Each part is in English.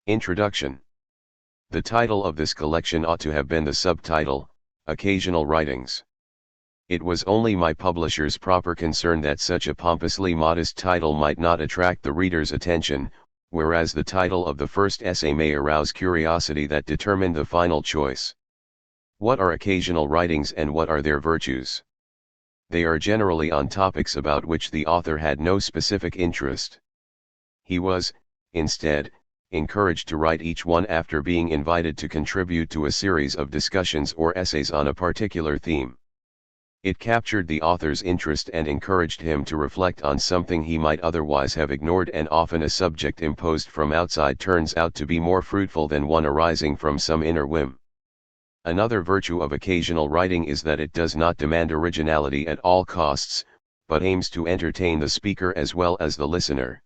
Introduction. The title of this collection ought to have been the subtitle, Occasional Writings. It was only my publisher's proper concern that such a pompously modest title might not attract the reader's attention, whereas the title of the first essay may arouse curiosity that determined the final choice. What are occasional writings and what are their virtues? They are generally on topics about which the author had no specific interest. He was, instead, encouraged to write each one after being invited to contribute to a series of discussions or essays on a particular theme. It captured the author's interest and encouraged him to reflect on something he might otherwise have ignored, and often a subject imposed from outside turns out to be more fruitful than one arising from some inner whim. Another virtue of occasional writing is that it does not demand originality at all costs, but aims to entertain the speaker as well as the listener.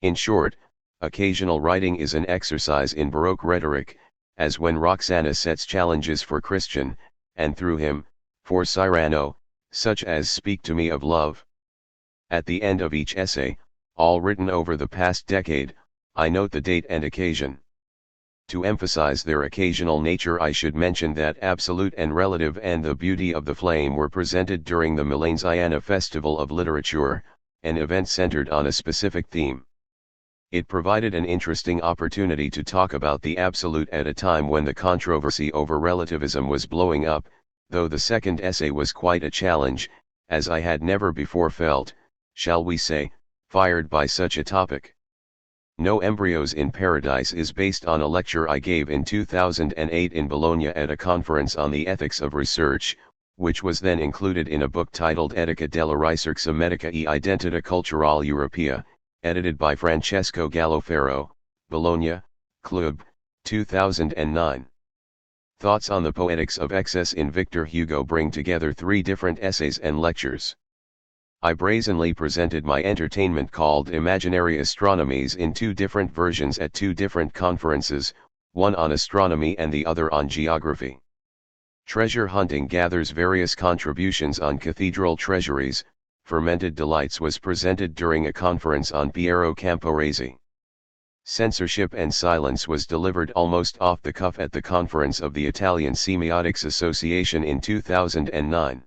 In short, occasional writing is an exercise in Baroque rhetoric, as when Roxana sets challenges for Christian, and through him, for Cyrano, such as "Speak to me of love." At the end of each essay, all written over the past decade, I note the date and occasion. To emphasize their occasional nature, I should mention that Absolute and Relative and The Beauty of the Flame were presented during the Milan's Iana Festival of Literature, an event centered on a specific theme. It provided an interesting opportunity to talk about the absolute at a time when the controversy over relativism was blowing up, though the second essay was quite a challenge, as I had never before felt, shall we say, fired by such a topic. No Embryos in Paradise is based on a lecture I gave in 2008 in Bologna at a conference on the ethics of research, which was then included in a book titled Etica della Ricerca Medica e Identità Culturale Europea, edited by Francesco Galloferro, Bologna, Club, 2009. Thoughts on the Poetics of Excess in Victor Hugo bring together 3 different essays and lectures. I brazenly presented my entertainment called Imaginary Astronomies in 2 different versions at 2 different conferences, one on astronomy and the other on geography. Treasure Hunting gathers various contributions on cathedral treasuries. Fermented Delights was presented during a conference on Piero Camporese. Censorship and Silence was delivered almost off the cuff at the conference of the Italian Semiotics Association in 2009.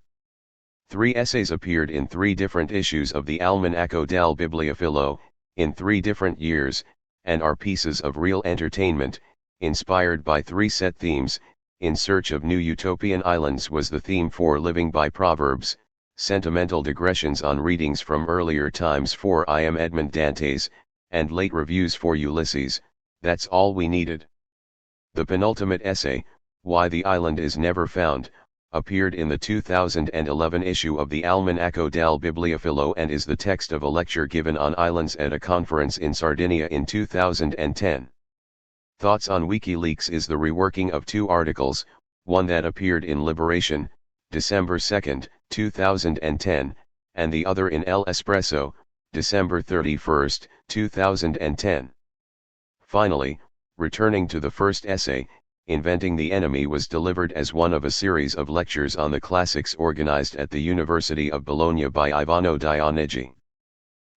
3 essays appeared in 3 different issues of the Almanacco del Bibliofilo, in 3 different years, and are pieces of real entertainment, inspired by 3 set themes. In Search of New Utopian Islands was the theme for Living by Proverbs, Sentimental Digressions on Readings from Earlier Times for I Am Edmond Dantes, and Late Reviews for Ulysses, That's All We Needed. The penultimate essay, Why the Island is Never Found, appeared in the 2011 issue of the Almanacco del Bibliofilo and is the text of a lecture given on islands at a conference in Sardinia in 2010. Thoughts on WikiLeaks is the reworking of 2 articles, one that appeared in Liberation, December 2, 2010, and the other in El Espresso, December 31, 2010. Finally, returning to the first essay, Inventing the Enemy was delivered as one of a series of lectures on the classics organized at the University of Bologna by Ivano Dionigi.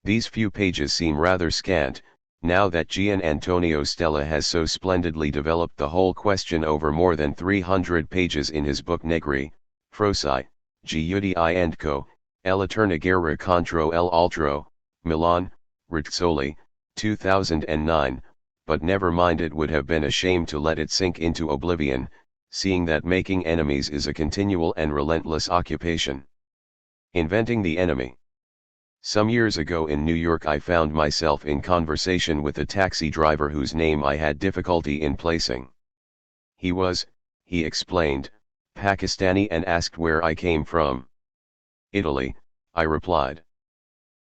These few pages seem rather scant, now that Gian Antonio Stella has so splendidly developed the whole question over more than 300 pages in his book Negri, Frosci, Giudi and Co., L'Eterna Guerra contro l'Altro, Milan, Rizzoli, 2009, but never mind, it would have been a shame to let it sink into oblivion, seeing that making enemies is a continual and relentless occupation. Inventing the Enemy. Some years ago in New York I found myself in conversation with a taxi driver whose name I had difficulty in placing. He was, he explained, Pakistani and asked where I came from. Italy, I replied.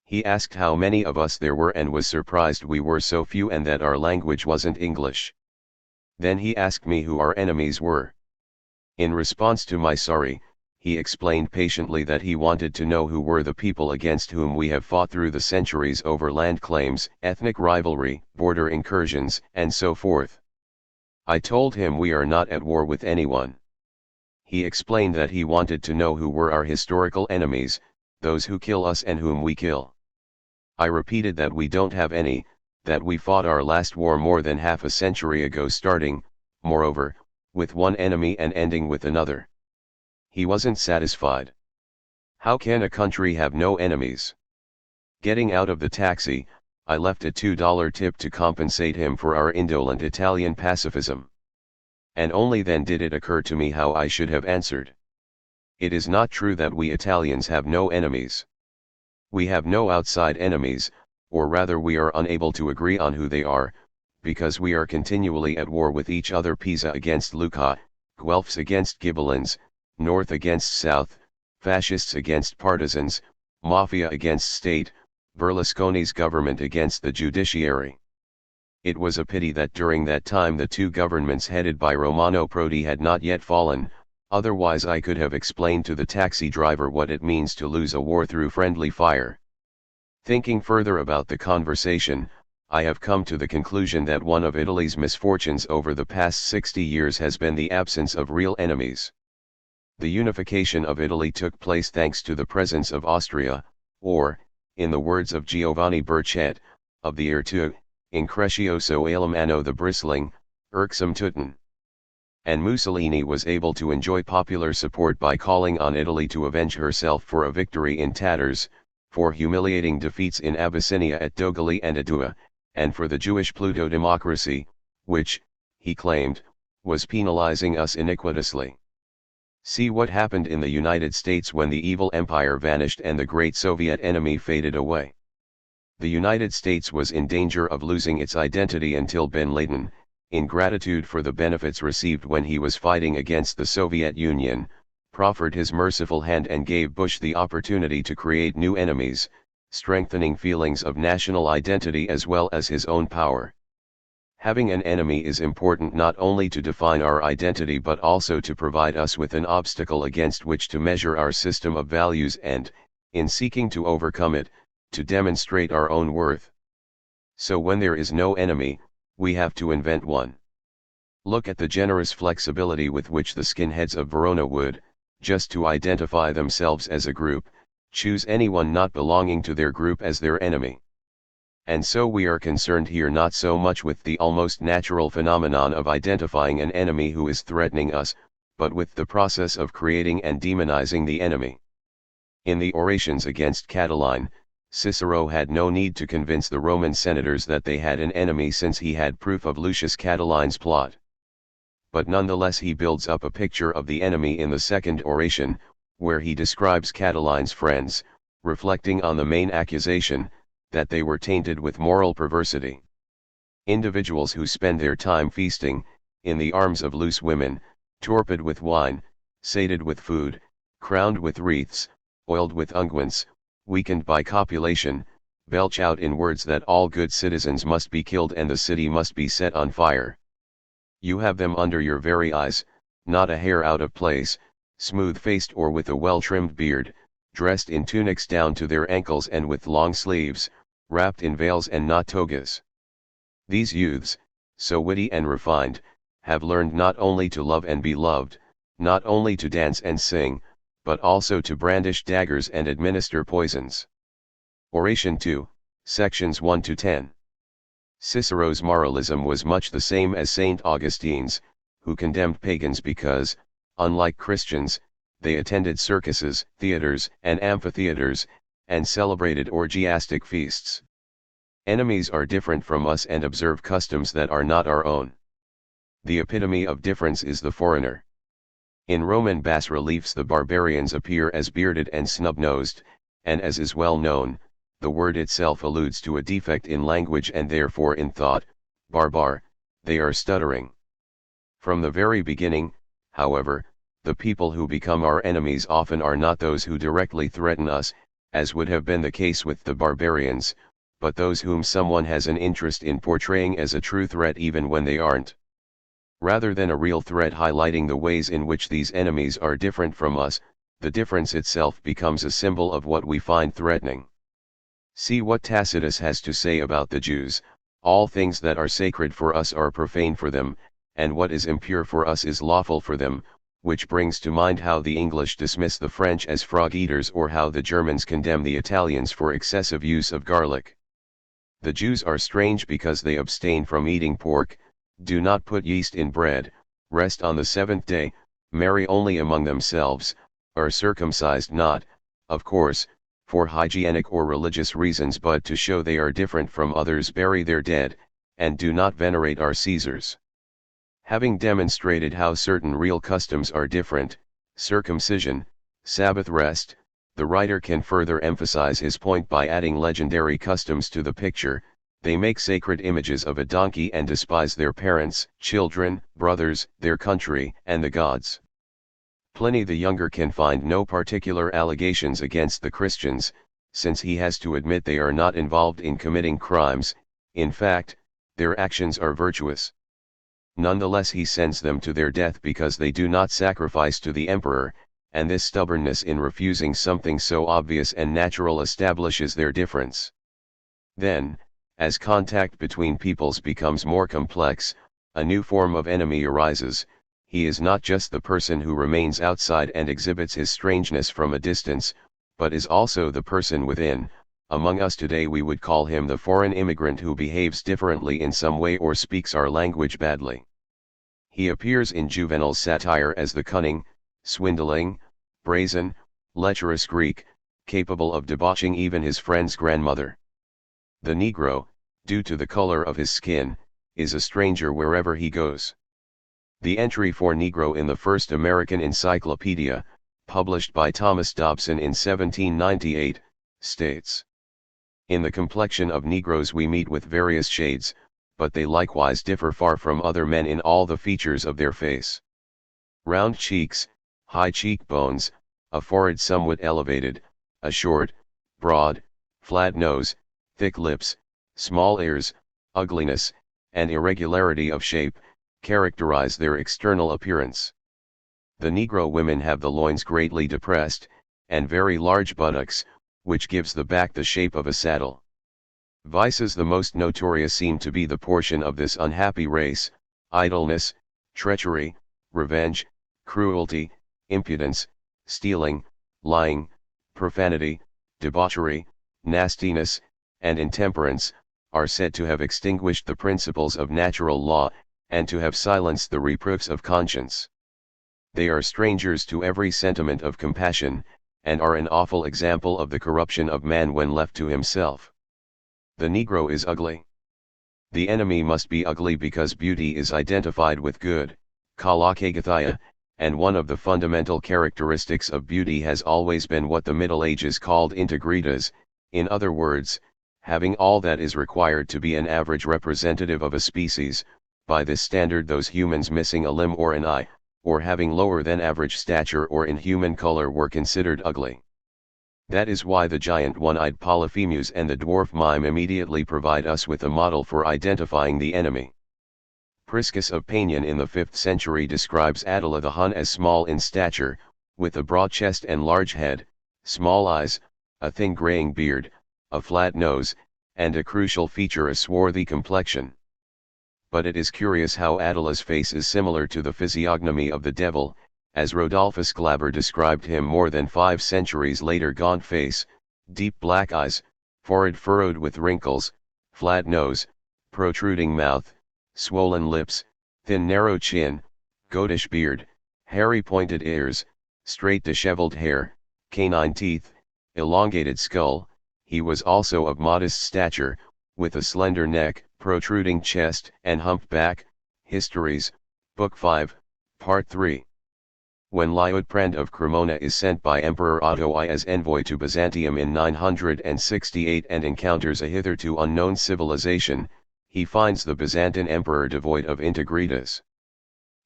He asked how many of us there were and was surprised we were so few and that our language wasn't English. Then he asked me who our enemies were. In response to my sorry, he explained patiently that he wanted to know who were the people against whom we have fought through the centuries over land claims, ethnic rivalry, border incursions, and so forth. I told him we are not at war with anyone. He explained that he wanted to know who were our historical enemies, those who kill us and whom we kill. I repeated that we don't have any, that we fought our last war more than half a century ago, starting, moreover, with one enemy and ending with another. He wasn't satisfied. How can a country have no enemies? Getting out of the taxi, I left a $2 tip to compensate him for our indolent Italian pacifism. And only then did it occur to me how I should have answered. It is not true that we Italians have no enemies. We have no outside enemies, or rather we are unable to agree on who they are, because we are continually at war with each other: Pisa against Lucca, Guelphs against Ghibellines, North against South, Fascists against partisans, Mafia against state, Berlusconi's government against the judiciary. It was a pity that during that time the two governments headed by Romano Prodi had not yet fallen, otherwise I could have explained to the taxi driver what it means to lose a war through friendly fire. Thinking further about the conversation, I have come to the conclusion that one of Italy's misfortunes over the past 60 years has been the absence of real enemies. The unification of Italy took place thanks to the presence of Austria, or, in the words of Giovanni Burchett, of the Irtu, increscioso alemano, the bristling, irksome Teuton. And Mussolini was able to enjoy popular support by calling on Italy to avenge herself for a victory in tatters, for humiliating defeats in Abyssinia at Dogali and Adua, and for the Jewish Pluto-democracy, which, he claimed, was penalizing us iniquitously. See what happened in the United States when the evil empire vanished and the great Soviet enemy faded away. The United States was in danger of losing its identity until bin Laden, in gratitude for the benefits received when he was fighting against the Soviet Union, proffered his merciful hand and gave Bush the opportunity to create new enemies, strengthening feelings of national identity as well as his own power. Having an enemy is important not only to define our identity but also to provide us with an obstacle against which to measure our system of values and, in seeking to overcome it, to demonstrate our own worth. So when there is no enemy, we have to invent one. Look at the generous flexibility with which the skinheads of Verona would, just to identify themselves as a group, choose anyone not belonging to their group as their enemy. And so we are concerned here not so much with the almost natural phenomenon of identifying an enemy who is threatening us, but with the process of creating and demonizing the enemy. In the orations against Catiline, Cicero had no need to convince the Roman senators that they had an enemy, since he had proof of Lucius Catiline's plot. But nonetheless he builds up a picture of the enemy in the second oration, where he describes Catiline's friends, reflecting on the main accusation, that they were tainted with moral perversity. Individuals who spend their time feasting, in the arms of loose women, torpid with wine, sated with food, crowned with wreaths, oiled with unguents, weakened by copulation, belch out in words that all good citizens must be killed and the city must be set on fire. You have them under your very eyes, not a hair out of place, smooth-faced or with a well-trimmed beard, dressed in tunics down to their ankles and with long sleeves, wrapped in veils and not togas. These youths, so witty and refined, have learned not only to love and be loved, not only to dance and sing, but also to brandish daggers and administer poisons. Oration 2, sections 1 to 10. Cicero's moralism was much the same as St. Augustine's, who condemned pagans because, unlike Christians, they attended circuses, theaters, and amphitheaters, and celebrated orgiastic feasts. Enemies are different from us and observe customs that are not our own. The epitome of difference is the foreigner. In Roman bas-reliefs the barbarians appear as bearded and snub-nosed, and as is well known, the word itself alludes to a defect in language and therefore in thought, barbar, they are stuttering. From the very beginning, however, the people who become our enemies often are not those who directly threaten us, as would have been the case with the barbarians, but those whom someone has an interest in portraying as a true threat even when they aren't. Rather than a real threat highlighting the ways in which these enemies are different from us, the difference itself becomes a symbol of what we find threatening. See what Tacitus has to say about the Jews: all things that are sacred for us are profane for them, and what is impure for us is lawful for them, which brings to mind how the English dismiss the French as frog-eaters or how the Germans condemn the Italians for excessive use of garlic. The Jews are strange because they abstain from eating pork, do not put yeast in bread, rest on the seventh day, marry only among themselves, are circumcised not, of course, for hygienic or religious reasons but to show they are different from others, bury their dead, and do not venerate our Caesars. Having demonstrated how certain real customs are different, circumcision, Sabbath rest, the writer can further emphasize his point by adding legendary customs to the picture. They make sacred images of a donkey and despise their parents, children, brothers, their country, and the gods. Pliny the Younger can find no particular allegations against the Christians, since he has to admit they are not involved in committing crimes. In fact, their actions are virtuous. Nonetheless, he sends them to their death because they do not sacrifice to the emperor, and this stubbornness in refusing something so obvious and natural establishes their difference. Then, as contact between peoples becomes more complex, a new form of enemy arises. He is not just the person who remains outside and exhibits his strangeness from a distance, but is also the person within. Among us today we would call him the foreign immigrant who behaves differently in some way or speaks our language badly. He appears in Juvenal's satire as the cunning, swindling, brazen, lecherous Greek, capable of debauching even his friend's grandmother. The Negro, due to the color of his skin, is a stranger wherever he goes. The entry for Negro in the first American Encyclopedia, published by Thomas Dobson in 1798, states, "In the complexion of Negroes we meet with various shades, but they likewise differ far from other men in all the features of their face. Round cheeks, high cheekbones, a forehead somewhat elevated, a short, broad, flat nose, thick lips, small ears, ugliness, and irregularity of shape, characterize their external appearance. The Negro women have the loins greatly depressed, and very large buttocks, which gives the back the shape of a saddle. Vices the most notorious seem to be the portion of this unhappy race: idleness, treachery, revenge, cruelty, impudence, stealing, lying, profanity, debauchery, nastiness, and intemperance, are said to have extinguished the principles of natural law, and to have silenced the reproofs of conscience. They are strangers to every sentiment of compassion, and are an awful example of the corruption of man when left to himself. The Negro is ugly. The enemy must be ugly because beauty is identified with good, kalakagathaya, and one of the fundamental characteristics of beauty has always been what the Middle Ages called integritas, in other words, having all that is required to be an average representative of a species. By this standard those humans missing a limb or an eye, or having lower than average stature or inhuman color were considered ugly. That is why the giant one-eyed Polyphemus and the dwarf mime immediately provide us with a model for identifying the enemy. Priscus of Panion in the 5th century describes Attila the Hun as small in stature, with a broad chest and large head, small eyes, a thin graying beard, a flat nose, and a crucial feature, a swarthy complexion. But it is curious how Attila's face is similar to the physiognomy of the devil, as Rodolphus Glaber described him more than 5 centuries later: gaunt face, deep black eyes, forehead furrowed with wrinkles, flat nose, protruding mouth, swollen lips, thin narrow chin, goatish beard, hairy pointed ears, straight disheveled hair, canine teeth, elongated skull. He was also of modest stature, with a slender neck, protruding chest, and humped back. Histories, Book 5, Part 3. When Liutprand of Cremona is sent by Emperor Otto I as envoy to Byzantium in 968 and encounters a hitherto unknown civilization, he finds the Byzantine emperor devoid of integritas.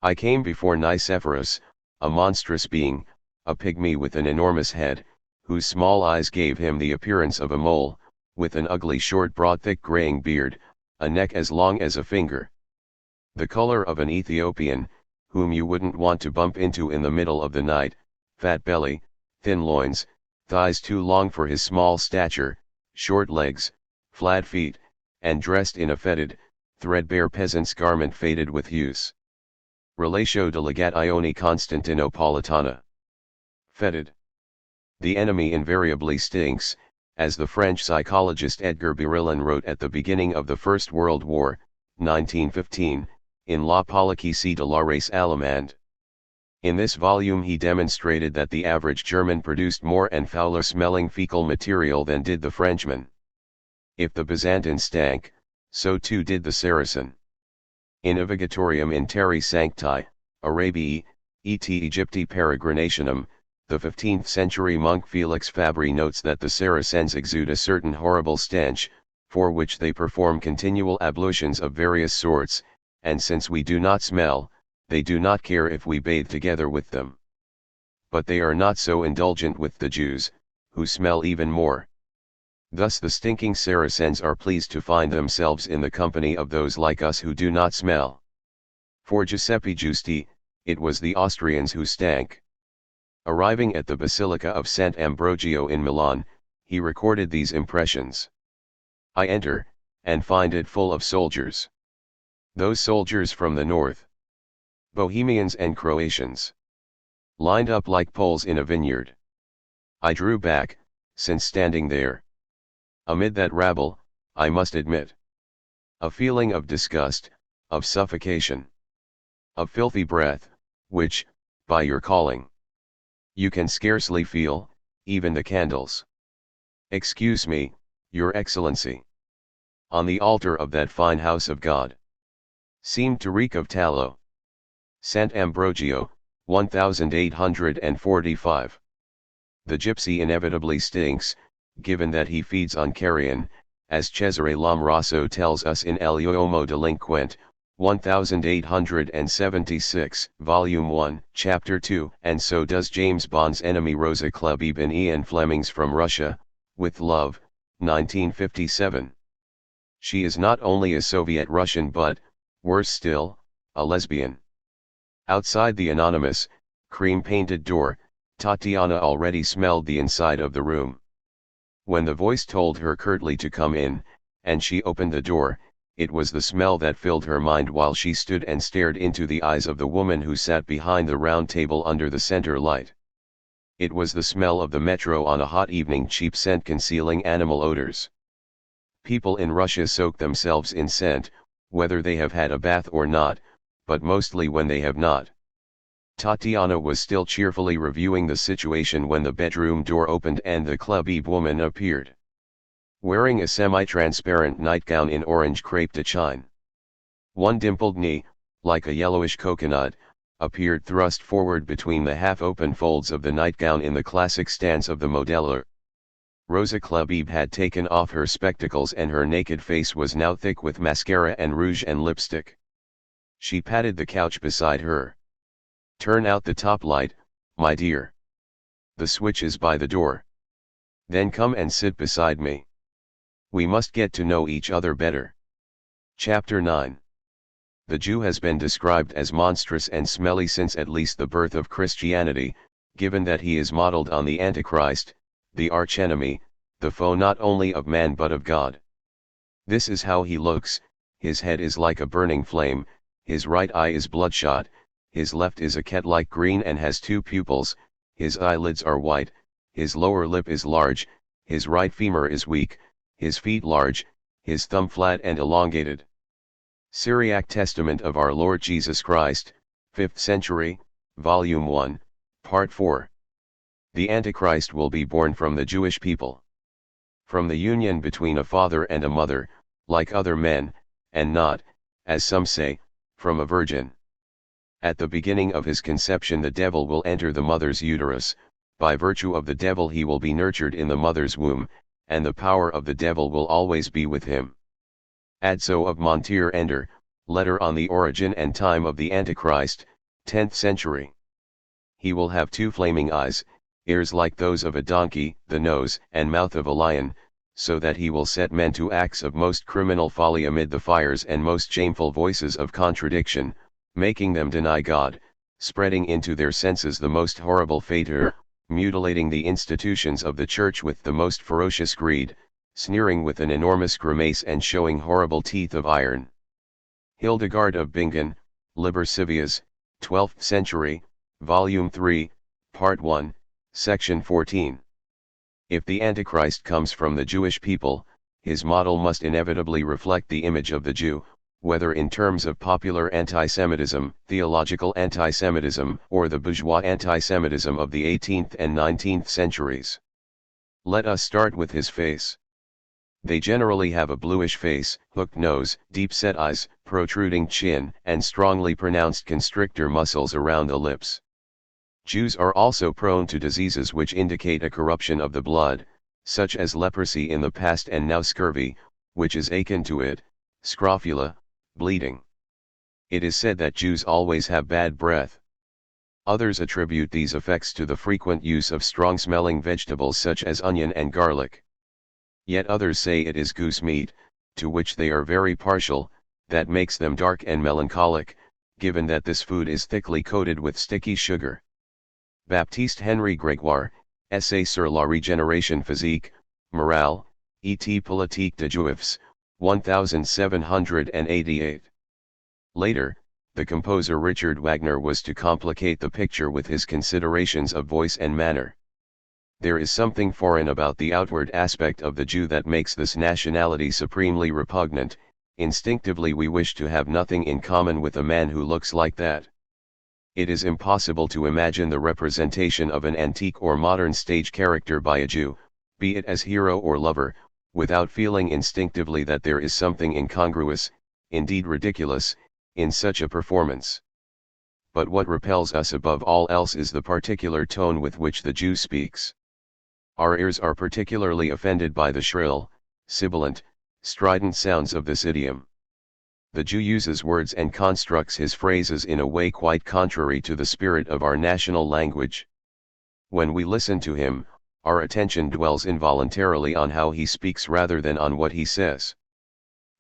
I came before Nicephorus, a monstrous being, a pygmy with an enormous head, whose small eyes gave him the appearance of a mole, with an ugly short broad thick graying beard, a neck as long as a finger. The color of an Ethiopian, whom you wouldn't want to bump into in the middle of the night, fat belly, thin loins, thighs too long for his small stature, short legs, flat feet, and dressed in a fetid, threadbare peasant's garment faded with use. Relatio de Legatione Constantinopolitana. Fetid. The enemy invariably stinks, as the French psychologist Edgar Barillon wrote at the beginning of the First World War, 1915, in La Politique de la race allemande. In this volume he demonstrated that the average German produced more and fouler-smelling fecal material than did the Frenchman. If the Byzantine stank, so too did the Saracen. In Navigatorium in Terrae Sancti, Arabiae, et Egypti Peregrinationum, the 15th century monk Felix Fabry notes that the Saracens exude a certain horrible stench, for which they perform continual ablutions of various sorts, and since we do not smell, they do not care if we bathe together with them. But they are not so indulgent with the Jews, who smell even more. Thus the stinking Saracens are pleased to find themselves in the company of those like us who do not smell. For Giuseppe Giusti, it was the Austrians who stank. Arriving at the Basilica of Sant Ambrogio in Milan, he recorded these impressions. I enter, and find it full of soldiers. Those soldiers from the north. Bohemians and Croatians. Lined up like poles in a vineyard. I drew back, since standing there. Amid that rabble, I must admit a feeling of disgust, of suffocation, of filthy breath, which, by your calling, you can scarcely feel, even the candles. Excuse me, Your Excellency. On the altar of that fine house of God. Seemed to reek of tallow. Sant Ambrogio, 1845. The gypsy inevitably stinks, given that he feeds on carrion, as Cesare Lombroso tells us in El Uomo Delinquent, 1876, Volume 1, Chapter 2, and so does James Bond's enemy Rosa Klebeb in Ian Fleming's From Russia, with Love, 1957. She is not only a Soviet Russian but, worse still, a lesbian. Outside the anonymous, cream-painted door, Tatiana already smelled the inside of the room. When the voice told her curtly to come in, and she opened the door, it was the smell that filled her mind while she stood and stared into the eyes of the woman who sat behind the round table under the center light. It was the smell of the metro on a hot evening, cheap scent concealing animal odors. People in Russia soak themselves in scent, whether they have had a bath or not, but mostly when they have not. Tatiana was still cheerfully reviewing the situation when the bedroom door opened and the Klebeb woman appeared. Wearing a semi-transparent nightgown in orange crepe de chine. One dimpled knee, like a yellowish coconut, appeared thrust forward between the half-open folds of the nightgown in the classic stance of the modeler. Rosa Klebeb had taken off her spectacles and her naked face was now thick with mascara and rouge and lipstick. She patted the couch beside her. Turn out the top light, my dear. The switch is by the door. Then come and sit beside me. We must get to know each other better. Chapter 9. The Jew has been described as monstrous and smelly since at least the birth of Christianity, given that he is modeled on the Antichrist, the archenemy, the foe not only of man but of God. This is how he looks: his head is like a burning flame, his right eye is bloodshot, his left is a cat-like green and has two pupils, his eyelids are white, his lower lip is large, his right femur is weak, his feet large, his thumb flat and elongated. Syriac Testament of Our Lord Jesus Christ, 5th century, Volume 1, Part 4. The Antichrist will be born from the Jewish people. From the union between a father and a mother, like other men, and not, as some say, from a virgin. At the beginning of his conception the devil will enter the mother's uterus, by virtue of the devil he will be nurtured in the mother's womb, and the power of the devil will always be with him. Adso of Montier Ender, Letter on the Origin and Time of the Antichrist, 10th century. He will have two flaming eyes, ears like those of a donkey, the nose and mouth of a lion, so that he will set men to acts of most criminal folly amid the fires and most shameful voices of contradiction, making them deny God, spreading into their senses the most horrible fator, mutilating the institutions of the Church with the most ferocious greed, sneering with an enormous grimace and showing horrible teeth of iron. Hildegard of Bingen, Liber Civias, 12th century, Volume 3, Part 1, Section 14. If the Antichrist comes from the Jewish people, his model must inevitably reflect the image of the Jew, whether in terms of popular anti-Semitism, theological anti-Semitism, or the bourgeois anti-Semitism of the 18th and 19th centuries. Let us start with his face. They generally have a bluish face, hooked nose, deep-set eyes, protruding chin, and strongly pronounced constrictor muscles around the lips. Jews are also prone to diseases which indicate a corruption of the blood, such as leprosy in the past and now scurvy, which is akin to it, scrofula, bleeding. It is said that Jews always have bad breath. Others attribute these effects to the frequent use of strong-smelling vegetables such as onion and garlic. Yet others say it is goose meat, to which they are very partial, that makes them dark and melancholic, given that this food is thickly coated with sticky sugar. Baptiste Henri Grégoire, Essai sur la régénération physique, morale, et politique des Juifs, 1788. Later, the composer Richard Wagner was to complicate the picture with his considerations of voice and manner. There is something foreign about the outward aspect of the Jew that makes this nationality supremely repugnant. Instinctively we wish to have nothing in common with a man who looks like that. It is impossible to imagine the representation of an antique or modern stage character by a Jew, be it as hero or lover, without feeling instinctively that there is something incongruous, indeed ridiculous, in such a performance. But what repels us above all else is the particular tone with which the Jew speaks. Our ears are particularly offended by the shrill, sibilant, strident sounds of this idiom. The Jew uses words and constructs his phrases in a way quite contrary to the spirit of our national language. When we listen to him, our attention dwells involuntarily on how he speaks rather than on what he says.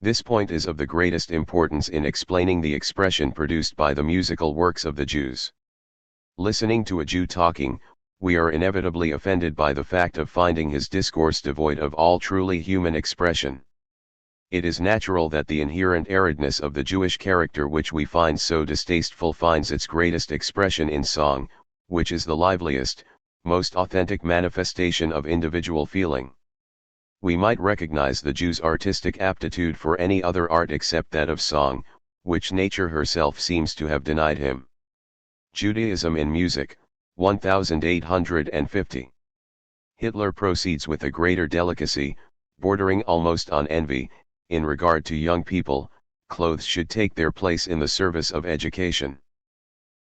This point is of the greatest importance in explaining the expression produced by the musical works of the Jews. Listening to a Jew talking, we are inevitably offended by the fact of finding his discourse devoid of all truly human expression. It is natural that the inherent aridness of the Jewish character which we find so distasteful finds its greatest expression in song, which is the liveliest, most authentic manifestation of individual feeling. We might recognize the Jew's artistic aptitude for any other art except that of song, which nature herself seems to have denied him. Judaism in music, 1850. Hitler proceeds with a greater delicacy, bordering almost on envy. In regard to young people, clothes should take their place in the service of education.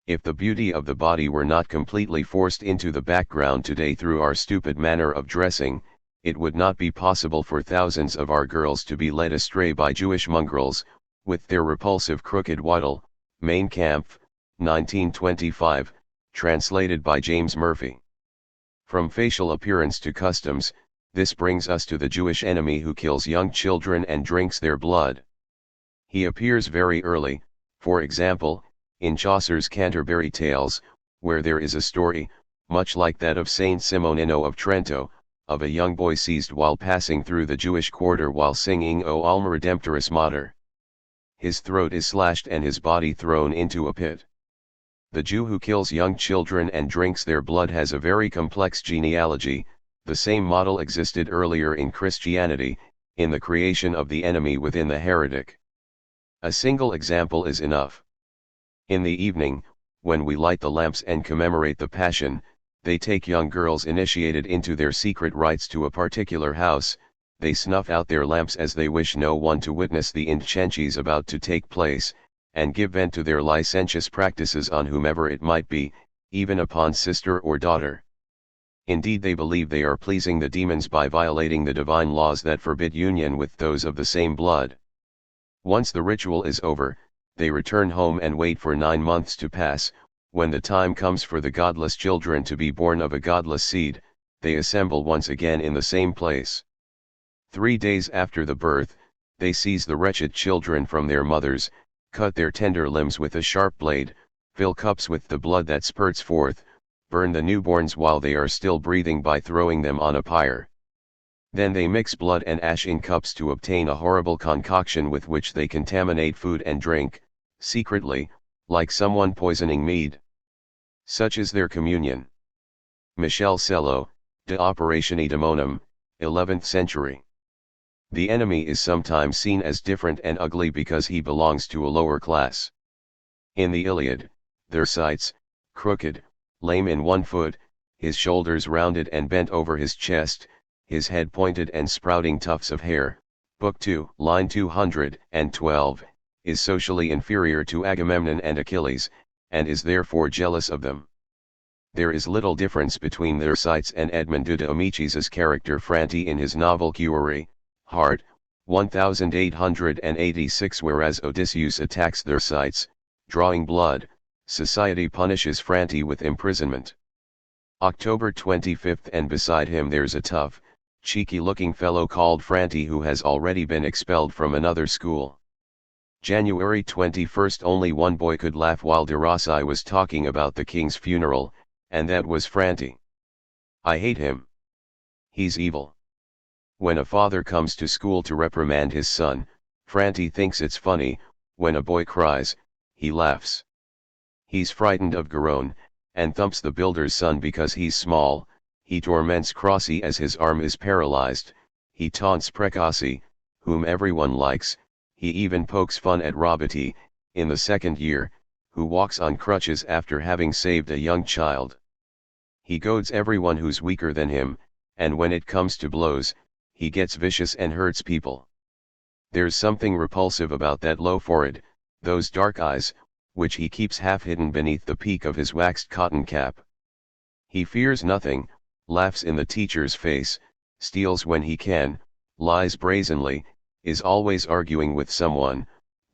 If the beauty of the body were not completely forced into the background today through our stupid manner of dressing, it would not be possible for thousands of our girls to be led astray by Jewish mongrels, with their repulsive crooked waddle. Mein Kampf, 1925, translated by James Murphy. From facial appearance to customs, this brings us to the Jewish enemy who kills young children and drinks their blood. He appears very early, for example, in Chaucer's Canterbury Tales, where there is a story, much like that of Saint Simonino of Trento, of a young boy seized while passing through the Jewish quarter while singing O Alma Redemptoris Mater. His throat is slashed and his body thrown into a pit. The Jew who kills young children and drinks their blood has a very complex genealogy. The same model existed earlier in Christianity, in the creation of the enemy within the heretic. A single example is enough. In the evening, when we light the lamps and commemorate the Passion, they take young girls initiated into their secret rites to a particular house, they snuff out their lamps as they wish no one to witness the inchenches about to take place, and give vent to their licentious practices on whomever it might be, even upon sister or daughter. Indeed, they believe they are pleasing the demons by violating the divine laws that forbid union with those of the same blood. Once the ritual is over, they return home and wait for 9 months to pass. When the time comes for the godless children to be born of a godless seed, they assemble once again in the same place. 3 days after the birth, they seize the wretched children from their mothers, cut their tender limbs with a sharp blade, fill cups with the blood that spurts forth, burn the newborns while they are still breathing by throwing them on a pyre. Then they mix blood and ash in cups to obtain a horrible concoction with which they contaminate food and drink, secretly, like someone poisoning mead. Such is their communion. Michel Sello, De Operatione Daemonum, 11th century. The enemy is sometimes seen as different and ugly because he belongs to a lower class. In the Iliad, Thersites, crooked, lame in one foot, his shoulders rounded and bent over his chest, his head pointed and sprouting tufts of hair, Book 2, line 212, is socially inferior to Agamemnon and Achilles, and is therefore jealous of them. There is little difference between Thersites and Edmondo de Amicis' character Franti in his novel Cuore, Hart, 1886, whereas Odysseus attacks Thersites, drawing blood. Society punishes Franti with imprisonment. October 25, and beside him there's a tough, cheeky-looking fellow called Franti who has already been expelled from another school. January 21, only one boy could laugh while Derossi was talking about the king's funeral, and that was Franti. I hate him. He's evil. When a father comes to school to reprimand his son, Franti thinks it's funny. When a boy cries, he laughs. He's frightened of Garone, and thumps the builder's son because he's small. He torments Crossi as his arm is paralyzed. He taunts Precossi, whom everyone likes. He even pokes fun at Robiti, in the second year, who walks on crutches after having saved a young child. He goads everyone who's weaker than him, and when it comes to blows, he gets vicious and hurts people. There's something repulsive about that low forehead, those dark eyes, which he keeps half hidden beneath the peak of his waxed cotton cap. He fears nothing, laughs in the teacher's face, steals when he can, lies brazenly, is always arguing with someone,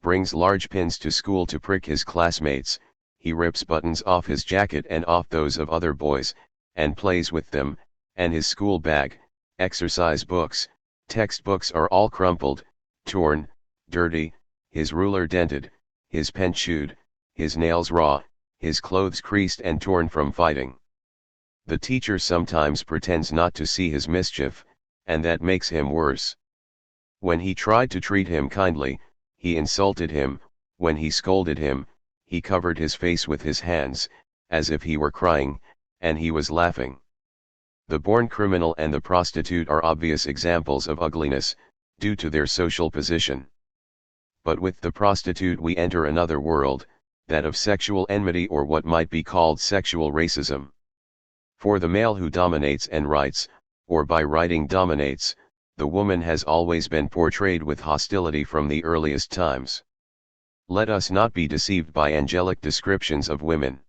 brings large pins to school to prick his classmates. He rips buttons off his jacket and off those of other boys, and plays with them, and his school bag, exercise books, textbooks are all crumpled, torn, dirty, his ruler dented, his pen chewed, his nails raw, his clothes creased and torn from fighting. The teacher sometimes pretends not to see his mischief, and that makes him worse. When he tried to treat him kindly, he insulted him. When he scolded him, he covered his face with his hands, as if he were crying, and he was laughing. The born criminal and the prostitute are obvious examples of ugliness, due to their social position. But with the prostitute we enter another world, that of sexual enmity, or what might be called sexual racism. For the male who dominates and writes, or by writing dominates, the woman has always been portrayed with hostility from the earliest times. Let us not be deceived by angelic descriptions of women.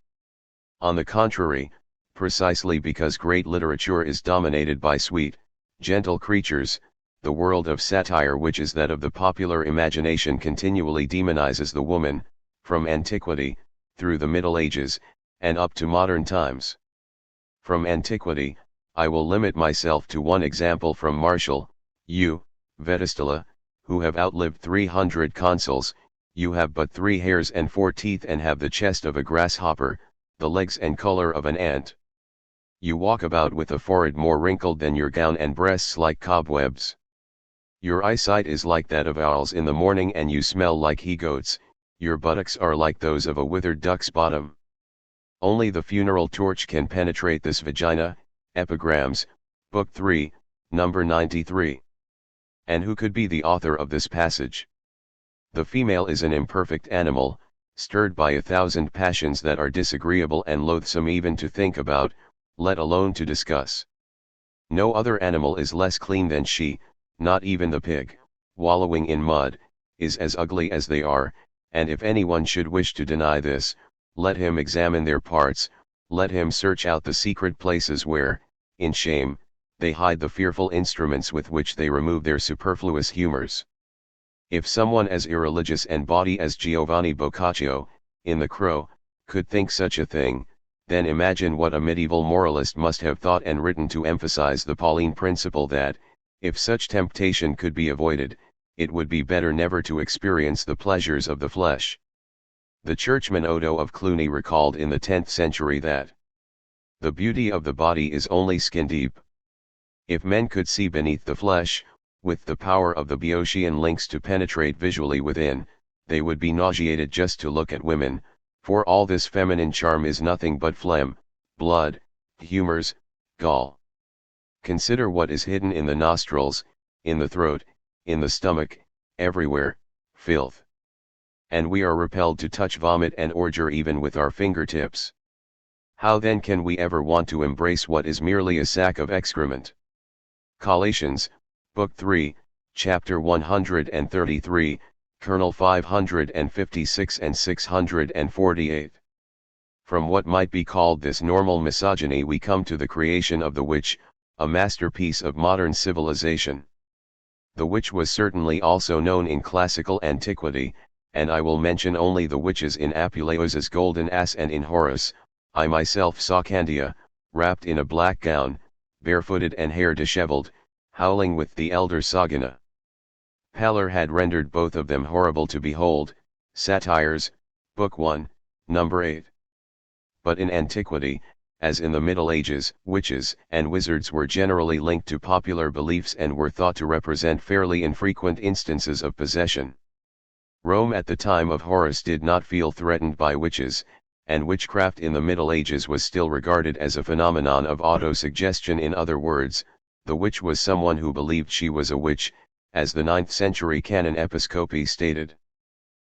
On the contrary, precisely because great literature is dominated by sweet, gentle creatures, the world of satire, which is that of the popular imagination, continually demonizes the woman, from antiquity, through the Middle Ages, and up to modern times. From antiquity, I will limit myself to one example from Martial, you, Vetistula, who have outlived 300 consuls. You have but 3 hairs and 4 teeth, and have the chest of a grasshopper, the legs and color of an ant. You walk about with a forehead more wrinkled than your gown, and breasts like cobwebs. Your eyesight is like that of owls in the morning, and you smell like he-goats. Your buttocks are like those of a withered duck's bottom. Only the funeral torch can penetrate this vagina. Epigrams, Book 3, number 93. And who could be the author of this passage? The female is an imperfect animal, stirred by 1,000 passions that are disagreeable and loathsome even to think about, let alone to discuss. No other animal is less clean than she, not even the pig, wallowing in mud, is as ugly as they are, and if anyone should wish to deny this, let him examine their parts, let him search out the secret places where, in shame, they hide the fearful instruments with which they remove their superfluous humors. If someone as irreligious and bawdy as Giovanni Boccaccio, in The Crow, could think such a thing, then imagine what a medieval moralist must have thought and written to emphasize the Pauline principle that, if such temptation could be avoided, it would be better never to experience the pleasures of the flesh. The churchman Odo of Cluny recalled in the 10th century that the beauty of the body is only skin deep. If men could see beneath the flesh, with the power of the Boeotian lynx to penetrate visually within, they would be nauseated just to look at women, for all this feminine charm is nothing but phlegm, blood, humors, gall. Consider what is hidden in the nostrils, in the throat, in the stomach, everywhere, filth. And we are repelled to touch vomit and ordure even with our fingertips. How then can we ever want to embrace what is merely a sack of excrement? Colations, Book 3, Chapter 133, Kernel 556 and 648. From what might be called this normal misogyny we come to the creation of the witch, a masterpiece of modern civilization. The witch was certainly also known in classical antiquity, and I will mention only the witches in Apuleius's Golden Ass, and in Horace. I myself saw Candia, wrapped in a black gown, barefooted and hair disheveled, howling with the elder Sagana. Pallor had rendered both of them horrible to behold. Satires, Book 1, Number 8. But in antiquity, as in the Middle Ages, witches and wizards were generally linked to popular beliefs and were thought to represent fairly infrequent instances of possession. Rome at the time of Horace did not feel threatened by witches, and witchcraft in the Middle Ages was still regarded as a phenomenon of autosuggestion. In other words, the witch was someone who believed she was a witch, as the 9th century Canon Episcopi stated.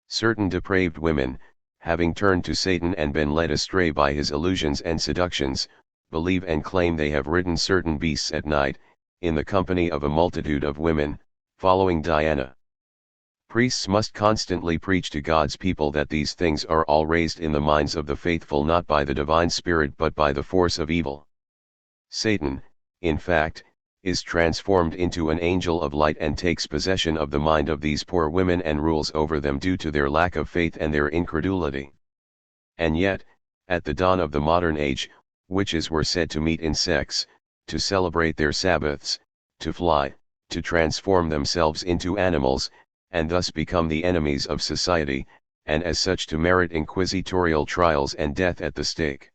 Certain depraved women, having turned to Satan and been led astray by his illusions and seductions, believe and claim they have ridden certain beasts at night, in the company of a multitude of women, following Diana. Priests must constantly preach to God's people that these things are all raised in the minds of the faithful not by the divine spirit but by the force of evil. Satan, in fact, is transformed into an angel of light and takes possession of the mind of these poor women and rules over them due to their lack of faith and their incredulity. And yet, at the dawn of the modern age, witches were said to meet in sects, to celebrate their Sabbaths, to fly, to transform themselves into animals, and thus become the enemies of society, and as such to merit inquisitorial trials and death at the stake.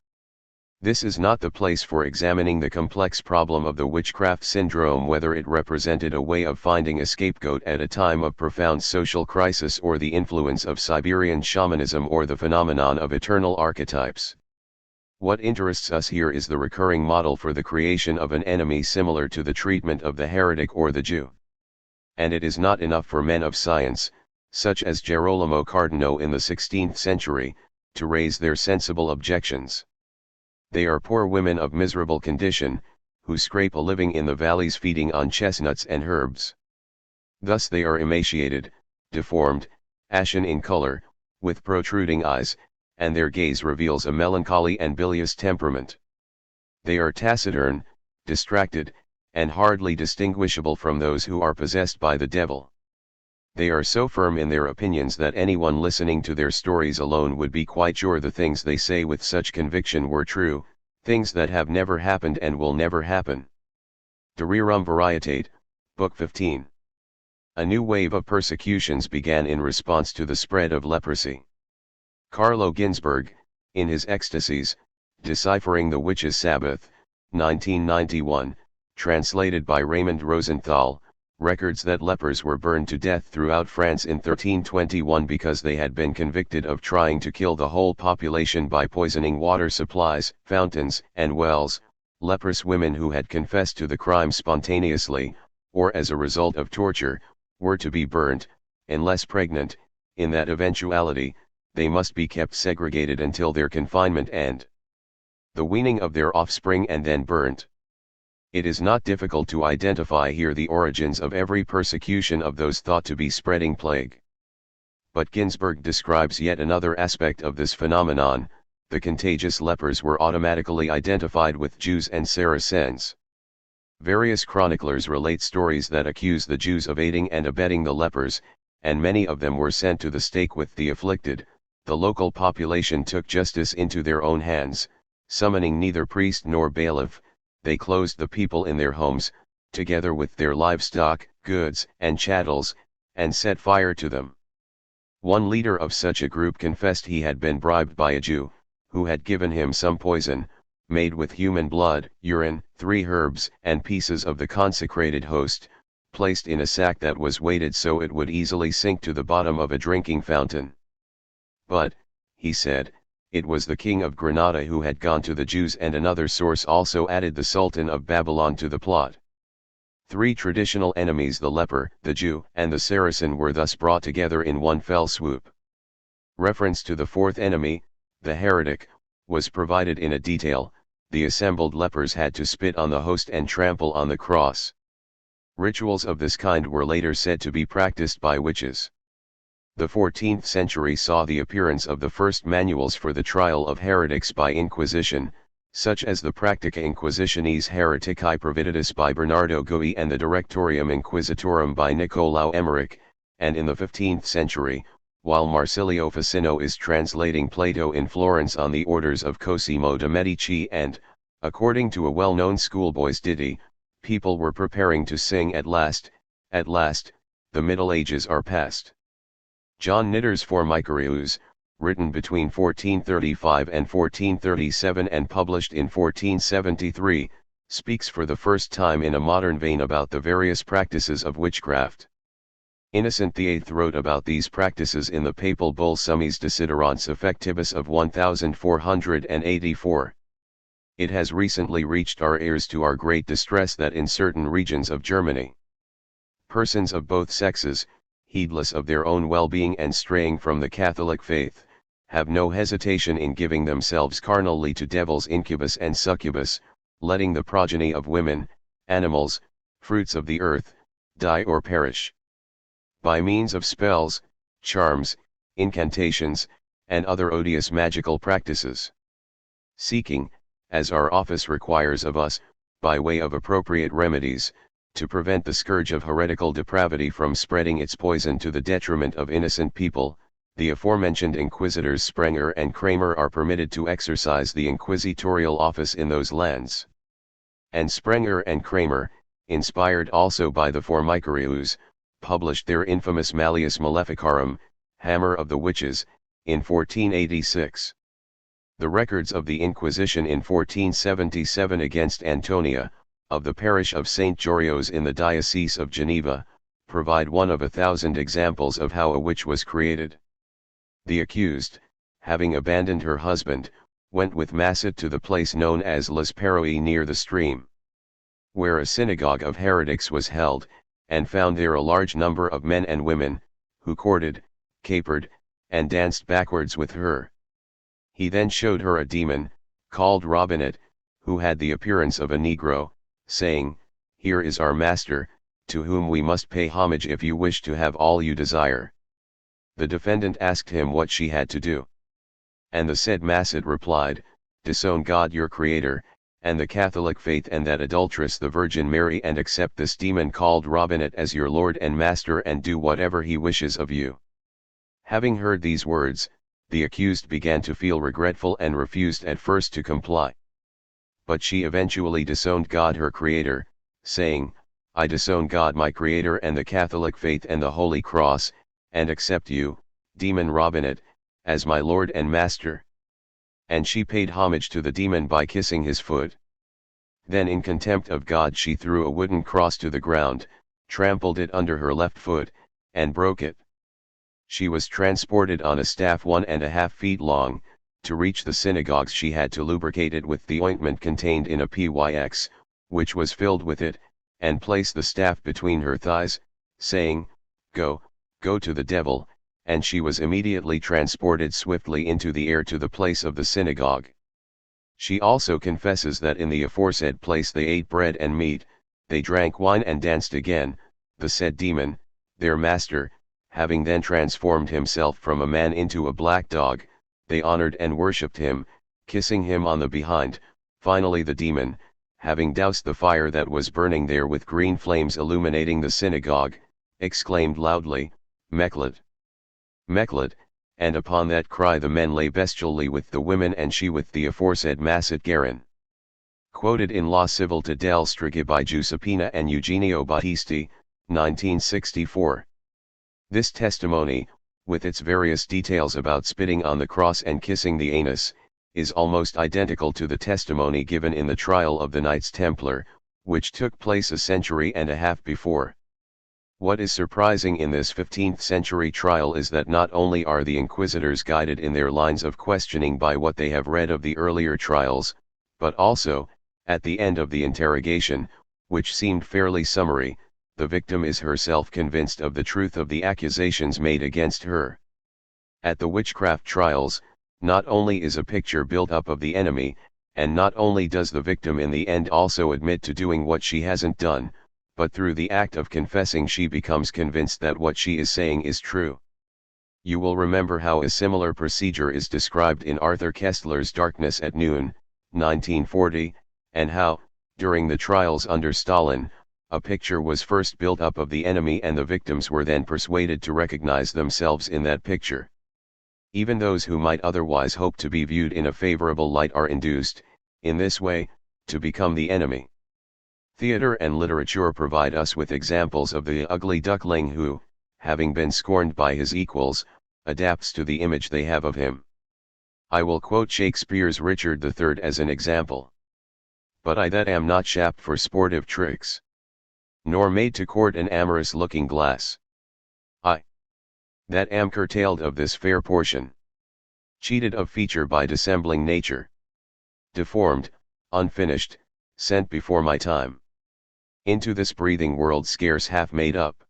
This is not the place for examining the complex problem of the witchcraft syndrome, whether it represented a way of finding a scapegoat at a time of profound social crisis, or the influence of Siberian shamanism, or the phenomenon of eternal archetypes. What interests us here is the recurring model for the creation of an enemy similar to the treatment of the heretic or the Jew. And it is not enough for men of science, such as Gerolamo Cardano in the 16th century, to raise their sensible objections. They are poor women of miserable condition, who scrape a living in the valleys feeding on chestnuts and herbs. Thus they are emaciated, deformed, ashen in color, with protruding eyes, and their gaze reveals a melancholy and bilious temperament. They are taciturn, distracted, and hardly distinguishable from those who are possessed by the devil. They are so firm in their opinions that anyone listening to their stories alone would be quite sure the things they say with such conviction were true, things that have never happened and will never happen. De Rerum Varietate, Book 15. A new wave of persecutions began in response to the spread of leprosy. Carlo Ginzburg, in his Ecstasies, Deciphering the Witch's Sabbath, 1991, translated by Raymond Rosenthal, records that lepers were burned to death throughout France in 1321 because they had been convicted of trying to kill the whole population by poisoning water supplies, fountains, and wells. Leprous women who had confessed to the crime spontaneously, or as a result of torture, were to be burnt, unless pregnant. In that eventuality, they must be kept segregated until their confinement and the weaning of their offspring, and then burnt. It is not difficult to identify here the origins of every persecution of those thought to be spreading plague. But Ginzburg describes yet another aspect of this phenomenon. The contagious lepers were automatically identified with Jews and Saracens. Various chroniclers relate stories that accuse the Jews of aiding and abetting the lepers, and many of them were sent to the stake with the afflicted. The local population took justice into their own hands, summoning neither priest nor bailiff. They closed the people in their homes, together with their livestock, goods, and chattels, and set fire to them. One leader of such a group confessed he had been bribed by a Jew, who had given him some poison, made with human blood, urine, 3 herbs, and pieces of the consecrated host, placed in a sack that was weighted so it would easily sink to the bottom of a drinking fountain. But, he said, it was the king of Granada who had gone to the Jews, and another source also added the Sultan of Babylon to the plot. Three traditional enemies, the leper, the Jew, and the Saracen, were thus brought together in one fell swoop. Reference to the fourth enemy, the heretic, was provided in a detail. The assembled lepers had to spit on the host and trample on the cross. Rituals of this kind were later said to be practiced by witches. The 14th century saw the appearance of the first manuals for the trial of heretics by Inquisition, such as the Practica Inquisitionis Heretici Providedis by Bernardo Gui and the Directorium Inquisitorum by Nicolau Emmerich, and in the 15th century, while Marsilio Ficino is translating Plato in Florence on the orders of Cosimo de' Medici, and, according to a well-known schoolboy's ditty, people were preparing to sing at last, the Middle Ages are past. John Knitter's Formicarius, written between 1435 and 1437 and published in 1473, speaks for the first time in a modern vein about the various practices of witchcraft. Innocent VIII wrote about these practices in the papal bull Summis Desiderants Effectibus of 1484. It has recently reached our ears to our great distress that in certain regions of Germany, persons of both sexes, heedless of their own well-being and straying from the Catholic faith, have no hesitation in giving themselves carnally to devils incubus and succubus, letting the progeny of women, animals, fruits of the earth, die or perish. By means of spells, charms, incantations, and other odious magical practices. Seeking, as our office requires of us, by way of appropriate remedies, to prevent the scourge of heretical depravity from spreading its poison to the detriment of innocent people, the aforementioned inquisitors Sprenger and Kramer are permitted to exercise the inquisitorial office in those lands. And Sprenger and Kramer, inspired also by the Formicarius, published their infamous Malleus Maleficarum, Hammer of the Witches, in 1486. The records of the Inquisition in 1477 against Antonia, of the parish of St. Georgios in the Diocese of Geneva, provide one of 1,000 examples of how a witch was created. The accused, having abandoned her husband, went with Masset to the place known as Les Paroi near the stream, where a synagogue of heretics was held, and found there a large number of men and women, who courted, capered, and danced backwards with her. He then showed her a demon, called Robinet, who had the appearance of a Negro, saying, "Here is our master, to whom we must pay homage if you wish to have all you desire." The defendant asked him what she had to do. And the said Masset replied, "Disown God your Creator, and the Catholic faith and that adulteress the Virgin Mary, and accept this demon called Robinet as your Lord and Master, and do whatever he wishes of you." Having heard these words, the accused began to feel regretful and refused at first to comply. But she eventually disowned God her Creator, saying, "I disown God my Creator and the Catholic faith and the Holy Cross, and accept you, demon Robinet, as my Lord and Master." And she paid homage to the demon by kissing his foot. Then in contempt of God she threw a wooden cross to the ground, trampled it under her left foot, and broke it. She was transported on a staff 1.5 feet long. To reach the synagogues she had to lubricate it with the ointment contained in a pyx, which was filled with it, and place the staff between her thighs, saying, "Go, go to the devil," and she was immediately transported swiftly into the air to the place of the synagogue. She also confesses that in the aforesaid place they ate bread and meat, they drank wine and danced again, the said demon, their master, having then transformed himself from a man into a black dog, they honored and worshipped him, kissing him on the behind. Finally the demon, having doused the fire that was burning there with green flames illuminating the synagogue, exclaimed loudly, "Meklet! Meklet!" and upon that cry the men lay bestially with the women and she with the aforesaid Masset Garin. Quoted in La Civiltà del Strighi by Giuseppina and Eugenio Battisti, 1964. This testimony, with its various details about spitting on the cross and kissing the anus, is almost identical to the testimony given in the trial of the Knights Templar, which took place a century and a half before. What is surprising in this 15th century trial is that not only are the inquisitors guided in their lines of questioning by what they have read of the earlier trials, but also, at the end of the interrogation, which seemed fairly summary, the victim is herself convinced of the truth of the accusations made against her. At the witchcraft trials, not only is a picture built up of the enemy, and not only does the victim in the end also admit to doing what she hasn't done, but through the act of confessing she becomes convinced that what she is saying is true. You will remember how a similar procedure is described in Arthur Koestler's Darkness at Noon, 1940, and how, during the trials under Stalin, a picture was first built up of the enemy and the victims were then persuaded to recognize themselves in that picture. Even those who might otherwise hope to be viewed in a favorable light are induced, in this way, to become the enemy. Theater and literature provide us with examples of the ugly duckling who, having been scorned by his equals, adapts to the image they have of him. I will quote Shakespeare's Richard III as an example. But I that am not shapt for sportive tricks, nor made to court an amorous looking glass. I that am curtailed of this fair portion, cheated of feature by dissembling nature, deformed, unfinished, sent before my time, into this breathing world scarce half made up,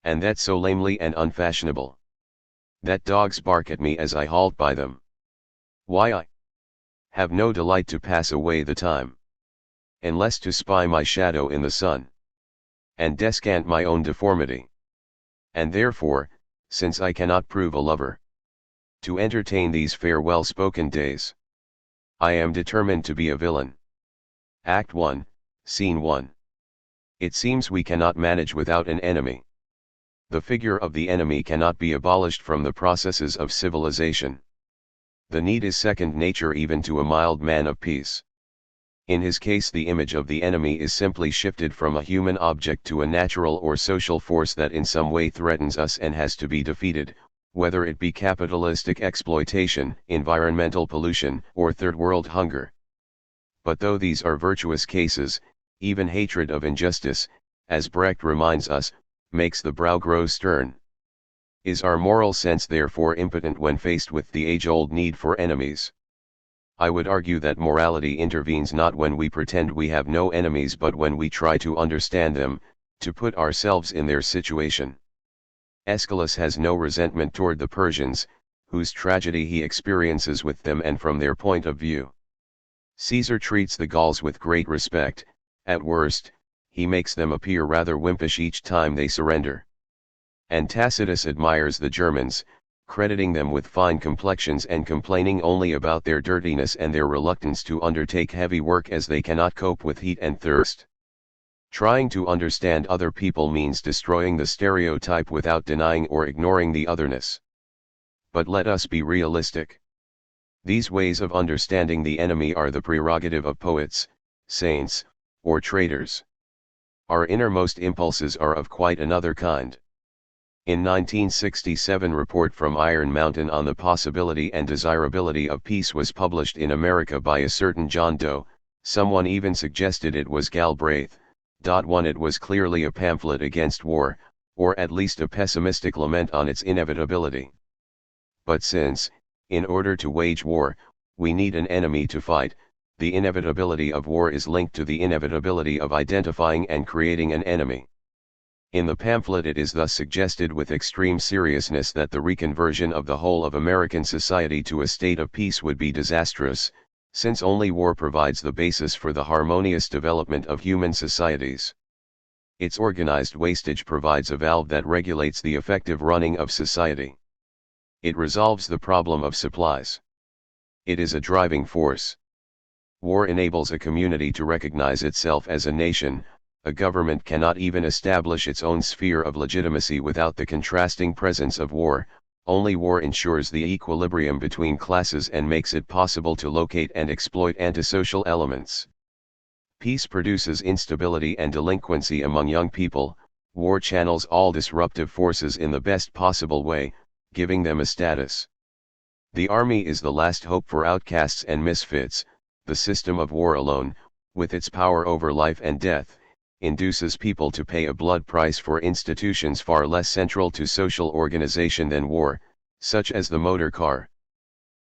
and that so lamely and unfashionable, that dogs bark at me as I halt by them. Why I have no delight to pass away the time, unless to spy my shadow in the sun, and descant my own deformity. And therefore, since I cannot prove a lover, to entertain these fair well-spoken days, I am determined to be a villain. Act 1, Scene 1. It seems we cannot manage without an enemy. The figure of the enemy cannot be abolished from the processes of civilization. The need is second nature even to a mild man of peace. In his case, the image of the enemy is simply shifted from a human object to a natural or social force that in some way threatens us and has to be defeated, whether it be capitalistic exploitation, environmental pollution, or third world hunger. But though these are virtuous cases, even hatred of injustice, as Brecht reminds us, makes the brow grow stern. Is our moral sense therefore impotent when faced with the age-old need for enemies? I would argue that morality intervenes not when we pretend we have no enemies but when we try to understand them, to put ourselves in their situation. Aeschylus has no resentment toward the Persians, whose tragedy he experiences with them and from their point of view. Caesar treats the Gauls with great respect. At worst, he makes them appear rather wimpish each time they surrender. And Tacitus admires the Germans, crediting them with fine complexions and complaining only about their dirtiness and their reluctance to undertake heavy work as they cannot cope with heat and thirst. Trying to understand other people means destroying the stereotype without denying or ignoring the otherness. But let us be realistic. These ways of understanding the enemy are the prerogative of poets, saints, or traders. Our innermost impulses are of quite another kind. In 1967, report from Iron Mountain on the possibility and desirability of peace was published in America by a certain John Doe. Someone even suggested it was Galbraith. 1. It was clearly a pamphlet against war, or at least a pessimistic lament on its inevitability. But since, in order to wage war, we need an enemy to fight, the inevitability of war is linked to the inevitability of identifying and creating an enemy. In the pamphlet it is thus suggested with extreme seriousness that the reconversion of the whole of American society to a state of peace would be disastrous, since only war provides the basis for the harmonious development of human societies. Its organized wastage provides a valve that regulates the effective running of society. It resolves the problem of supplies. It is a driving force. War enables a community to recognize itself as a nation. A government cannot even establish its own sphere of legitimacy without the contrasting presence of war. Only war ensures the equilibrium between classes and makes it possible to locate and exploit antisocial elements. Peace produces instability and delinquency among young people. War channels all disruptive forces in the best possible way, giving them a status. The army is the last hope for outcasts and misfits. The system of war alone, with its power over life and death, induces people to pay a blood price for institutions far less central to social organization than war, such as the motor car.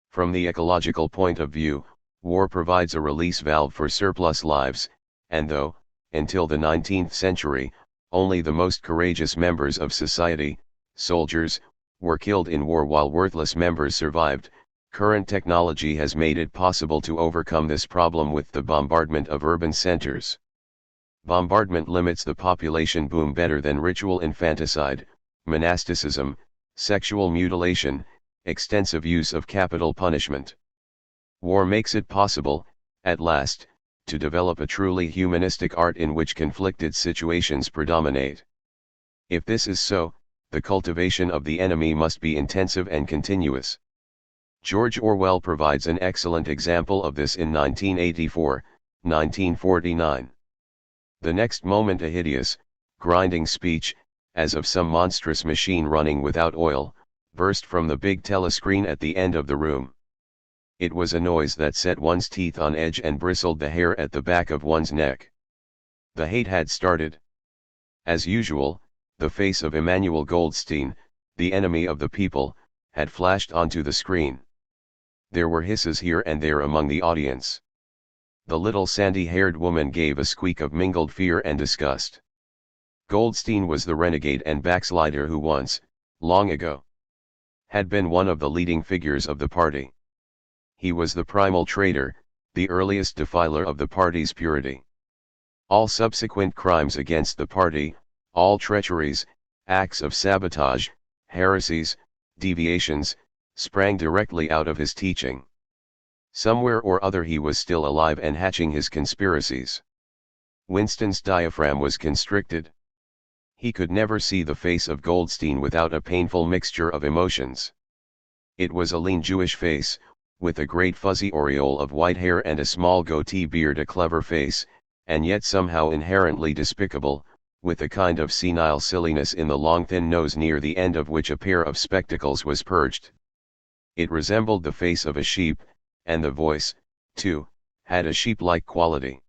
From the ecological point of view, war provides a release valve for surplus lives, and though, until the 19th century, only the most courageous members of society, soldiers, were killed in war while worthless members survived, current technology has made it possible to overcome this problem with the bombardment of urban centers. Bombardment limits the population boom better than ritual infanticide, monasticism, sexual mutilation, extensive use of capital punishment. War makes it possible, at last, to develop a truly humanistic art in which conflicted situations predominate. If this is so, the cultivation of the enemy must be intensive and continuous. George Orwell provides an excellent example of this in 1984, 1949. The next moment a hideous, grinding speech, as of some monstrous machine running without oil, burst from the big telescreen at the end of the room. It was a noise that set one's teeth on edge and bristled the hair at the back of one's neck. The hate had started. As usual, the face of Emmanuel Goldstein, the enemy of the people, had flashed onto the screen. There were hisses here and there among the audience. The little sandy-haired woman gave a squeak of mingled fear and disgust. Goldstein was the renegade and backslider who once, long ago, had been one of the leading figures of the party. He was the primal traitor, the earliest defiler of the party's purity. All subsequent crimes against the party, all treacheries, acts of sabotage, heresies, deviations, sprang directly out of his teaching. Somewhere or other he was still alive and hatching his conspiracies. Winston's diaphragm was constricted. He could never see the face of Goldstein without a painful mixture of emotions. It was a lean Jewish face, with a great fuzzy aureole of white hair and a small goatee beard, a clever face, and yet somehow inherently despicable, with a kind of senile silliness in the long thin nose near the end of which a pair of spectacles was perched. It resembled the face of a sheep, and the voice, too, had a sheep-like quality.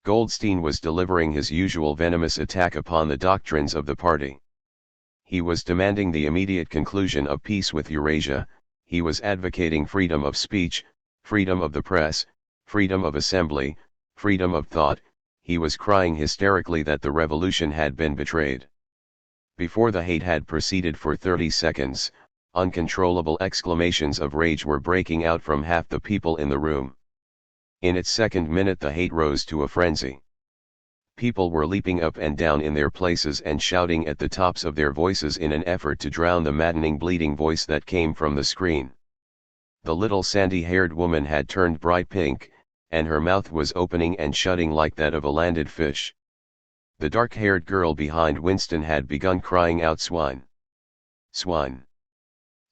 Goldstein was delivering his usual venomous attack upon the doctrines of the party. He was demanding the immediate conclusion of peace with Eurasia, he was advocating freedom of speech, freedom of the press, freedom of assembly, freedom of thought, he was crying hysterically that the revolution had been betrayed. Before the hate had proceeded for 30 seconds, uncontrollable exclamations of rage were breaking out from half the people in the room. In its second minute the hate rose to a frenzy. People were leaping up and down in their places and shouting at the tops of their voices in an effort to drown the maddening bleating voice that came from the screen. The little sandy-haired woman had turned bright pink, and her mouth was opening and shutting like that of a landed fish. The dark-haired girl behind Winston had begun crying out swine. Swine.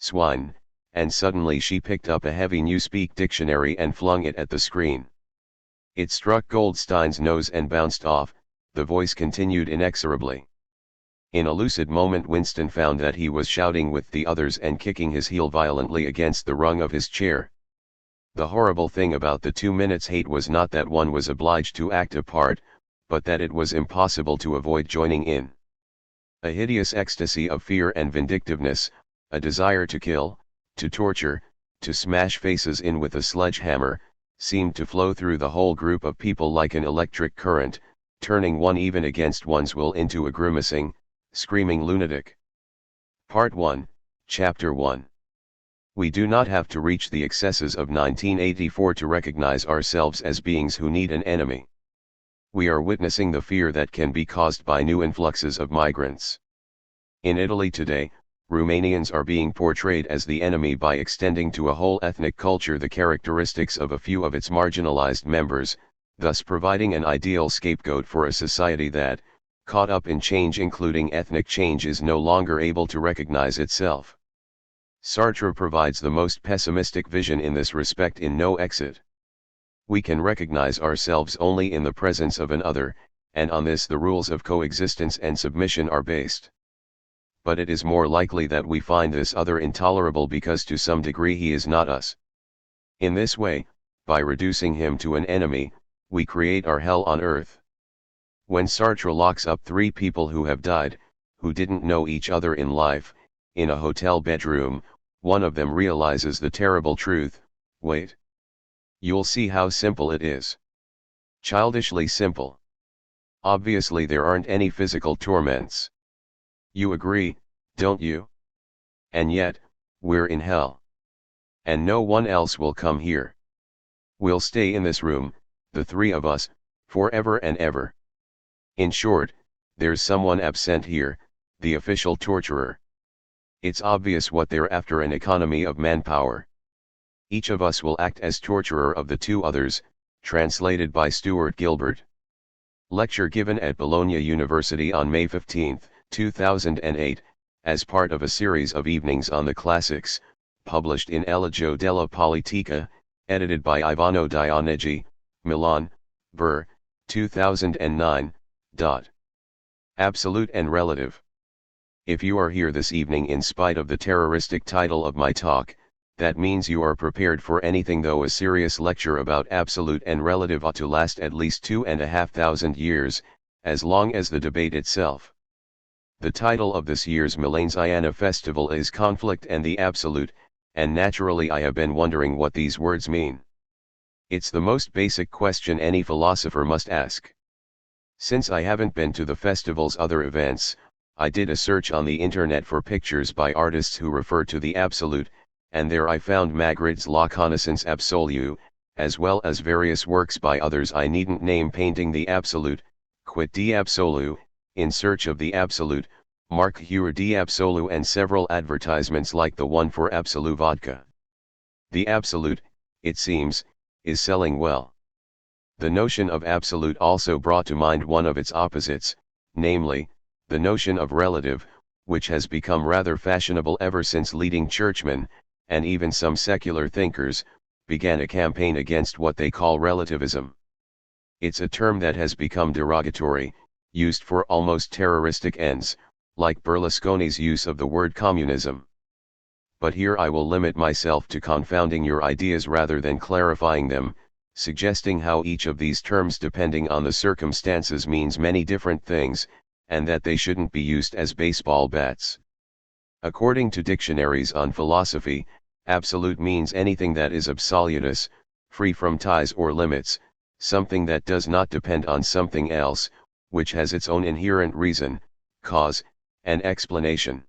Swine, and suddenly she picked up a heavy Newspeak dictionary and flung it at the screen. It struck Goldstein's nose and bounced off, the voice continued inexorably. In a lucid moment Winston found that he was shouting with the others and kicking his heel violently against the rung of his chair. The horrible thing about the 2 minutes hate was not that one was obliged to act a part, but that it was impossible to avoid joining in. A hideous ecstasy of fear and vindictiveness, a desire to kill, to torture, to smash faces in with a sledgehammer, seemed to flow through the whole group of people like an electric current, turning one even against one's will into a grimacing, screaming lunatic. Part 1, Chapter 1. We do not have to reach the excesses of 1984 to recognize ourselves as beings who need an enemy. We are witnessing the fear that can be caused by new influxes of migrants. In Italy today, Romanians are being portrayed as the enemy by extending to a whole ethnic culture the characteristics of a few of its marginalized members, thus providing an ideal scapegoat for a society that, caught up in change including ethnic change, is no longer able to recognize itself. Sartre provides the most pessimistic vision in this respect in No Exit. We can recognize ourselves only in the presence of an other, and on this the rules of coexistence and submission are based. But it is more likely that we find this other intolerable because to some degree he is not us. In this way, by reducing him to an enemy, we create our hell on earth. When Sartre locks up three people who have died, who didn't know each other in life, in a hotel bedroom, one of them realizes the terrible truth: wait. You'll see how simple it is. Childishly simple. Obviously there aren't any physical torments. You agree, don't you? And yet, we're in hell. And no one else will come here. We'll stay in this room, the three of us, forever and ever. In short, there's someone absent here, the official torturer. It's obvious what they're after: an economy of manpower. Each of us will act as torturer of the two others, translated by Stuart Gilbert. Lecture given at Bologna University on May 15, 2008, as part of a series of evenings on the classics, published in Elogio della Politica, edited by Ivano Dionigi, Milan, Ver, 2009. Absolute and relative. If you are here this evening in spite of the terroristic title of my talk, that means you are prepared for anything, though a serious lecture about absolute and relative ought to last at least 2,500 years, as long as the debate itself. The title of this year's Milanesiana festival is Conflict and the Absolute, and naturally I have been wondering what these words mean. It's the most basic question any philosopher must ask. Since I haven't been to the festival's other events, I did a search on the internet for pictures by artists who refer to the absolute, and there I found Magritte's La Connaissance Absolue, as well as various works by others I needn't name painting the absolute, Quid di Absolu, In Search of the Absolute, Marc Heur di Absolu, and several advertisements like the one for Absolut Vodka. The absolute, it seems, is selling well. The notion of absolute also brought to mind one of its opposites, namely, the notion of relative, which has become rather fashionable ever since leading churchmen, and even some secular thinkers, began a campaign against what they call relativism. It's a term that has become derogatory, used for almost terroristic ends, like Berlusconi's use of the word communism. But here I will limit myself to confounding your ideas rather than clarifying them, suggesting how each of these terms, depending on the circumstances, means many different things, and that they shouldn't be used as baseball bats. According to dictionaries on philosophy, absolute means anything that is absolutus, free from ties or limits, something that does not depend on something else, which has its own inherent reason, cause, and explanation.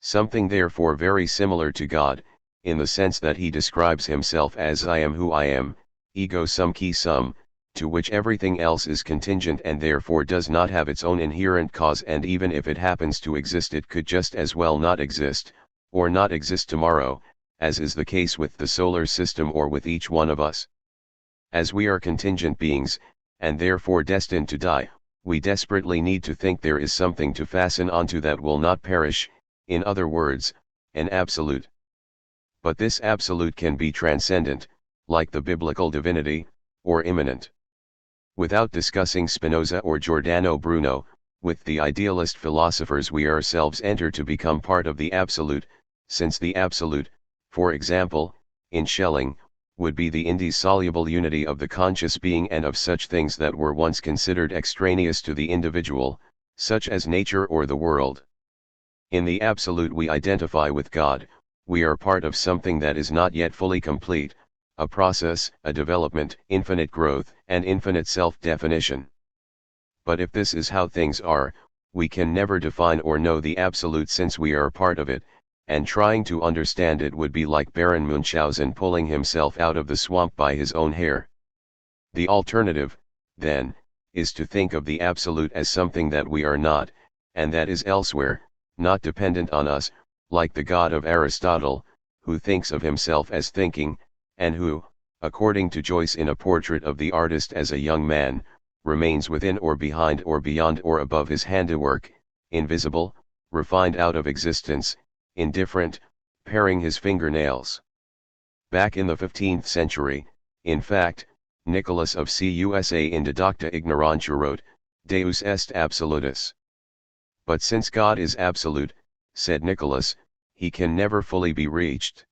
Something therefore very similar to God, in the sense that he describes himself as I am who I am, ego sum qui sum, to which everything else is contingent and therefore does not have its own inherent cause, and even if it happens to exist it could just as well not exist, or not exist tomorrow, as is the case with the solar system or with each one of us. As we are contingent beings, and therefore destined to die, we desperately need to think there is something to fasten onto that will not perish, in other words, an absolute. But this absolute can be transcendent, like the biblical divinity, or immanent. Without discussing Spinoza or Giordano Bruno, with the idealist philosophers we ourselves enter to become part of the absolute, since the absolute, for example, in Schelling, would be the indissoluble unity of the conscious being and of such things that were once considered extraneous to the individual, such as nature or the world. In the absolute we identify with God, we are part of something that is not yet fully complete, a process, a development, infinite growth, and infinite self-definition. But if this is how things are, we can never define or know the absolute since we are part of it, and trying to understand it would be like Baron Munchausen pulling himself out of the swamp by his own hair. The alternative, then, is to think of the absolute as something that we are not, and that is elsewhere, not dependent on us, like the God of Aristotle, who thinks of himself as thinking, and who, according to Joyce in A Portrait of the Artist as a Young Man, remains within or behind or beyond or above his handiwork, invisible, refined out of existence, indifferent, paring his fingernails. Back in the 15th century, in fact, Nicholas of Cusa in Didacta Ignorantia wrote, Deus est absolutus. But since God is absolute, said Nicholas, he can never fully be reached.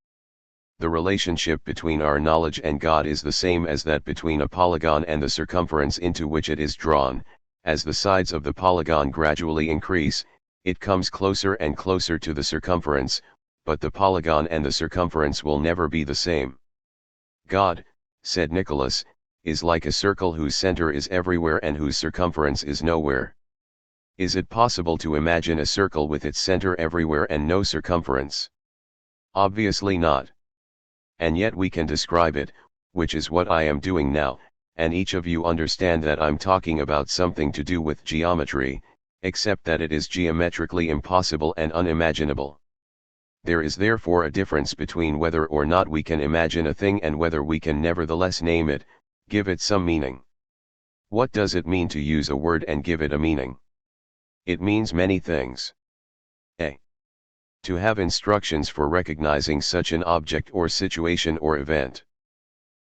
The relationship between our knowledge and God is the same as that between a polygon and the circumference into which it is drawn, As the sides of the polygon gradually increase, it comes closer and closer to the circumference, but the polygon and the circumference will never be the same. God, said Nicholas, is like a circle whose center is everywhere and whose circumference is nowhere. Is it possible to imagine a circle with its center everywhere and no circumference? Obviously not. And yet we can describe it, which is what I am doing now, and each of you understand that I'm talking about something to do with geometry, except that it is geometrically impossible and unimaginable. There is therefore a difference between whether or not we can imagine a thing and whether we can nevertheless name it, give it some meaning. What does it mean to use a word and give it a meaning? It means many things. A. To have instructions for recognizing such an object or situation or event.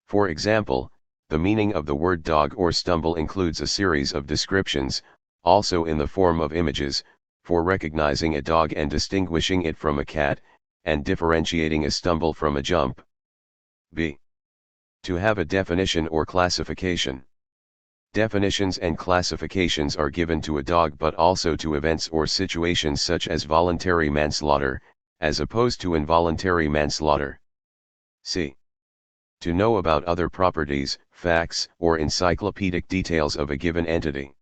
For example, the meaning of the word dog or stumble includes a series of descriptions, also in the form of images, for recognizing a dog and distinguishing it from a cat, and differentiating a stumble from a jump. B. To have a definition or classification. Definitions and classifications are given to a dog but also to events or situations such as voluntary manslaughter, as opposed to involuntary manslaughter. C. To know about other properties, facts, or encyclopedic details of a given entity.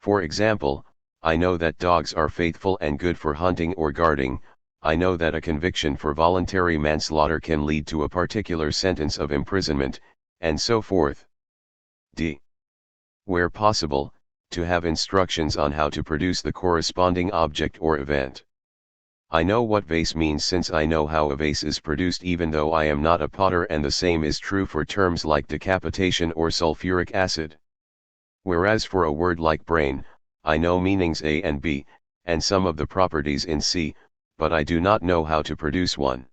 For example, I know that dogs are faithful and good for hunting or guarding. I know that a conviction for voluntary manslaughter can lead to a particular sentence of imprisonment, and so forth. D. Where possible, to have instructions on how to produce the corresponding object or event. I know what vase means since I know how a vase is produced even though I am not a potter, and the same is true for terms like decapitation or sulfuric acid. Whereas for a word like brain, I know meanings A and B, and some of the properties in C, but I do not know how to produce one.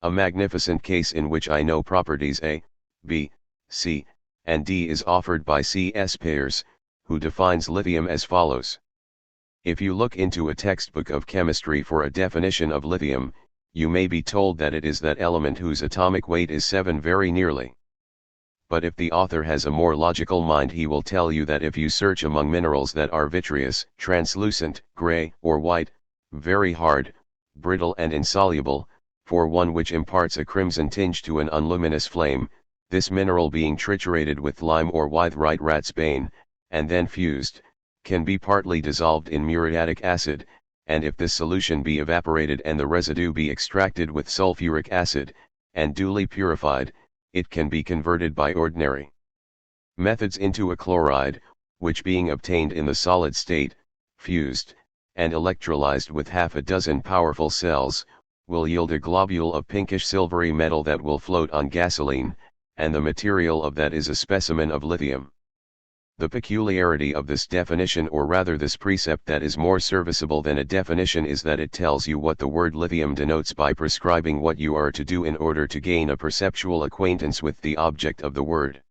A magnificent case in which I know properties A, B, C, and D is offered by C.S. Peirce, who defines lithium as follows. If you look into a textbook of chemistry for a definition of lithium, you may be told that it is that element whose atomic weight is 7 very nearly. But if the author has a more logical mind, he will tell you that if you search among minerals that are vitreous, translucent, gray, or white, very hard, brittle and insoluble, for one which imparts a crimson tinge to an unluminous flame, this mineral being triturated with lime or witherite ratsbane, and then fused, can be partly dissolved in muriatic acid, and if this solution be evaporated and the residue be extracted with sulfuric acid, and duly purified, it can be converted by ordinary methods into a chloride, which being obtained in the solid state, fused, and electrolyzed with half a dozen powerful cells, will yield a globule of pinkish silvery metal that will float on gasoline, and the material of that is a specimen of lithium. The peculiarity of this definition, or rather this precept that is more serviceable than a definition, is that it tells you what the word lithium denotes by prescribing what you are to do in order to gain a perceptual acquaintance with the object of the word.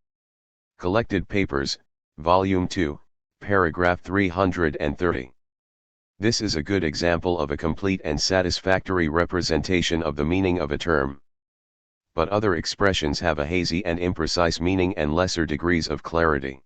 Collected Papers, Volume 2, Paragraph 330. This is a good example of a complete and satisfactory representation of the meaning of a term. But other expressions have a hazy and imprecise meaning and lesser degrees of clarity.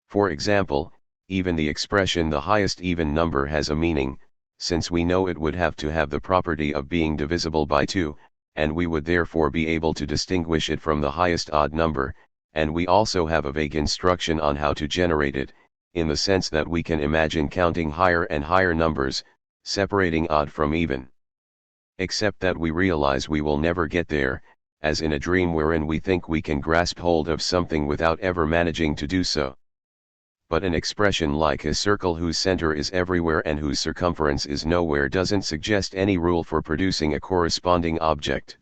For example, even the expression the highest even number has a meaning, since we know it would have to have the property of being divisible by 2, and we would therefore be able to distinguish it from the highest odd number, and we also have a vague instruction on how to generate it, in the sense that we can imagine counting higher and higher numbers, separating odd from even. Except that we realize we will never get there, as in a dream wherein we think we can grasp hold of something without ever managing to do so. But an expression like a circle whose center is everywhere and whose circumference is nowhere doesn't suggest any rule for producing a corresponding object.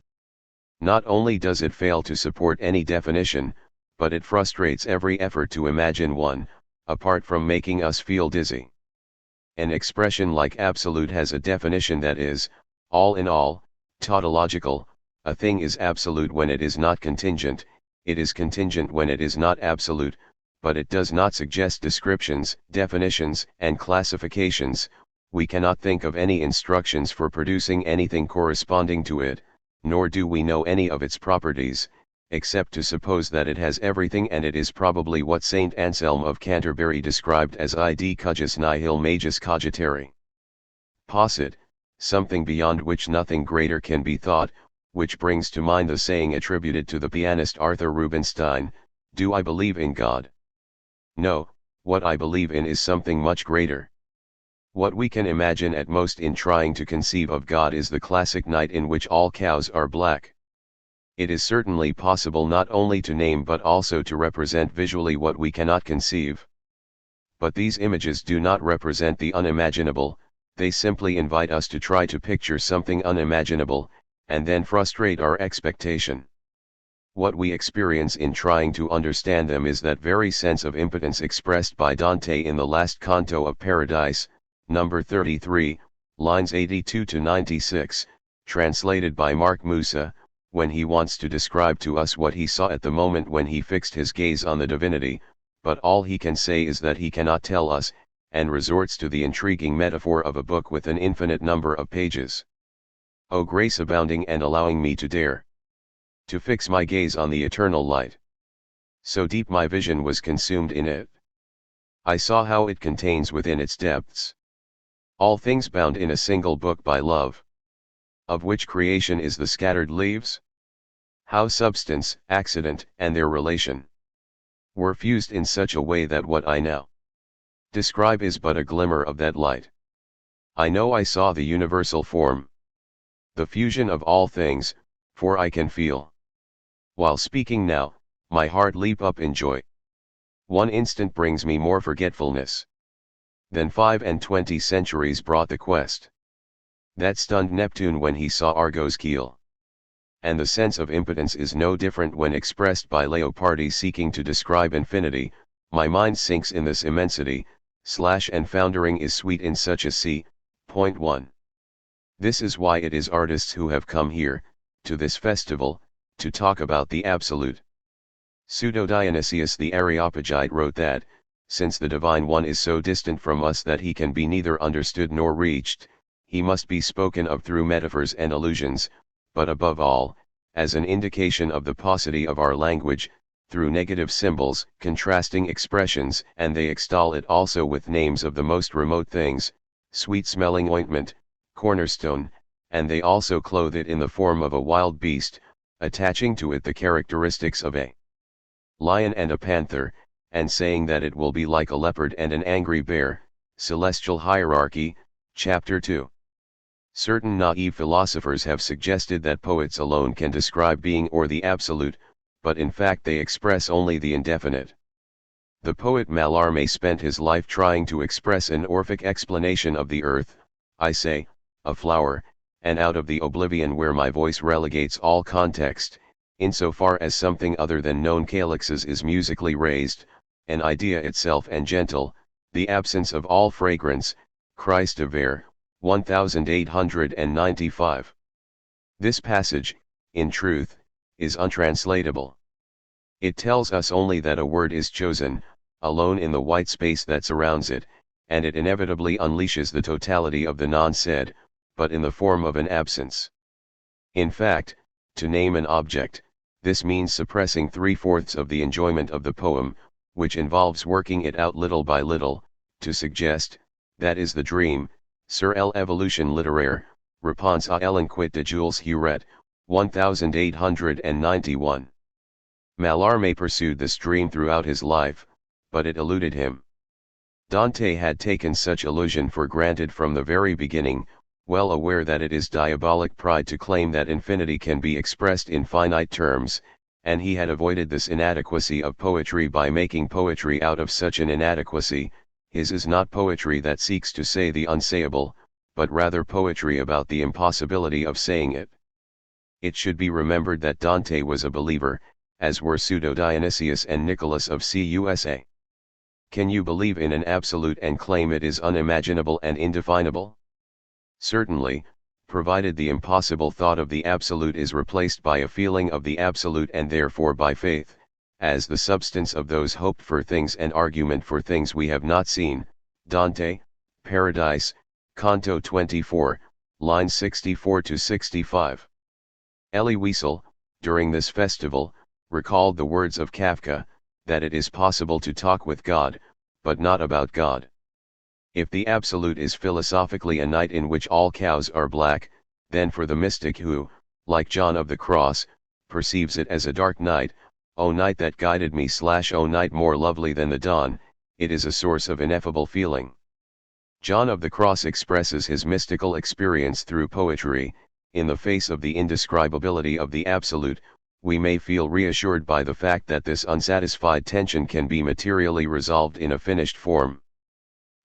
Not only does it fail to support any definition, but it frustrates every effort to imagine one, apart from making us feel dizzy. An expression like absolute has a definition that is, all in all, tautological. A thing is absolute when it is not contingent, it is contingent when it is not absolute, but it does not suggest descriptions, definitions, and classifications. We cannot think of any instructions for producing anything corresponding to it, nor do we know any of its properties, except to suppose that it has everything, and it is probably what Saint Anselm of Canterbury described as id cujus nihil magis cogitare. Possit, something beyond which nothing greater can be thought, which brings to mind the saying attributed to the pianist Arthur Rubinstein, "Do I believe in God? No, what I believe in is something much greater." What we can imagine at most in trying to conceive of God is the classic night in which all cows are black. It is certainly possible not only to name but also to represent visually what we cannot conceive. But these images do not represent the unimaginable, they simply invite us to try to picture something unimaginable, and then frustrate our expectation. What we experience in trying to understand them is that very sense of impotence expressed by Dante in the last canto of Paradise, number 33, lines 82 to 96, translated by Mark Musa, when he wants to describe to us what he saw at the moment when he fixed his gaze on the divinity, but all he can say is that he cannot tell us, and resorts to the intriguing metaphor of a book with an infinite number of pages. O grace abounding and allowing me to dare to fix my gaze on the eternal light. So deep my vision was consumed in it. I saw how it contains within its depths all things bound in a single book by love, of which creation is the scattered leaves. How substance, accident, and their relation were fused in such a way that what I now describe is but a glimmer of that light. I know I saw the universal form, the fusion of all things, for I can feel, while speaking now, my heart leap up in joy. One instant brings me more forgetfulness than 25 centuries brought the quest that stunned Neptune when he saw Argo's keel. And the sense of impotence is no different when expressed by Leopardi seeking to describe infinity. My mind sinks in this immensity, and foundering is sweet in such a sea. Point 1. This is why it is artists who have come here, to this festival, to talk about the Absolute. Pseudo-Dionysius the Areopagite wrote that, since the Divine One is so distant from us that he can be neither understood nor reached, he must be spoken of through metaphors and allusions, but above all, as an indication of the paucity of our language, through negative symbols, contrasting expressions, and they extol it also with names of the most remote things, sweet-smelling ointment, cornerstone, and they also clothe it in the form of a wild beast, attaching to it the characteristics of a lion and a panther, and saying that it will be like a leopard and an angry bear. Celestial Hierarchy, Chapter 2. Certain naive philosophers have suggested that poets alone can describe being or the absolute, but in fact they express only the indefinite. The poet Mallarmé spent his life trying to express an Orphic explanation of the earth, I say, a flower, and out of the oblivion where my voice relegates all context, insofar as something other than known calyxes is musically raised, an idea itself and gentle, the absence of all fragrance, Christ de Ver, 1895. This passage, in truth, is untranslatable. It tells us only that a word is chosen, alone in the white space that surrounds it, and it inevitably unleashes the totality of the non-said, but in the form of an absence. In fact, to name an object, this means suppressing 3/4 of the enjoyment of the poem, which involves working it out little by little, to suggest, that is the dream. Sur l'évolution littéraire, Réponse à l'enquête de Jules Huret, 1891. Mallarmé pursued this dream throughout his life, but it eluded him. Dante had taken such illusion for granted from the very beginning, well aware that it is diabolic pride to claim that infinity can be expressed in finite terms, and he had avoided this inadequacy of poetry by making poetry out of such an inadequacy. His is not poetry that seeks to say the unsayable, but rather poetry about the impossibility of saying it. It should be remembered that Dante was a believer, as were Pseudo-Dionysius and Nicholas of Cusa. Can you believe in an absolute and claim it is unimaginable and indefinable? Certainly, provided the impossible thought of the absolute is replaced by a feeling of the absolute and therefore by faith, as the substance of those hoped for things and argument for things we have not seen. Dante, Paradise, Canto 24, lines 64 to 65. Elie Wiesel, during this festival, recalled the words of Kafka, that it is possible to talk with God, but not about God. If the Absolute is philosophically a night in which all cows are black, then for the mystic who, like John of the Cross, perceives it as a dark night, O night that guided me / O night more lovely than the dawn, it is a source of ineffable feeling. John of the Cross expresses his mystical experience through poetry. In the face of the indescribability of the Absolute, we may feel reassured by the fact that this unsatisfied tension can be materially resolved in a finished form.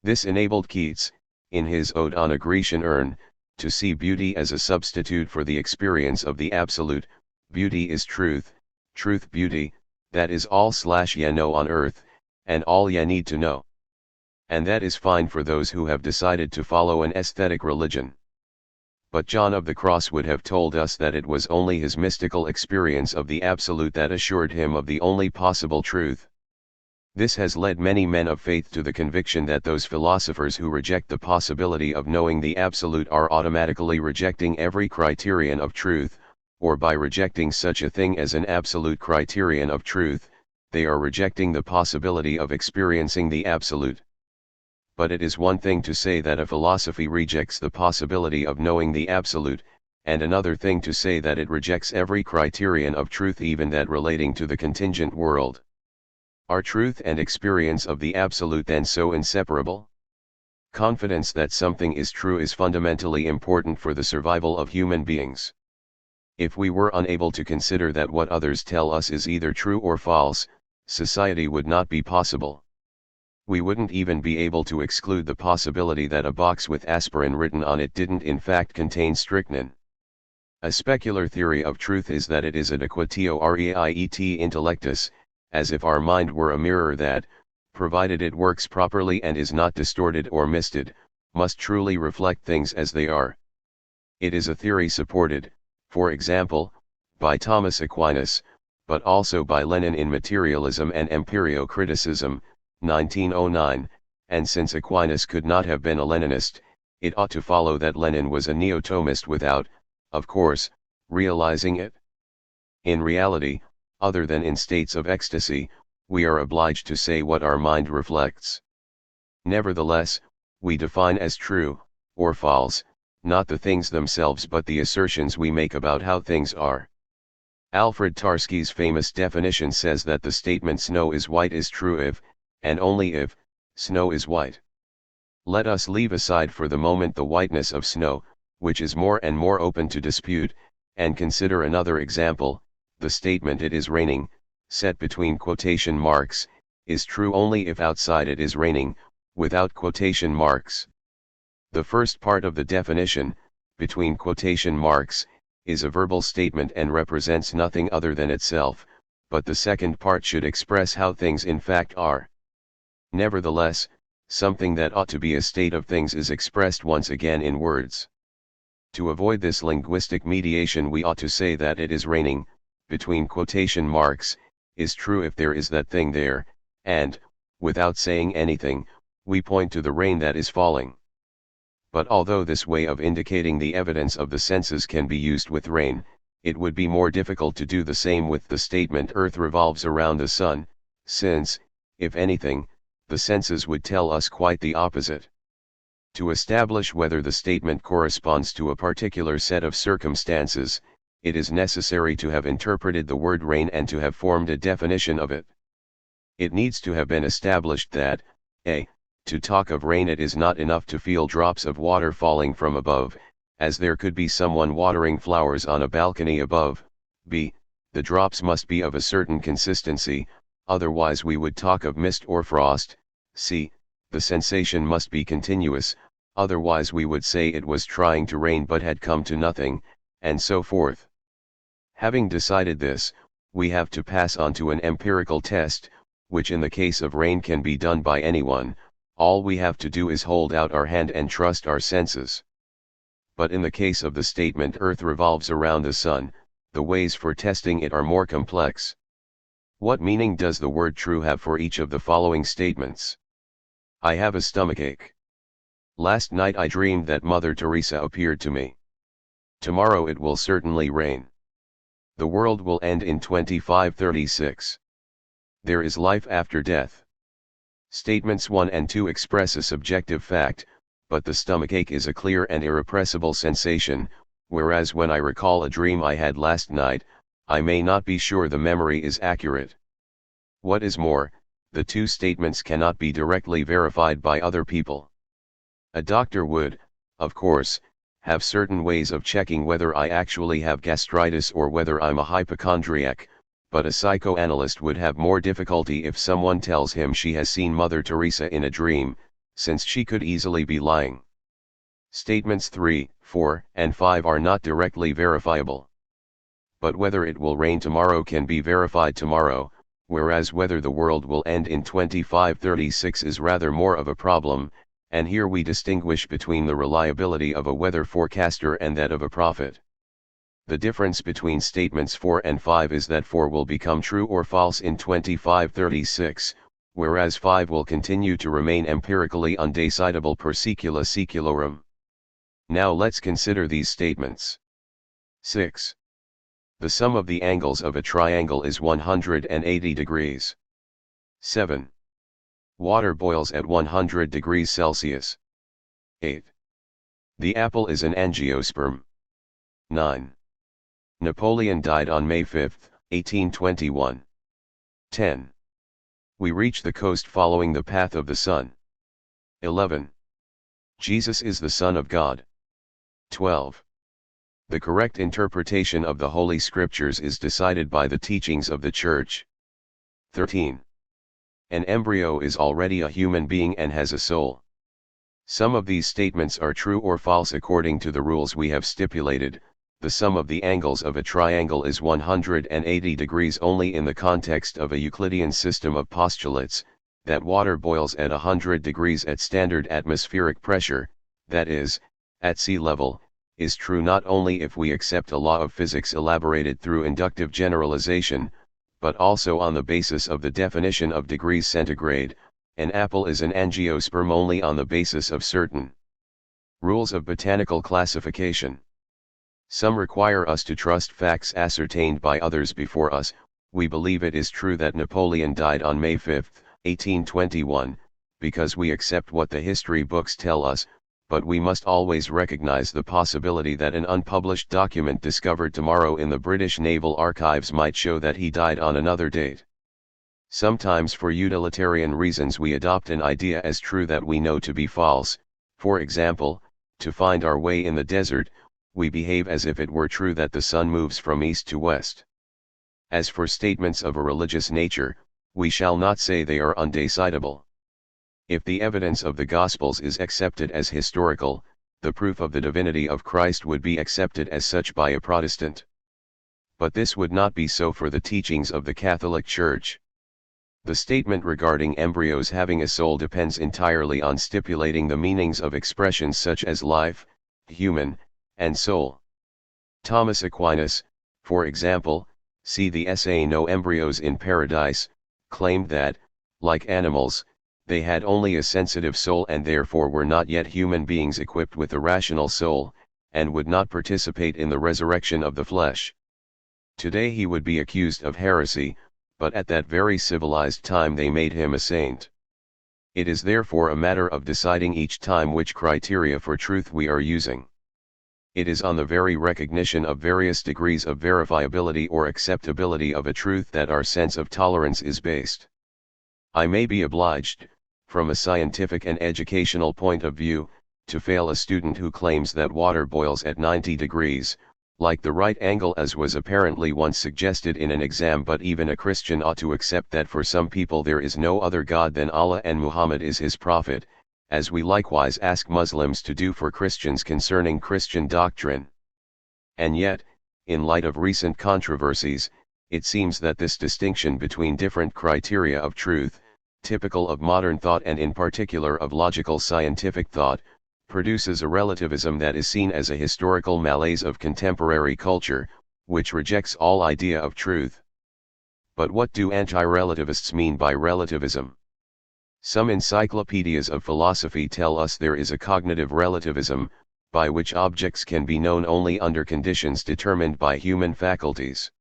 This enabled Keats, in his Ode on a Grecian Urn, to see beauty as a substitute for the experience of the Absolute. Beauty is truth, truth beauty, that is all / ye know on earth, and all ye need to know. And that is fine for those who have decided to follow an aesthetic religion. But John of the Cross would have told us that it was only his mystical experience of the Absolute that assured him of the only possible truth. This has led many men of faith to the conviction that those philosophers who reject the possibility of knowing the Absolute are automatically rejecting every criterion of truth, or by rejecting such a thing as an absolute criterion of truth, they are rejecting the possibility of experiencing the Absolute. But it is one thing to say that a philosophy rejects the possibility of knowing the Absolute, and another thing to say that it rejects every criterion of truth, even that relating to the contingent world. Are truth and experience of the Absolute then so inseparable? Confidence that something is true is fundamentally important for the survival of human beings. If we were unable to consider that what others tell us is either true or false, society would not be possible. We wouldn't even be able to exclude the possibility that a box with aspirin written on it didn't in fact contain strychnine. A specular theory of truth is that it is adequatio reiet intellectus, as if our mind were a mirror that, provided it works properly and is not distorted or misted, must truly reflect things as they are. It is a theory supported, for example, by Thomas Aquinas, but also by Lenin in Materialism and Empirio-Criticism, 1909, and since Aquinas could not have been a Leninist, it ought to follow that Lenin was a neo-Thomist without, of course, realizing it. In reality, other than in states of ecstasy, we are obliged to say what our mind reflects. Nevertheless, we define as true, or false, not the things themselves but the assertions we make about how things are. Alfred Tarski's famous definition says that the statement snow is white is true if, and only if, snow is white. Let us leave aside for the moment the whiteness of snow, which is more and more open to dispute, and consider another example. The statement "it is raining," set between quotation marks, is true only if outside it is raining, without quotation marks. The first part of the definition, between quotation marks, is a verbal statement and represents nothing other than itself, but the second part should express how things in fact are. Nevertheless, something that ought to be a state of things is expressed once again in words. To avoid this linguistic mediation, we ought to say that "it is raining," between quotation marks, is true if there is that thing there, and, without saying anything, we point to the rain that is falling. But although this way of indicating the evidence of the senses can be used with rain, it would be more difficult to do the same with the statement "Earth revolves around the sun," since, if anything, the senses would tell us quite the opposite. To establish whether the statement corresponds to a particular set of circumstances, it is necessary to have interpreted the word rain and to have formed a definition of it. It needs to have been established that, a. To talk of rain, it is not enough to feel drops of water falling from above, as there could be someone watering flowers on a balcony above. b. The drops must be of a certain consistency, otherwise we would talk of mist or frost. c. The sensation must be continuous, otherwise we would say it was trying to rain but had come to nothing, and so forth. Having decided this, we have to pass on to an empirical test, which in the case of rain can be done by anyone. All we have to do is hold out our hand and trust our senses. But in the case of the statement "Earth revolves around the sun," the ways for testing it are more complex. What meaning does the word "true" have for each of the following statements? I have a stomachache. Last night I dreamed that Mother Teresa appeared to me. Tomorrow it will certainly rain. The world will end in 2536. There is life after death. Statements 1 and 2 express a subjective fact, but the stomachache is a clear and irrepressible sensation, whereas when I recall a dream I had last night, I may not be sure the memory is accurate. What is more, the two statements cannot be directly verified by other people. A doctor would, of course, have certain ways of checking whether I actually have gastritis or whether I'm a hypochondriac, but a psychoanalyst would have more difficulty if someone tells him she has seen Mother Teresa in a dream, since she could easily be lying. Statements 3, 4, and 5 are not directly verifiable. But whether it will rain tomorrow can be verified tomorrow, whereas whether the world will end in 2536 is rather more of a problem, and here we distinguish between the reliability of a weather forecaster and that of a prophet. The difference between statements 4 and 5 is that 4 will become true or false in 2536, whereas 5 will continue to remain empirically undecidable per secula seculorum. Now let's consider these statements. 6. The sum of the angles of a triangle is 180 degrees. 7. Water boils at 100 degrees Celsius. 8. The apple is an angiosperm. 9. Napoleon died on May 5, 1821. 10. We reach the coast following the path of the sun. 11. Jesus is the Son of God. 12. The correct interpretation of the Holy Scriptures is decided by the teachings of the Church. 13. An embryo is already a human being and has a soul. Some of these statements are true or false according to the rules we have stipulated. The sum of the angles of a triangle is 180 degrees only in the context of a Euclidean system of postulates, that water boils at 100 degrees at standard atmospheric pressure, that is, at sea level, is true not only if we accept a law of physics elaborated through inductive generalization, but also on the basis of the definition of degrees centigrade. An apple is an angiosperm only on the basis of certain rules of botanical classification. Some require us to trust facts ascertained by others before us. We believe it is true that Napoleon died on May 5, 1821, because we accept what the history books tell us, but we must always recognize the possibility that an unpublished document discovered tomorrow in the British Naval Archives might show that he died on another date. Sometimes for utilitarian reasons we adopt an idea as true that we know to be false. For example, to find our way in the desert, we behave as if it were true that the sun moves from east to west. As for statements of a religious nature, we shall not say they are undecidable. If the evidence of the Gospels is accepted as historical, the proof of the divinity of Christ would be accepted as such by a Protestant. But this would not be so for the teachings of the Catholic Church. The statement regarding embryos having a soul depends entirely on stipulating the meanings of expressions such as life, human, and soul. Thomas Aquinas, for example, see the essay No Embryos in Paradise, claimed that, like animals, they had only a sensitive soul and therefore were not yet human beings equipped with a rational soul, and would not participate in the resurrection of the flesh. Today he would be accused of heresy, but at that very civilized time they made him a saint. It is therefore a matter of deciding each time which criteria for truth we are using. It is on the very recognition of various degrees of verifiability or acceptability of a truth that our sense of tolerance is based. I may be obliged, from a scientific and educational point of view, to fail a student who claims that water boils at 90 degrees, like the right angle as was apparently once suggested in an exam, but even a Christian ought to accept that for some people there is no other God than Allah and Muhammad is his prophet, as we likewise ask Muslims to do for Christians concerning Christian doctrine. And yet, in light of recent controversies, it seems that this distinction between different criteria of truth, typical of modern thought and in particular of logical scientific thought, produces a relativism that is seen as a historical malaise of contemporary culture, which rejects all idea of truth. But what do anti-relativists mean by relativism? Some encyclopedias of philosophy tell us there is a cognitive relativism, by which objects can be known only under conditions determined by human faculties.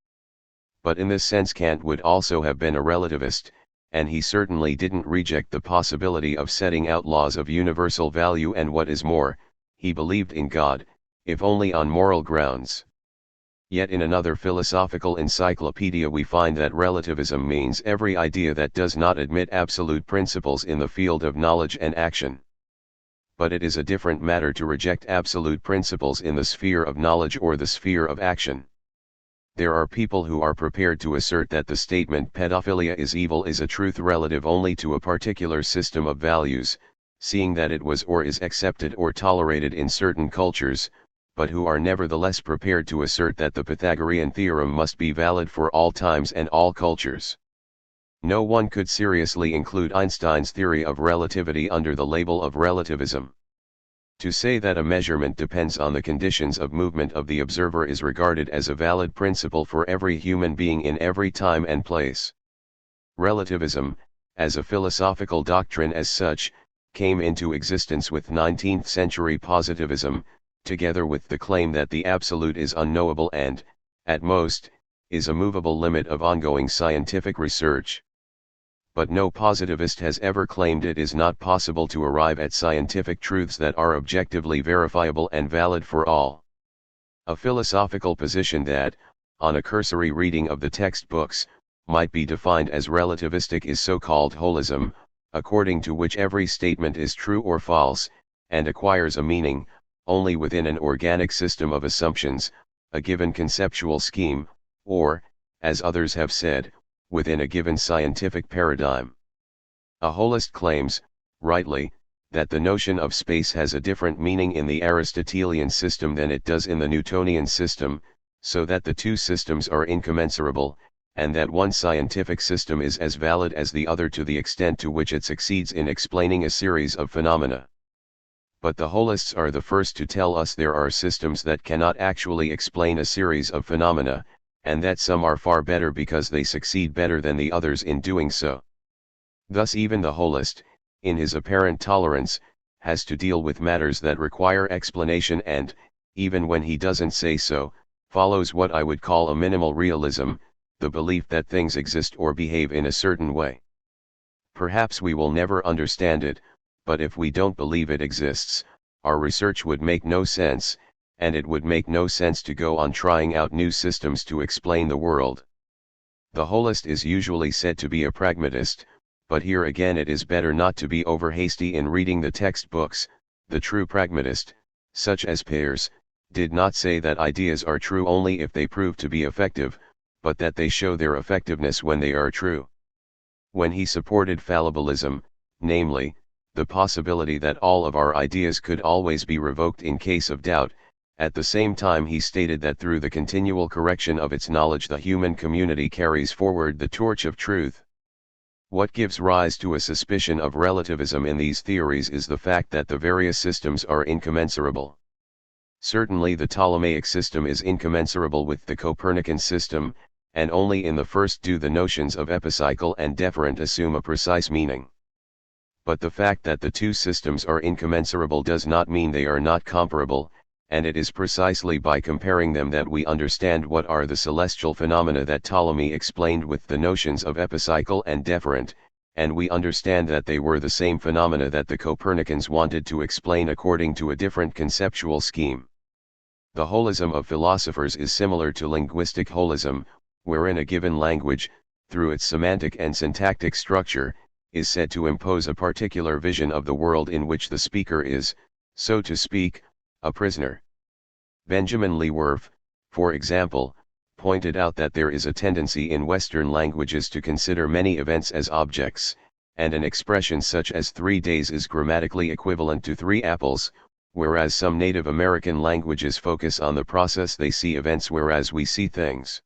But in this sense Kant would also have been a relativist, and he certainly didn't reject the possibility of setting out laws of universal value, and what is more, he believed in God, if only on moral grounds. Yet in another philosophical encyclopedia we find that relativism means every idea that does not admit absolute principles in the field of knowledge and action. But it is a different matter to reject absolute principles in the sphere of knowledge or the sphere of action. There are people who are prepared to assert that the statement pedophilia is evil is a truth relative only to a particular system of values, seeing that it was or is accepted or tolerated in certain cultures, but who are nevertheless prepared to assert that the Pythagorean theorem must be valid for all times and all cultures. No one could seriously include Einstein's theory of relativity under the label of relativism. To say that a measurement depends on the conditions of movement of the observer is regarded as a valid principle for every human being in every time and place. Relativism, as a philosophical doctrine as such, came into existence with 19th-century positivism, together with the claim that the absolute is unknowable and, at most, is a movable limit of ongoing scientific research. But no positivist has ever claimed it is not possible to arrive at scientific truths that are objectively verifiable and valid for all. A philosophical position that, on a cursory reading of the textbooks, might be defined as relativistic is so-called holism, according to which every statement is true or false, and acquires a meaning, only within an organic system of assumptions, a given conceptual scheme, or, as others have said, within a given scientific paradigm. A holist claims, rightly, that the notion of space has a different meaning in the Aristotelian system than it does in the Newtonian system, so that the two systems are incommensurable, and that one scientific system is as valid as the other to the extent to which it succeeds in explaining a series of phenomena. But the holists are the first to tell us there are systems that cannot actually explain a series of phenomena, and that some are far better because they succeed better than the others in doing so. Thus even the holist, in his apparent tolerance, has to deal with matters that require explanation and, even when he doesn't say so, follows what I would call a minimal realism, the belief that things exist or behave in a certain way. Perhaps we will never understand it, but if we don't believe it exists, our research would make no sense, and it would make no sense to go on trying out new systems to explain the world. The holist is usually said to be a pragmatist, but here again it is better not to be over hasty in reading the textbooks. The true pragmatist, such as Peirce, did not say that ideas are true only if they prove to be effective, but that they show their effectiveness when they are true. When he supported fallibilism, namely, the possibility that all of our ideas could always be revoked in case of doubt, at the same time he stated that through the continual correction of its knowledge the human community carries forward the torch of truth. What gives rise to a suspicion of relativism in these theories is the fact that the various systems are incommensurable. Certainly the Ptolemaic system is incommensurable with the Copernican system, and only in the first do the notions of epicycle and deferent assume a precise meaning. But the fact that the two systems are incommensurable does not mean they are not comparable, and it is precisely by comparing them that we understand what are the celestial phenomena that Ptolemy explained with the notions of epicycle and deferent, and we understand that they were the same phenomena that the Copernicans wanted to explain according to a different conceptual scheme. The holism of philosophers is similar to linguistic holism, wherein a given language, through its semantic and syntactic structure, is said to impose a particular vision of the world in which the speaker is, so to speak, a prisoner. Benjamin Lee Worf, for example, pointed out that there is a tendency in Western languages to consider many events as objects, and an expression such as 3 days is grammatically equivalent to 3 apples, whereas some Native American languages focus on the process they see events whereas we see things.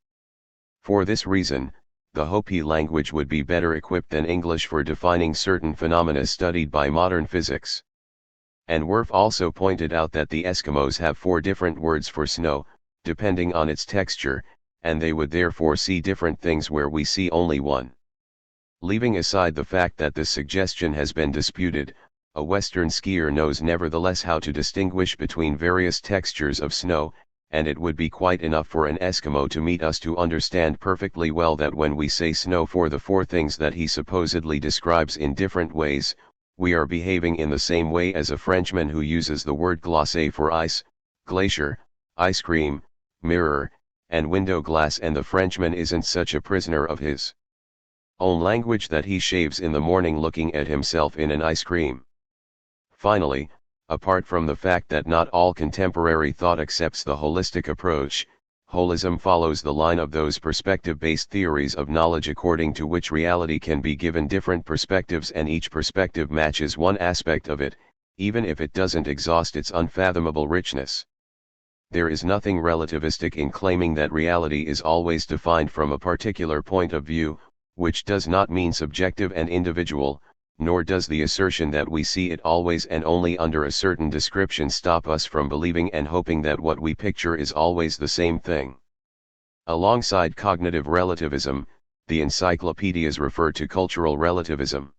For this reason, the Hopi language would be better equipped than English for defining certain phenomena studied by modern physics. And Worf also pointed out that the Eskimos have 4 different words for snow, depending on its texture, and they would therefore see different things where we see only one. Leaving aside the fact that this suggestion has been disputed, a Western skier knows nevertheless how to distinguish between various textures of snow, and it would be quite enough for an Eskimo to meet us to understand perfectly well that when we say snow for the four things that he supposedly describes in different ways, we are behaving in the same way as a Frenchman who uses the word glacé for ice, glacier, ice cream, mirror, and window glass, and the Frenchman isn't such a prisoner of his own language that he shaves in the morning looking at himself in an ice cream. Finally, apart from the fact that not all contemporary thought accepts the holistic approach, holism follows the line of those perspective-based theories of knowledge according to which reality can be given different perspectives and each perspective matches one aspect of it, even if it doesn't exhaust its unfathomable richness. There is nothing relativistic in claiming that reality is always defined from a particular point of view, which does not mean subjective and individual, nor does the assertion that we see it always and only under a certain description stop us from believing and hoping that what we picture is always the same thing. Alongside cognitive relativism, the encyclopedias refer to cultural relativism.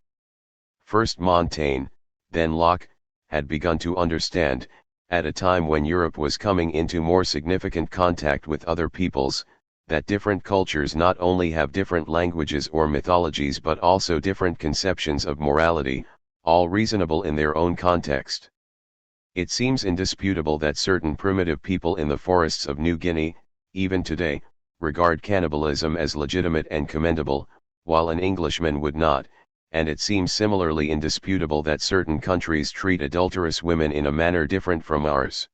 First Montaigne, then Locke, had begun to understand, at a time when Europe was coming into more significant contact with other peoples, that different cultures not only have different languages or mythologies but also different conceptions of morality, all reasonable in their own context. It seems indisputable that certain primitive people in the forests of New Guinea, even today, regard cannibalism as legitimate and commendable, while an Englishman would not, and it seems similarly indisputable that certain countries treat adulterous women in a manner different from ours.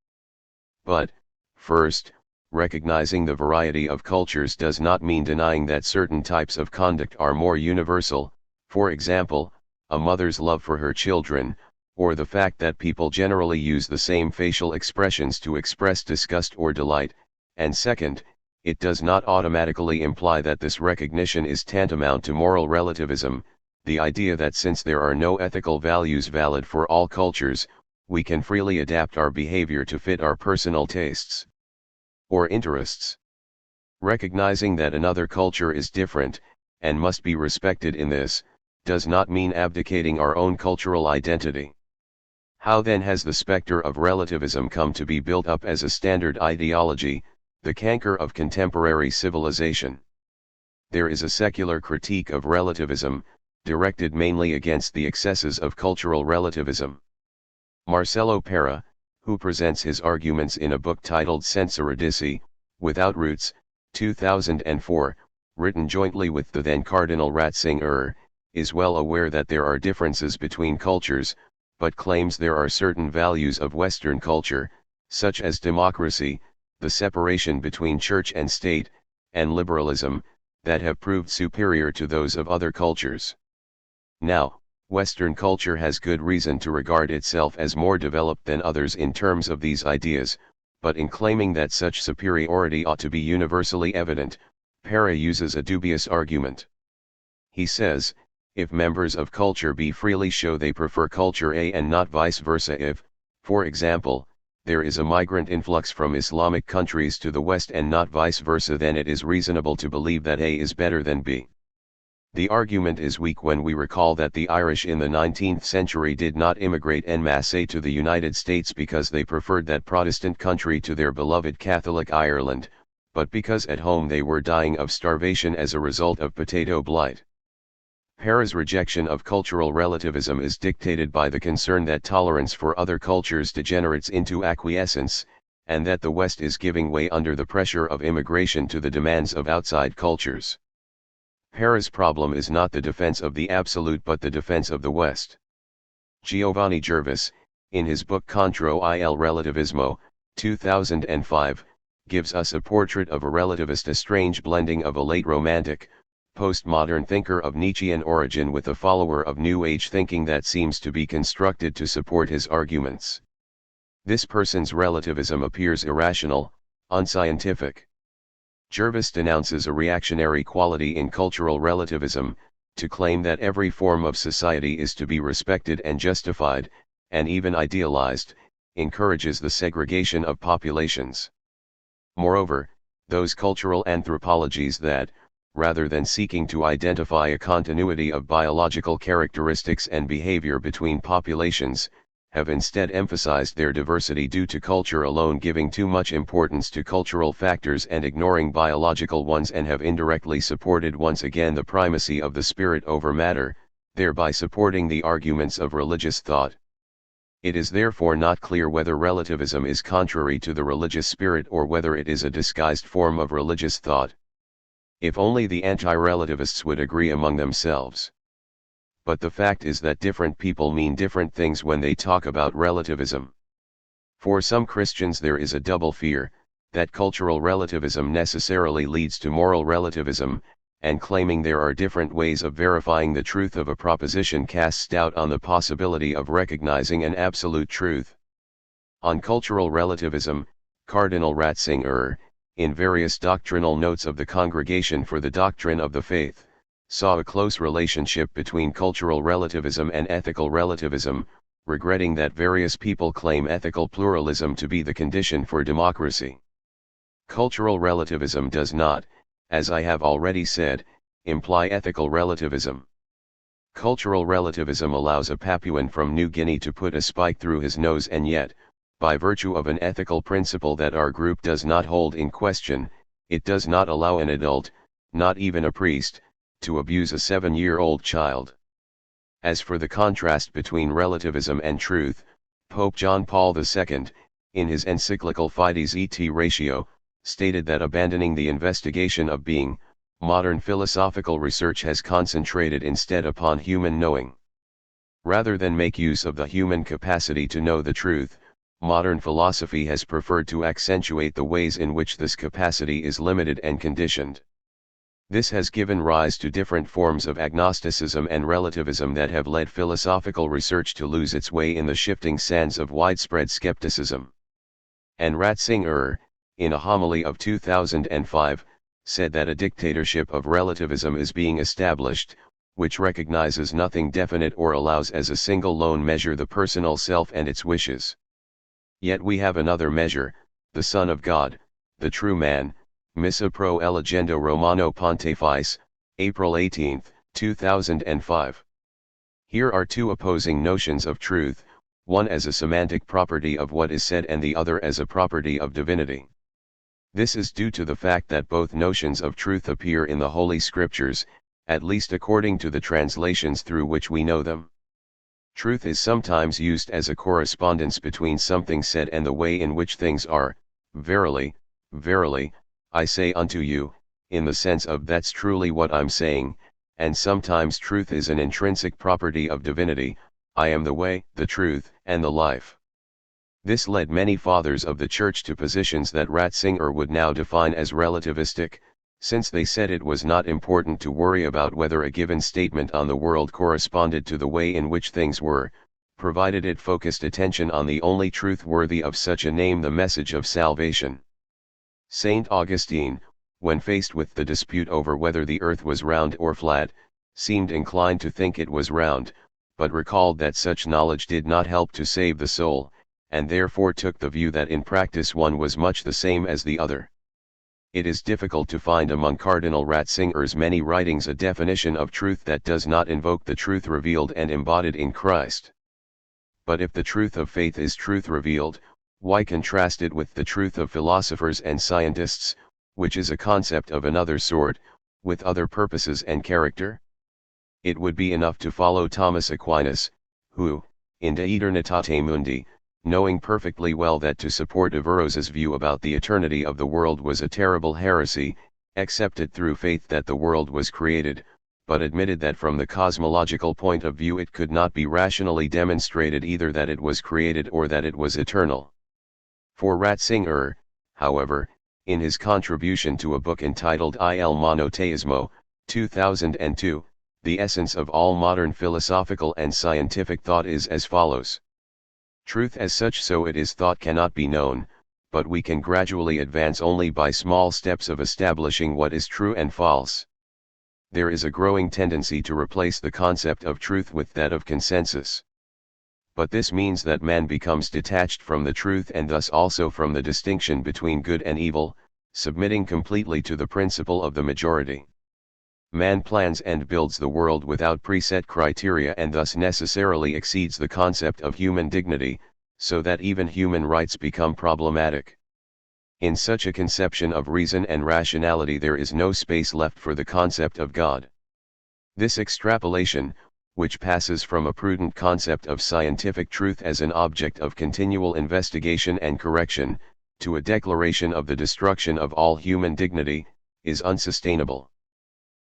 But, first, recognizing the variety of cultures does not mean denying that certain types of conduct are more universal, for example, a mother's love for her children, or the fact that people generally use the same facial expressions to express disgust or delight, and second, it does not automatically imply that this recognition is tantamount to moral relativism, the idea that since there are no ethical values valid for all cultures, we can freely adapt our behavior to fit our personal tastes or interests. Recognizing that another culture is different, and must be respected in this, does not mean abdicating our own cultural identity. How then has the specter of relativism come to be built up as a standard ideology, the canker of contemporary civilization? There is a secular critique of relativism, directed mainly against the excesses of cultural relativism. Marcelo Pera, who presents his arguments in a book titled Senza Radici, Without Roots, 2004, written jointly with the then Cardinal Ratzinger, is well aware that there are differences between cultures, but claims there are certain values of Western culture, such as democracy, the separation between church and state, and liberalism, that have proved superior to those of other cultures. Now, Western culture has good reason to regard itself as more developed than others in terms of these ideas, but in claiming that such superiority ought to be universally evident, Pera uses a dubious argument. He says, if members of culture B freely show they prefer culture A and not vice versa, if, for example, there is a migrant influx from Islamic countries to the West and not vice versa, then it is reasonable to believe that A is better than B. The argument is weak when we recall that the Irish in the 19th century did not immigrate en masse to the United States because they preferred that Protestant country to their beloved Catholic Ireland, but because at home they were dying of starvation as a result of potato blight. Pera's rejection of cultural relativism is dictated by the concern that tolerance for other cultures degenerates into acquiescence, and that the West is giving way under the pressure of immigration to the demands of outside cultures. Pera's problem is not the defense of the absolute but the defense of the West. Giovanni Gervais, in his book Contro il relativismo, 2005, gives us a portrait of a relativist, a strange blending of a late Romantic, postmodern thinker of Nietzschean origin with a follower of New Age thinking that seems to be constructed to support his arguments. This person's relativism appears irrational, unscientific. Gervais denounces a reactionary quality in cultural relativism, to claim that every form of society is to be respected and justified, and even idealized, encourages the segregation of populations. Moreover, those cultural anthropologies that, rather than seeking to identify a continuity of biological characteristics and behavior between populations, have instead emphasized their diversity due to culture alone, giving too much importance to cultural factors and ignoring biological ones, and have indirectly supported once again the primacy of the spirit over matter, thereby supporting the arguments of religious thought. It is therefore not clear whether relativism is contrary to the religious spirit or whether it is a disguised form of religious thought. If only the anti-relativists would agree among themselves. But the fact is that different people mean different things when they talk about relativism. For some Christians there is a double fear, that cultural relativism necessarily leads to moral relativism, and claiming there are different ways of verifying the truth of a proposition casts doubt on the possibility of recognizing an absolute truth. On cultural relativism, Cardinal Ratzinger, in various doctrinal notes of the Congregation for the Doctrine of the Faith, saw a close relationship between cultural relativism and ethical relativism, regretting that various people claim ethical pluralism to be the condition for democracy. Cultural relativism does not, as I have already said, imply ethical relativism. Cultural relativism allows a Papuan from New Guinea to put a spike through his nose, and yet, by virtue of an ethical principle that our group does not hold in question, it does not allow an adult, not even a priest, to abuse a 7-year-old child. As for the contrast between relativism and truth, Pope John Paul II, in his encyclical Fides et Ratio, stated that abandoning the investigation of being, modern philosophical research has concentrated instead upon human knowing. Rather than make use of the human capacity to know the truth, modern philosophy has preferred to accentuate the ways in which this capacity is limited and conditioned. This has given rise to different forms of agnosticism and relativism that have led philosophical research to lose its way in the shifting sands of widespread skepticism. And Ratzinger, in a homily of 2005, said that a dictatorship of relativism is being established, which recognizes nothing definite or allows as a single lone measure the personal self and its wishes. Yet we have another measure, the Son of God, the true man, Missa pro Elegendo Romano Pontifice, April 18, 2005. Here are two opposing notions of truth, one as a semantic property of what is said and the other as a property of divinity. This is due to the fact that both notions of truth appear in the Holy Scriptures, at least according to the translations through which we know them. Truth is sometimes used as a correspondence between something said and the way in which things are. Verily, verily, I say unto you, in the sense of that's truly what I'm saying, and sometimes truth is an intrinsic property of divinity, I am the way, the truth, and the life. This led many fathers of the Church to positions that Ratzinger would now define as relativistic, since they said it was not important to worry about whether a given statement on the world corresponded to the way in which things were, provided it focused attention on the only truth worthy of such a name, the message of salvation. Saint Augustine, when faced with the dispute over whether the earth was round or flat, seemed inclined to think it was round, but recalled that such knowledge did not help to save the soul, and therefore took the view that in practice one was much the same as the other. It is difficult to find among Cardinal Ratzinger's many writings a definition of truth that does not invoke the truth revealed and embodied in Christ. But if the truth of faith is truth revealed, why contrast it with the truth of philosophers and scientists, which is a concept of another sort, with other purposes and character? It would be enough to follow Thomas Aquinas, who, in De Aeternitate Mundi, knowing perfectly well that to support Averroes's view about the eternity of the world was a terrible heresy, accepted through faith that the world was created, but admitted that from the cosmological point of view it could not be rationally demonstrated either that it was created or that it was eternal. For Ratzinger, however, in his contribution to a book entitled Il Monoteismo, 2002, the essence of all modern philosophical and scientific thought is as follows. Truth as such, so it is thought, cannot be known, but we can gradually advance only by small steps of establishing what is true and false. There is a growing tendency to replace the concept of truth with that of consensus. But this means that man becomes detached from the truth and thus also from the distinction between good and evil, submitting completely to the principle of the majority. Man plans and builds the world without preset criteria and thus necessarily exceeds the concept of human dignity, so that even human rights become problematic. In such a conception of reason and rationality there is no space left for the concept of God. This extrapolation, which passes from a prudent concept of scientific truth as an object of continual investigation and correction, to a declaration of the destruction of all human dignity, is unsustainable.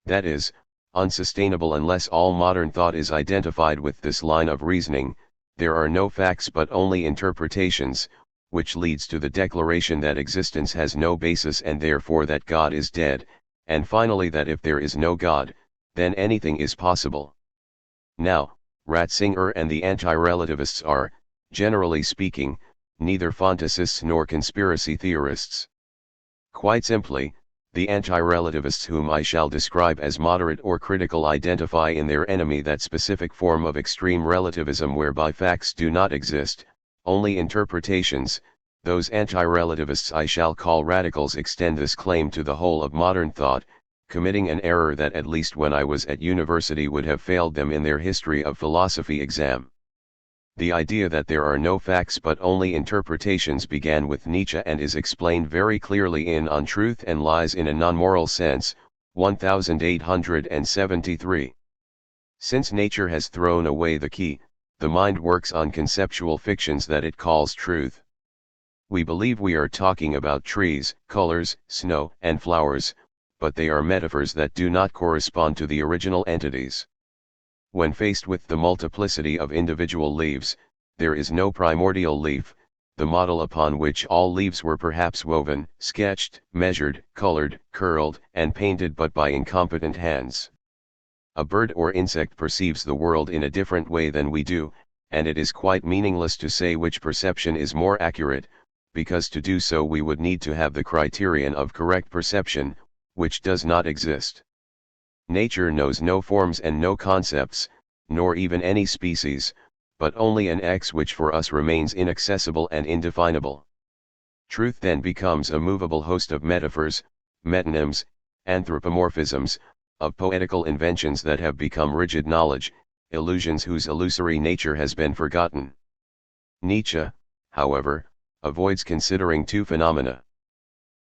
That is, unsustainable unless all modern thought is identified with this line of reasoning. There are no facts but only interpretations, which leads to the declaration that existence has no basis and therefore that God is dead, and finally that if there is no God, then anything is possible. Now, Ratzinger and the anti-relativists are, generally speaking, neither fantasists nor conspiracy theorists. Quite simply, the anti-relativists whom I shall describe as moderate or critical identify in their enemy that specific form of extreme relativism whereby facts do not exist, only interpretations. Those anti-relativists I shall call radicals extend this claim to the whole of modern thought, committing an error that at least when I was at university would have failed them in their history of philosophy exam. The idea that there are no facts but only interpretations began with Nietzsche and is explained very clearly in On Truth and Lies in a Non-Moral Sense, 1873. Since nature has thrown away the key, the mind works on conceptual fictions that it calls truth. We believe we are talking about trees, colors, snow, and flowers, but they are metaphors that do not correspond to the original entities. When faced with the multiplicity of individual leaves, there is no primordial leaf, the model upon which all leaves were perhaps woven, sketched, measured, colored, curled, and painted but by incompetent hands. A bird or insect perceives the world in a different way than we do, and it is quite meaningless to say which perception is more accurate, because to do so we would need to have the criterion of correct perception, which does not exist. Nature knows no forms and no concepts, nor even any species, but only an X which for us remains inaccessible and indefinable. Truth then becomes a movable host of metaphors, metonyms, anthropomorphisms, of poetical inventions that have become rigid knowledge, illusions whose illusory nature has been forgotten. Nietzsche, however, avoids considering two phenomena.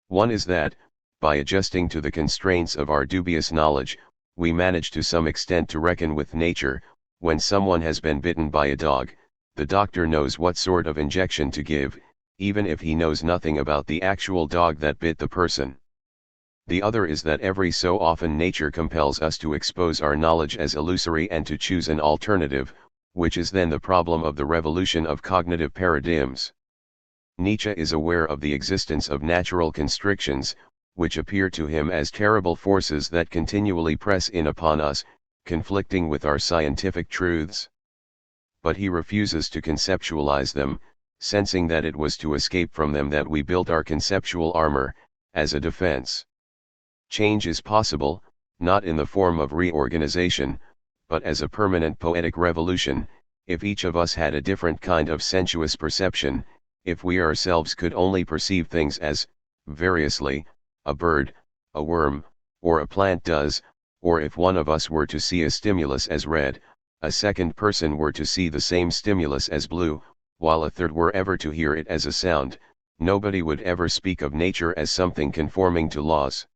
One is that, by adjusting to the constraints of our dubious knowledge, we manage to some extent to reckon with nature. When someone has been bitten by a dog, the doctor knows what sort of injection to give, even if he knows nothing about the actual dog that bit the person. The other is that every so often nature compels us to expose our knowledge as illusory and to choose an alternative, which is then the problem of the revolution of cognitive paradigms. Nietzsche is aware of the existence of natural constrictions, which appear to him as terrible forces that continually press in upon us, conflicting with our scientific truths. But he refuses to conceptualize them, sensing that it was to escape from them that we built our conceptual armor, as a defense. Change is possible, not in the form of reorganization, but as a permanent poetic revolution, if each of us had a different kind of sensuous perception, if we ourselves could only perceive things as, variously, a bird, a worm, or a plant does, or if one of us were to see a stimulus as red, a second person were to see the same stimulus as blue, while a third were ever to hear it as a sound, nobody would ever speak of nature as something conforming to laws.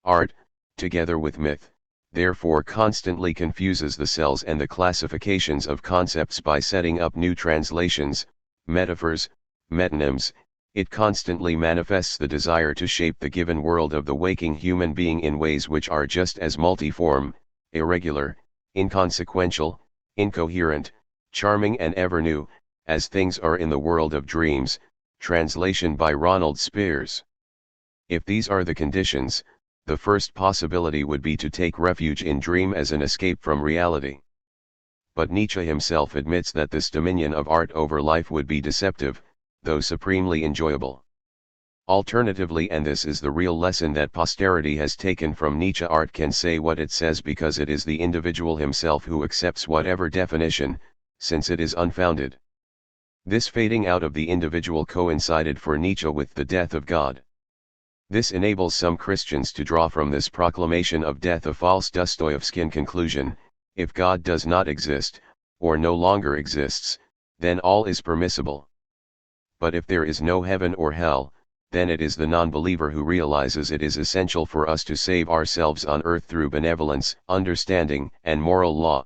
Art, together with myth, therefore constantly confuses the cells and the classifications of concepts by setting up new translations, metaphors, metonyms. It constantly manifests the desire to shape the given world of the waking human being in ways which are just as multiform, irregular, inconsequential, incoherent, charming and ever new, as things are in the world of dreams. Translation by Ronald Spears. If these are the conditions, the first possibility would be to take refuge in dream as an escape from reality. But Nietzsche himself admits that this dominion of art over life would be deceptive, though supremely enjoyable. Alternatively, and this is the real lesson that posterity has taken from Nietzsche, art can say what it says because it is the individual himself who accepts whatever definition, since it is unfounded. This fading out of the individual coincided for Nietzsche with the death of God. This enables some Christians to draw from this proclamation of death a false Dostoevskian conclusion: if God does not exist, or no longer exists, then all is permissible. But if there is no heaven or hell, then it is the non-believer who realizes it is essential for us to save ourselves on earth through benevolence, understanding, and moral law.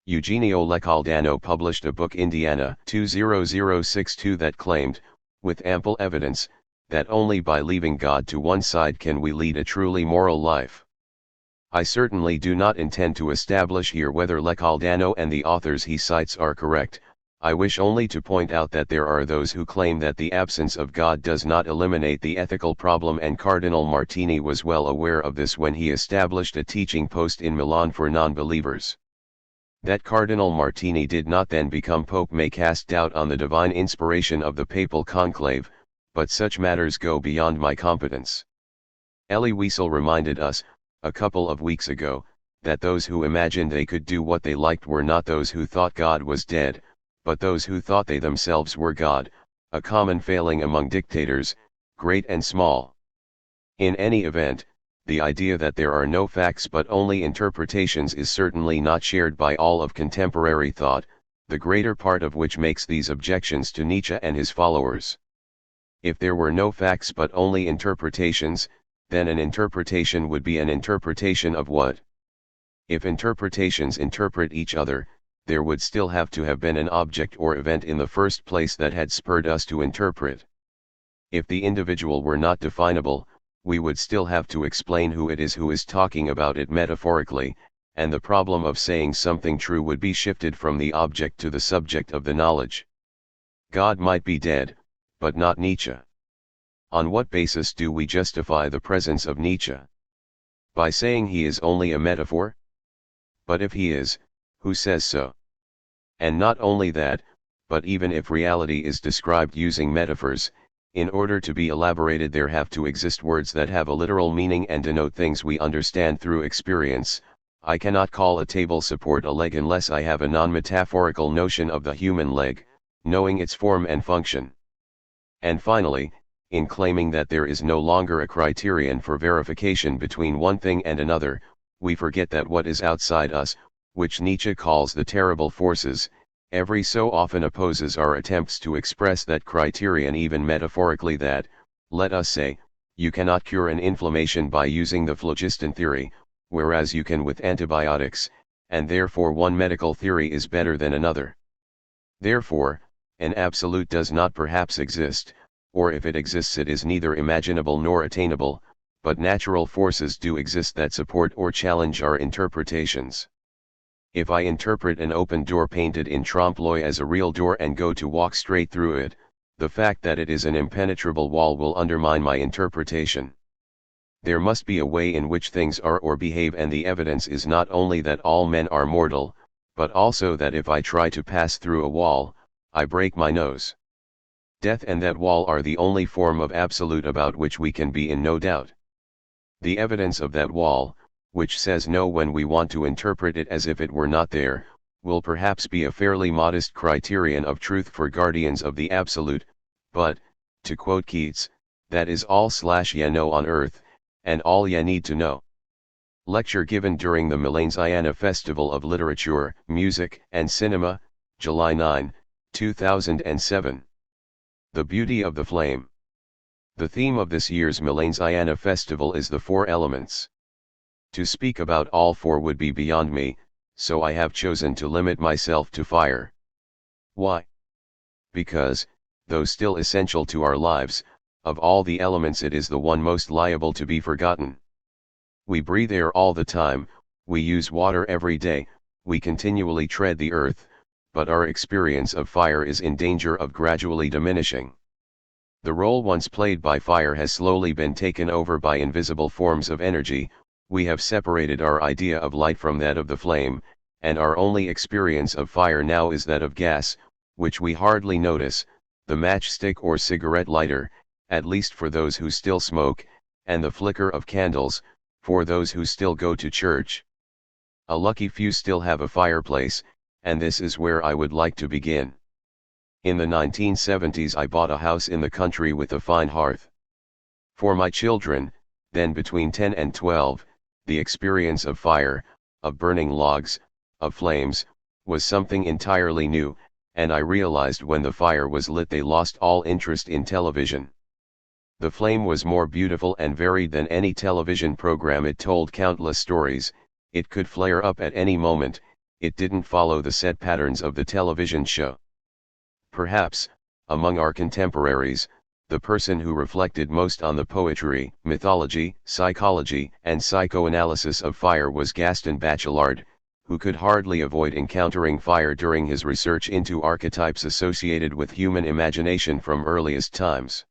Eugenio Lecaldano published a book, Indiana 20062, that claimed, with ample evidence, that only by leaving God to one side can we lead a truly moral life. I certainly do not intend to establish here whether Lecaldano and the authors he cites are correct. I wish only to point out that there are those who claim that the absence of God does not eliminate the ethical problem, and Cardinal Martini was well aware of this when he established a teaching post in Milan for non-believers. That Cardinal Martini did not then become Pope may cast doubt on the divine inspiration of the papal conclave, but such matters go beyond my competence. Elie Wiesel reminded us, a couple of weeks ago, that those who imagined they could do what they liked were not those who thought God was dead, but those who thought they themselves were God, a common failing among dictators, great and small. In any event, the idea that there are no facts but only interpretations is certainly not shared by all of contemporary thought, the greater part of which makes these objections to Nietzsche and his followers. If there were no facts but only interpretations, then an interpretation would be an interpretation of what? If interpretations interpret each other, there would still have to have been an object or event in the first place that had spurred us to interpret. If the individual were not definable, we would still have to explain who it is who is talking about it metaphorically, and the problem of saying something true would be shifted from the object to the subject of the knowledge. God might be dead, but not Nietzsche. On what basis do we justify the presence of Nietzsche? By saying he is only a metaphor? But if he is, who says so? And not only that, but even if reality is described using metaphors, in order to be elaborated there have to exist words that have a literal meaning and denote things we understand through experience. I cannot call a table support a leg unless I have a non-metaphorical notion of the human leg, knowing its form and function. And finally, in claiming that there is no longer a criterion for verification between one thing and another, we forget that what is outside us, which Nietzsche calls the terrible forces, every so often opposes our attempts to express that criterion even metaphorically. That, let us say, you cannot cure an inflammation by using the phlogiston theory, whereas you can with antibiotics, and therefore one medical theory is better than another. Therefore, an absolute does not perhaps exist, or if it exists it is neither imaginable nor attainable, but natural forces do exist that support or challenge our interpretations. If I interpret an open door painted in trompe-l'oeil as a real door and go to walk straight through it, the fact that it is an impenetrable wall will undermine my interpretation. There must be a way in which things are or behave, and the evidence is not only that all men are mortal, but also that if I try to pass through a wall, I break my nose. Death and that wall are the only form of absolute about which we can be in no doubt. The evidence of that wall, which says no when we want to interpret it as if it were not there, will perhaps be a fairly modest criterion of truth for guardians of the absolute, but, to quote Keats, that is all /ye know on earth, and all ye need to know. Lecture given during the Milanesiana Festival of Literature, Music, and Cinema, July 9, 2007. The Beauty of the Flame. The theme of this year's Milanesiana Festival is the four elements. To speak about all four would be beyond me, so I have chosen to limit myself to fire. Why? Because, though still essential to our lives, of all the elements it is the one most liable to be forgotten. We breathe air all the time, we use water every day, we continually tread the earth, but our experience of fire is in danger of gradually diminishing. The role once played by fire has slowly been taken over by invisible forms of energy. We have separated our idea of light from that of the flame, and our only experience of fire now is that of gas, which we hardly notice, the matchstick or cigarette lighter, at least for those who still smoke, and the flicker of candles, for those who still go to church. A lucky few still have a fireplace, and this is where I would like to begin. In the 1970s I bought a house in the country with a fine hearth. For my children, then between 10 and 12, the experience of fire, of burning logs, of flames, was something entirely new, and I realized when the fire was lit they lost all interest in television. The flame was more beautiful and varied than any television program. It told countless stories, it could flare up at any moment, it didn't follow the set patterns of the television show. Perhaps, among our contemporaries, the person who reflected most on the poetry, mythology, psychology, and psychoanalysis of fire was Gaston Bachelard, who could hardly avoid encountering fire during his research into archetypes associated with human imagination from earliest times.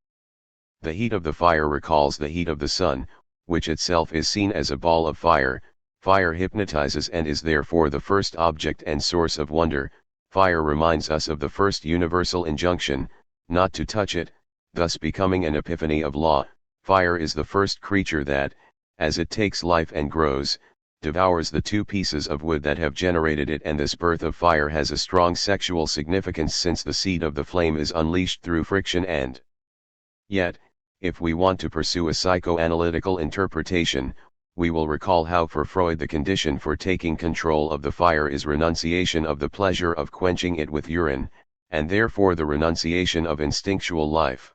The heat of the fire recalls the heat of the sun, which itself is seen as a ball of fire. Fire hypnotizes and is therefore the first object and source of wonder. Fire reminds us of the first universal injunction, not to touch it, thus becoming an epiphany of law. Fire is the first creature that, as it takes life and grows, devours the two pieces of wood that have generated it, and this birth of fire has a strong sexual significance since the seed of the flame is unleashed through friction. And yet, if we want to pursue a psychoanalytical interpretation, we will recall how for Freud the condition for taking control of the fire is renunciation of the pleasure of quenching it with urine, and therefore the renunciation of instinctual life.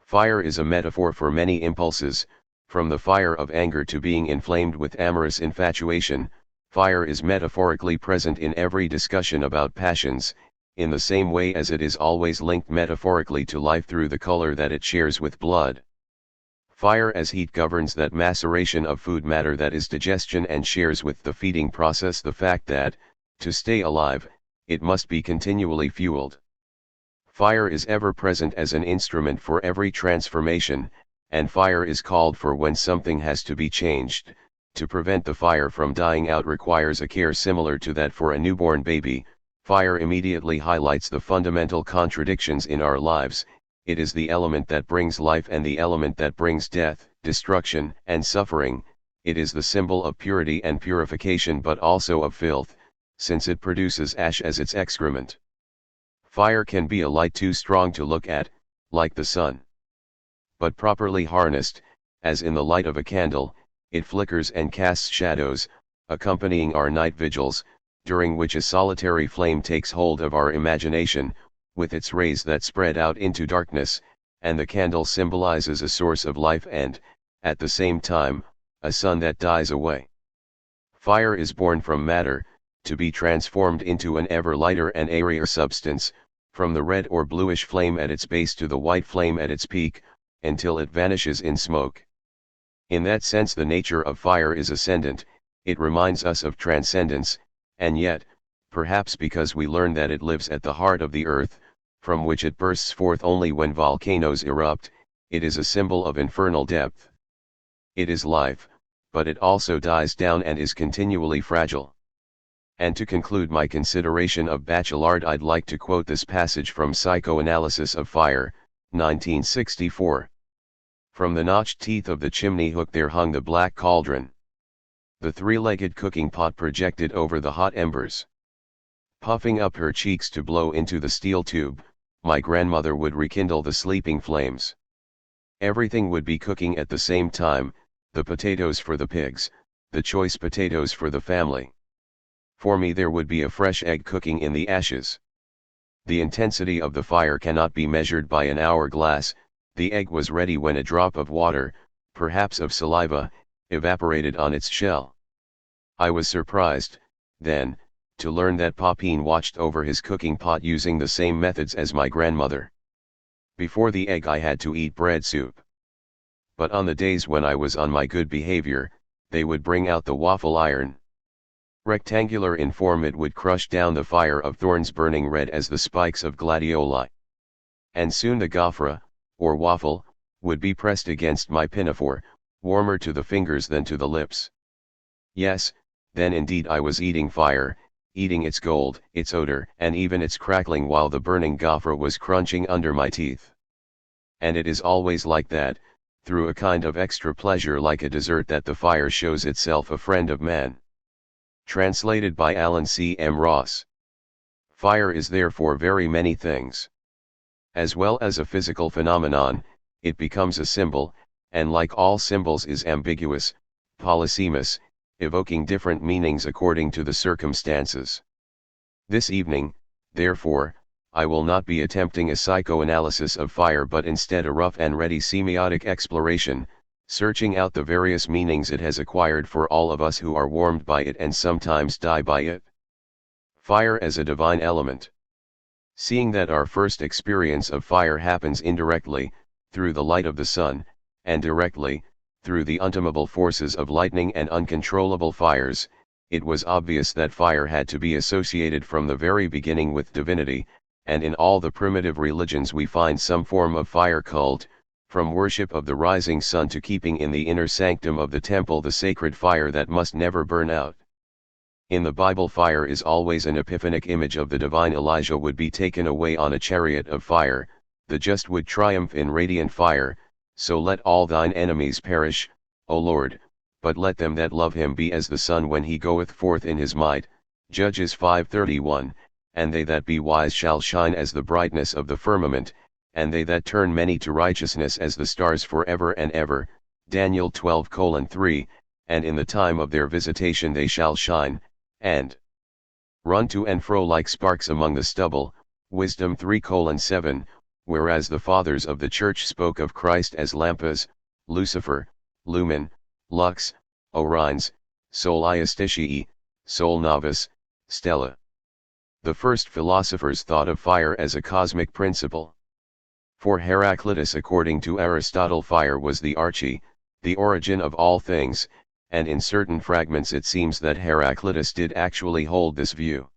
Fire is a metaphor for many impulses, from the fire of anger to being inflamed with amorous infatuation. Fire is metaphorically present in every discussion about passions, in the same way as it is always linked metaphorically to life through the color that it shares with blood. Fire as heat governs that maceration of food matter that is digestion and shares with the feeding process the fact that, to stay alive, it must be continually fueled. Fire is ever present as an instrument for every transformation, and fire is called for when something has to be changed. To prevent the fire from dying out requires a care similar to that for a newborn baby. Fire immediately highlights the fundamental contradictions in our lives. It is the element that brings life and the element that brings death, destruction, and suffering. It is the symbol of purity and purification but also of filth, since it produces ash as its excrement. Fire can be a light too strong to look at, like the sun. But properly harnessed, as in the light of a candle, it flickers and casts shadows, accompanying our night vigils, during which a solitary flame takes hold of our imagination, with its rays that spread out into darkness, and the candle symbolizes a source of life and, at the same time, a sun that dies away. Fire is born from matter, to be transformed into an ever lighter and airier substance, from the red or bluish flame at its base to the white flame at its peak, until it vanishes in smoke. In that sense the nature of fire is ascendant, it reminds us of transcendence, and yet, perhaps because we learn that it lives at the heart of the earth, from which it bursts forth only when volcanoes erupt, it is a symbol of infernal depth. It is life, but it also dies down and is continually fragile. And to conclude my consideration of Bachelard, I'd like to quote this passage from Psychoanalysis of Fire, 1964. From the notched teeth of the chimney hook there hung the black cauldron. The three-legged cooking pot projected over the hot embers. Puffing up her cheeks to blow into the steel tube, my grandmother would rekindle the sleeping flames. Everything would be cooking at the same time, the potatoes for the pigs, the choice potatoes for the family. For me there would be a fresh egg cooking in the ashes. The intensity of the fire cannot be measured by an hourglass. The egg was ready when a drop of water, perhaps of saliva, evaporated on its shell. I was surprised, then, to learn that Papin watched over his cooking pot using the same methods as my grandmother. Before the egg I had to eat bread soup. But on the days when I was on my good behavior, they would bring out the waffle iron. Rectangular in form, it would crush down the fire of thorns burning red as the spikes of gladioli. And soon the gaffra, or waffle, would be pressed against my pinafore, warmer to the fingers than to the lips. Yes, then indeed I was eating fire, eating its gold, its odor, and even its crackling while the burning gaffra was crunching under my teeth. And it is always like that, through a kind of extra pleasure like a dessert, that the fire shows itself a friend of man. Translated by Alan C. M. Ross. Fire is therefore very many things. As well as a physical phenomenon, it becomes a symbol, and like all symbols is ambiguous, polysemous, evoking different meanings according to the circumstances. This evening, therefore, I will not be attempting a psychoanalysis of fire but instead a rough and ready semiotic exploration, searching out the various meanings it has acquired for all of us who are warmed by it and sometimes die by it. Fire as a divine element. Seeing that our first experience of fire happens indirectly, through the light of the sun, and directly, through the untamable forces of lightning and uncontrollable fires, it was obvious that fire had to be associated from the very beginning with divinity, and in all the primitive religions we find some form of fire cult, from worship of the rising sun to keeping in the inner sanctum of the temple the sacred fire that must never burn out. In the Bible, fire is always an epiphanic image of the divine. Elijah would be taken away on a chariot of fire, the just would triumph in radiant fire, so let all thine enemies perish, O Lord, but let them that love him be as the sun when he goeth forth in his might, Judges 5:31, and they that be wise shall shine as the brightness of the firmament, and they that turn many to righteousness as the stars forever and ever, Daniel 12:3, and in the time of their visitation they shall shine, and run to and fro like sparks among the stubble, Wisdom 3:7, whereas the fathers of the church spoke of Christ as lampas, Lucifer, lumen, lux, orines, sol iasticii, sol novus, stella. The first philosophers thought of fire as a cosmic principle. For Heraclitus, according to Aristotle, fire was the arche, the origin of all things, and in certain fragments it seems that Heraclitus did actually hold this view.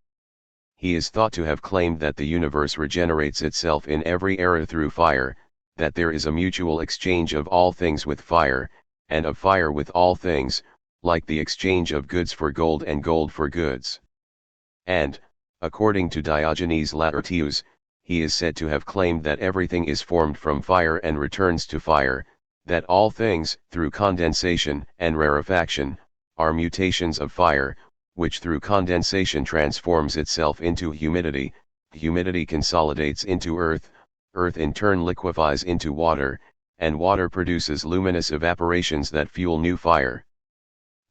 He is thought to have claimed that the universe regenerates itself in every era through fire, that there is a mutual exchange of all things with fire, and of fire with all things, like the exchange of goods for gold and gold for goods. And, according to Diogenes Laertius, he is said to have claimed that everything is formed from fire and returns to fire, that all things, through condensation and rarefaction, are mutations of fire, which through condensation transforms itself into humidity, humidity consolidates into earth, earth in turn liquefies into water, and water produces luminous evaporations that fuel new fire.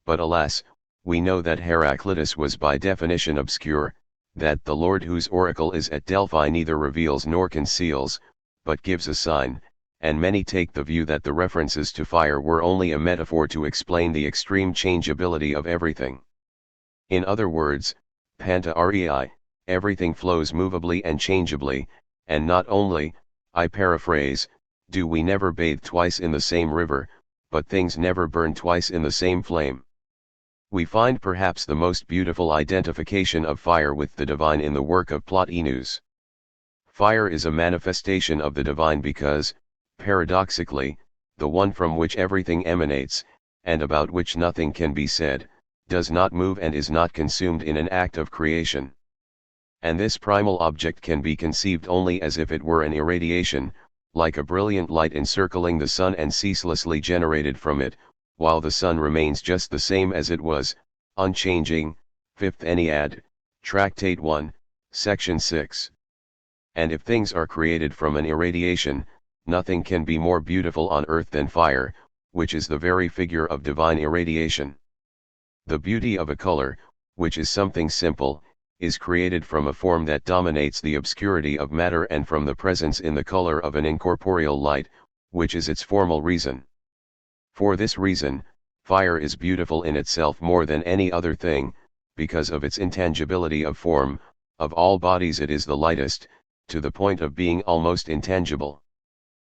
But alas, we know that Heraclitus was by definition obscure, that the Lord whose oracle is at Delphi neither reveals nor conceals, but gives a sign, and many take the view that the references to fire were only a metaphor to explain the extreme changeability of everything. In other words, panta rei, everything flows movably and changeably, and not only, I paraphrase, do we never bathe twice in the same river, but things never burn twice in the same flame. We find perhaps the most beautiful identification of fire with the divine in the work of Plotinus. Fire is a manifestation of the divine because, paradoxically, the one from which everything emanates, and about which nothing can be said, does not move and is not consumed in an act of creation. And this primal object can be conceived only as if it were an irradiation, like a brilliant light encircling the sun and ceaselessly generated from it, while the sun remains just the same as it was, unchanging, 5th Ennead, Tractate 1, Section 6. And if things are created from an irradiation, nothing can be more beautiful on earth than fire, which is the very figure of divine irradiation. The beauty of a color, which is something simple, is created from a form that dominates the obscurity of matter and from the presence in the color of an incorporeal light, which is its formal reason. For this reason, fire is beautiful in itself more than any other thing, because of its intangibility of form. Of all bodies it is the lightest, to the point of being almost intangible.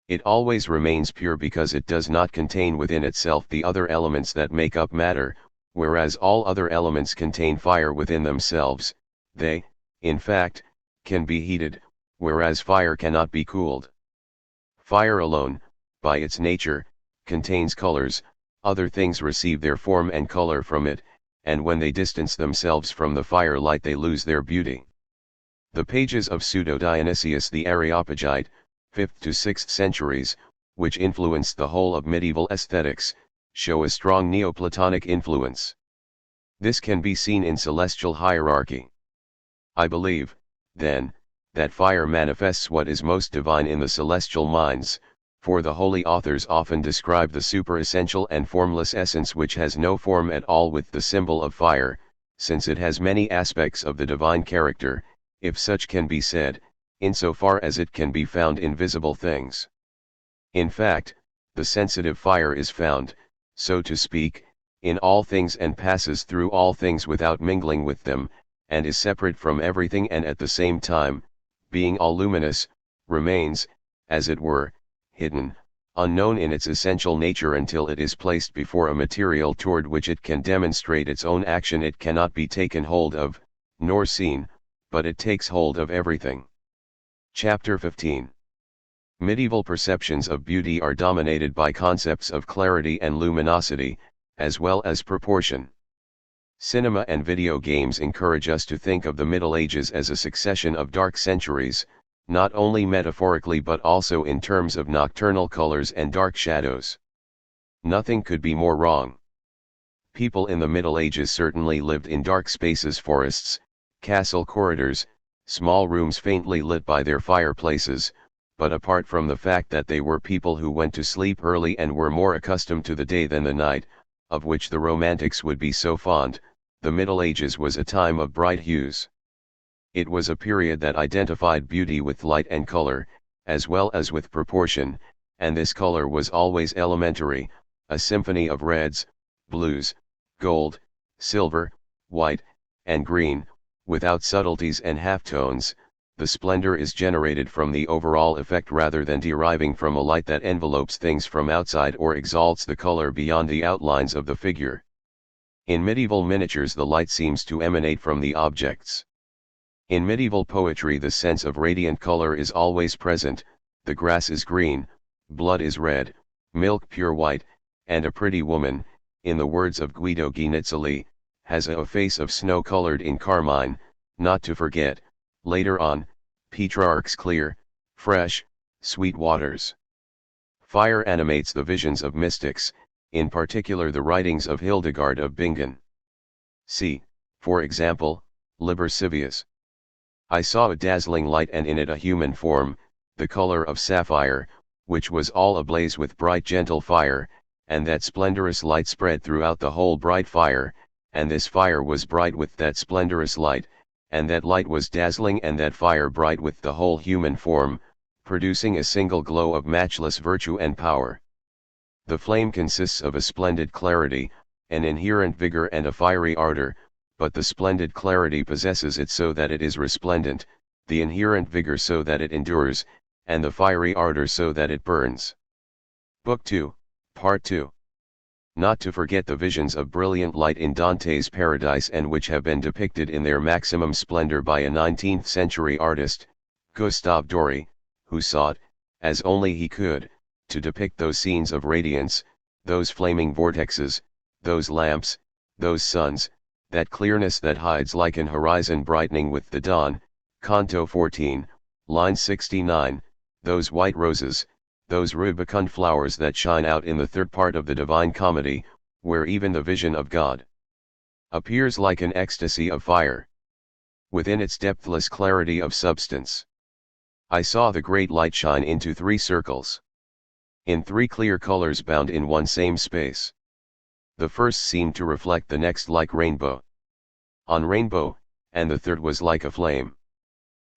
It always remains pure because it does not contain within itself the other elements that make up matter, whereas all other elements contain fire within themselves. They, in fact, can be heated, whereas fire cannot be cooled. Fire alone, by its nature, contains colors, other things receive their form and color from it, and when they distance themselves from the firelight they lose their beauty. The pages of Pseudo-Dionysius the Areopagite, 5th to 6th centuries, which influenced the whole of medieval aesthetics, show a strong Neoplatonic influence. This can be seen in celestial hierarchy. I believe, then, that fire manifests what is most divine in the celestial minds, for the holy authors often describe the superessential and formless essence which has no form at all with the symbol of fire, since it has many aspects of the divine character, if such can be said, insofar as it can be found in visible things. In fact, the sensitive fire is found, so to speak, in all things and passes through all things without mingling with them, and is separate from everything and at the same time, being all luminous, remains, as it were, hidden, unknown in its essential nature until it is placed before a material toward which it can demonstrate its own action. It cannot be taken hold of, nor seen, but it takes hold of everything. Chapter 15. Medieval perceptions of beauty are dominated by concepts of clarity and luminosity, as well as proportion. Cinema and video games encourage us to think of the Middle Ages as a succession of dark centuries, not only metaphorically but also in terms of nocturnal colors and dark shadows. Nothing could be more wrong. People in the Middle Ages certainly lived in dark spaces, forests, castle corridors, small rooms faintly lit by their fireplaces, but apart from the fact that they were people who went to sleep early and were more accustomed to the day than the night, of which the Romantics would be so fond, the Middle Ages was a time of bright hues. It was a period that identified beauty with light and color, as well as with proportion, and this color was always elementary, a symphony of reds, blues, gold, silver, white, and green, without subtleties and halftones. The splendor is generated from the overall effect rather than deriving from a light that envelopes things from outside or exalts the color beyond the outlines of the figure. In medieval miniatures the light seems to emanate from the objects. In medieval poetry the sense of radiant color is always present, the grass is green, blood is red, milk pure white, and a pretty woman, in the words of Guido Ghinezzoli, has a face of snow colored in carmine, not to forget, later on, Petrarch's clear, fresh, sweet waters. Fire animates the visions of mystics, in particular the writings of Hildegard of Bingen. See, for example, Liber Civius. I saw a dazzling light and in it a human form, the color of sapphire, which was all ablaze with bright gentle fire, and that splendorous light spread throughout the whole bright fire, and this fire was bright with that splendorous light, and that light was dazzling and that fire bright with the whole human form, producing a single glow of matchless virtue and power. The flame consists of a splendid clarity, an inherent vigor and a fiery ardor, but the splendid clarity possesses it so that it is resplendent, the inherent vigor so that it endures, and the fiery ardor so that it burns. Book 2, Part 2. Not to forget the visions of brilliant light in Dante's Paradise, and which have been depicted in their maximum splendor by a 19th-century artist, Gustave Doré, who sought, as only he could, to depict those scenes of radiance, those flaming vortexes, those lamps, those suns, that clearness that hides like an horizon brightening with the dawn, Canto 14, line 69, those white roses, those rubicund flowers that shine out in the third part of the Divine Comedy, where even the vision of God appears like an ecstasy of fire, within its depthless clarity of substance. I saw the great light shine into 3 circles, in 3 clear colors bound in one same space. The first seemed to reflect the next like rainbow on rainbow, and the third was like a flame,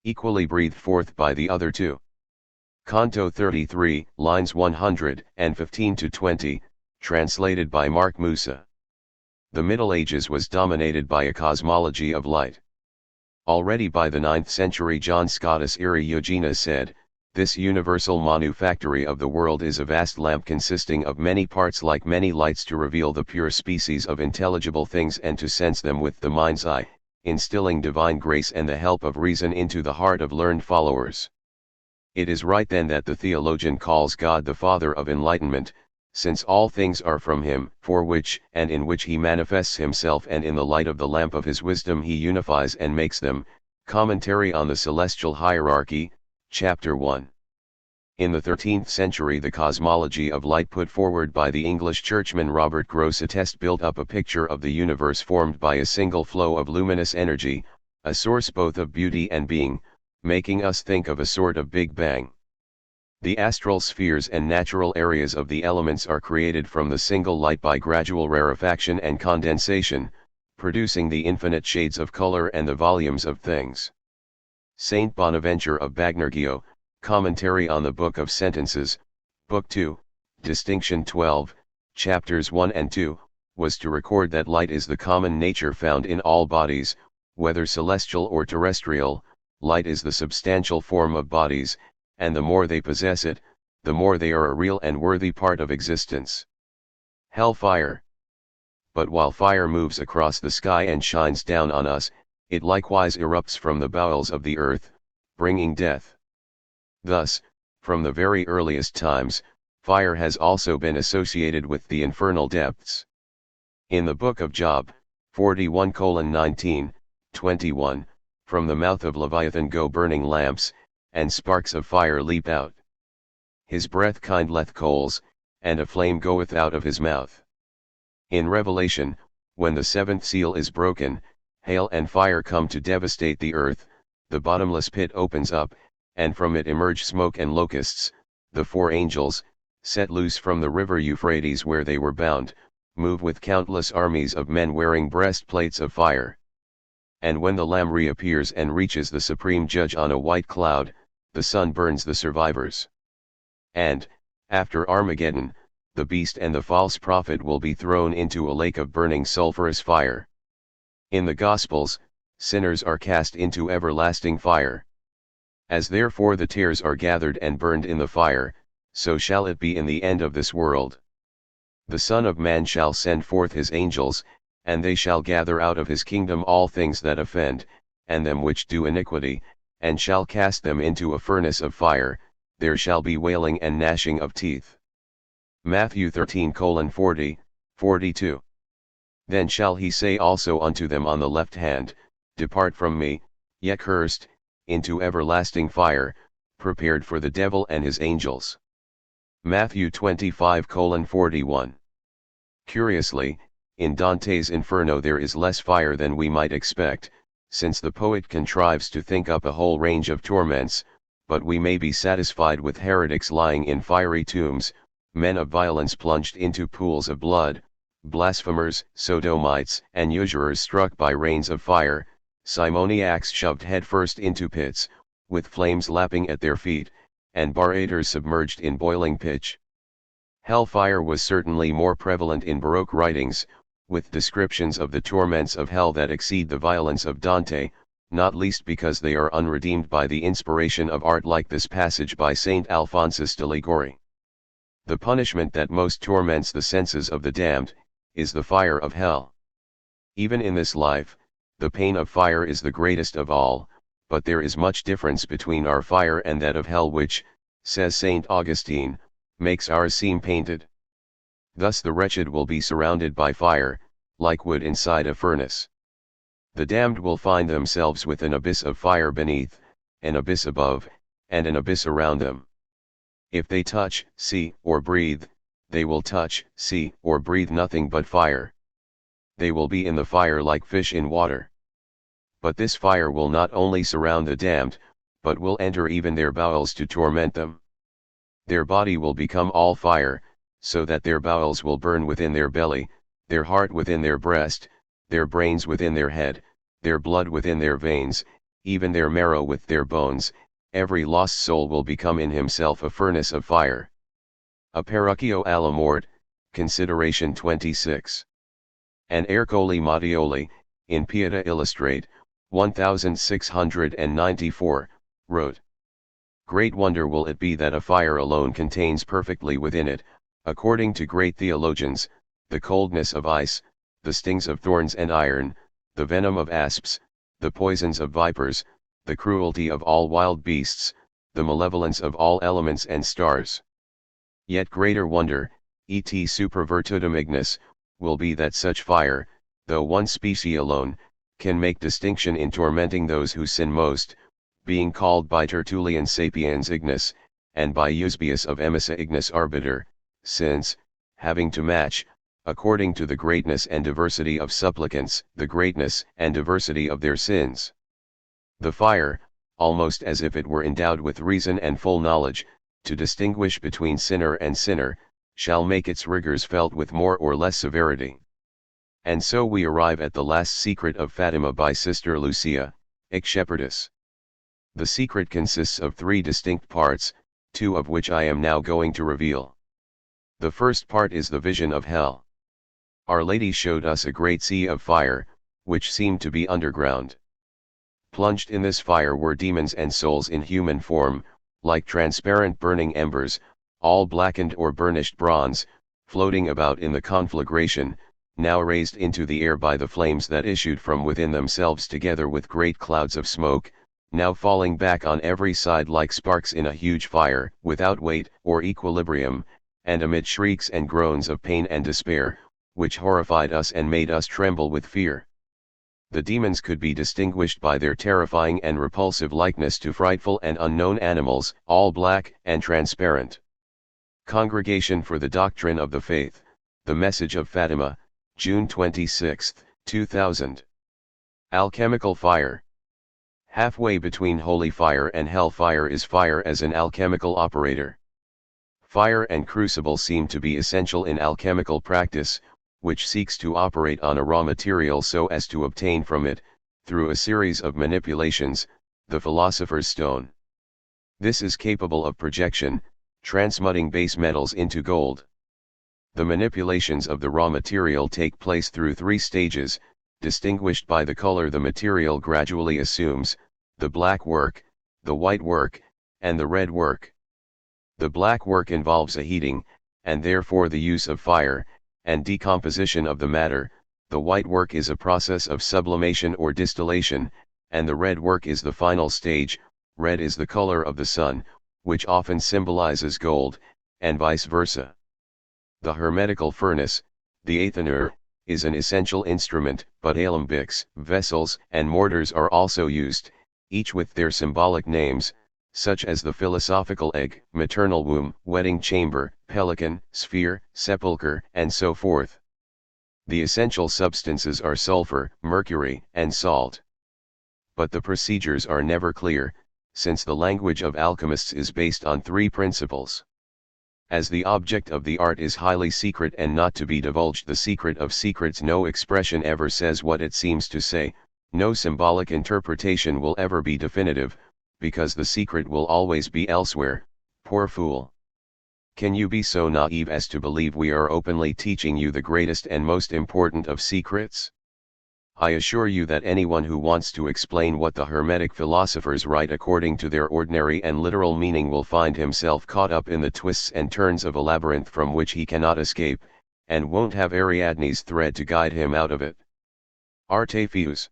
equally breathed forth by the other 2. Canto 33, lines 115 to 20, translated by Mark Musa. The Middle Ages was dominated by a cosmology of light. Already by the 9th century John Scotus Eriugena said, "This universal manufactory of the world is a vast lamp consisting of many parts like many lights to reveal the pure species of intelligible things and to sense them with the mind's eye, instilling divine grace and the help of reason into the heart of learned followers." It is right then that the theologian calls God the Father of enlightenment, since all things are from him, for which and in which he manifests himself, and in the light of the lamp of his wisdom he unifies and makes them. Commentary on the Celestial Hierarchy, Chapter 1. In the 13th century the cosmology of light put forward by the English churchman Robert Grosseteste built up a picture of the universe formed by a single flow of luminous energy, a source both of beauty and being, making us think of a sort of Big Bang. The astral spheres and natural areas of the elements are created from the single light by gradual rarefaction and condensation, producing the infinite shades of color and the volumes of things. Saint Bonaventure of Bagnergio, Commentary on the Book of Sentences, Book 2, Distinction 12, Chapters 1 and 2, was to record that light is the common nature found in all bodies, whether celestial or terrestrial. Light is the substantial form of bodies, and the more they possess it, the more they are a real and worthy part of existence. Hellfire. But while fire moves across the sky and shines down on us, it likewise erupts from the bowels of the earth, bringing death. Thus, from the very earliest times, fire has also been associated with the infernal depths. In the book of Job, 41:19, 21, from the mouth of Leviathan go burning lamps, and sparks of fire leap out. His breath kindleth coals, and a flame goeth out of his mouth. In Revelation, when the seventh seal is broken, hail and fire come to devastate the earth, the bottomless pit opens up, and from it emerge smoke and locusts. The four angels, set loose from the river Euphrates where they were bound, move with countless armies of men wearing breastplates of fire. And when the Lamb reappears and reaches the supreme judge on a white cloud, the sun burns the survivors. And, after Armageddon, the beast and the false prophet will be thrown into a lake of burning sulphurous fire. In the Gospels, sinners are cast into everlasting fire. As therefore the tares are gathered and burned in the fire, so shall it be in the end of this world. The Son of Man shall send forth his angels, and they shall gather out of his kingdom all things that offend, and them which do iniquity, and shall cast them into a furnace of fire. There shall be wailing and gnashing of teeth. Matthew 13:40, 42. Then shall he say also unto them on the left hand, Depart from me, ye cursed, into everlasting fire, prepared for the devil and his angels. Matthew 25:41. Curiously, in Dante's Inferno there is less fire than we might expect, since the poet contrives to think up a whole range of torments, but we may be satisfied with heretics lying in fiery tombs, men of violence plunged into pools of blood, blasphemers, sodomites, and usurers struck by rains of fire, simoniacs shoved headfirst into pits, with flames lapping at their feet, and barators submerged in boiling pitch. Hellfire was certainly more prevalent in Baroque writings, with descriptions of the torments of hell that exceed the violence of Dante, not least because they are unredeemed by the inspiration of art like this passage by Saint Alphonsus de Liguori. The punishment that most torments the senses of the damned, is the fire of hell. Even in this life, the pain of fire is the greatest of all, but there is much difference between our fire and that of hell which, says Saint Augustine, makes ours seem painted. Thus the wretched will be surrounded by fire, like wood inside a furnace. The damned will find themselves with an abyss of fire beneath, an abyss above, and an abyss around them. If they touch, see, or breathe, they will touch, see, or breathe nothing but fire. They will be in the fire like fish in water. But this fire will not only surround the damned, but will enter even their bowels to torment them. Their body will become all fire, so that their bowels will burn within their belly, their heart within their breast, their brains within their head, their blood within their veins, even their marrow with their bones. Every lost soul will become in himself a furnace of fire. Apparuccio alla morte, consideration 26. And Ercole Mattioli, in Pieta Illustrate, 1694, wrote, Great wonder will it be that a fire alone contains perfectly within it, according to great theologians, the coldness of ice, the stings of thorns and iron, the venom of asps, the poisons of vipers, the cruelty of all wild beasts, the malevolence of all elements and stars. Yet greater wonder, et super virtutum ignis, will be that such fire, though one species alone, can make distinction in tormenting those who sin most, being called by Tertullian sapiens ignis, and by Eusebius of Emissa ignis arbiter, since, having to match, according to the greatness and diversity of supplicants, the greatness and diversity of their sins. The fire, almost as if it were endowed with reason and full knowledge, to distinguish between sinner and sinner, shall make its rigors felt with more or less severity. And so we arrive at the last secret of Fatima by Sister Lucia, ex shepherdess. The secret consists of 3 distinct parts, 2 of which I am now going to reveal. The first part is the vision of hell. Our Lady showed us a great sea of fire, which seemed to be underground. Plunged in this fire were demons and souls in human form, like transparent burning embers, all blackened or burnished bronze, floating about in the conflagration, now raised into the air by the flames that issued from within themselves together with great clouds of smoke, now falling back on every side like sparks in a huge fire, without weight or equilibrium, and amid shrieks and groans of pain and despair, which horrified us and made us tremble with fear. The demons could be distinguished by their terrifying and repulsive likeness to frightful and unknown animals, all black and transparent. Congregation for the Doctrine of the Faith, The Message of Fatima, June 26, 2000. Alchemical fire. Halfway between holy fire and hell fire is fire as an alchemical operator. Fire and crucible seem to be essential in alchemical practice, which seeks to operate on a raw material so as to obtain from it, through a series of manipulations, the philosopher's stone. This is capable of projection, transmuting base metals into gold. The manipulations of the raw material take place through 3 stages, distinguished by the color the material gradually assumes, the black work, the white work, and the red work. The black work involves a heating, and therefore the use of fire, and decomposition of the matter. The white work is a process of sublimation or distillation, and the red work is the final stage. Red is the color of the sun, which often symbolizes gold, and vice versa. The hermetical furnace, the athanure, is an essential instrument, but alembics, vessels, and mortars are also used, each with their symbolic names, such as the philosophical egg, maternal womb, wedding chamber, pelican, sphere, sepulchre, and so forth. The essential substances are sulfur, mercury, and salt. But the procedures are never clear, since the language of alchemists is based on 3 principles. As the object of the art is highly secret and not to be divulged, the secret of secrets, no expression ever says what it seems to say, no symbolic interpretation will ever be definitive, because the secret will always be elsewhere. Poor fool! Can you be so naive as to believe we are openly teaching you the greatest and most important of secrets? I assure you that anyone who wants to explain what the Hermetic philosophers write according to their ordinary and literal meaning will find himself caught up in the twists and turns of a labyrinth from which he cannot escape, and won't have Ariadne's thread to guide him out of it. Arte Fuse.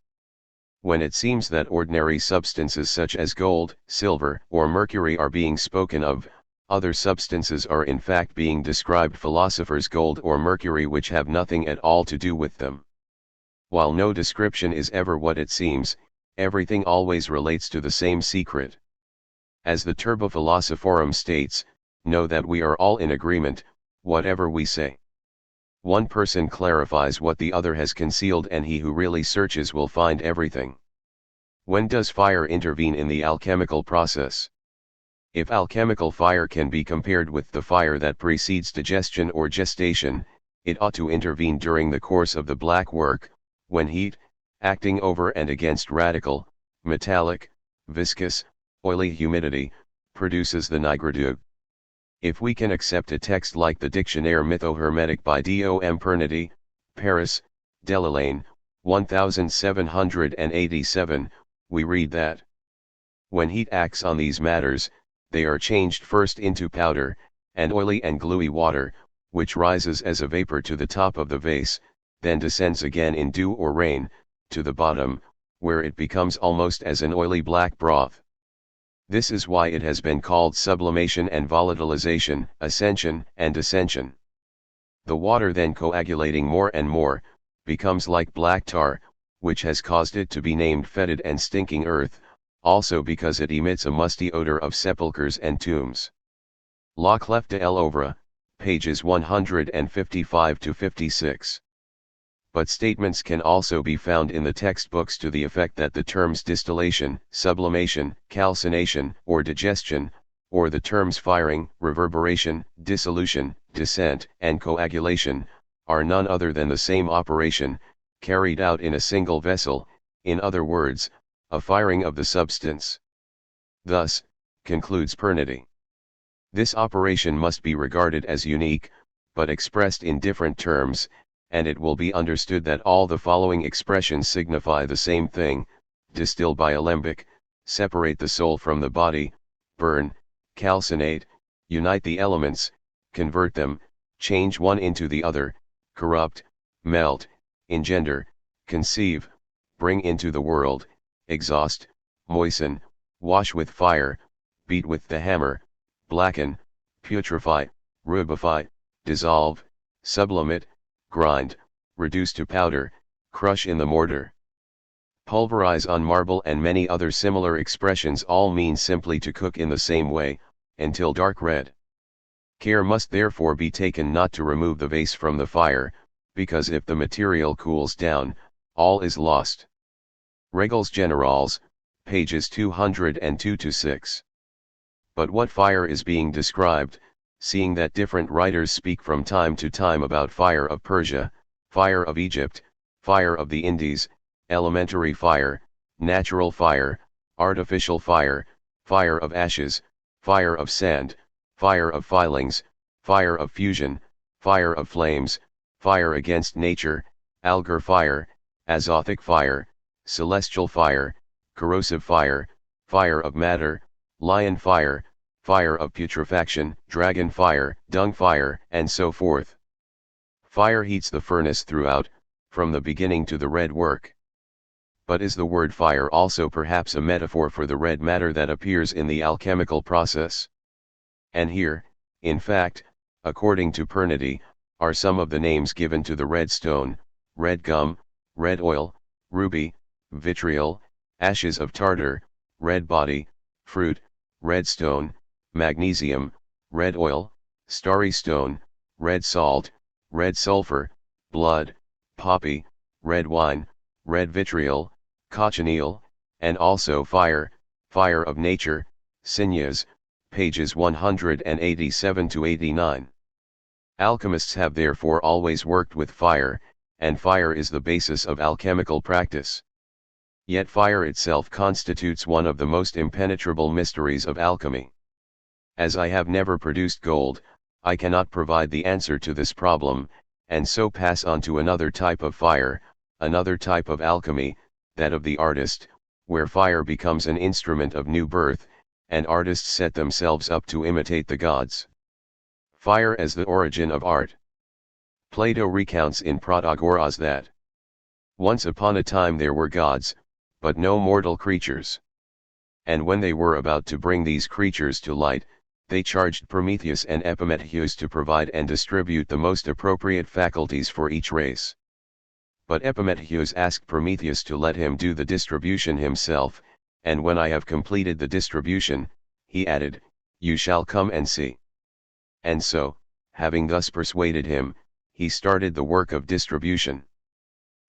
When it seems that ordinary substances such as gold, silver, or mercury are being spoken of, other substances are in fact being described, philosophers' gold or mercury, which have nothing at all to do with them. While no description is ever what it seems, everything always relates to the same secret. As the Turba Philosophorum states, know that we are all in agreement, whatever we say. One person clarifies what the other has concealed, and he who really searches will find everything. When does fire intervene in the alchemical process? If alchemical fire can be compared with the fire that precedes digestion or gestation, it ought to intervene during the course of the black work, when heat, acting over and against radical, metallic, viscous, oily humidity, produces the nigredo. If we can accept a text like the Dictionnaire Mytho-Hermetic by Dom Pernety, Paris, Delalane, 1787, we read that when heat acts on these matters, they are changed first into powder, and oily and gluey water, which rises as a vapor to the top of the vase, then descends again in dew or rain, to the bottom, where it becomes almost as an oily black broth. This is why it has been called sublimation and volatilization, ascension and descension. The water then, coagulating more and more, becomes like black tar, which has caused it to be named fetid and stinking earth, also because it emits a musty odor of sepulchres and tombs. La Clef de l'Oeuvre, pages 155-56. But statements can also be found in the textbooks to the effect that the terms distillation, sublimation, calcination, or digestion, or the terms firing, reverberation, dissolution, descent, and coagulation, are none other than the same operation, carried out in a single vessel, in other words, a firing of the substance. Thus, concludes Pernety, this operation must be regarded as unique, but expressed in different terms, and it will be understood that all the following expressions signify the same thing: distill by alembic, separate the soul from the body, burn, calcinate, unite the elements, convert them, change one into the other, corrupt, melt, engender, conceive, bring into the world, exhaust, moisten, wash with fire, beat with the hammer, blacken, putrefy, rubefy, dissolve, sublimate, grind, reduce to powder, crush in the mortar, pulverize on marble, and many other similar expressions all mean simply to cook in the same way, until dark red. Care must therefore be taken not to remove the vase from the fire, because if the material cools down, all is lost. Regles Generales, pages 202-6. But what fire is being described, seeing that different writers speak from time to time about fire of Persia, fire of Egypt, fire of the Indies, elementary fire, natural fire, artificial fire, fire of ashes, fire of sand, fire of filings, fire of fusion, fire of flames, fire against nature, algar fire, azothic fire, celestial fire, corrosive fire, fire of matter, lion fire, fire of putrefaction, dragon fire, dung fire, and so forth. Fire heats the furnace throughout, from the beginning to the red work. But is the word fire also perhaps a metaphor for the red matter that appears in the alchemical process? And here, in fact, according to Pernety, are some of the names given to the red stone: red gum, red oil, ruby, vitriol, ashes of tartar, red body, fruit, red stone, magnesium, red oil, starry stone, red salt, red sulfur, blood, poppy, red wine, red vitriol, cochineal, and also fire, fire of nature, Signes, pages 187-89. Alchemists have therefore always worked with fire, and fire is the basis of alchemical practice. Yet fire itself constitutes one of the most impenetrable mysteries of alchemy. As I have never produced gold, I cannot provide the answer to this problem, and so pass on to another type of fire, another type of alchemy, that of the artist, where fire becomes an instrument of new birth, and artists set themselves up to imitate the gods. Fire as the origin of art. Plato recounts in Protagoras that once upon a time there were gods, but no mortal creatures. And when they were about to bring these creatures to light, they charged Prometheus and Epimetheus to provide and distribute the most appropriate faculties for each race. But Epimetheus asked Prometheus to let him do the distribution himself, and when I have completed the distribution, he added, you shall come and see. And so, having thus persuaded him, he started the work of distribution.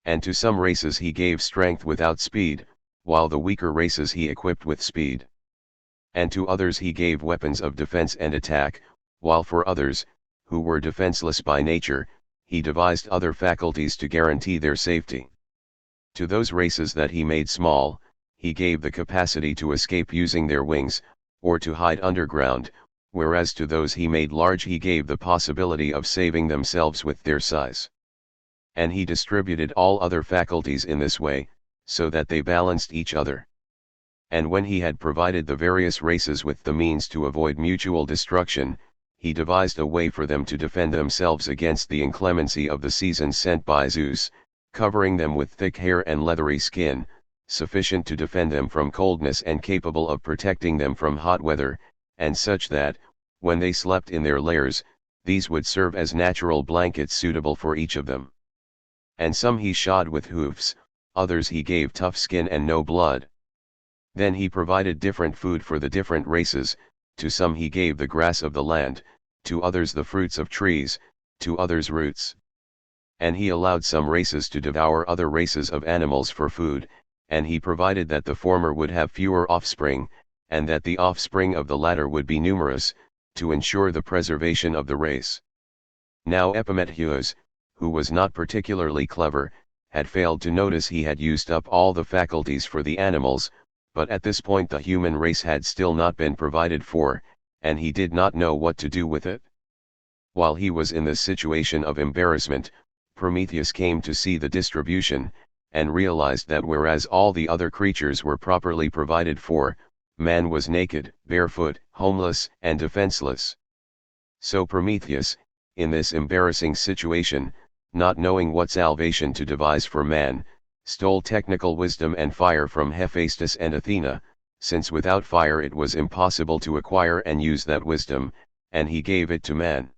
And to some races he gave strength without speed, while the weaker races he equipped with speed. And to others he gave weapons of defense and attack, while for others, who were defenseless by nature, he devised other faculties to guarantee their safety. To those races that he made small, he gave the capacity to escape using their wings, or to hide underground, whereas to those he made large he gave the possibility of saving themselves with their size. And he distributed all other faculties in this way, so that they balanced each other. And when he had provided the various races with the means to avoid mutual destruction, he devised a way for them to defend themselves against the inclemency of the seasons sent by Zeus, covering them with thick hair and leathery skin, sufficient to defend them from coldness and capable of protecting them from hot weather, and such that, when they slept in their lairs, these would serve as natural blankets suitable for each of them. And some he shod with hoofs, others he gave tough skin and no blood. Then he provided different food for the different races, to some he gave the grass of the land, to others the fruits of trees, to others roots. And he allowed some races to devour other races of animals for food, and he provided that the former would have fewer offspring, and that the offspring of the latter would be numerous, to ensure the preservation of the race. Now Epimetheus, who was not particularly clever, had failed to notice he had used up all the faculties for the animals, but at this point the human race had still not been provided for, and he did not know what to do with it. While he was in this situation of embarrassment, Prometheus came to see the distribution, and realized that whereas all the other creatures were properly provided for, man was naked, barefoot, homeless, and defenseless. So Prometheus, in this embarrassing situation, not knowing what salvation to devise for man, stole technical wisdom and fire from Hephaestus and Athena, since without fire it was impossible to acquire and use that wisdom, and he gave it to man.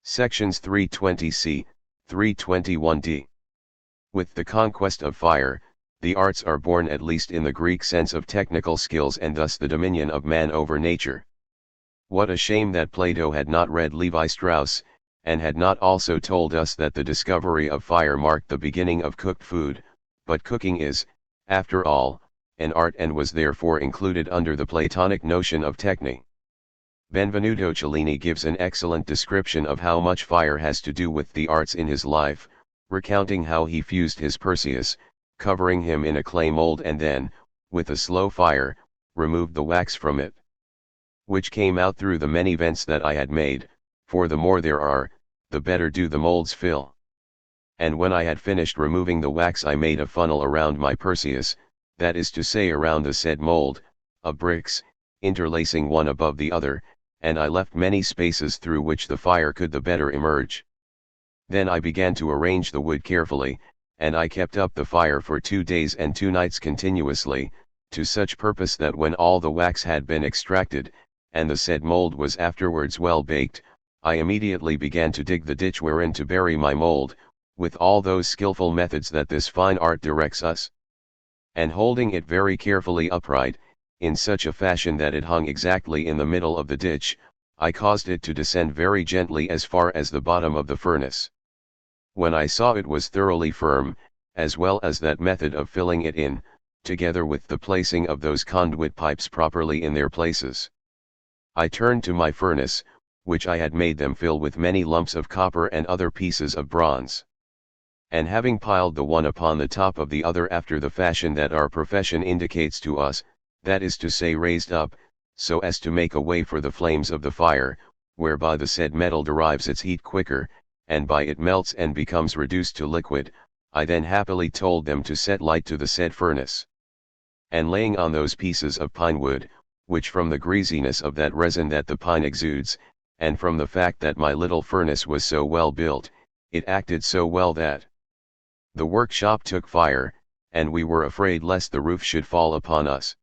Sections 320c, 321d. With the conquest of fire, the arts are born, at least in the Greek sense, of technical skills and thus the dominion of man over nature. What a shame that Plato had not read Levi Strauss, and had not also told us that the discovery of fire marked the beginning of cooked food, but cooking is, after all, an art and was therefore included under the Platonic notion of techne. Benvenuto Cellini gives an excellent description of how much fire has to do with the arts in his life, recounting how he fused his Perseus, covering him in a clay mold, and then, with a slow fire, removed the wax from it, which came out through the many vents that I had made, for the more there are, the better do the molds fill. And when I had finished removing the wax, I made a funnel around my Perseus, that is to say around the said mold, of bricks, interlacing one above the other, and I left many spaces through which the fire could the better emerge. Then I began to arrange the wood carefully, and I kept up the fire for 2 days and 2 nights continuously, to such purpose that when all the wax had been extracted, and the said mold was afterwards well baked, I immediately began to dig the ditch wherein to bury my mold, with all those skillful methods that this fine art directs us. And holding it very carefully upright, in such a fashion that it hung exactly in the middle of the ditch, I caused it to descend very gently as far as the bottom of the furnace. When I saw it was thoroughly firm, as well as that method of filling it in, together with the placing of those conduit pipes properly in their places, I turned to my furnace, which I had made them fill with many lumps of copper and other pieces of bronze. And having piled the one upon the top of the other after the fashion that our profession indicates to us, that is to say raised up, so as to make a way for the flames of the fire, whereby the said metal derives its heat quicker, and by it melts and becomes reduced to liquid, I then happily told them to set light to the said furnace. And laying on those pieces of pine wood, which from the greasiness of that resin that the pine exudes, and from the fact that my little furnace was so well built, it acted so well that the workshop took fire, and we were afraid lest the roof should fall upon us.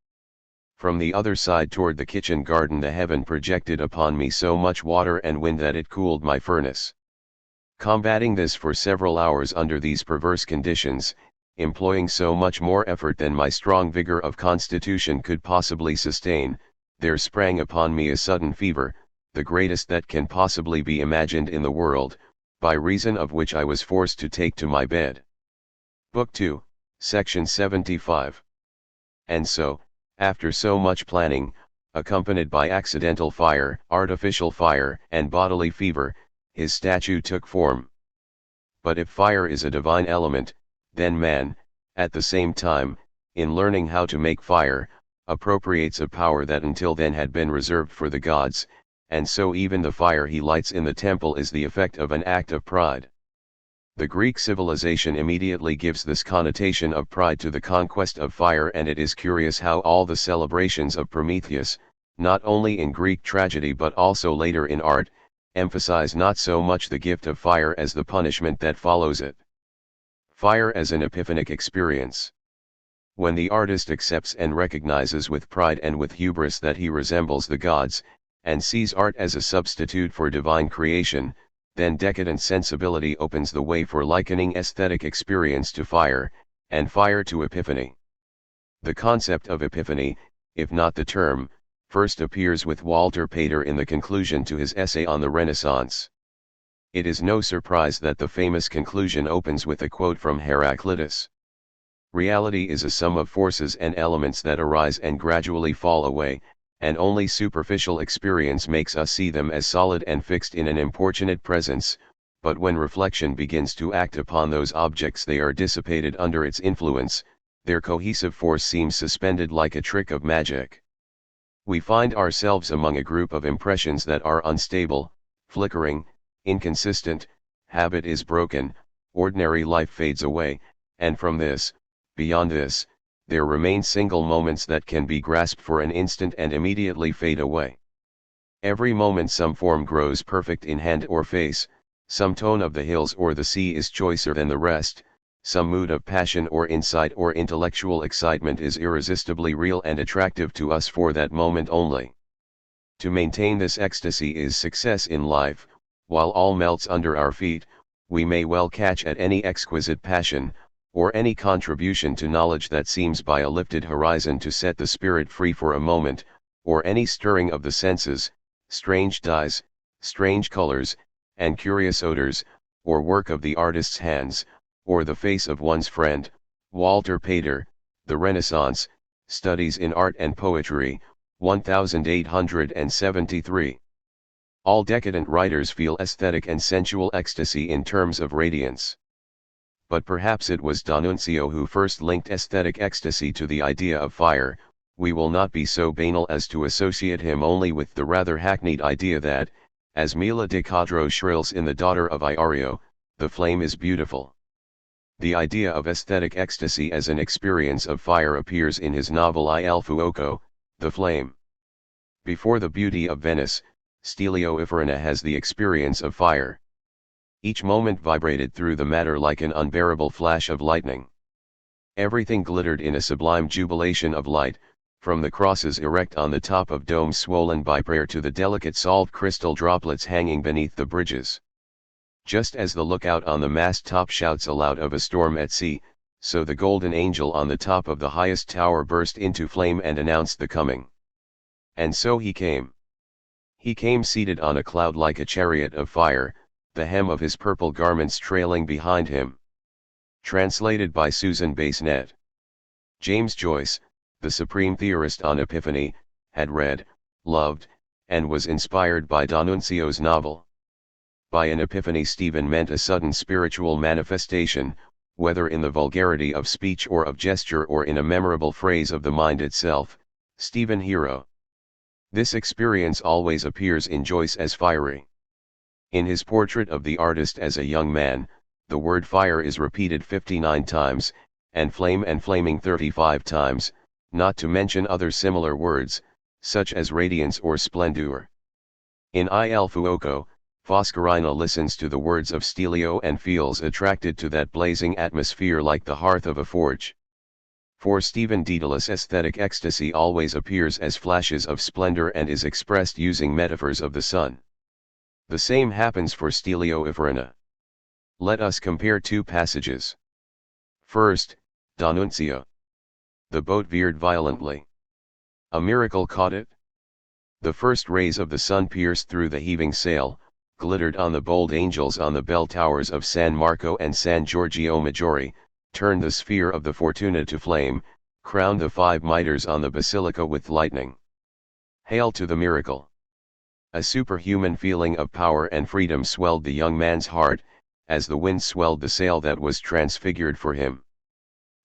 From the other side toward the kitchen garden the heaven projected upon me so much water and wind that it cooled my furnace. Combating this for several hours under these perverse conditions, employing so much more effort than my strong vigor of constitution could possibly sustain, there sprang upon me a sudden fever, the greatest that can possibly be imagined in the world, by reason of which I was forced to take to my bed. Book 2, Section 75. And so, after so much planning, accompanied by accidental fire, artificial fire, and bodily fever, his statue took form. But if fire is a divine element, then man, at the same time, in learning how to make fire, appropriates a power that until then had been reserved for the gods, and so even the fire he lights in the temple is the effect of an act of pride. The Greek civilization immediately gives this connotation of pride to the conquest of fire, and it is curious how all the celebrations of Prometheus, not only in Greek tragedy but also later in art, emphasize not so much the gift of fire as the punishment that follows it. Fire as an epiphanic experience. When the artist accepts and recognizes with pride and with hubris that he resembles the gods, and sees art as a substitute for divine creation, then decadent sensibility opens the way for likening aesthetic experience to fire, and fire to epiphany. The concept of epiphany, if not the term, first appears with Walter Pater in the conclusion to his essay on the Renaissance. It is no surprise that the famous conclusion opens with a quote from Heraclitus. Reality is a sum of forces and elements that arise and gradually fall away, and only superficial experience makes us see them as solid and fixed in an importunate presence, but when reflection begins to act upon those objects they are dissipated under its influence, their cohesive force seems suspended like a trick of magic. We find ourselves among a group of impressions that are unstable, flickering, inconsistent, habit is broken, ordinary life fades away, and from this, beyond this, there remain single moments that can be grasped for an instant and immediately fade away. Every moment some form grows perfect in hand or face, some tone of the hills or the sea is choicer than the rest, some mood of passion or insight or intellectual excitement is irresistibly real and attractive to us for that moment only. To maintain this ecstasy is success in life. While all melts under our feet, we may well catch at any exquisite passion, or any contribution to knowledge that seems by a lifted horizon to set the spirit free for a moment, or any stirring of the senses, strange dyes, strange colors, and curious odors, or work of the artist's hands, or the face of one's friend. Walter Pater, The Renaissance, Studies in Art and Poetry, 1873. All decadent writers feel aesthetic and sensual ecstasy in terms of radiance. But perhaps it was D'Annunzio who first linked aesthetic ecstasy to the idea of fire. We will not be so banal as to associate him only with the rather hackneyed idea that, as Mila de Codro shrills in The Daughter of Iorio, the flame is beautiful. The idea of aesthetic ecstasy as an experience of fire appears in his novel Il Fuoco, The Flame. Before the beauty of Venice, Stelio Iferina has the experience of fire. Each moment vibrated through the matter like an unbearable flash of lightning. Everything glittered in a sublime jubilation of light, from the crosses erect on the top of domes swollen by prayer to the delicate salt crystal droplets hanging beneath the bridges. Just as the lookout on the mast top shouts aloud of a storm at sea, so the golden angel on the top of the highest tower burst into flame and announced the coming. And so he came. He came seated on a cloud like a chariot of fire, the hem of his purple garments trailing behind him. Translated by Susan Basenet. James Joyce, the supreme theorist on Epiphany, had read, loved, and was inspired by D'Annunzio's novel. By an epiphany Stephen meant a sudden spiritual manifestation, whether in the vulgarity of speech or of gesture or in a memorable phrase of the mind itself. Stephen Hero. This experience always appears in Joyce as fiery. In his portrait of the artist as a young man, the word fire is repeated 59 times, and flaming 35 times, not to mention other similar words, such as radiance or splendor. In Il Fuoco, Foscarina listens to the words of Stelio and feels attracted to that blazing atmosphere like the hearth of a forge. For Stephen Dedalus aesthetic ecstasy always appears as flashes of splendor and is expressed using metaphors of the sun. The same happens for Stelio Iferina. Let us compare two passages. First, D'Annunzio. The boat veered violently. A miracle caught it. The first rays of the sun pierced through the heaving sail, glittered on the bold angels on the bell towers of San Marco and San Giorgio Maggiore, turned the sphere of the Fortuna to flame, crowned the 5 mitres on the basilica with lightning. Hail to the miracle! A superhuman feeling of power and freedom swelled the young man's heart, as the wind swelled the sail that was transfigured for him.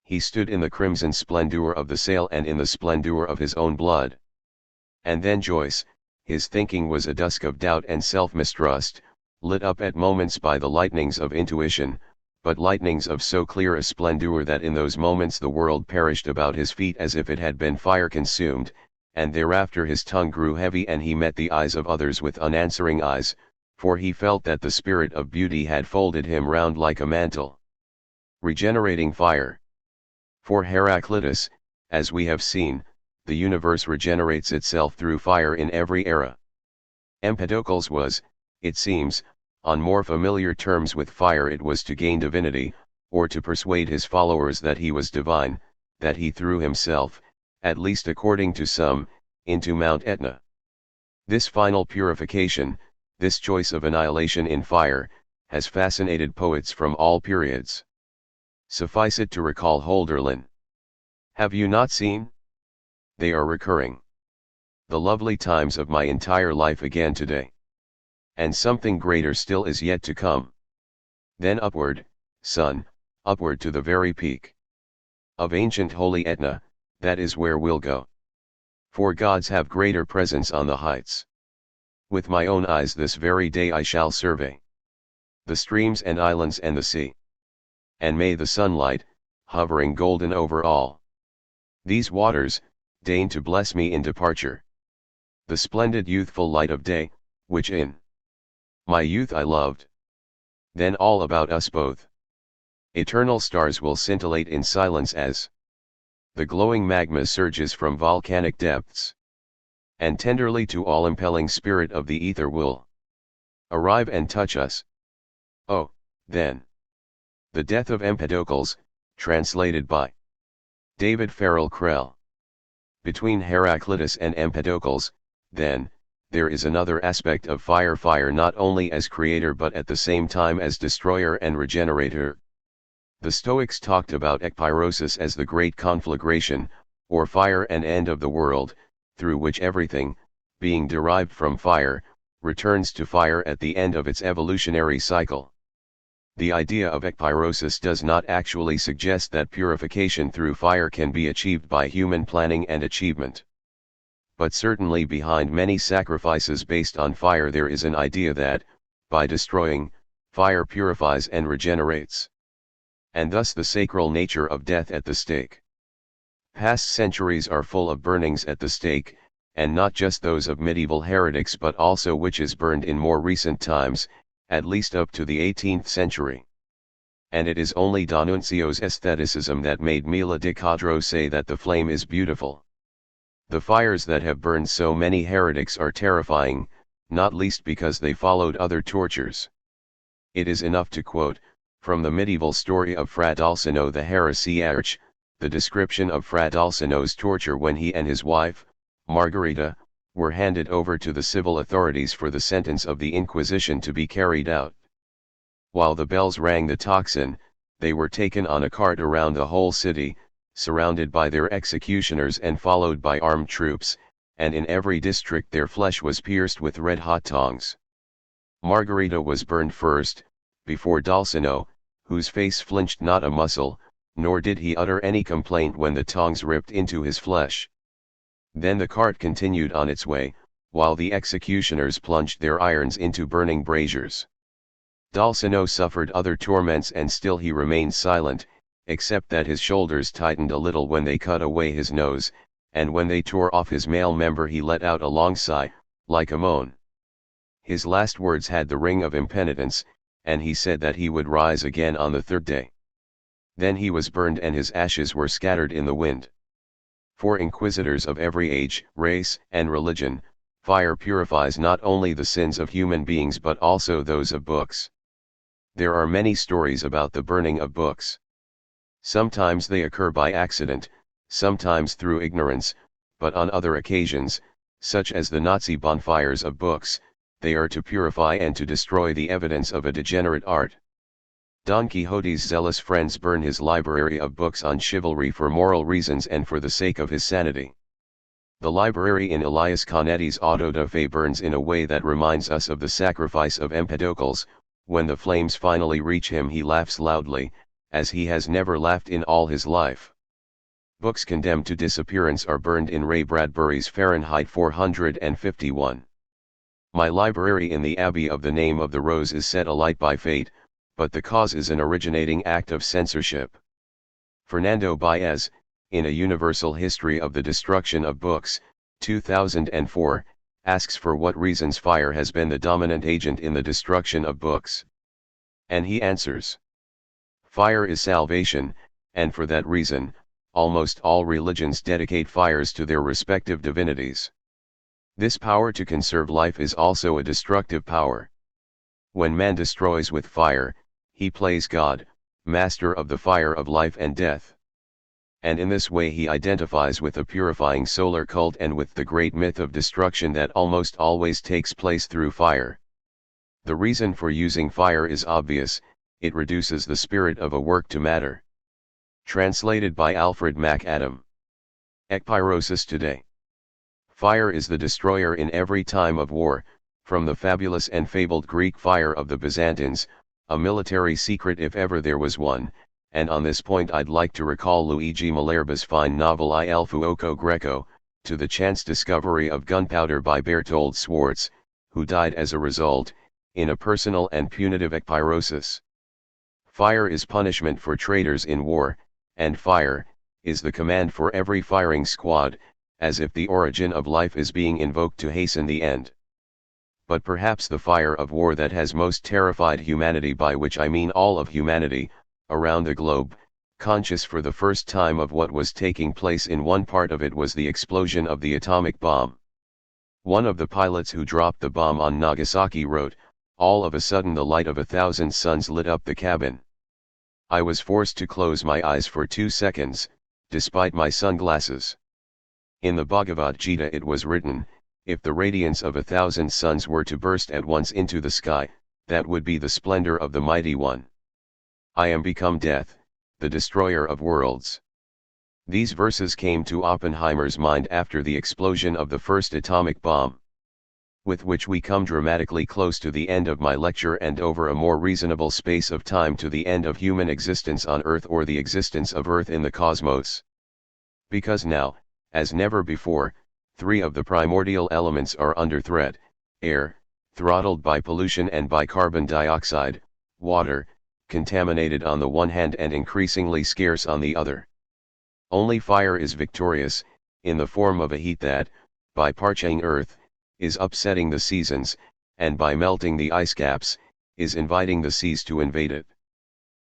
He stood in the crimson splendor of the sail and in the splendor of his own blood. And then Joyce, his thinking was a dusk of doubt and self-mistrust, lit up at moments by the lightnings of intuition, but lightnings of so clear a splendor that in those moments the world perished about his feet as if it had been fire-consumed, and thereafter his tongue grew heavy and he met the eyes of others with unanswering eyes, for he felt that the spirit of beauty had folded him round like a mantle. Regenerating fire. For Heraclitus, as we have seen, the universe regenerates itself through fire in every era. Empedocles was, it seems, on more familiar terms with fire. It was to gain divinity, or to persuade his followers that he was divine, that he threw himself, at least according to some, into Mount Etna. This final purification, this choice of annihilation in fire, has fascinated poets from all periods. Suffice it to recall Holderlin. Have you not seen? They are recurring. The lovely times of my entire life again today. And something greater still is yet to come. Then upward, son, upward to the very peak of ancient holy Etna, that is where we'll go. For gods have greater presence on the heights. With my own eyes this very day I shall survey the streams and islands and the sea. And may the sunlight, hovering golden over all these waters, deign to bless me in departure. The splendid youthful light of day, which in my youth I loved. Then all about us both eternal stars will scintillate in silence as the glowing magma surges from volcanic depths. And tenderly to all impelling spirit of the ether will arrive and touch us. Oh, then. The Death of Empedocles, translated by David Farrell Krell. Between Heraclitus and Empedocles, then, there is another aspect of fire not only as creator but at the same time as destroyer and regenerator. The Stoics talked about ekpyrosis as the great conflagration, or fire and end of the world, through which everything, being derived from fire, returns to fire at the end of its evolutionary cycle. The idea of ekpyrosis does not actually suggest that purification through fire can be achieved by human planning and achievement. But certainly behind many sacrifices based on fire there is an idea that, by destroying, fire purifies and regenerates. And thus the sacral nature of death at the stake. Past centuries are full of burnings at the stake, and not just those of medieval heretics but also witches burned in more recent times, at least up to the 18th century. And it is only D'Annunzio's aestheticism that made Mila di Codro say that the flame is beautiful. The fires that have burned so many heretics are terrifying, not least because they followed other tortures. It is enough to quote, from the medieval story of Fra Dalsino the heresiarch, the description of Fra Dalsino's torture when he and his wife, Margherita, were handed over to the civil authorities for the sentence of the Inquisition to be carried out. While the bells rang the tocsin, they were taken on a cart around the whole city, surrounded by their executioners and followed by armed troops, and in every district their flesh was pierced with red-hot tongs. Margherita was burned first, before Dalsino, whose face flinched not a muscle, nor did he utter any complaint when the tongs ripped into his flesh. Then the cart continued on its way, while the executioners plunged their irons into burning braziers. Dalsino suffered other torments and still he remained silent, except that his shoulders tightened a little when they cut away his nose, and when they tore off his male member he let out a long sigh, like a moan. His last words had the ring of impenitence, and he said that he would rise again on the third day. Then he was burned and his ashes were scattered in the wind. For inquisitors of every age, race, and religion, fire purifies not only the sins of human beings but also those of books. There are many stories about the burning of books. Sometimes they occur by accident, sometimes through ignorance, but on other occasions, such as the Nazi bonfires of books, they are to purify and to destroy the evidence of a degenerate art. Don Quixote's zealous friends burn his library of books on chivalry for moral reasons and for the sake of his sanity. The library in Elias Canetti's Auto da Fe burns in a way that reminds us of the sacrifice of Empedocles. When the flames finally reach him he laughs loudly, as he has never laughed in all his life. Books condemned to disappearance are burned in Ray Bradbury's Fahrenheit 451. My library in the Abbey of the Name of the Rose is set alight by fate, but the cause is an originating act of censorship. Fernando Baez, in A Universal History of the Destruction of Books, 2004, asks for what reasons fire has been the dominant agent in the destruction of books. And he answers: fire is salvation, and for that reason, almost all religions dedicate fires to their respective divinities. This power to conserve life is also a destructive power. When man destroys with fire, he plays God, master of the fire of life and death. And in this way he identifies with a purifying solar cult and with the great myth of destruction that almost always takes place through fire. The reason for using fire is obvious: it reduces the spirit of a work to matter. Translated by Alfred MacAdam. Ekpyrosis today. Fire is the destroyer in every time of war, from the fabulous and fabled Greek fire of the Byzantines, a military secret if ever there was one, and on this point I'd like to recall Luigi Malerba's fine novel Il Fuoco Greco, to the chance discovery of gunpowder by Bertold Swartz, who died as a result, in a personal and punitive ekpyrosis. Fire is punishment for traitors in war, and fire is the command for every firing squad, as if the origin of life is being invoked to hasten the end. But perhaps the fire of war that has most terrified humanity, by which I mean all of humanity, around the globe, conscious for the first time of what was taking place in one part of it, was the explosion of the atomic bomb. One of the pilots who dropped the bomb on Nagasaki wrote, "All of a sudden the light of 1,000 suns lit up the cabin. I was forced to close my eyes for 2 seconds, despite my sunglasses." In the Bhagavad Gita it was written, if the radiance of 1,000 suns were to burst at once into the sky, that would be the splendor of the Mighty One. I am become death, the destroyer of worlds. These verses came to Oppenheimer's mind after the explosion of the first atomic bomb. With which we come dramatically close to the end of my lecture, and over a more reasonable space of time to the end of human existence on Earth, or the existence of Earth in the cosmos. Because now, as never before, 3 of the primordial elements are under threat: air, throttled by pollution and by carbon dioxide; water, contaminated on the one hand and increasingly scarce on the other. Only fire is victorious, in the form of a heat that, by parching Earth, is upsetting the seasons, and by melting the ice caps, is inviting the seas to invade it.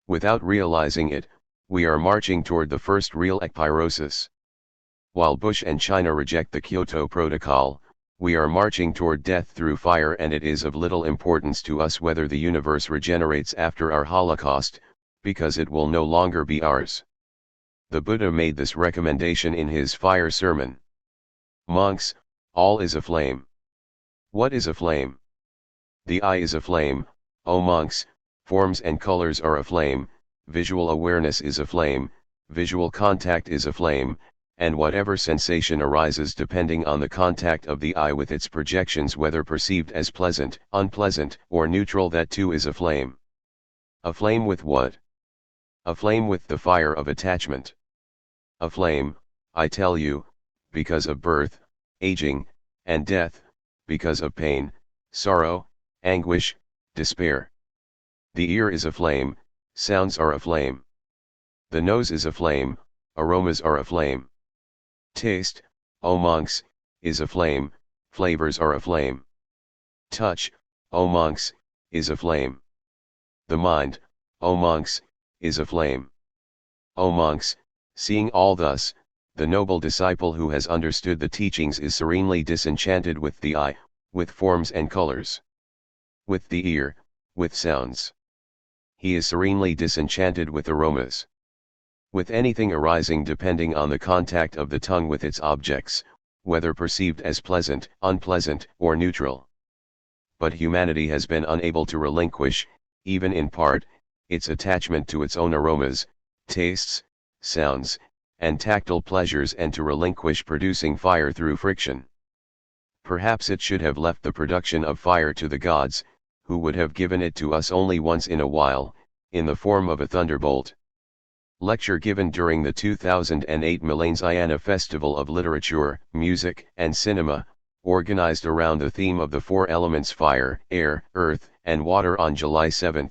Without realizing it, we are marching toward the first real ekpyrosis. While Bush and China reject the Kyoto Protocol, we are marching toward death through fire, and it is of little importance to us whether the universe regenerates after our Holocaust, because it will no longer be ours. The Buddha made this recommendation in his fire sermon. Monks, all is aflame. What is aflame? The eye is aflame, O monks, forms and colors are aflame, visual awareness is aflame, visual contact is aflame, and whatever sensation arises depending on the contact of the eye with its projections, whether perceived as pleasant, unpleasant, or neutral, that too is aflame. Aflame with what? Aflame with the fire of attachment. Aflame, I tell you, because of birth, aging, and death, because of pain, sorrow, anguish, despair. The ear is aflame, sounds are aflame. The nose is aflame, aromas are aflame. Taste, O monks, is aflame, flavors are aflame. Touch, O monks, is aflame. The mind, O monks, is aflame. O monks, seeing all thus, the noble disciple who has understood the teachings is serenely disenchanted with the eye, with forms and colors, with the ear, with sounds. He is serenely disenchanted with aromas, with anything arising depending on the contact of the tongue with its objects, whether perceived as pleasant, unpleasant, or neutral. But humanity has been unable to relinquish, even in part, its attachment to its own aromas, tastes, sounds, and tactile pleasures, and to relinquish producing fire through friction. Perhaps it should have left the production of fire to the gods, who would have given it to us only once in a while, in the form of a thunderbolt. Lecture given during the 2008 Milanesiana Festival of Literature, Music, and Cinema, organized around the theme of the 4 elements fire, air, earth, and water on July 7,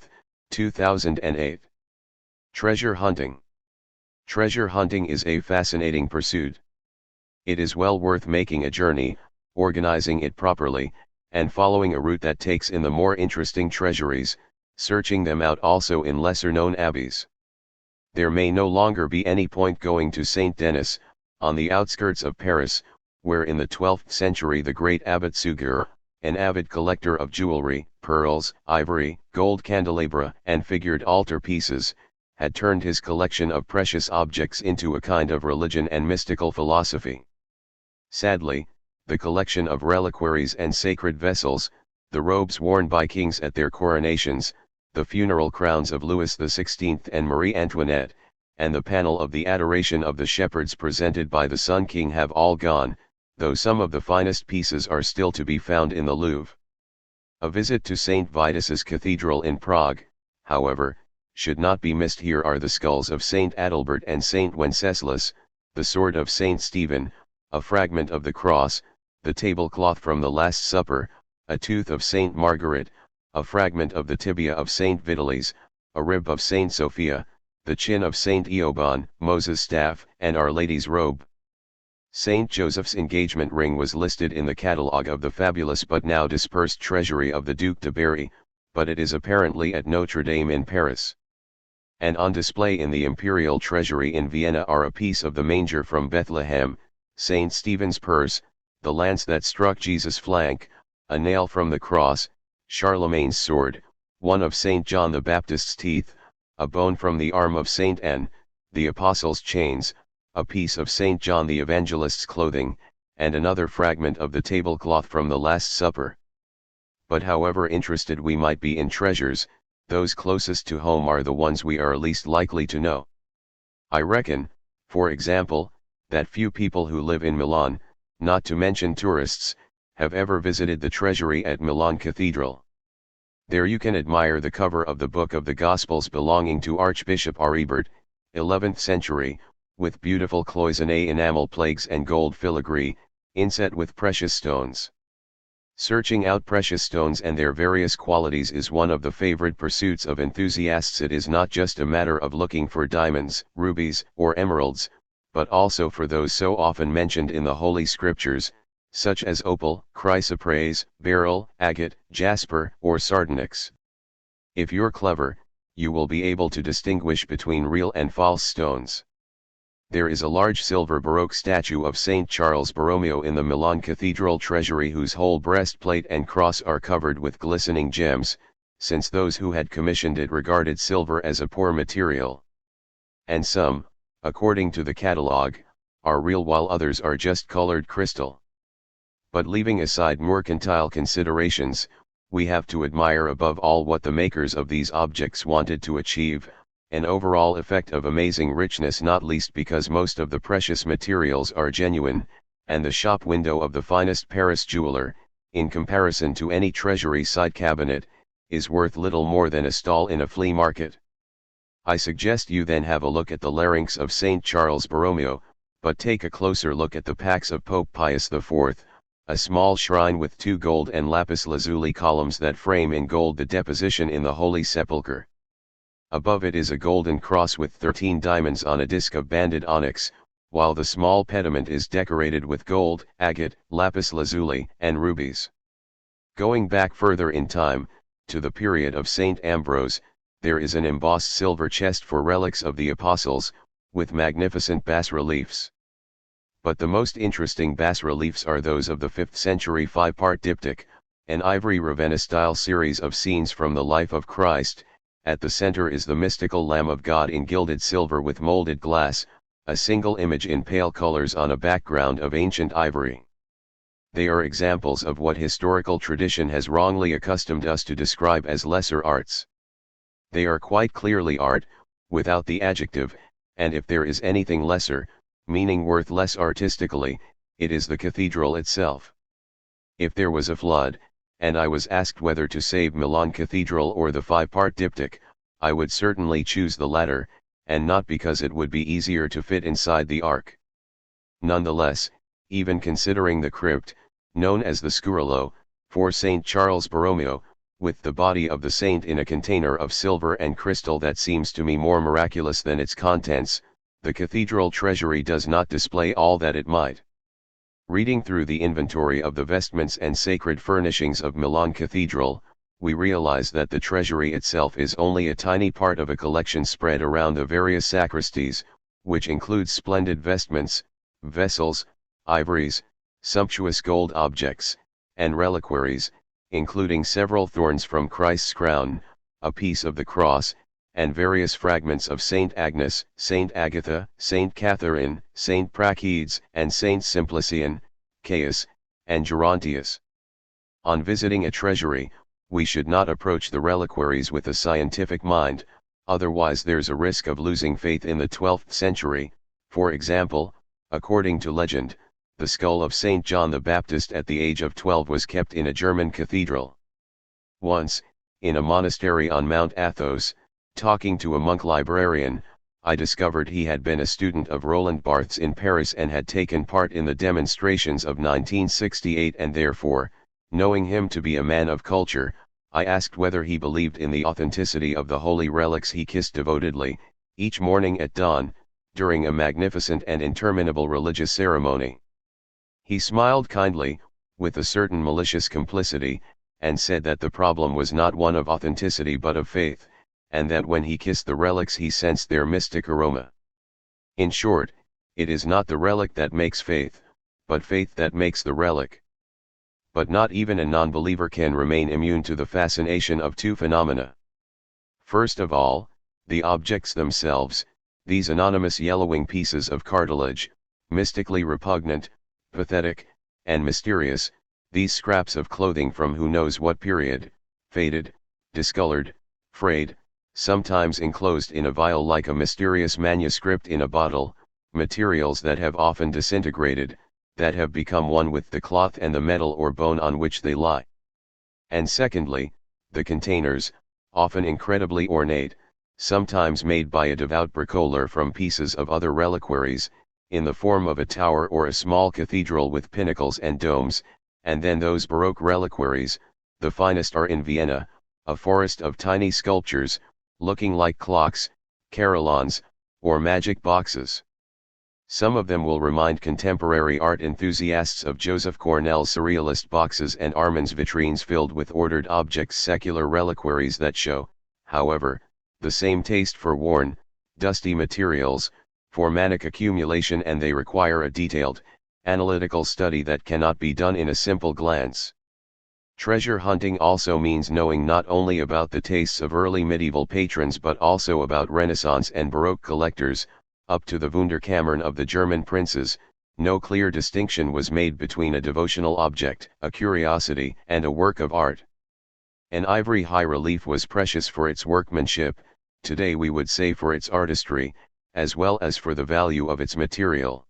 2008. Treasure hunting. Treasure hunting is a fascinating pursuit. It is well worth making a journey, organizing it properly, and following a route that takes in the more interesting treasuries, searching them out also in lesser-known abbeys. There may no longer be any point going to Saint Denis, on the outskirts of Paris, where in the 12th century the great Abbot Suger, an avid collector of jewelry, pearls, ivory, gold candelabra, and figured altar pieces, had turned his collection of precious objects into a kind of religion and mystical philosophy. Sadly, the collection of reliquaries and sacred vessels, the robes worn by kings at their coronations, the funeral crowns of Louis XVI and Marie Antoinette, and the panel of the Adoration of the Shepherds presented by the Sun King have all gone, though some of the finest pieces are still to be found in the Louvre. A visit to St. Vitus's Cathedral in Prague, however, should not be missed. Here are the skulls of St. Adalbert and St. Wenceslas, the sword of St. Stephen, a fragment of the cross, the tablecloth from the Last Supper, a tooth of St. Margaret, a fragment of the tibia of St. Vitalis, a rib of St. Sophia, the chin of St. Eoban, Moses' staff, and Our Lady's robe. St. Joseph's engagement ring was listed in the catalogue of the fabulous but now dispersed treasury of the Duc de Berry, but it is apparently at Notre Dame in Paris. And on display in the imperial treasury in Vienna are a piece of the manger from Bethlehem, St. Stephen's purse, the lance that struck Jesus' flank, a nail from the cross, Charlemagne's sword, one of St. John the Baptist's teeth, a bone from the arm of St. Anne, the apostles' chains, a piece of St. John the Evangelist's clothing, and another fragment of the tablecloth from the Last Supper. But however interested we might be in treasures, those closest to home are the ones we are least likely to know. I reckon, for example, that few people who live in Milan, not to mention tourists, have ever visited the treasury at Milan Cathedral. There you can admire the cover of the Book of the Gospels belonging to Archbishop Aribert, 11th century, with beautiful cloisonné enamel plagues and gold filigree, inset with precious stones. Searching out precious stones and their various qualities is one of the favorite pursuits of enthusiasts. It is not just a matter of looking for diamonds, rubies, or emeralds, but also for those so often mentioned in the Holy Scriptures, such as opal, chrysoprase, beryl, agate, jasper, or sardonyx. If you're clever, you will be able to distinguish between real and false stones. There is a large silver Baroque statue of St. Charles Borromeo in the Milan Cathedral treasury whose whole breastplate and cross are covered with glistening gems, since those who had commissioned it regarded silver as a poor material. And some, according to the catalogue, are real while others are just colored crystal. But leaving aside mercantile considerations, we have to admire above all what the makers of these objects wanted to achieve, an overall effect of amazing richness, not least because most of the precious materials are genuine, and the shop window of the finest Paris jeweler, in comparison to any treasury side cabinet, is worth little more than a stall in a flea market. I suggest you then have a look at the larynx of St. Charles Borromeo, but take a closer look at the pax of Pope Pius IV, a small shrine with 2 gold and lapis lazuli columns that frame in gold the deposition in the Holy Sepulchre. Above it is a golden cross with 13 diamonds on a disc of banded onyx, while the small pediment is decorated with gold, agate, lapis lazuli, and rubies. Going back further in time, to the period of St. Ambrose, there is an embossed silver chest for relics of the apostles, with magnificent bas-reliefs. But the most interesting bas-reliefs are those of the 5th century 5-part diptych, an ivory Ravenna-style series of scenes from the life of Christ. At the center is the mystical Lamb of God in gilded silver with molded glass, a single image in pale colors on a background of ancient ivory. They are examples of what historical tradition has wrongly accustomed us to describe as lesser arts. They are quite clearly art, without the adjective, and if there is anything lesser, meaning worth less artistically, it is the cathedral itself. If there was a flood, and I was asked whether to save Milan Cathedral or the 5-part diptych, I would certainly choose the latter, and not because it would be easier to fit inside the ark. Nonetheless, even considering the crypt, known as the Scurillo, for St. Charles Borromeo, with the body of the saint in a container of silver and crystal that seems to me more miraculous than its contents, the cathedral treasury does not display all that it might. Reading through the inventory of the vestments and sacred furnishings of Milan Cathedral, we realize that the treasury itself is only a tiny part of a collection spread around the various sacristies, which includes splendid vestments, vessels, ivories, sumptuous gold objects, and reliquaries, including several thorns from Christ's crown, a piece of the cross, and various fragments of Saint Agnes, Saint Agatha, Saint Catherine, Saint Praxedes, and Saint Simplician, Caius, and Gerontius. On visiting a treasury, we should not approach the reliquaries with a scientific mind, otherwise there's a risk of losing faith in the 12th century. For example, according to legend, the skull of Saint John the Baptist at the age of 12 was kept in a German cathedral. Once, in a monastery on Mount Athos, talking to a monk librarian, I discovered he had been a student of Roland Barthes in Paris and had taken part in the demonstrations of 1968, and therefore, knowing him to be a man of culture, I asked whether he believed in the authenticity of the holy relics he kissed devotedly, each morning at dawn, during a magnificent and interminable religious ceremony. He smiled kindly, with a certain malicious complicity, and said that the problem was not one of authenticity but of faith, and that when he kissed the relics he sensed their mystic aroma. In short, it is not the relic that makes faith, but faith that makes the relic. But not even a non-believer can remain immune to the fascination of two phenomena. First of all, the objects themselves, these anonymous yellowing pieces of cartilage, mystically repugnant, pathetic, and mysterious, these scraps of clothing from who knows what period, faded, discolored, frayed, sometimes enclosed in a vial like a mysterious manuscript in a bottle, materials that have often disintegrated, that have become one with the cloth and the metal or bone on which they lie. And secondly, the containers, often incredibly ornate, sometimes made by a devout bricoleur from pieces of other reliquaries, in the form of a tower or a small cathedral with pinnacles and domes, and then those Baroque reliquaries, the finest are in Vienna, a forest of tiny sculptures, looking like clocks, carillons, or magic boxes. Some of them will remind contemporary art enthusiasts of Joseph Cornell's surrealist boxes and Armand's vitrines filled with ordered objects, secular reliquaries that show, however, the same taste for worn, dusty materials, for manic accumulation, and they require a detailed, analytical study that cannot be done in a simple glance. Treasure hunting also means knowing not only about the tastes of early medieval patrons but also about Renaissance and Baroque collectors. Up to the Wunderkammern of the German princes, no clear distinction was made between a devotional object, a curiosity, and a work of art. An ivory high-relief was precious for its workmanship, today we would say for its artistry, as well as for the value of its material.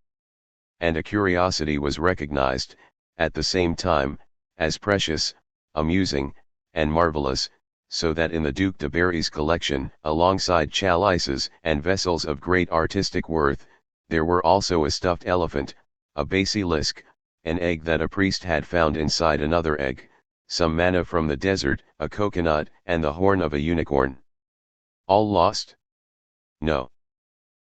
And a curiosity was recognized, at the same time, as precious, amusing, and marvelous, so that in the Duc de Berry's collection, alongside chalices and vessels of great artistic worth, there were also a stuffed elephant, a basilisk, an egg that a priest had found inside another egg, some manna from the desert, a coconut, and the horn of a unicorn. All lost? No.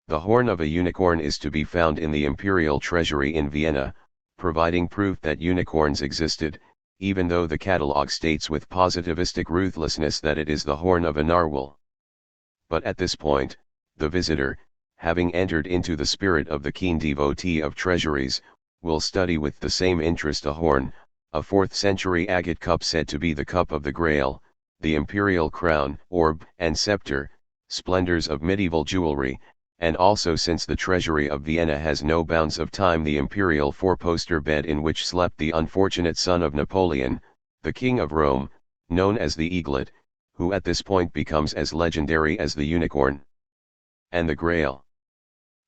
The horn of a unicorn is to be found in the imperial treasury in Vienna, providing proof that unicorns existed, even though the catalogue states with positivistic ruthlessness that it is the horn of a narwhal. But at this point, the visitor, having entered into the spirit of the keen devotee of treasuries, will study with the same interest a horn, a 4th century agate cup said to be the cup of the Grail, the imperial crown, orb, and scepter, splendors of medieval jewelry, and also, since the treasury of Vienna has no bounds of time, the imperial four-poster bed in which slept the unfortunate son of Napoleon, the King of Rome, known as the eaglet, who at this point becomes as legendary as the unicorn. And the Grail.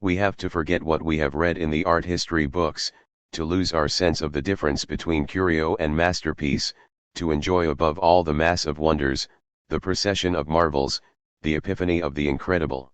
We have to forget what we have read in the art history books, to lose our sense of the difference between curio and masterpiece, to enjoy above all the mass of wonders, the procession of marvels, the epiphany of the incredible.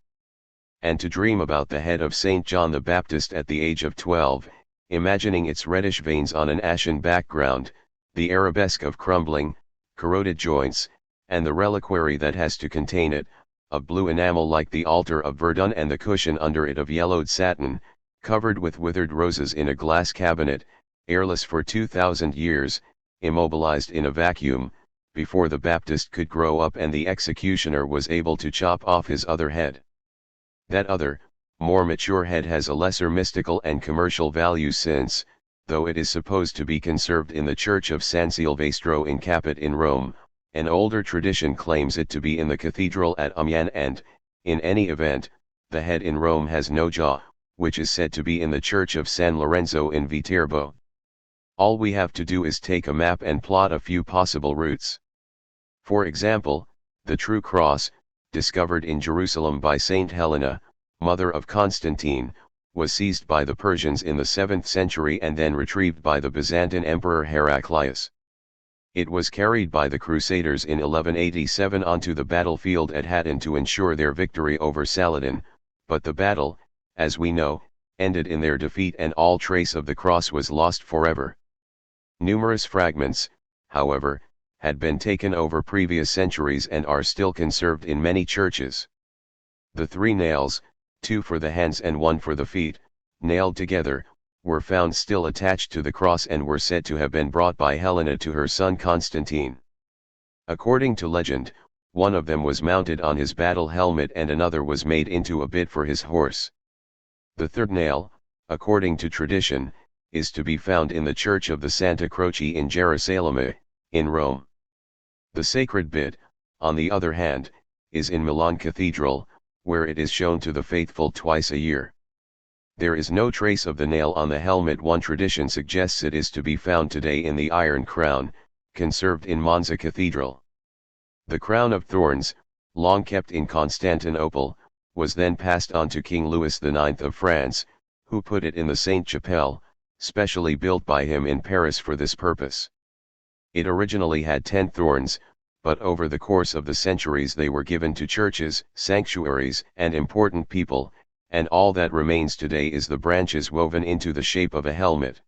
And to dream about the head of Saint John the Baptist at the age of 12, imagining its reddish veins on an ashen background, the arabesque of crumbling, corroded joints, and the reliquary that has to contain it, of blue enamel like the altar of Verdun, and the cushion under it of yellowed satin, covered with withered roses in a glass cabinet, airless for 2,000 years, immobilized in a vacuum, before the Baptist could grow up and the executioner was able to chop off his other head. That other, more mature head has a lesser mystical and commercial value since, though it is supposed to be conserved in the church of San Silvestro in Capet in Rome, an older tradition claims it to be in the cathedral at Amiens, and, in any event, the head in Rome has no jaw, which is said to be in the church of San Lorenzo in Viterbo. All we have to do is take a map and plot a few possible routes. For example, the true cross, discovered in Jerusalem by Saint Helena, mother of Constantine, was seized by the Persians in the 7th century and then retrieved by the Byzantine Emperor Heraclius. It was carried by the Crusaders in 1187 onto the battlefield at Hattin to ensure their victory over Saladin, but the battle, as we know, ended in their defeat and all trace of the cross was lost forever. Numerous fragments, however, had been taken over previous centuries and are still conserved in many churches. The 3 nails, 2 for the hands and 1 for the feet, nailed together, were found still attached to the cross and were said to have been brought by Helena to her son Constantine. According to legend, one of them was mounted on his battle helmet and another was made into a bit for his horse. The 3rd nail, according to tradition, is to be found in the Church of the Santa Croce in Gerusalemme, in Rome. The sacred bit, on the other hand, is in Milan Cathedral, where it is shown to the faithful twice a year. There is no trace of the nail on the helmet. One tradition suggests it is to be found today in the Iron Crown, conserved in Monza Cathedral. The crown of thorns, long kept in Constantinople, was then passed on to King Louis IX of France, who put it in the Sainte-Chapelle, specially built by him in Paris for this purpose. It originally had 10 thorns, but over the course of the centuries they were given to churches, sanctuaries, and important people, and all that remains today is the branches woven into the shape of a helmet.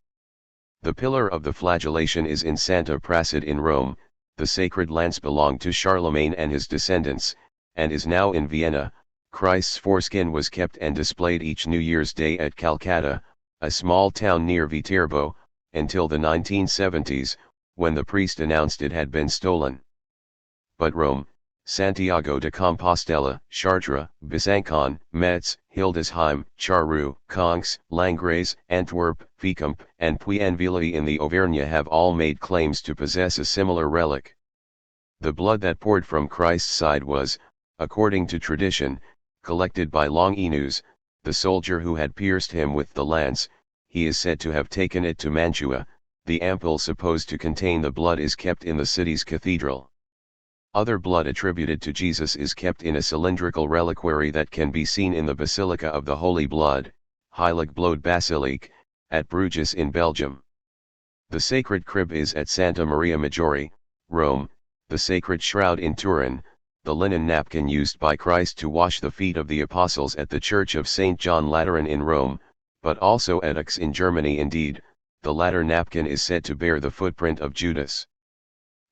The pillar of the flagellation is in Santa Prassede in Rome. The sacred lance belonged to Charlemagne and his descendants, and is now in Vienna. Christ's foreskin was kept and displayed each New Year's Day at Calcutta, a small town near Viterbo, until the 1970s, when the priest announced it had been stolen. But Rome, Santiago de Compostela, Chartres, Besançon, Metz, Hildesheim, Charroux, Conques, Langres, Antwerp, Fécamp, and Puy-en-Velay in the Auvergne have all made claims to possess a similar relic. The blood that poured from Christ's side was, according to tradition, collected by Longinus, the soldier who had pierced him with the lance. He is said to have taken it to Mantua. The ampoule supposed to contain the blood is kept in the city's cathedral. Other blood attributed to Jesus is kept in a cylindrical reliquary that can be seen in the Basilica of the Holy Blood, Heilig Bloed Basilique, at Bruges in Belgium. The sacred crib is at Santa Maria Maggiore, Rome, the sacred shroud in Turin, the linen napkin used by Christ to wash the feet of the apostles at the Church of St. John Lateran in Rome, but also at Aix in Germany. Indeed, the latter napkin is said to bear the footprint of Judas.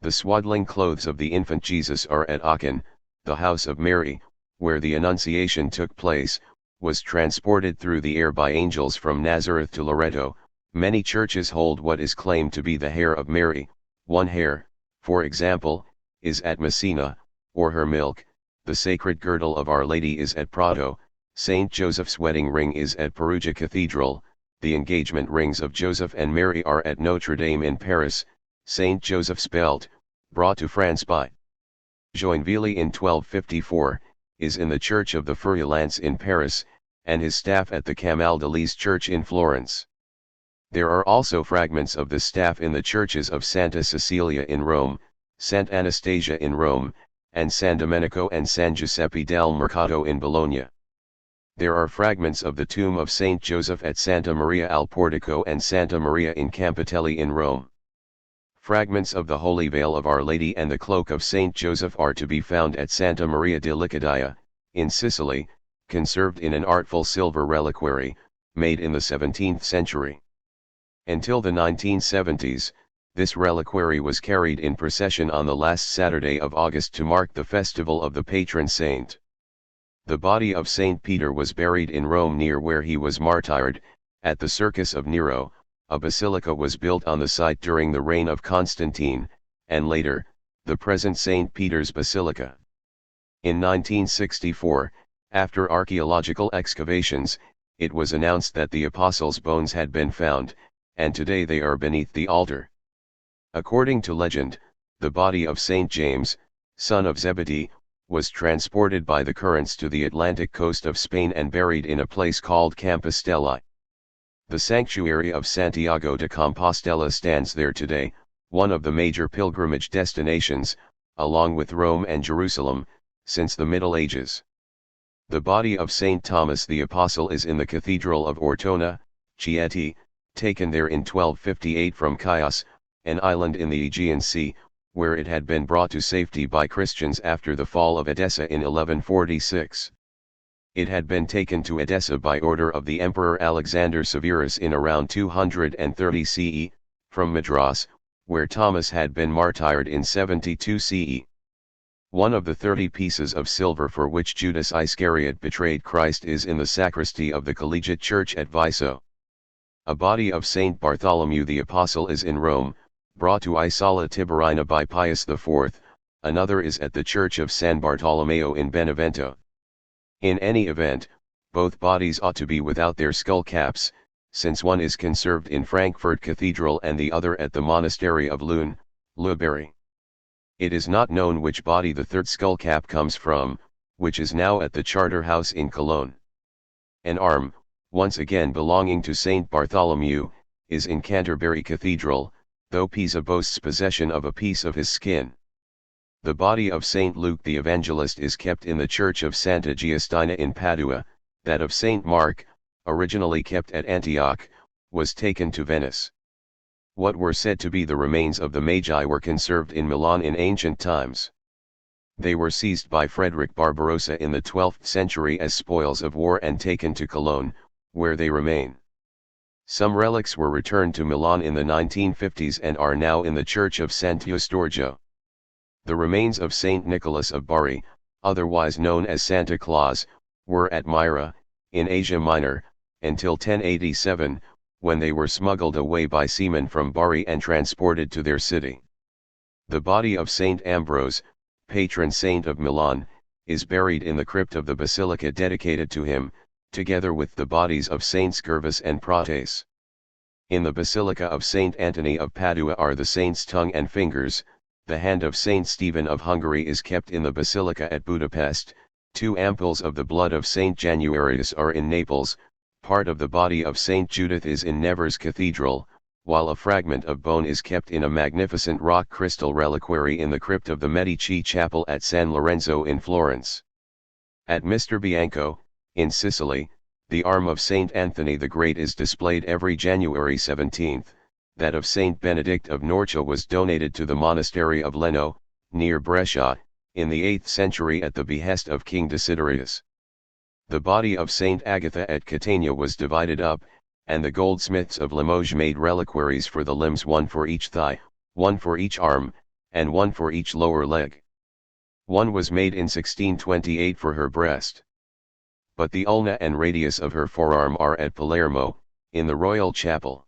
The swaddling clothes of the infant Jesus are at Aachen. The house of Mary, where the Annunciation took place, was transported through the air by angels from Nazareth to Loreto. Many churches hold what is claimed to be the hair of Mary. One hair, for example, is at Messina, or her milk. The sacred girdle of Our Lady is at Prato. Saint Joseph's wedding ring is at Perugia Cathedral. The engagement rings of Joseph and Mary are at Notre Dame in Paris. Saint Joseph's belt, brought to France by Joinville in 1254, is in the Church of the Feuillants in Paris, and his staff at the Camaldolese Church in Florence. There are also fragments of the staff in the churches of Santa Cecilia in Rome, Sant' Anastasia in Rome, and San Domenico and San Giuseppe del Mercato in Bologna. There are fragments of the tomb of Saint Joseph at Santa Maria al Portico and Santa Maria in Campitelli in Rome. Fragments of the Holy Veil of Our Lady and the cloak of Saint Joseph are to be found at Santa Maria di Liquidia, in Sicily, conserved in an artful silver reliquary, made in the 17th century. Until the 1970s, this reliquary was carried in procession on the last Saturday of August to mark the festival of the patron saint. The body of Saint Peter was buried in Rome near where he was martyred. At the Circus of Nero, a basilica was built on the site during the reign of Constantine, and later, the present St. Peter's Basilica. In 1964, after archaeological excavations, it was announced that the apostles' bones had been found, and today they are beneath the altar. According to legend, the body of St. James, son of Zebedee, was transported by the currents to the Atlantic coast of Spain and buried in a place called Compostela. The sanctuary of Santiago de Compostela stands there today, one of the major pilgrimage destinations, along with Rome and Jerusalem. since the Middle Ages. The body of Saint Thomas the Apostle is in the Cathedral of Ortona, Chieti, taken there in 1258 from Chios, an island in the Aegean Sea, where it had been brought to safety by Christians after the fall of Edessa in 1146. It had been taken to Edessa by order of the Emperor Alexander Severus in around 230 CE, from Madras, where Thomas had been martyred in 72 CE. One of the 30 pieces of silver for which Judas Iscariot betrayed Christ is in the sacristy of the Collegiate Church at Viso. A body of Saint Bartholomew the Apostle is in Rome, brought to Isola Tiberina by Pius IV, another is at the Church of San Bartolomeo in Benevento. In any event, both bodies ought to be without their skull caps, since one is conserved in Frankfurt Cathedral and the other at the monastery of Lune, Lubery. It is not known which body the third skull cap comes from, which is now at the Charter House in Cologne. An arm, once again belonging to Saint Bartholomew, is in Canterbury Cathedral, though Pisa boasts possession of a piece of his skin. The body of Saint Luke the Evangelist is kept in the Church of Santa Giustina in Padua. That of Saint Mark, originally kept at Antioch, was taken to Venice. What were said to be the remains of the Magi were conserved in Milan in ancient times. They were seized by Frederick Barbarossa in the 12th century as spoils of war and taken to Cologne, where they remain. Some relics were returned to Milan in the 1950s and are now in the Church of Sant'Eustorgio. The remains of Saint Nicholas of Bari, otherwise known as Santa Claus, were at Myra, in Asia Minor, until 1087, when they were smuggled away by seamen from Bari and transported to their city. The body of Saint Ambrose, patron saint of Milan, is buried in the crypt of the basilica dedicated to him, together with the bodies of Saints Gervas and Prates. In the basilica of Saint Antony of Padua are the saint's tongue and fingers. The hand of Saint Stephen of Hungary is kept in the basilica at Budapest. 2 ampoules of the blood of Saint Januarius are in Naples. Part of the body of Saint Judith is in Nevers Cathedral, while a fragment of bone is kept in a magnificent rock crystal reliquary in the crypt of the Medici Chapel at San Lorenzo in Florence. At Mr. Bianco, in Sicily, the arm of Saint Anthony the Great is displayed every January 17. That of Saint Benedict of Norcia was donated to the monastery of Leno, near Brescia, in the 8th century at the behest of King Desiderius. The body of Saint Agatha at Catania was divided up, and the goldsmiths of Limoges made reliquaries for the limbs, one for each thigh, one for each arm, and one for each lower leg. One was made in 1628 for her breast. But the ulna and radius of her forearm are at Palermo, in the Royal Chapel.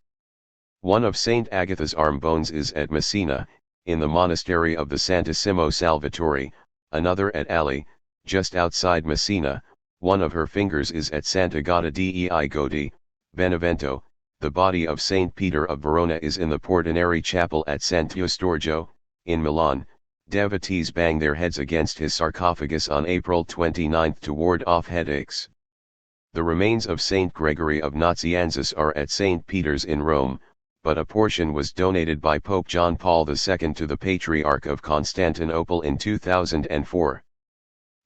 One of Saint Agatha's arm bones is at Messina, in the monastery of the Santissimo Salvatore, another at Ali, just outside Messina. One of her fingers is at Sant'Agata dei Goti, Benevento. The body of Saint Peter of Verona is in the Portinari Chapel at Sant'Eustorgio, in Milan. Devotees bang their heads against his sarcophagus on April 29 to ward off headaches. The remains of Saint Gregory of Nazianzus are at Saint Peter's in Rome, but a portion was donated by Pope John Paul II to the Patriarch of Constantinople in 2004.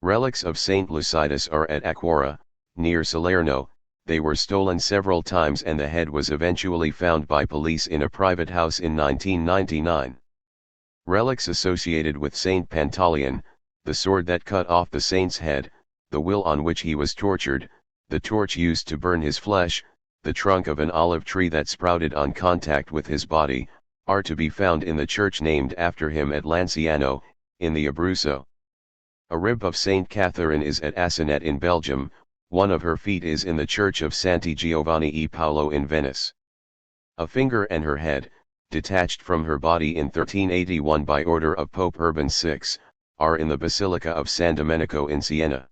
Relics of Saint Lucidas are at Aquara, near Salerno. They were stolen several times and the head was eventually found by police in a private house in 1999. Relics associated with Saint Pantaleon, the sword that cut off the saint's head, the wheel on which he was tortured, the torch used to burn his flesh, the trunk of an olive tree that sprouted on contact with his body, are to be found in the church named after him at Lanciano, in the Abruzzo. A rib of Saint Catherine is at Assinet in Belgium. One of her feet is in the church of Santi Giovanni e Paolo in Venice. A finger and her head, detached from her body in 1381 by order of Pope Urban VI, are in the Basilica of San Domenico in Siena.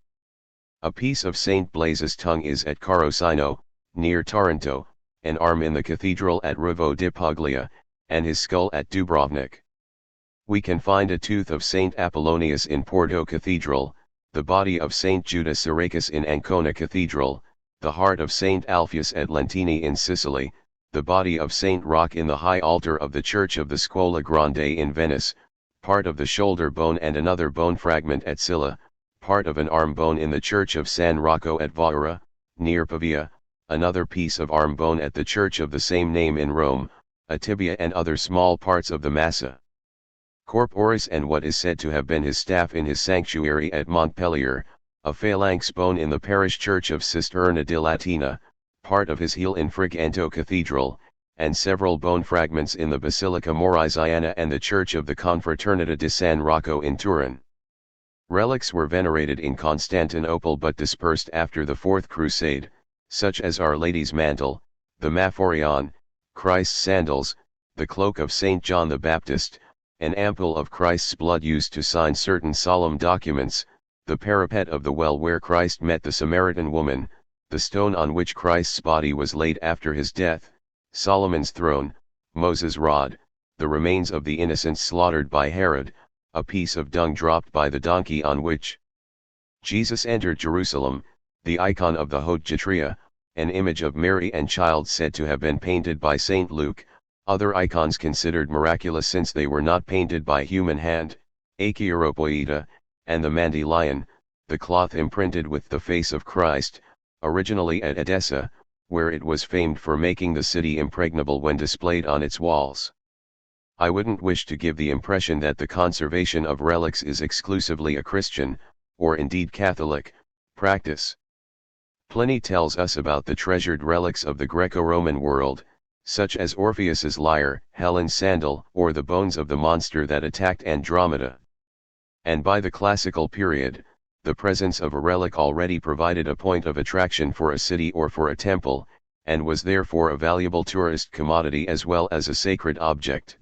A piece of Saint Blaise's tongue is at Carosino, near Taranto, an arm in the cathedral at Rovo di Puglia, and his skull at Dubrovnik. We can find a tooth of Saint Apollonius in Porto Cathedral, the body of Saint Judas Syracus in Ancona Cathedral, the heart of Saint Alpheus at Lentini in Sicily, the body of Saint Roch in the high altar of the Church of the Scuola Grande in Venice, part of the shoulder bone and another bone fragment at Silla, part of an arm bone in the church of San Rocco at Vaura, near Pavia, another piece of arm bone at the church of the same name in Rome, a tibia and other small parts of the massa corporis and what is said to have been his staff in his sanctuary at Montpellier, a phalanx bone in the parish church of Cisterna di Latina, part of his heel in Friganto Cathedral, and several bone fragments in the Basilica Moriziana and the church of the Confraternita di San Rocco in Turin. Relics were venerated in Constantinople but dispersed after the Fourth Crusade, such as Our Lady's mantle, the Maphorion, Christ's sandals, the cloak of St. John the Baptist, an ampoule of Christ's blood used to sign certain solemn documents, the parapet of the well where Christ met the Samaritan woman, the stone on which Christ's body was laid after his death, Solomon's throne, Moses' rod, the remains of the innocents slaughtered by Herod, a piece of dung dropped by the donkey on which Jesus entered Jerusalem, the icon of the Haute Getria, an image of Mary and child said to have been painted by St. Luke, other icons considered miraculous since they were not painted by human hand, Achieropoeta, and the Mandi lion, the cloth imprinted with the face of Christ, originally at Edessa, where it was famed for making the city impregnable when displayed on its walls. I wouldn't wish to give the impression that the conservation of relics is exclusively a Christian, or indeed Catholic, practice. Pliny tells us about the treasured relics of the Greco-Roman world, such as Orpheus's lyre, Helen's sandal, or the bones of the monster that attacked Andromeda. And by the classical period, the presence of a relic already provided a point of attraction for a city or for a temple, and was therefore a valuable tourist commodity as well as a sacred object.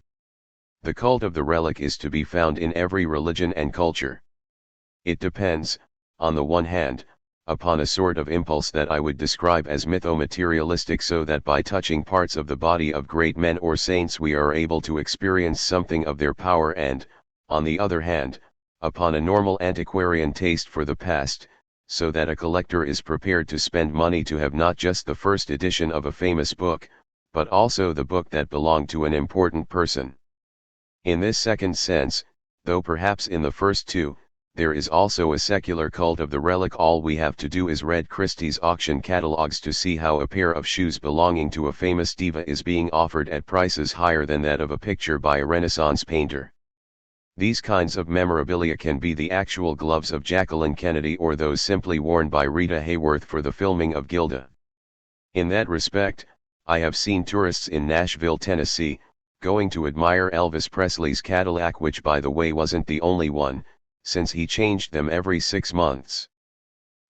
The cult of the relic is to be found in every religion and culture. It depends, on the one hand, upon a sort of impulse that I would describe as mytho-materialistic, so that by touching parts of the body of great men or saints we are able to experience something of their power, and, on the other hand, upon a normal antiquarian taste for the past, so that a collector is prepared to spend money to have not just the first edition of a famous book, but also the book that belonged to an important person. In this second sense, though perhaps in the first two, there is also a secular cult of the relic. All we have to do is read Christie's auction catalogues to see how a pair of shoes belonging to a famous diva is being offered at prices higher than that of a picture by a Renaissance painter. These kinds of memorabilia can be the actual gloves of Jacqueline Kennedy or those simply worn by Rita Hayworth for the filming of Gilda. In that respect, I have seen tourists in Nashville, Tennessee, going to admire Elvis Presley's Cadillac, which by the way wasn't the only one, since he changed them every 6 months.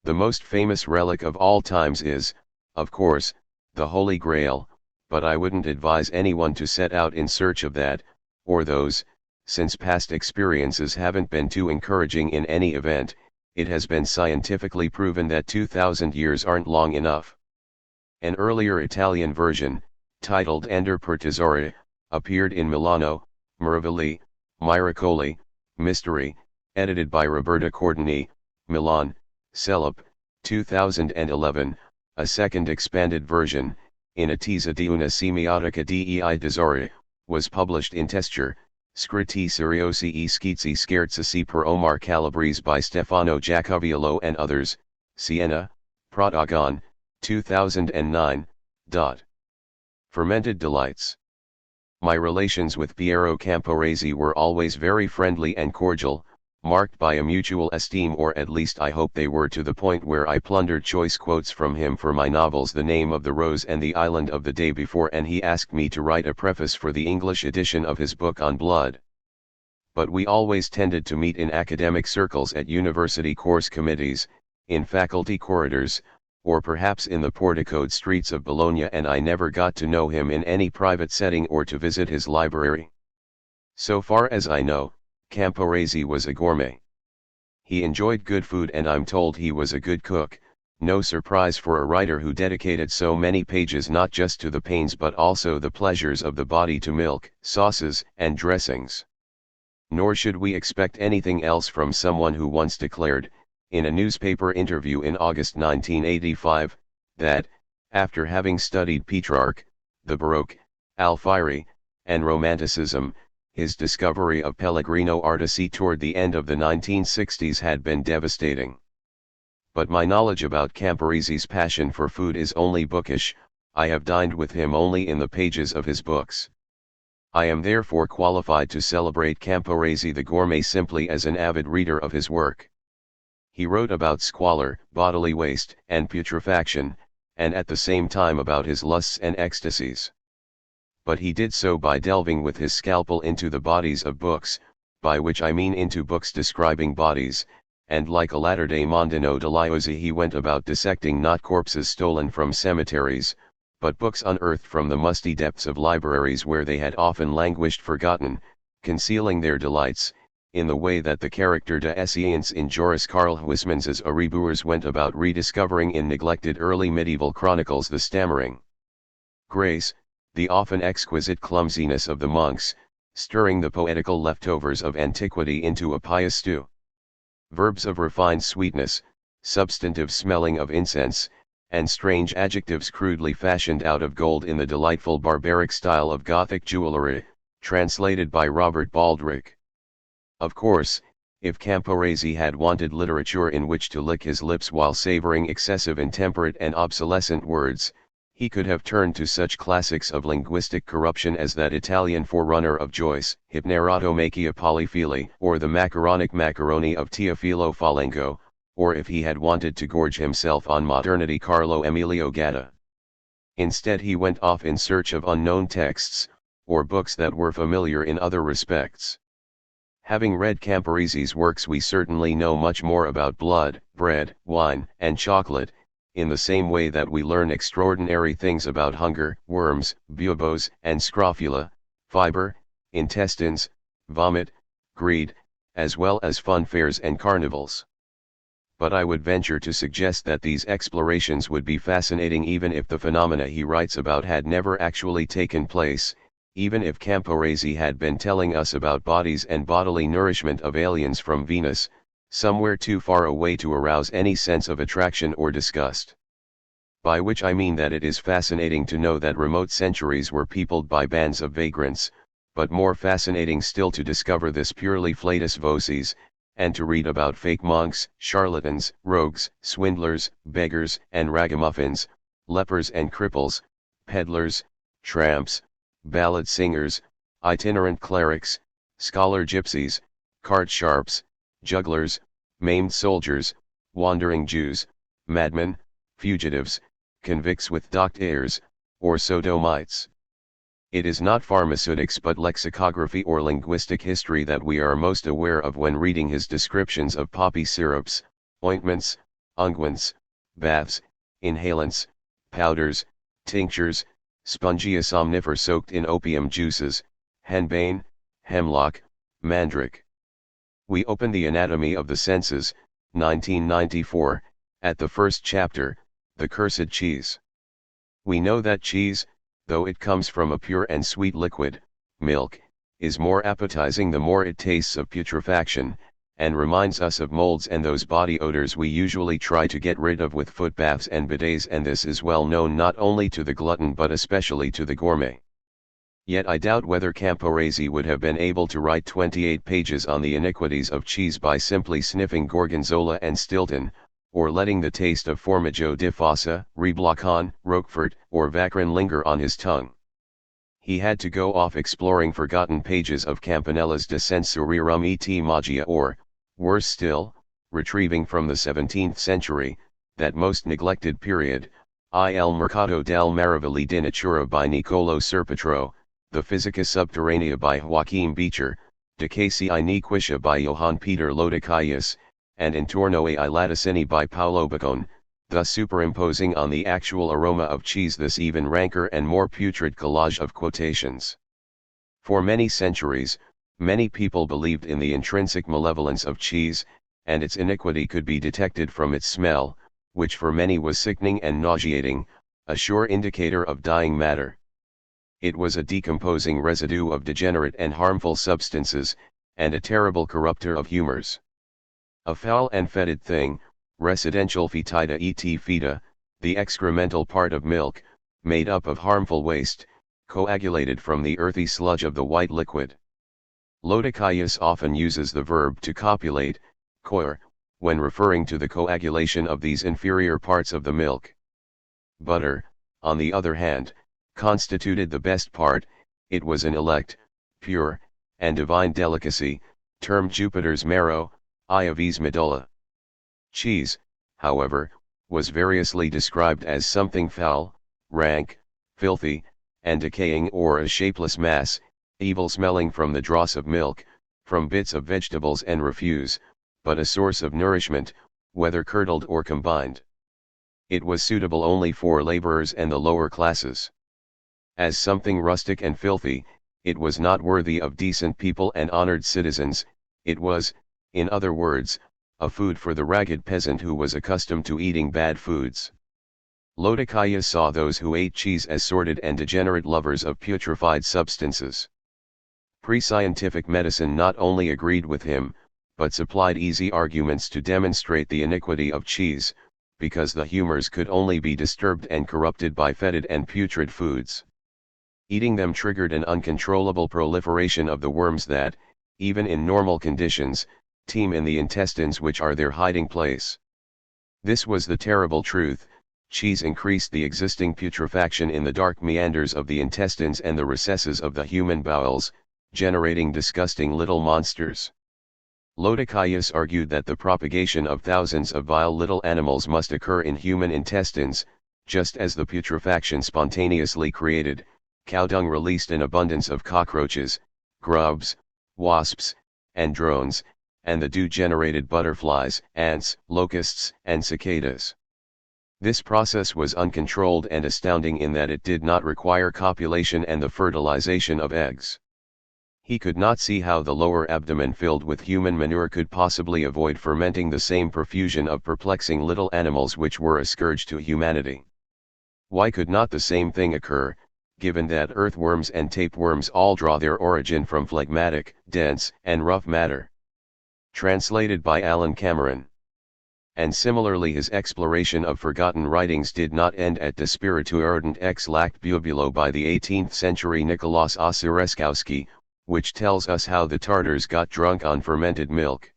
The most famous relic of all times is, of course, the Holy Grail, but I wouldn't advise anyone to set out in search of that, or those, since past experiences haven't been too encouraging in any event. It has been scientifically proven that 2,000 years aren't long enough. An earlier Italian version, titled Ender per Tesori, appeared in Milano, Mirabelli, Miracoli, Mystery, edited by Roberta Cordoni, Milan, Celep, 2011. A second expanded version, in Attesa di una semiotica dei tesori, was published in Testure, Scritti seriosi e schizzi scherzici per Omar Calabrese by Stefano Giacoviello and others, Siena, Prodagon, 2009. Fermented Delights. My relations with Piero Camporese were always very friendly and cordial, marked by a mutual esteem, or at least I hope they were, to the point where I plundered choice quotes from him for my novels The Name of the Rose and The Island of the Day Before, and he asked me to write a preface for the English edition of his book on blood. But we always tended to meet in academic circles, at university course committees, in faculty corridors, or perhaps in the porticoed streets of Bologna, and I never got to know him in any private setting or to visit his library. So far as I know, Camporese was a gourmet. He enjoyed good food, and I'm told he was a good cook, no surprise for a writer who dedicated so many pages not just to the pains but also the pleasures of the body, to milk, sauces, and dressings. Nor should we expect anything else from someone who once declared, in a newspaper interview in August 1985, that, after having studied Petrarch, the Baroque, Alfieri, and Romanticism, his discovery of Pellegrino Artici toward the end of the 1960s had been devastating. But my knowledge about Camporesi's passion for food is only bookish. I have dined with him only in the pages of his books. I am therefore qualified to celebrate Camporesi the gourmet simply as an avid reader of his work. He wrote about squalor, bodily waste, and putrefaction, and at the same time about his lusts and ecstasies. But he did so by delving with his scalpel into the bodies of books, by which I mean into books describing bodies, and like a latter-day Mondino de Liozzi he went about dissecting not corpses stolen from cemeteries, but books unearthed from the musty depths of libraries where they had often languished forgotten, concealing their delights, in the way that the character de Essence in Joris Karl Huysmans's Auribours went about rediscovering in neglected early medieval chronicles the stammering grace, the often exquisite clumsiness of the monks, stirring the poetical leftovers of antiquity into a pious stew. Verbs of refined sweetness, substantive smelling of incense, and strange adjectives crudely fashioned out of gold in the delightful barbaric style of Gothic jewellery, translated by Robert Baldrick. Of course, if Camporesi had wanted literature in which to lick his lips while savoring excessive intemperate and obsolescent words, he could have turned to such classics of linguistic corruption as that Italian forerunner of Joyce, Hypnerotomachia Polyphili, or the macaronic macaroni of Teofilo Falengo, or if he had wanted to gorge himself on modernity, Carlo Emilio Gatta. Instead he went off in search of unknown texts, or books that were familiar in other respects. Having read Camporesi's works we certainly know much more about blood, bread, wine, and chocolate, in the same way that we learn extraordinary things about hunger, worms, buboes, and scrofula, fiber, intestines, vomit, greed, as well as fun fairs and carnivals. But I would venture to suggest that these explorations would be fascinating even if the phenomena he writes about had never actually taken place, even if Camporesi had been telling us about bodies and bodily nourishment of aliens from Venus, somewhere too far away to arouse any sense of attraction or disgust. By which I mean that it is fascinating to know that remote centuries were peopled by bands of vagrants, but more fascinating still to discover this purely flatus vocis, and to read about fake monks, charlatans, rogues, swindlers, beggars and ragamuffins, lepers and cripples, peddlers, tramps, ballad singers, itinerant clerics, scholar gypsies, cart sharps, jugglers, maimed soldiers, wandering Jews, madmen, fugitives, convicts with docked heirs, or sodomites. It is not pharmaceutics but lexicography or linguistic history that we are most aware of when reading his descriptions of poppy syrups, ointments, unguents, baths, inhalants, powders, tinctures, spongia somnifer soaked in opium juices, henbane, hemlock, mandrake. We open the Anatomy of the Senses, 1994, at the first chapter, The Cursed Cheese. We know that cheese, though it comes from a pure and sweet liquid, milk, is more appetizing the more it tastes of putrefaction, and reminds us of molds and those body odors we usually try to get rid of with foot baths and bidets, and this is well known not only to the glutton but especially to the gourmet. Yet I doubt whether Camporesi would have been able to write 28 pages on the iniquities of cheese by simply sniffing Gorgonzola and Stilton, or letting the taste of Formaggio di Fossa, Reblochon, Roquefort, or Vacron linger on his tongue. He had to go off exploring forgotten pages of Campanella's De Sensoriarum et Magia, or, worse still, retrieving from the 17th century, that most neglected period, Il Mercato del Maraviglie di Natura by Niccolo Serpetro, the Physica Subterranea by Joachim Beecher, De Casi Iniquitia by Johann Peter Lodicaius, and Intorno ai Latticini by Paolo Boccone, thus superimposing on the actual aroma of cheese this even ranker and more putrid collage of quotations. For many centuries, many people believed in the intrinsic malevolence of cheese, and its iniquity could be detected from its smell, which for many was sickening and nauseating, a sure indicator of dying matter. It was a decomposing residue of degenerate and harmful substances, and a terrible corrupter of humors. A foul and fetid thing, residential fetida et feta, the excremental part of milk, made up of harmful waste, coagulated from the earthy sludge of the white liquid. Lodicaius often uses the verb to copulate, coir, when referring to the coagulation of these inferior parts of the milk. Butter, on the other hand, constituted the best part. It was an elect, pure, and divine delicacy, termed Jupiter's marrow, Iovis medulla. Cheese, however, was variously described as something foul, rank, filthy, and decaying, or a shapeless mass, evil-smelling from the dross of milk, from bits of vegetables and refuse, but a source of nourishment, whether curdled or combined. It was suitable only for laborers and the lower classes. As something rustic and filthy, it was not worthy of decent people and honored citizens. It was, in other words, a food for the ragged peasant who was accustomed to eating bad foods. Lodicaius saw those who ate cheese as sordid and degenerate lovers of putrefied substances. Pre-scientific medicine not only agreed with him, but supplied easy arguments to demonstrate the iniquity of cheese, because the humors could only be disturbed and corrupted by fetid and putrid foods. Eating them triggered an uncontrollable proliferation of the worms that, even in normal conditions, teem in the intestines, which are their hiding place. This was the terrible truth. Cheese increased the existing putrefaction in the dark meanders of the intestines and the recesses of the human bowels, generating disgusting little monsters. Lodicaius argued that the propagation of thousands of vile little animals must occur in human intestines, just as the putrefaction spontaneously created, cow dung released an abundance of cockroaches, grubs, wasps, and drones, and the dew generated butterflies, ants, locusts, and cicadas. This process was uncontrolled and astounding in that it did not require copulation and the fertilization of eggs. He could not see how the lower abdomen filled with human manure could possibly avoid fermenting the same profusion of perplexing little animals which were a scourge to humanity. Why could not the same thing occur, given that earthworms and tapeworms all draw their origin from phlegmatic, dense, and rough matter? Translated by Alan Cameron. And similarly his exploration of forgotten writings did not end at De Spiritu Ardent ex Lact Bubulo by the 18th century Nicolaus Osireskowski, which tells us how the Tartars got drunk on fermented milk.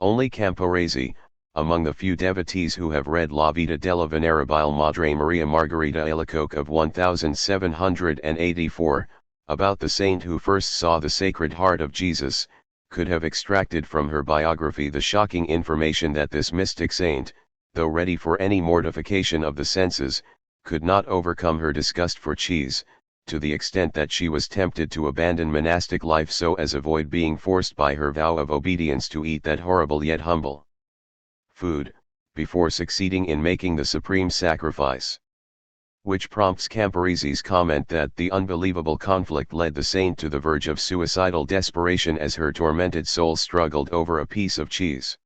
Only Camporese, among the few devotees who have read La Vita della Venerabile Madre Maria Margherita Alacoque of 1784, about the saint who first saw the Sacred Heart of Jesus, could have extracted from her biography the shocking information that this mystic saint, though ready for any mortification of the senses, could not overcome her disgust for cheese, to the extent that she was tempted to abandon monastic life so as avoid being forced by her vow of obedience to eat that horrible yet humble food, before succeeding in making the supreme sacrifice. Which prompts Camporese's comment that the unbelievable conflict led the saint to the verge of suicidal desperation as her tormented soul struggled over a piece of cheese.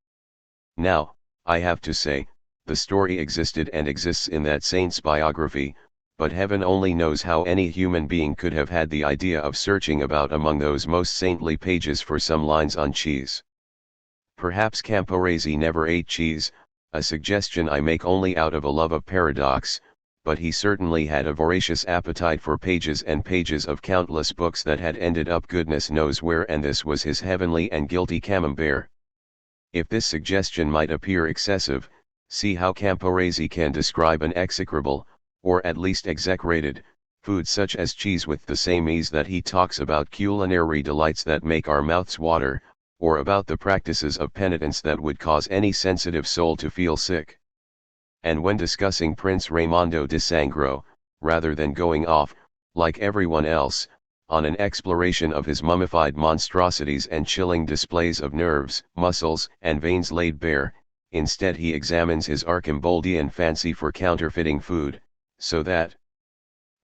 Now, I have to say, the story existed and exists in that saint's biography, but heaven only knows how any human being could have had the idea of searching about among those most saintly pages for some lines on cheese. Perhaps Camporese never ate cheese, a suggestion I make only out of a love of paradox, but he certainly had a voracious appetite for pages and pages of countless books that had ended up goodness knows where, and this was his heavenly and guilty camembert. If this suggestion might appear excessive, see how Camporese can describe an execrable, or at least execrated, food such as cheese with the same ease that he talks about culinary delights that make our mouths water, or about the practices of penitence that would cause any sensitive soul to feel sick. And when discussing Prince Raimondo di Sangro, rather than going off, like everyone else, on an exploration of his mummified monstrosities and chilling displays of nerves, muscles, and veins laid bare, instead he examines his Archimboldian fancy for counterfeiting food, so that,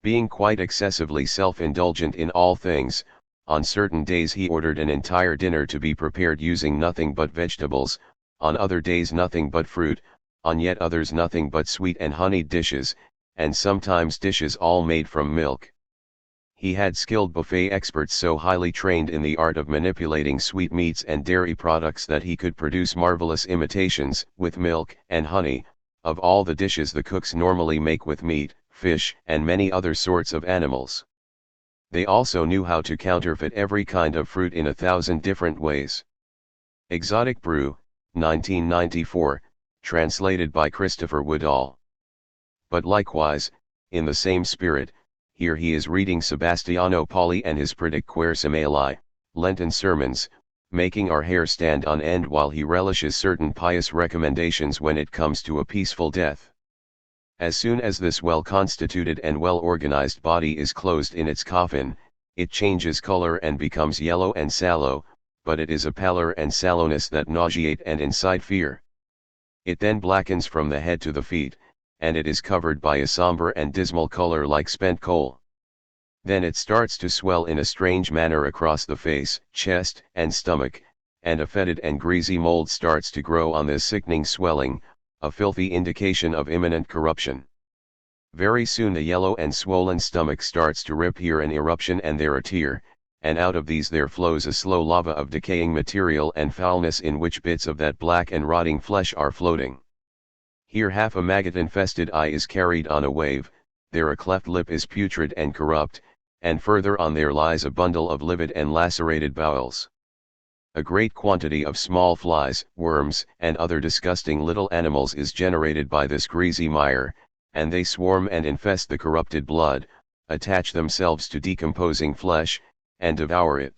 being quite excessively self-indulgent in all things, on certain days he ordered an entire dinner to be prepared using nothing but vegetables, on other days nothing but fruit, on yet others nothing but sweet and honeyed dishes, and sometimes dishes all made from milk. He had skilled buffet experts so highly trained in the art of manipulating sweetmeats and dairy products that he could produce marvelous imitations, with milk and honey, of all the dishes the cooks normally make with meat, fish, and many other sorts of animals. They also knew how to counterfeit every kind of fruit in 1,000 different ways. Exotic Brew, 1994, translated by Christopher Woodall. But likewise, in the same spirit, here he is reading Sebastiano Pauli and his Prediquere Semeli, Lenten sermons, making our hair stand on end while he relishes certain pious recommendations when it comes to a peaceful death. As soon as this well-constituted and well-organized body is closed in its coffin, it changes color and becomes yellow and sallow, but it is a pallor and sallowness that nauseate and incite fear. It then blackens from the head to the feet, and it is covered by a somber and dismal color like spent coal. Then it starts to swell in a strange manner across the face, chest, and stomach, and a fetid and greasy mold starts to grow on this sickening swelling, a filthy indication of imminent corruption. Very soon the yellow and swollen stomach starts to rip here an eruption and there a tear, and out of these there flows a slow lava of decaying material and foulness in which bits of that black and rotting flesh are floating. Here half a maggot-infested eye is carried on a wave, there a cleft lip is putrid and corrupt, and further on there lies a bundle of livid and lacerated bowels. A great quantity of small flies, worms, and other disgusting little animals is generated by this greasy mire, and they swarm and infest the corrupted blood, attach themselves to decomposing flesh, and devour it.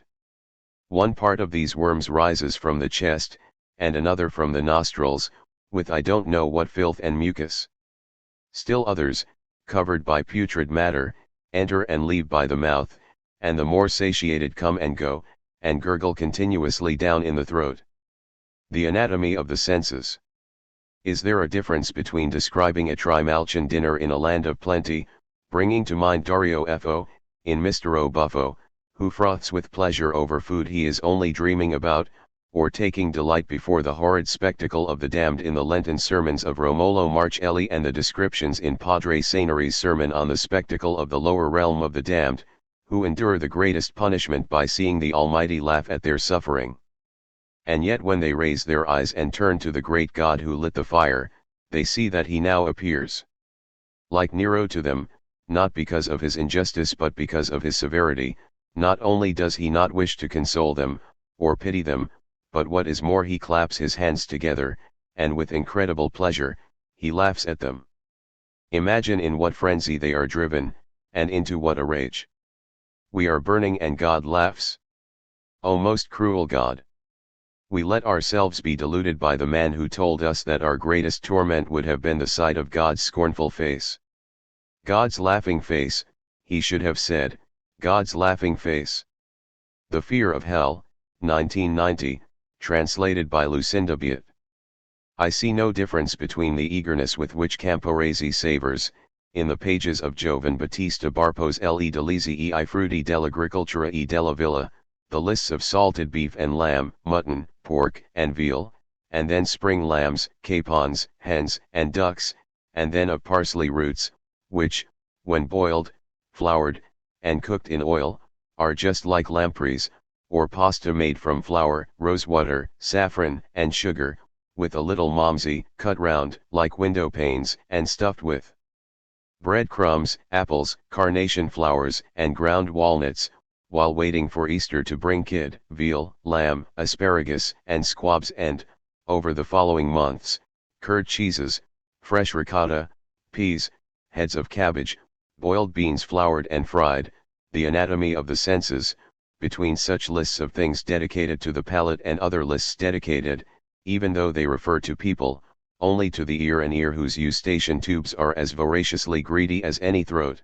One part of these worms rises from the chest, and another from the nostrils, with I don't know what filth and mucus. Still others, covered by putrid matter, enter and leave by the mouth, and the more satiated come and go, and gurgle continuously down in the throat. The anatomy of the senses. Is there a difference between describing a Trimalchian dinner in a land of plenty, bringing to mind Dario Fo, in Mr. O'Buffo, who froths with pleasure over food he is only dreaming about, or taking delight before the horrid spectacle of the damned in the Lenten sermons of Romolo Marcelli and the descriptions in Padre Saneri's sermon on the spectacle of the lower realm of the damned, who endure the greatest punishment by seeing the Almighty laugh at their suffering. And yet when they raise their eyes and turn to the great God who lit the fire, they see that he now appears like Nero to them, not because of his injustice but because of his severity. Not only does he not wish to console them, or pity them, but what is more he claps his hands together, and with incredible pleasure, he laughs at them. Imagine in what frenzy they are driven, and into what a rage. We are burning and God laughs. O most cruel God! We let ourselves be deluded by the man who told us that our greatest torment would have been the sight of God's scornful face. God's laughing face, he should have said, God's laughing face. The Fear of Hell, 1990, translated by Lucinda Biot. I see no difference between the eagerness with which Camporese savors, in the pages of Giovan Battista Barpo's Le delizie I frutti dell'agricoltura e della villa, the lists of salted beef and lamb, mutton, pork, and veal, and then spring lambs, capons, hens, and ducks, and then of parsley roots, which, when boiled, floured, and cooked in oil, are just like lampreys, or pasta made from flour, rosewater, saffron, and sugar, with a little momsey, cut round, like window panes, and stuffed with breadcrumbs, apples, carnation flowers, and ground walnuts, while waiting for Easter to bring kid, veal, lamb, asparagus, and squabs and, over the following months, curd cheeses, fresh ricotta, peas, heads of cabbage, boiled beans floured and fried. The anatomy of the senses, between such lists of things dedicated to the palate and other lists dedicated, even though they refer to people, only to the ear, an ear whose eustachian tubes are as voraciously greedy as any throat.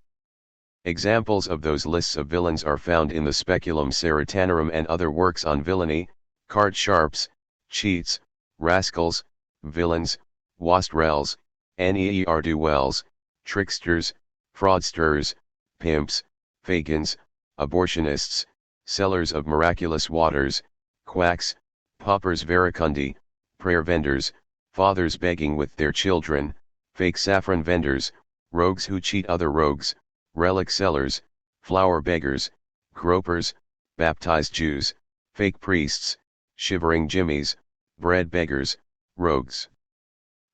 Examples of those lists of villains are found in the Speculum Seritanorum and other works on villainy, card sharps, cheats, rascals, villains, wastrels, ne'er-do-wells, tricksters, fraudsters, pimps, fagins, abortionists, sellers of miraculous waters, quacks, paupers vericundi, prayer vendors, fathers begging with their children, fake saffron vendors, rogues who cheat other rogues, relic sellers, flower beggars, gropers, baptized Jews, fake priests, shivering jimmies, bread beggars, rogues,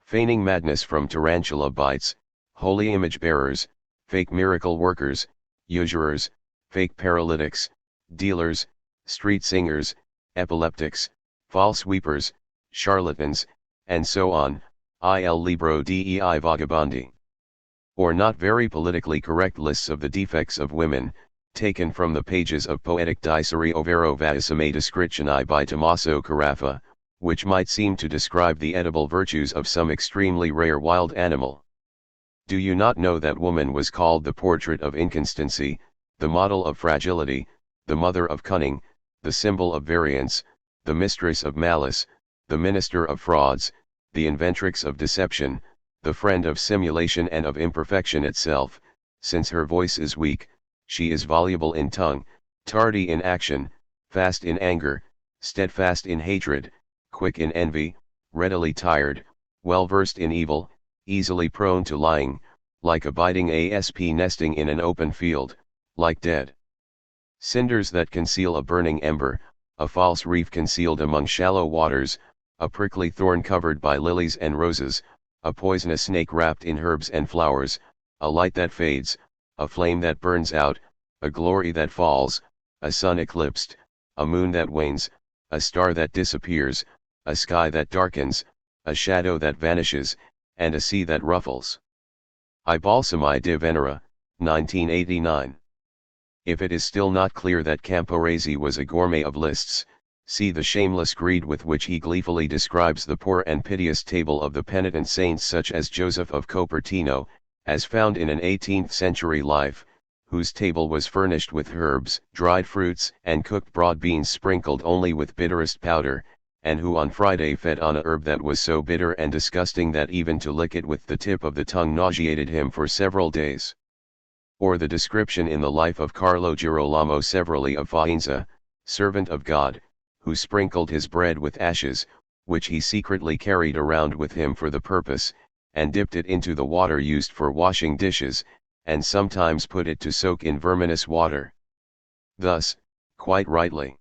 feigning madness from tarantula bites, holy image bearers, fake miracle workers, usurers, fake paralytics, dealers, street singers, epileptics, false weepers, charlatans, and so on, il libro dei vagabondi. Or not very politically correct lists of the defects of women, taken from the pages of Poetic Dicery ovvero Vaesime Descrizioni by Tommaso Carafa, which might seem to describe the edible virtues of some extremely rare wild animal. Do you not know that woman was called the portrait of inconstancy, the model of fragility, the mother of cunning, the symbol of variance, the mistress of malice, the minister of frauds, the inventrix of deception, the friend of simulation and of imperfection itself, since her voice is weak, she is voluble in tongue, tardy in action, fast in anger, steadfast in hatred, quick in envy, readily tired, well versed in evil, easily prone to lying, like abiding asp nesting in an open field, like dead cinders that conceal a burning ember, a false reef concealed among shallow waters, a prickly thorn covered by lilies and roses, a poisonous snake wrapped in herbs and flowers, a light that fades, a flame that burns out, a glory that falls, a sun eclipsed, a moon that wanes, a star that disappears, a sky that darkens, a shadow that vanishes, and a sea that ruffles. I Balsami di Venera, 1989. If it is still not clear that Camporese was a gourmet of lists, see the shameless greed with which he gleefully describes the poor and piteous table of the penitent saints such as Joseph of Cupertino, as found in an 18th-century life, whose table was furnished with herbs, dried fruits, and cooked broad beans sprinkled only with bitterest powder, and who on Friday fed on a herb that was so bitter and disgusting that even to lick it with the tip of the tongue nauseated him for several days. Or the description in the life of Carlo Girolamo Severelli of Faenza, servant of God, who sprinkled his bread with ashes, which he secretly carried around with him for the purpose, and dipped it into the water used for washing dishes, and sometimes put it to soak in verminous water. Thus, quite rightly,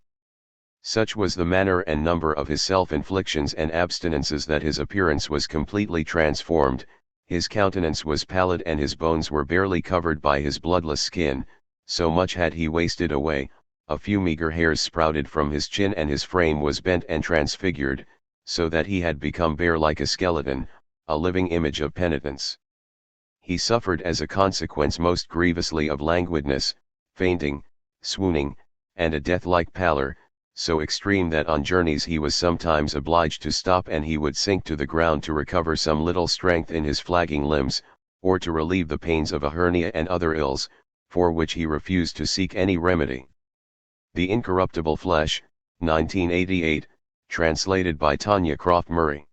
such was the manner and number of his self-inflictions and abstinences that his appearance was completely transformed, his countenance was pallid and his bones were barely covered by his bloodless skin, so much had he wasted away, a few meager hairs sprouted from his chin and his frame was bent and transfigured, so that he had become bare like a skeleton, a living image of penitence. He suffered as a consequence most grievously of languidness, fainting, swooning, and a death-like pallor, so extreme that on journeys he was sometimes obliged to stop and he would sink to the ground to recover some little strength in his flagging limbs, or to relieve the pains of a hernia and other ills, for which he refused to seek any remedy. The Incorruptible Flesh, 1988, translated by Tanya Croft Murray.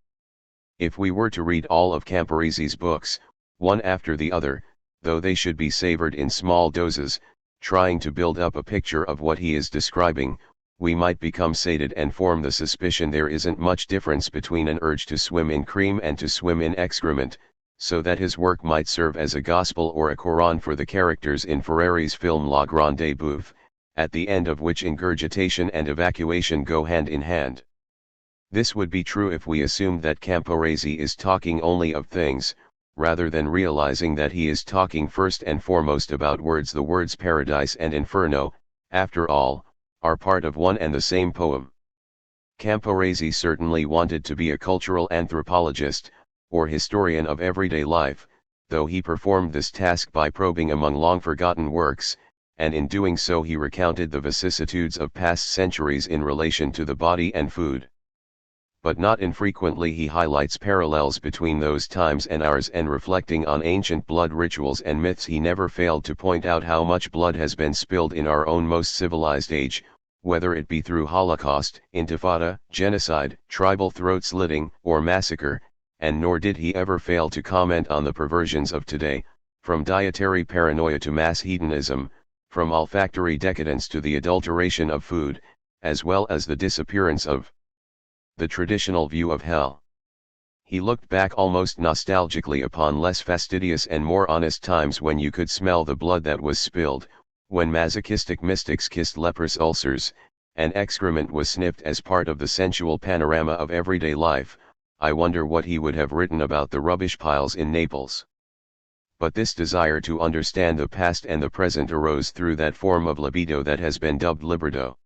If we were to read all of Camporese's books, one after the other, though they should be savored in small doses, trying to build up a picture of what he is describing, we might become sated and form the suspicion there isn't much difference between an urge to swim in cream and to swim in excrement, so that his work might serve as a gospel or a Koran for the characters in Ferreri's film La Grande Bouffe, at the end of which ingurgitation and evacuation go hand in hand. This would be true if we assumed that Camporese is talking only of things, rather than realizing that he is talking first and foremost about words. The words paradise and inferno, after all, are part of one and the same poem. Camporese certainly wanted to be a cultural anthropologist, or historian of everyday life, though he performed this task by probing among long-forgotten works, and in doing so he recounted the vicissitudes of past centuries in relation to the body and food. But not infrequently he highlights parallels between those times and ours, and reflecting on ancient blood rituals and myths he never failed to point out how much blood has been spilled in our own most civilized age, whether it be through Holocaust, Intifada, genocide, tribal throat-slitting, or massacre, and nor did he ever fail to comment on the perversions of today, from dietary paranoia to mass hedonism, from olfactory decadence to the adulteration of food, as well as the disappearance of the traditional view of hell. He looked back almost nostalgically upon less fastidious and more honest times when you could smell the blood that was spilled, when masochistic mystics kissed leprous ulcers, and excrement was sniffed as part of the sensual panorama of everyday life. I wonder what he would have written about the rubbish piles in Naples. But this desire to understand the past and the present arose through that form of libido that has been dubbed libido.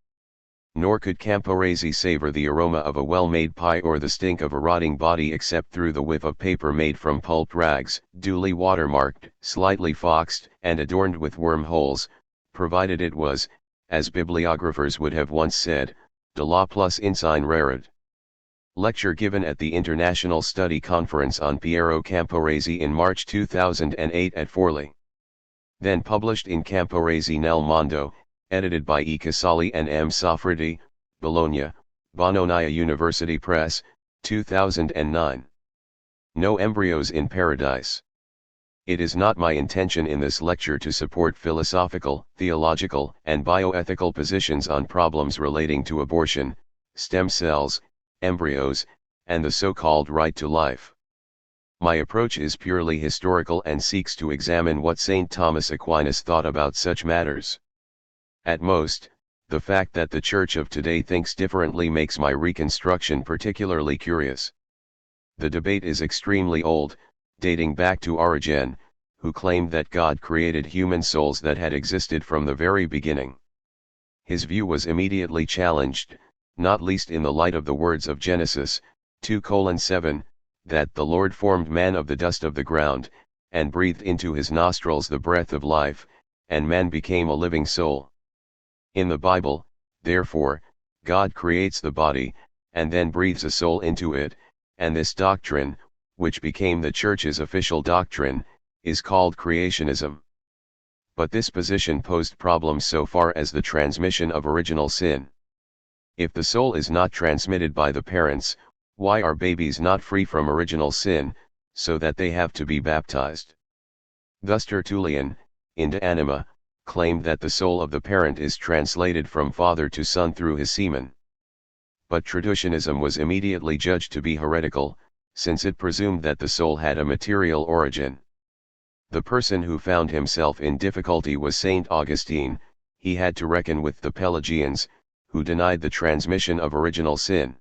Nor could Camporese savor the aroma of a well-made pie or the stink of a rotting body except through the whiff of paper made from pulp rags, duly watermarked, slightly foxed, and adorned with wormholes, provided it was, as bibliographers would have once said, de la plus insign rarid. Lecture given at the International Study Conference on Piero Camporese in March 2008 at Forlì. Then published in Camporese nel Mondo, edited by E. Casali and M. Sofriti, Bologna, Bononia University Press, 2009. No embryos in paradise. It is not my intention in this lecture to support philosophical, theological, and bioethical positions on problems relating to abortion, stem cells, embryos, and the so-called right to life. My approach is purely historical and seeks to examine what St. Thomas Aquinas thought about such matters. At most, the fact that the Church of today thinks differently makes my reconstruction particularly curious. The debate is extremely old, dating back to Origen, who claimed that God created human souls that had existed from the very beginning. His view was immediately challenged, not least in the light of the words of Genesis 2:7, that the Lord formed man of the dust of the ground, and breathed into his nostrils the breath of life, and man became a living soul. In the Bible, therefore, God creates the body, and then breathes a soul into it, and this doctrine, which became the Church's official doctrine, is called creationism. But this position posed problems so far as the transmission of original sin. If the soul is not transmitted by the parents, why are babies not free from original sin, so that they have to be baptized? Thus Tertullian, in De Anima, claimed that the soul of the parent is translated from father to son through his semen. But traducianism was immediately judged to be heretical, since it presumed that the soul had a material origin. The person who found himself in difficulty was Saint Augustine. He had to reckon with the Pelagians, who denied the transmission of original sin.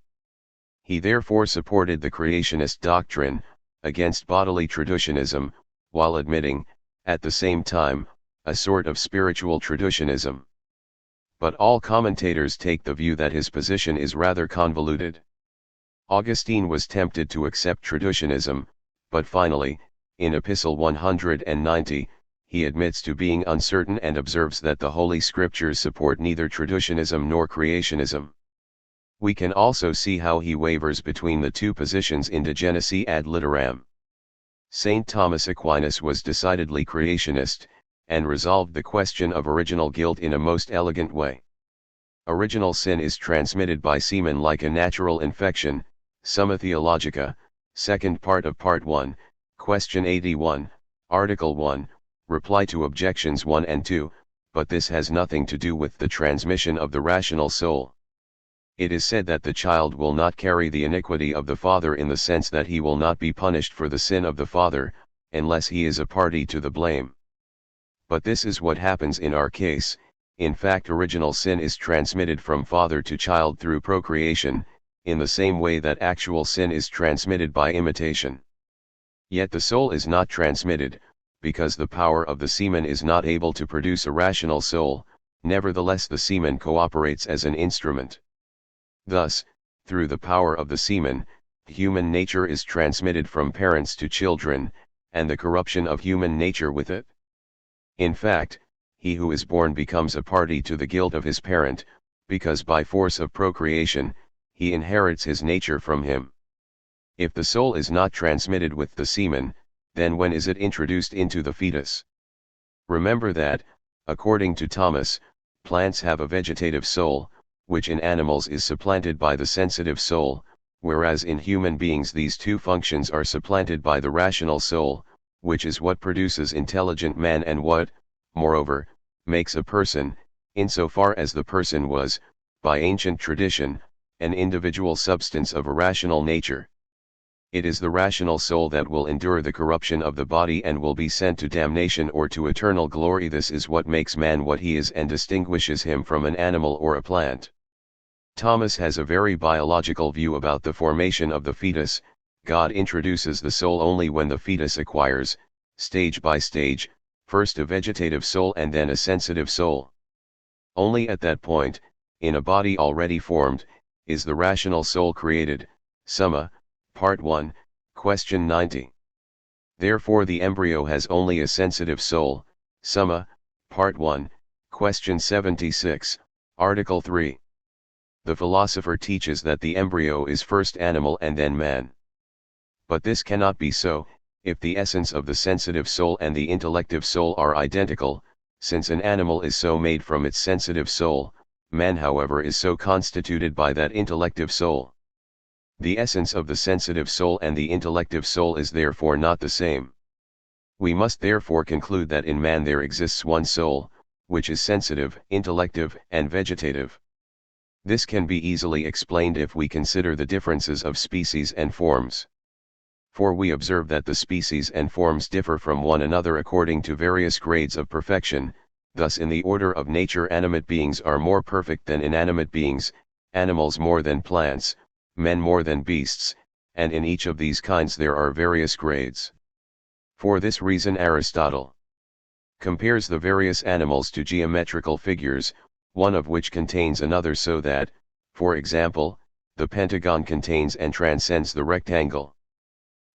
He therefore supported the creationist doctrine, against bodily traducianism, while admitting, at the same time, a sort of spiritual traducianism. But all commentators take the view that his position is rather convoluted. Augustine was tempted to accept traducianism, but finally, in Epistle 190, he admits to being uncertain and observes that the Holy Scriptures support neither traducianism nor creationism. We can also see how he wavers between the two positions in De Genesi ad Litteram. St. Thomas Aquinas was decidedly creationist, and resolved the question of original guilt in a most elegant way. Original sin is transmitted by semen like a natural infection, Summa Theologica, second part of Part 1, Question 81, Article 1, Reply to Objections 1 and 2, but this has nothing to do with the transmission of the rational soul. It is said that the child will not carry the iniquity of the father in the sense that he will not be punished for the sin of the father, unless he is a party to the blame. But this is what happens in our case. In fact, original sin is transmitted from father to child through procreation, in the same way that actual sin is transmitted by imitation. Yet the soul is not transmitted, because the power of the semen is not able to produce a rational soul. Nevertheless, the semen cooperates as an instrument. Thus, through the power of the semen, human nature is transmitted from parents to children, and the corruption of human nature with it. In fact, he who is born becomes a party to the guilt of his parent, because by force of procreation, he inherits his nature from him. If the soul is not transmitted with the semen, then when is it introduced into the fetus? Remember that, according to Thomas, plants have a vegetative soul, which in animals is supplanted by the sensitive soul, whereas in human beings these two functions are supplanted by the rational soul, which is what produces intelligent man and what, moreover, makes a person, insofar as the person was, by ancient tradition, an individual substance of a rational nature. It is the rational soul that will endure the corruption of the body and will be sent to damnation or to eternal glory. This is what makes man what he is and distinguishes him from an animal or a plant. Thomas has a very biological view about the formation of the fetus. God introduces the soul only when the fetus acquires, stage by stage, first a vegetative soul and then a sensitive soul. Only at that point, in a body already formed, is the rational soul created. Summa, Part 1, Question 90. Therefore the embryo has only a sensitive soul. Summa, Part 1, Question 76, Article 3. The philosopher teaches that the embryo is first animal and then man. But this cannot be so, if the essence of the sensitive soul and the intellective soul are identical, since an animal is so made from its sensitive soul, man however is so constituted by that intellective soul. The essence of the sensitive soul and the intellective soul is therefore not the same. We must therefore conclude that in man there exists one soul, which is sensitive, intellective, and vegetative. This can be easily explained if we consider the differences of species and forms. For we observe that the species and forms differ from one another according to various grades of perfection. Thus in the order of nature animate beings are more perfect than inanimate beings, animals more than plants, men more than beasts, and in each of these kinds there are various grades. For this reason Aristotle compares the various animals to geometrical figures, one of which contains another, so that, for example, the pentagon contains and transcends the rectangle.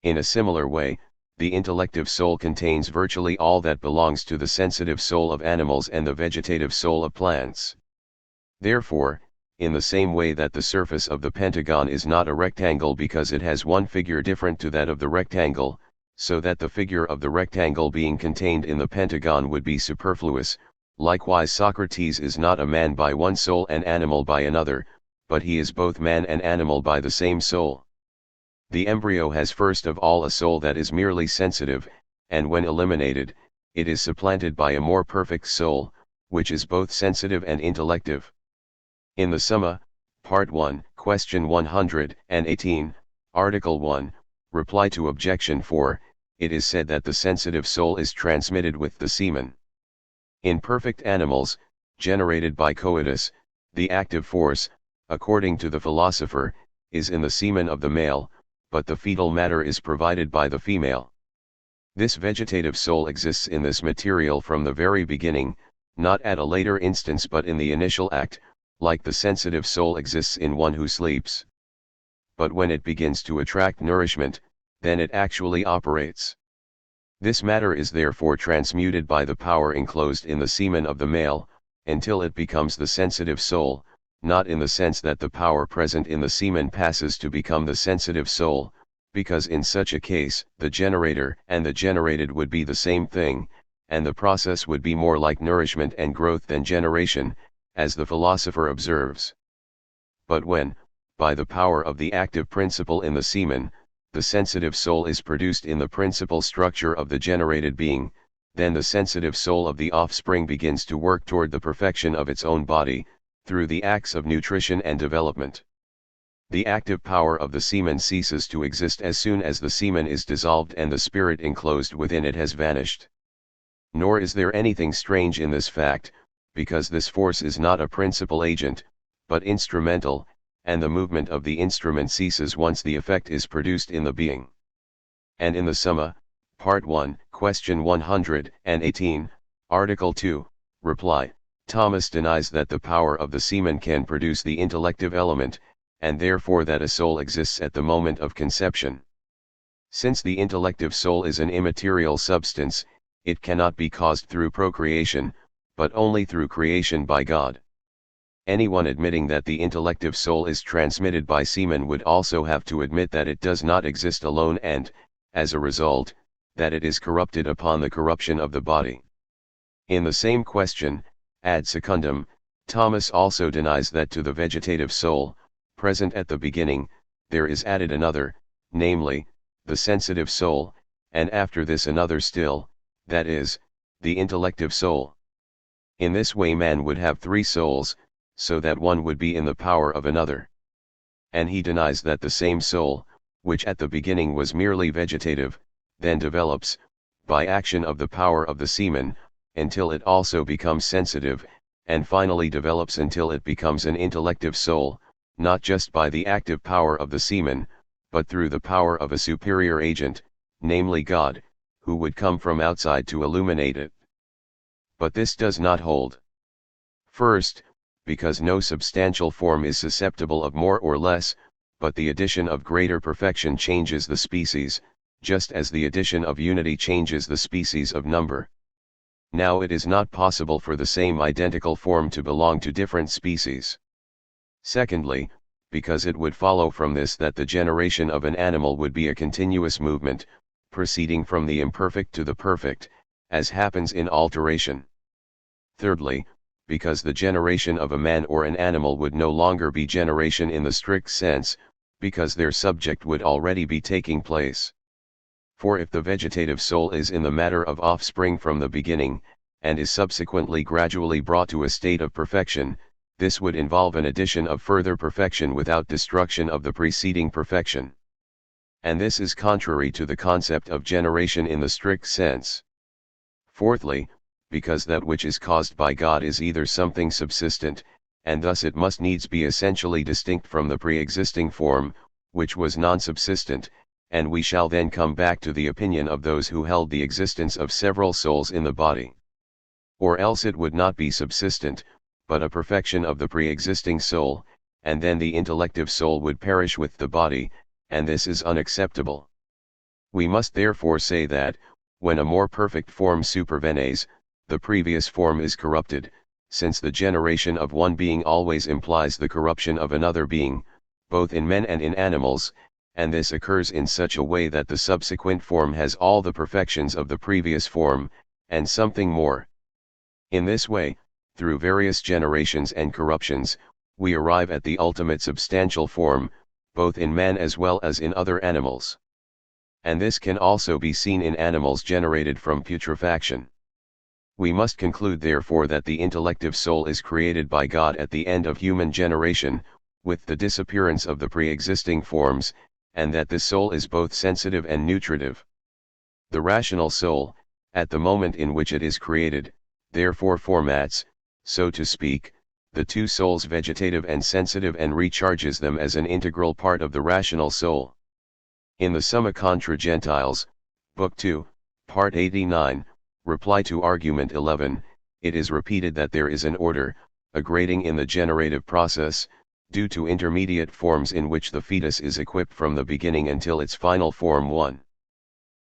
In a similar way, the intellective soul contains virtually all that belongs to the sensitive soul of animals and the vegetative soul of plants. Therefore, in the same way that the surface of the pentagon is not a rectangle because it has one figure different to that of the rectangle, so that the figure of the rectangle being contained in the pentagon would be superfluous, likewise Socrates is not a man by one soul and animal by another, but he is both man and animal by the same soul. The embryo has first of all a soul that is merely sensitive, and when eliminated, it is supplanted by a more perfect soul, which is both sensitive and intellective. In the Summa, Part 1, Question 118, Article 1, Reply to Objection 4, it is said that the sensitive soul is transmitted with the semen. In perfect animals, generated by coitus, the active force, according to the philosopher, is in the semen of the male, but the fetal matter is provided by the female. This vegetative soul exists in this material from the very beginning, not at a later instance but in the initial act, like the sensitive soul exists in one who sleeps. But when it begins to attract nourishment, then it actually operates. This matter is therefore transmuted by the power enclosed in the semen of the male, until it becomes the sensitive soul, not in the sense that the power present in the semen passes to become the sensitive soul, because in such a case the generator and the generated would be the same thing, and the process would be more like nourishment and growth than generation, as the philosopher observes. But when, by the power of the active principle in the semen, the sensitive soul is produced in the principal structure of the generated being, then the sensitive soul of the offspring begins to work toward the perfection of its own body, through the acts of nutrition and development. The active power of the semen ceases to exist as soon as the semen is dissolved and the spirit enclosed within it has vanished. Nor is there anything strange in this fact, because this force is not a principal agent, but instrumental, and the movement of the instrument ceases once the effect is produced in the being. And in the Summa, Part 1, Question 118, Article 2, Reply, Thomas denies that the power of the semen can produce the intellective element, and therefore that a soul exists at the moment of conception. Since the intellective soul is an immaterial substance, it cannot be caused through procreation, but only through creation by God. Anyone admitting that the intellective soul is transmitted by semen would also have to admit that it does not exist alone and, as a result, that it is corrupted upon the corruption of the body. In the same question, ad secundum, Thomas also denies that to the vegetative soul, present at the beginning, there is added another, namely, the sensitive soul, and after this another still, that is, the intellective soul. In this way man would have three souls, so that one would be in the power of another. And he denies that the same soul, which at the beginning was merely vegetative, then develops, by action of the power of the semen, until it also becomes sensitive, and finally develops until it becomes an intellective soul, not just by the active power of the semen, but through the power of a superior agent, namely God, who would come from outside to illuminate it. But this does not hold. First, because no substantial form is susceptible of more or less, but the addition of greater perfection changes the species, just as the addition of unity changes the species of number. Now it is not possible for the same identical form to belong to different species. Secondly, because it would follow from this that the generation of an animal would be a continuous movement, proceeding from the imperfect to the perfect, as happens in alteration. Thirdly, because the generation of a man or an animal would no longer be generation in the strict sense, because their subject would already be taking place. For if the vegetative soul is in the matter of offspring from the beginning, and is subsequently gradually brought to a state of perfection, this would involve an addition of further perfection without destruction of the preceding perfection. And this is contrary to the concept of generation in the strict sense. Fourthly, because that which is caused by God is either something subsistent, and thus it must needs be essentially distinct from the pre-existing form, which was non-subsistent, and we shall then come back to the opinion of those who held the existence of several souls in the body. Or else it would not be subsistent, but a perfection of the pre-existing soul, and then the intellective soul would perish with the body, and this is unacceptable. We must therefore say that, when a more perfect form supervenes, the previous form is corrupted, since the generation of one being always implies the corruption of another being, both in men and in animals, and this occurs in such a way that the subsequent form has all the perfections of the previous form, and something more. In this way, through various generations and corruptions, we arrive at the ultimate substantial form, both in man as well as in other animals. And this can also be seen in animals generated from putrefaction. We must conclude therefore that the intellective soul is created by God at the end of human generation, with the disappearance of the pre-existing forms, and that this soul is both sensitive and nutritive. The rational soul, at the moment in which it is created, therefore formats, so to speak, the two souls vegetative and sensitive and recharges them as an integral part of the rational soul. In the Summa contra Gentiles, Book 2, Part 89, Reply to Argument 11, it is repeated that there is an order, a grading in the generative process, due to intermediate forms in which the fetus is equipped from the beginning until its final form 1.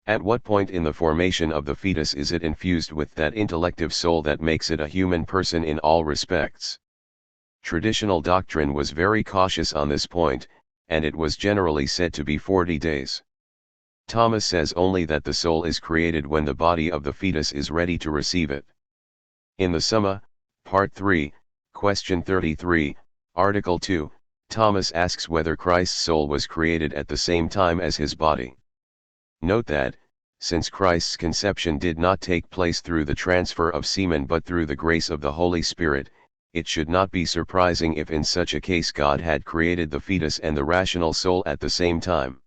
At what point in the formation of the fetus is it infused with that intellective soul that makes it a human person in all respects? Traditional doctrine was very cautious on this point, and it was generally said to be 40 days. Thomas says only that the soul is created when the body of the fetus is ready to receive it. In the Summa, Part 3, Question 33, Article 2, Thomas asks whether Christ's soul was created at the same time as his body. Note that, since Christ's conception did not take place through the transfer of semen but through the grace of the Holy Spirit, it should not be surprising if in such a case God had created the fetus and the rational soul at the same time.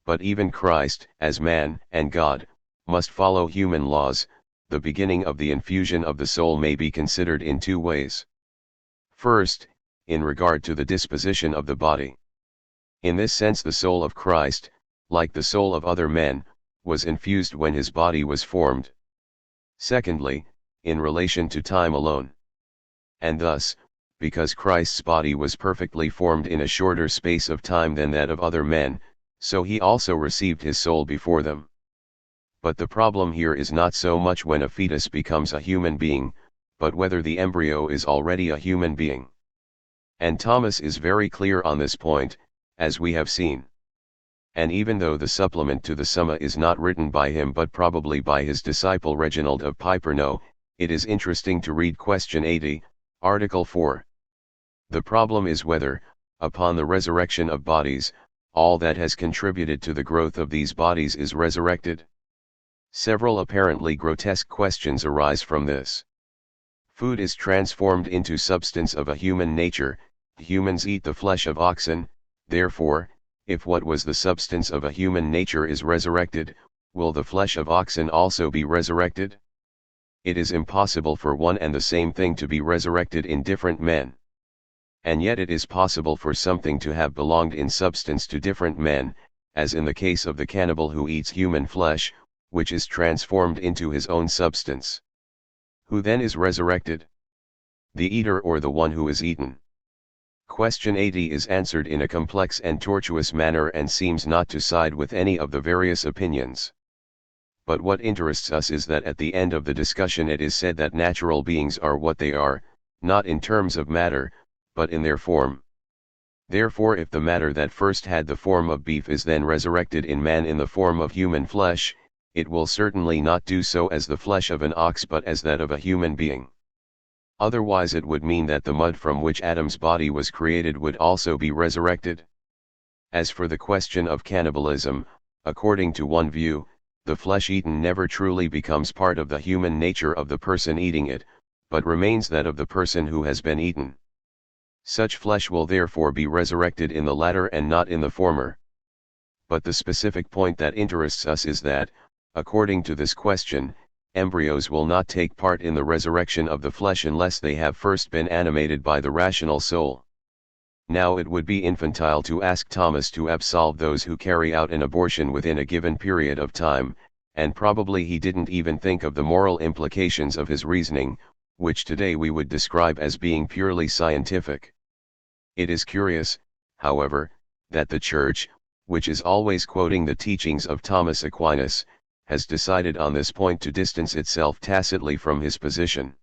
But even Christ, as man and God, must follow human laws. The beginning of the infusion of the soul may be considered in two ways. First, in regard to the disposition of the body. In this sense the soul of Christ, like the soul of other men, was infused when his body was formed. Secondly, in relation to time alone. And thus, because Christ's body was perfectly formed in a shorter space of time than that of other men, so he also received his soul before them. But the problem here is not so much when a fetus becomes a human being, but whether the embryo is already a human being. And Thomas is very clear on this point, as we have seen. And even though the supplement to the Summa is not written by him but probably by his disciple Reginald of Piperno, it is interesting to read question 80, Article 4. The problem is whether, upon the resurrection of bodies, all that has contributed to the growth of these bodies is resurrected. Several apparently grotesque questions arise from this. Food is transformed into substance of a human nature. Humans eat the flesh of oxen, therefore, if what was the substance of a human nature is resurrected, will the flesh of oxen also be resurrected? It is impossible for one and the same thing to be resurrected in different men. And yet it is possible for something to have belonged in substance to different men, as in the case of the cannibal who eats human flesh, which is transformed into his own substance. Who then is resurrected? The eater or the one who is eaten? Question 80 is answered in a complex and tortuous manner and seems not to side with any of the various opinions. But what interests us is that at the end of the discussion it is said that natural beings are what they are, not in terms of matter, but in their form. Therefore, if the matter that first had the form of beef is then resurrected in man in the form of human flesh, it will certainly not do so as the flesh of an ox but as that of a human being. Otherwise it would mean that the mud from which Adam's body was created would also be resurrected. As for the question of cannibalism, according to one view, the flesh eaten never truly becomes part of the human nature of the person eating it, but remains that of the person who has been eaten. Such flesh will therefore be resurrected in the latter and not in the former. But the specific point that interests us is that, according to this question, embryos will not take part in the resurrection of the flesh unless they have first been animated by the rational soul. Now it would be infantile to ask Thomas to absolve those who carry out an abortion within a given period of time, and probably he didn't even think of the moral implications of his reasoning, which today we would describe as being purely scientific. It is curious, however, that the Church, which is always quoting the teachings of Thomas Aquinas, has decided on this point to distance itself tacitly from his position.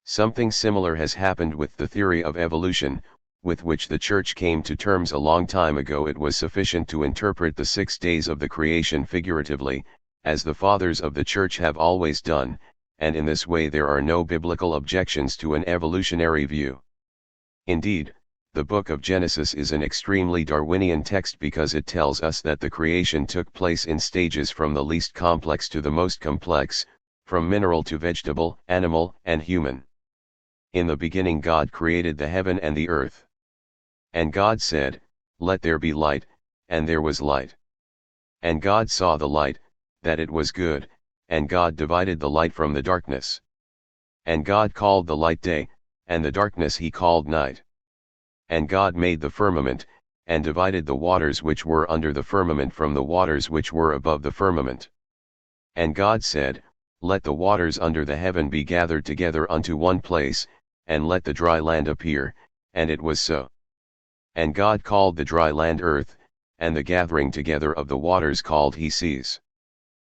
Something similar has happened with the theory of evolution, with which the Church came to terms a long time ago. It was sufficient to interpret the 6 days of the creation figuratively, as the Fathers of the Church have always done, and in this way there are no biblical objections to an evolutionary view. Indeed, the book of Genesis is an extremely Darwinian text because it tells us that the creation took place in stages from the least complex to the most complex, from mineral to vegetable, animal, and human. In the beginning God created the heaven and the earth. And God said, "Let there be light," and there was light. And God saw the light, that it was good, and God divided the light from the darkness. And God called the light day, and the darkness he called night. And God made the firmament, and divided the waters which were under the firmament from the waters which were above the firmament. And God said, "Let the waters under the heaven be gathered together unto one place, and let the dry land appear," and it was so. And God called the dry land earth, and the gathering together of the waters called he seas.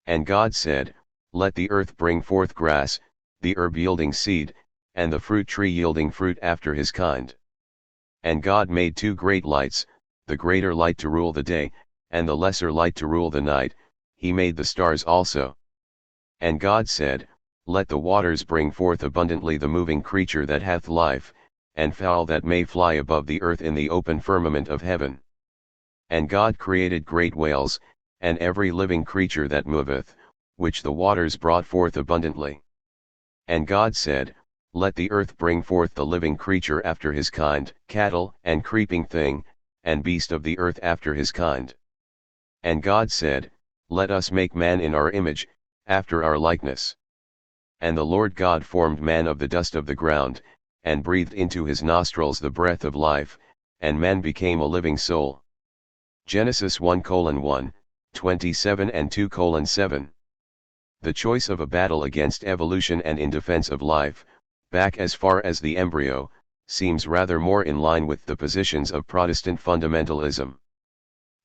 And God said, "Let the earth bring forth grass, the herb yielding seed, and the fruit tree yielding fruit after his kind." And God made 2 great lights, the greater light to rule the day, and the lesser light to rule the night. He made the stars also. And God said, "Let the waters bring forth abundantly the moving creature that hath life, and fowl that may fly above the earth in the open firmament of heaven." And God created great whales, and every living creature that moveth, which the waters brought forth abundantly. And God said, "Let the earth bring forth the living creature after his kind, cattle, and creeping thing, and beast of the earth after his kind." And God said, "Let us make man in our image, after our likeness." And the Lord God formed man of the dust of the ground, and breathed into his nostrils the breath of life, and man became a living soul. Genesis 1:1, 27 and 2:7. The choice of a battle against evolution and in defense of life, back as far as the embryo, seems rather more in line with the positions of Protestant fundamentalism.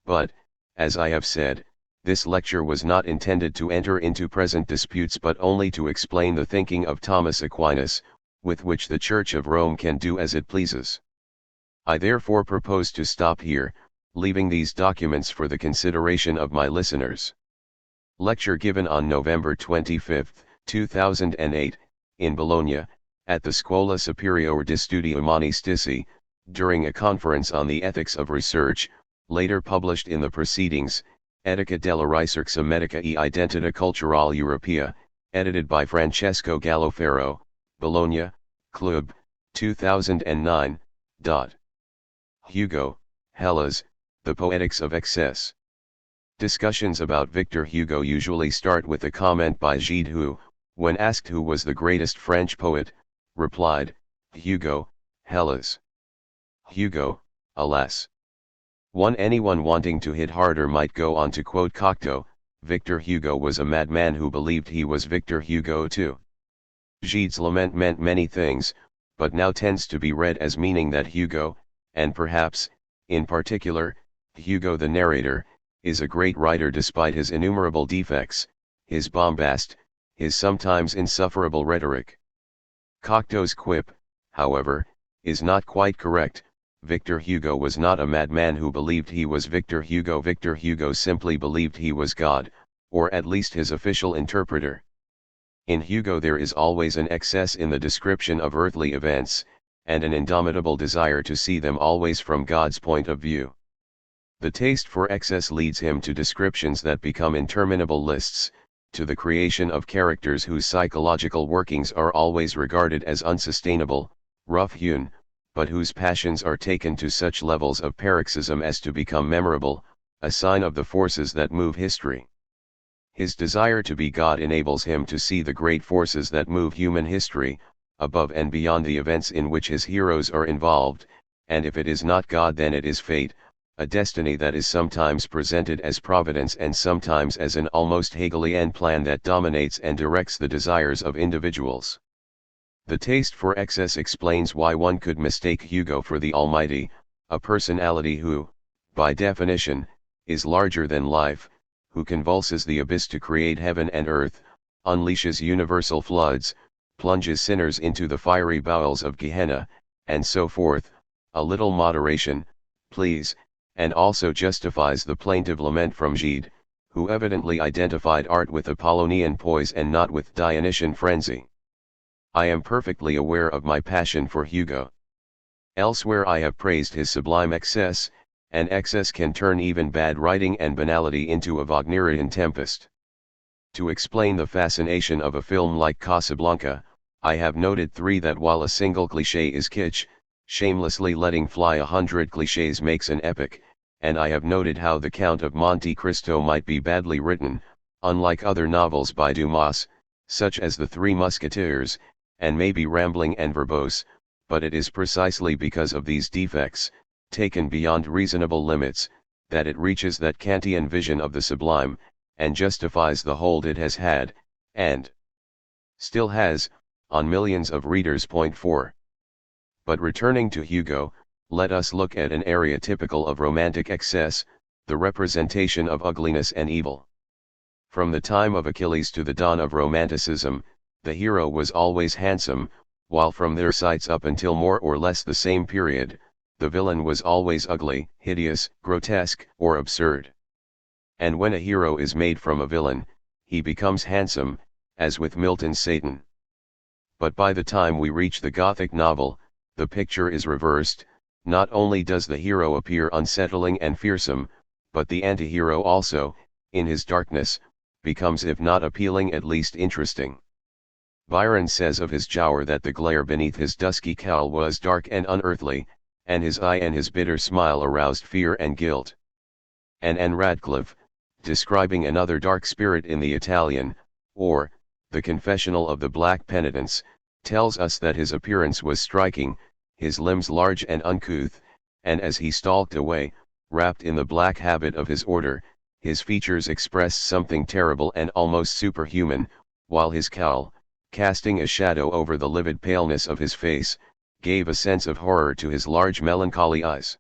But, as I have said, this lecture was not intended to enter into present disputes but only to explain the thinking of Thomas Aquinas, with which the Church of Rome can do as it pleases. I therefore propose to stop here, leaving these documents for the consideration of my listeners. Lecture given on November 25, 2008, in Bologna, at the Scuola Superiore di Studi Umanistici, during a conference on the ethics of research, later published in the Proceedings, Etica della Ricerca Medica e Identità Culturale Europea, edited by Francesco Galloferro, Bologna, Club, 2009. Hugo, Hellas, The Poetics of Excess. Discussions about Victor Hugo usually start with a comment by Gide who, when asked who was the greatest French poet, replied, "Hugo, Hellas." Hugo, alas. Anyone wanting to hit harder might go on to quote Cocteau, Victor Hugo was a madman who believed he was Victor Hugo too. Gide's lament meant many things, but now tends to be read as meaning that Hugo, and perhaps, in particular, Hugo the narrator, is a great writer despite his innumerable defects, his bombast, his sometimes insufferable rhetoric. Cocteau's quip, however, is not quite correct. Victor Hugo was not a madman who believed he was Victor Hugo. Victor Hugo simply believed he was God, or at least his official interpreter. In Hugo there is always an excess in the description of earthly events, and an indomitable desire to see them always from God's point of view. The taste for excess leads him to descriptions that become interminable lists, to the creation of characters whose psychological workings are always regarded as unsustainable, rough-hewn, but whose passions are taken to such levels of paroxysm as to become memorable, a sign of the forces that move history. His desire to be God enables him to see the great forces that move human history, above and beyond the events in which his heroes are involved, and if it is not God then it is fate, a destiny that is sometimes presented as providence and sometimes as an almost Hegelian plan that dominates and directs the desires of individuals. The taste for excess explains why one could mistake Hugo for the Almighty, a personality who, by definition, is larger than life, who convulses the abyss to create heaven and earth, unleashes universal floods, plunges sinners into the fiery bowels of Gehenna, and so forth. A little moderation, please, and also justifies the plaintive lament from Gide, who evidently identified art with Apollonian poise and not with Dionysian frenzy. I am perfectly aware of my passion for Hugo. Elsewhere I have praised his sublime excess, and excess can turn even bad writing and banality into a Wagnerian tempest. To explain the fascination of a film like Casablanca, I have noted that while a single cliché is kitsch, shamelessly letting fly 100 clichés makes an epic, and I have noted how The Count of Monte Cristo might be badly written, unlike other novels by Dumas, such as The Three Musketeers, and may be rambling and verbose, but it is precisely because of these defects, taken beyond reasonable limits, that it reaches that Kantian vision of the sublime, and justifies the hold it has had, and still has, on millions of readers. 4. But returning to Hugo, let us look at an area typical of romantic excess, the representation of ugliness and evil. From the time of Achilles to the dawn of Romanticism, the hero was always handsome, while from their sights up until more or less the same period, the villain was always ugly, hideous, grotesque, or absurd. And when a hero is made from a villain, he becomes handsome, as with Milton's Satan. But by the time we reach the Gothic novel, the picture is reversed. Not only does the hero appear unsettling and fearsome, but the anti-hero also, in his darkness, becomes if not appealing at least interesting. Byron says of his Giaour that the glare beneath his dusky cowl was dark and unearthly, and his eye and his bitter smile aroused fear and guilt. And Anne Radcliffe, describing another dark spirit in the Italian, or, The Confessional of the Black Penitents, tells us that his appearance was striking, his limbs large and uncouth, and as he stalked away, wrapped in the black habit of his order, his features expressed something terrible and almost superhuman, while his cowl, casting a shadow over the livid paleness of his face, gave a sense of horror to his large melancholy eyes.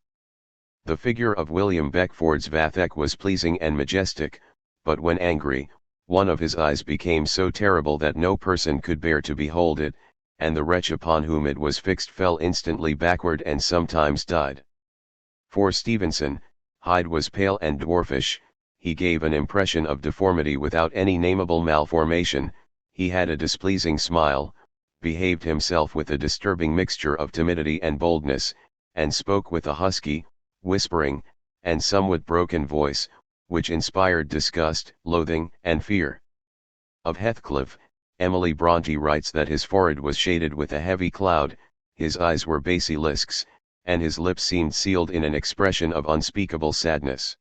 The figure of William Beckford's Vathek was pleasing and majestic, but when angry, one of his eyes became so terrible that no person could bear to behold it, and the wretch upon whom it was fixed fell instantly backward and sometimes died. For Stevenson, Hyde was pale and dwarfish, he gave an impression of deformity without any nameable malformation, he had a displeasing smile, behaved himself with a disturbing mixture of timidity and boldness, and spoke with a husky, whispering, and somewhat broken voice, which inspired disgust, loathing, and fear. Of Heathcliff, Emily Bronte writes that his forehead was shaded with a heavy cloud, his eyes were basilisks, and his lips seemed sealed in an expression of unspeakable sadness.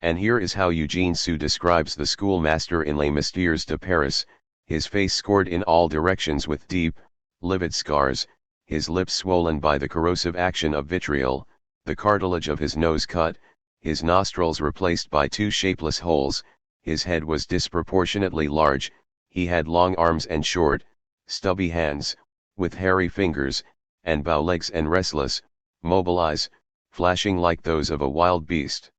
And here is how Eugene Sue describes the schoolmaster in Les Mystères de Paris: his face scored in all directions with deep, livid scars, his lips swollen by the corrosive action of vitriol, the cartilage of his nose cut, his nostrils replaced by two shapeless holes, his head was disproportionately large, he had long arms and short, stubby hands, with hairy fingers, and bow legs and restless, mobile eyes, flashing like those of a wild beast.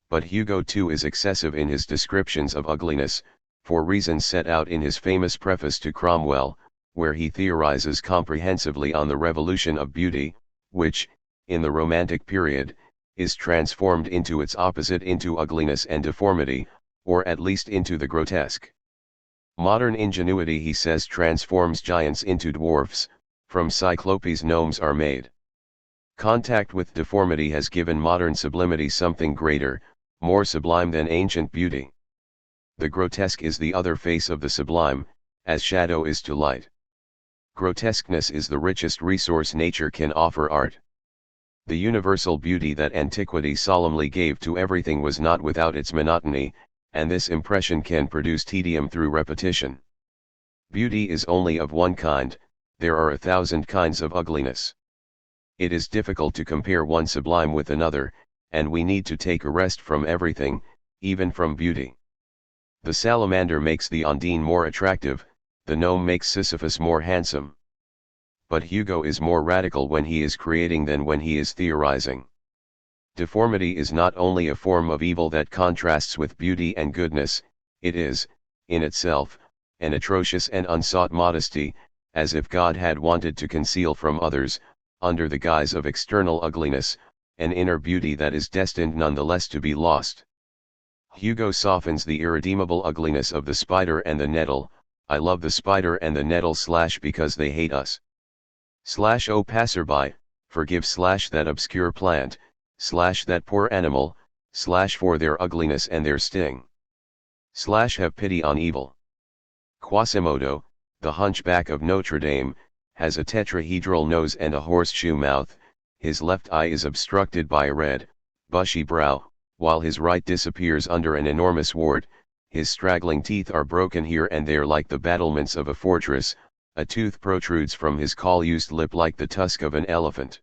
But Hugo too is excessive in his descriptions of ugliness, for reasons set out in his famous preface to Cromwell, where he theorizes comprehensively on the revolution of beauty, which, in the Romantic period, is transformed into its opposite, into ugliness and deformity, or at least into the grotesque. Modern ingenuity, he says, transforms giants into dwarfs, from cyclopes gnomes are made. Contact with deformity has given modern sublimity something greater, more sublime than ancient beauty. The grotesque is the other face of the sublime, as shadow is to light. Grotesqueness is the richest resource nature can offer art. The universal beauty that antiquity solemnly gave to everything was not without its monotony, and this impression can produce tedium through repetition. Beauty is only of one kind, there are 1,000 kinds of ugliness. It is difficult to compare one sublime with another, and we need to take a rest from everything, even from beauty. The salamander makes the Ondine more attractive, the gnome makes Sisyphus more handsome. But Hugo is more radical when he is creating than when he is theorizing. Deformity is not only a form of evil that contrasts with beauty and goodness, it is, in itself, an atrocious and unsought modesty, as if God had wanted to conceal from others, under the guise of external ugliness, an inner beauty that is destined nonetheless to be lost. Hugo softens the irredeemable ugliness of the spider and the nettle. I love the spider and the nettle / because they hate us. / O passerby, forgive / that obscure plant, / that poor animal, / for their ugliness and their sting. / have pity on evil. Quasimodo, the hunchback of Notre Dame, has a tetrahedral nose and a horseshoe mouth, his left eye is obstructed by a red, bushy brow, while his right disappears under an enormous wart, his straggling teeth are broken here and there like the battlements of a fortress, a tooth protrudes from his caul-used lip like the tusk of an elephant.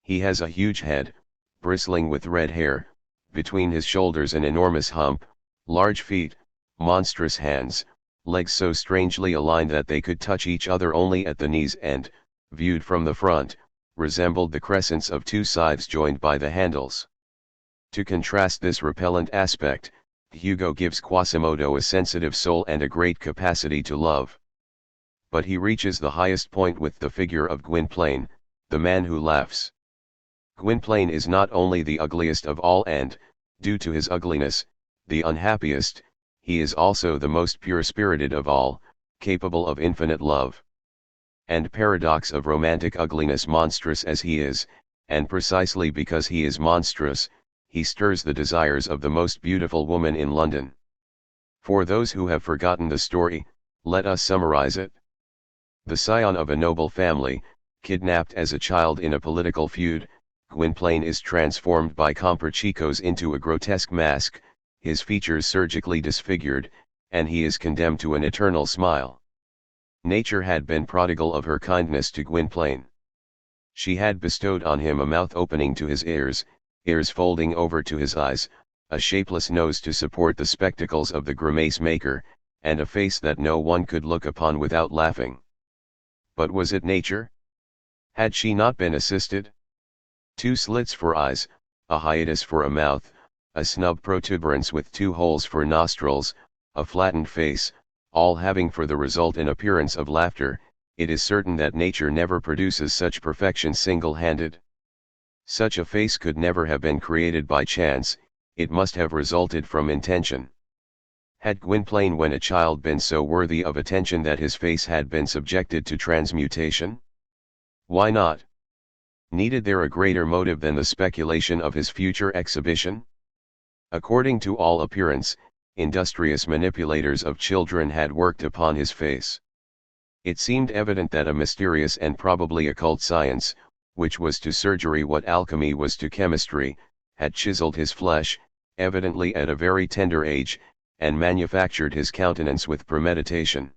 He has a huge head, bristling with red hair, between his shoulders an enormous hump, large feet, monstrous hands, legs so strangely aligned that they could touch each other only at the knees and, viewed from the front, resembled the crescents of two scythes joined by the handles. To contrast this repellent aspect, Hugo gives Quasimodo a sensitive soul and a great capacity to love. But he reaches the highest point with the figure of Gwynplaine, the man who laughs. Gwynplaine is not only the ugliest of all and, due to his ugliness, the unhappiest, he is also the most pure-spirited of all, capable of infinite love. And paradox of romantic ugliness, monstrous as he is, and precisely because he is monstrous, he stirs the desires of the most beautiful woman in London. For those who have forgotten the story, let us summarize it. The scion of a noble family, kidnapped as a child in a political feud, Gwynplaine is transformed by Comprachicos into a grotesque mask, his features surgically disfigured, and he is condemned to an eternal smile. Nature had been prodigal of her kindness to Gwynplaine. She had bestowed on him a mouth opening to his ears folding over to his eyes, a shapeless nose to support the spectacles of the grimace maker, and a face that no one could look upon without laughing. But was it nature? Had she not been assisted? 2 slits for eyes, a hiatus for a mouth, a snub protuberance with 2 holes for nostrils, a flattened face, all having for the result an appearance of laughter, it is certain that nature never produces such perfection single-handed. Such a face could never have been created by chance, it must have resulted from intention. Had Gwynplaine when a child been so worthy of attention that his face had been subjected to transmutation? Why not? Needed there a greater motive than the speculation of his future exhibition? According to all appearance, industrious manipulators of children had worked upon his face. It seemed evident that a mysterious and probably occult science, which was to surgery what alchemy was to chemistry, had chiseled his flesh, evidently at a very tender age, and manufactured his countenance with premeditation.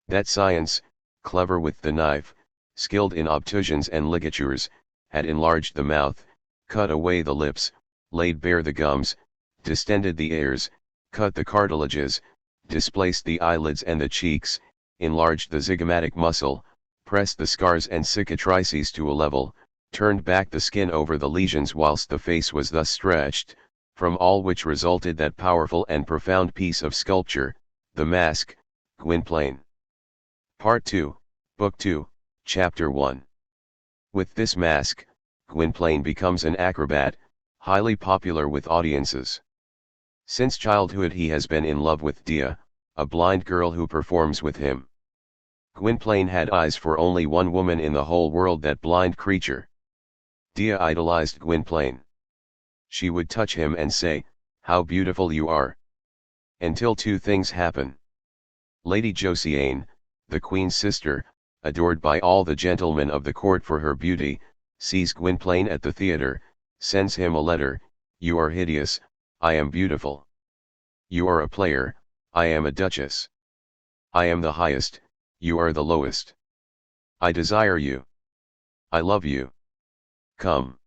That science, clever with the knife, skilled in obtusions and ligatures, had enlarged the mouth, cut away the lips, laid bare the gums, distended the ears, cut the cartilages, displaced the eyelids and the cheeks, enlarged the zygomatic muscle, pressed the scars and cicatrices to a level, turned back the skin over the lesions whilst the face was thus stretched, from all which resulted that powerful and profound piece of sculpture, the mask, Gwynplaine. Part 2, Book 2, Chapter 1. With this mask, Gwynplaine becomes an acrobat, highly popular with audiences. Since childhood he has been in love with Dea, a blind girl who performs with him. Gwynplaine had eyes for only one woman in the whole world, that blind creature. Dea idolized Gwynplaine. She would touch him and say, "How beautiful you are." Until two things happen. Lady Josiane, the Queen's sister, adored by all the gentlemen of the court for her beauty, sees Gwynplaine at the theatre, sends him a letter: "You are hideous, I am beautiful. You are a player, I am a duchess. I am the highest, you are the lowest. I desire you. I love you. Come."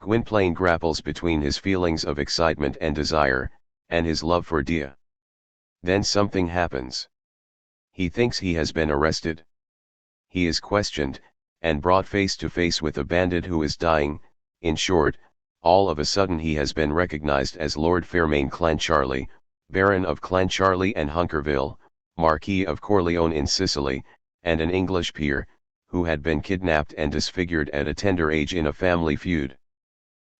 Gwynplaine grapples between his feelings of excitement and desire, and his love for Dea. Then something happens. He thinks he has been arrested. He is questioned, and brought face to face with a bandit who is dying. In short, all of a sudden he has been recognized as Lord Fairmain Clancharlie, Baron of Clancharlie and Hunkerville, Marquis of Corleone in Sicily, and an English peer, who had been kidnapped and disfigured at a tender age in a family feud.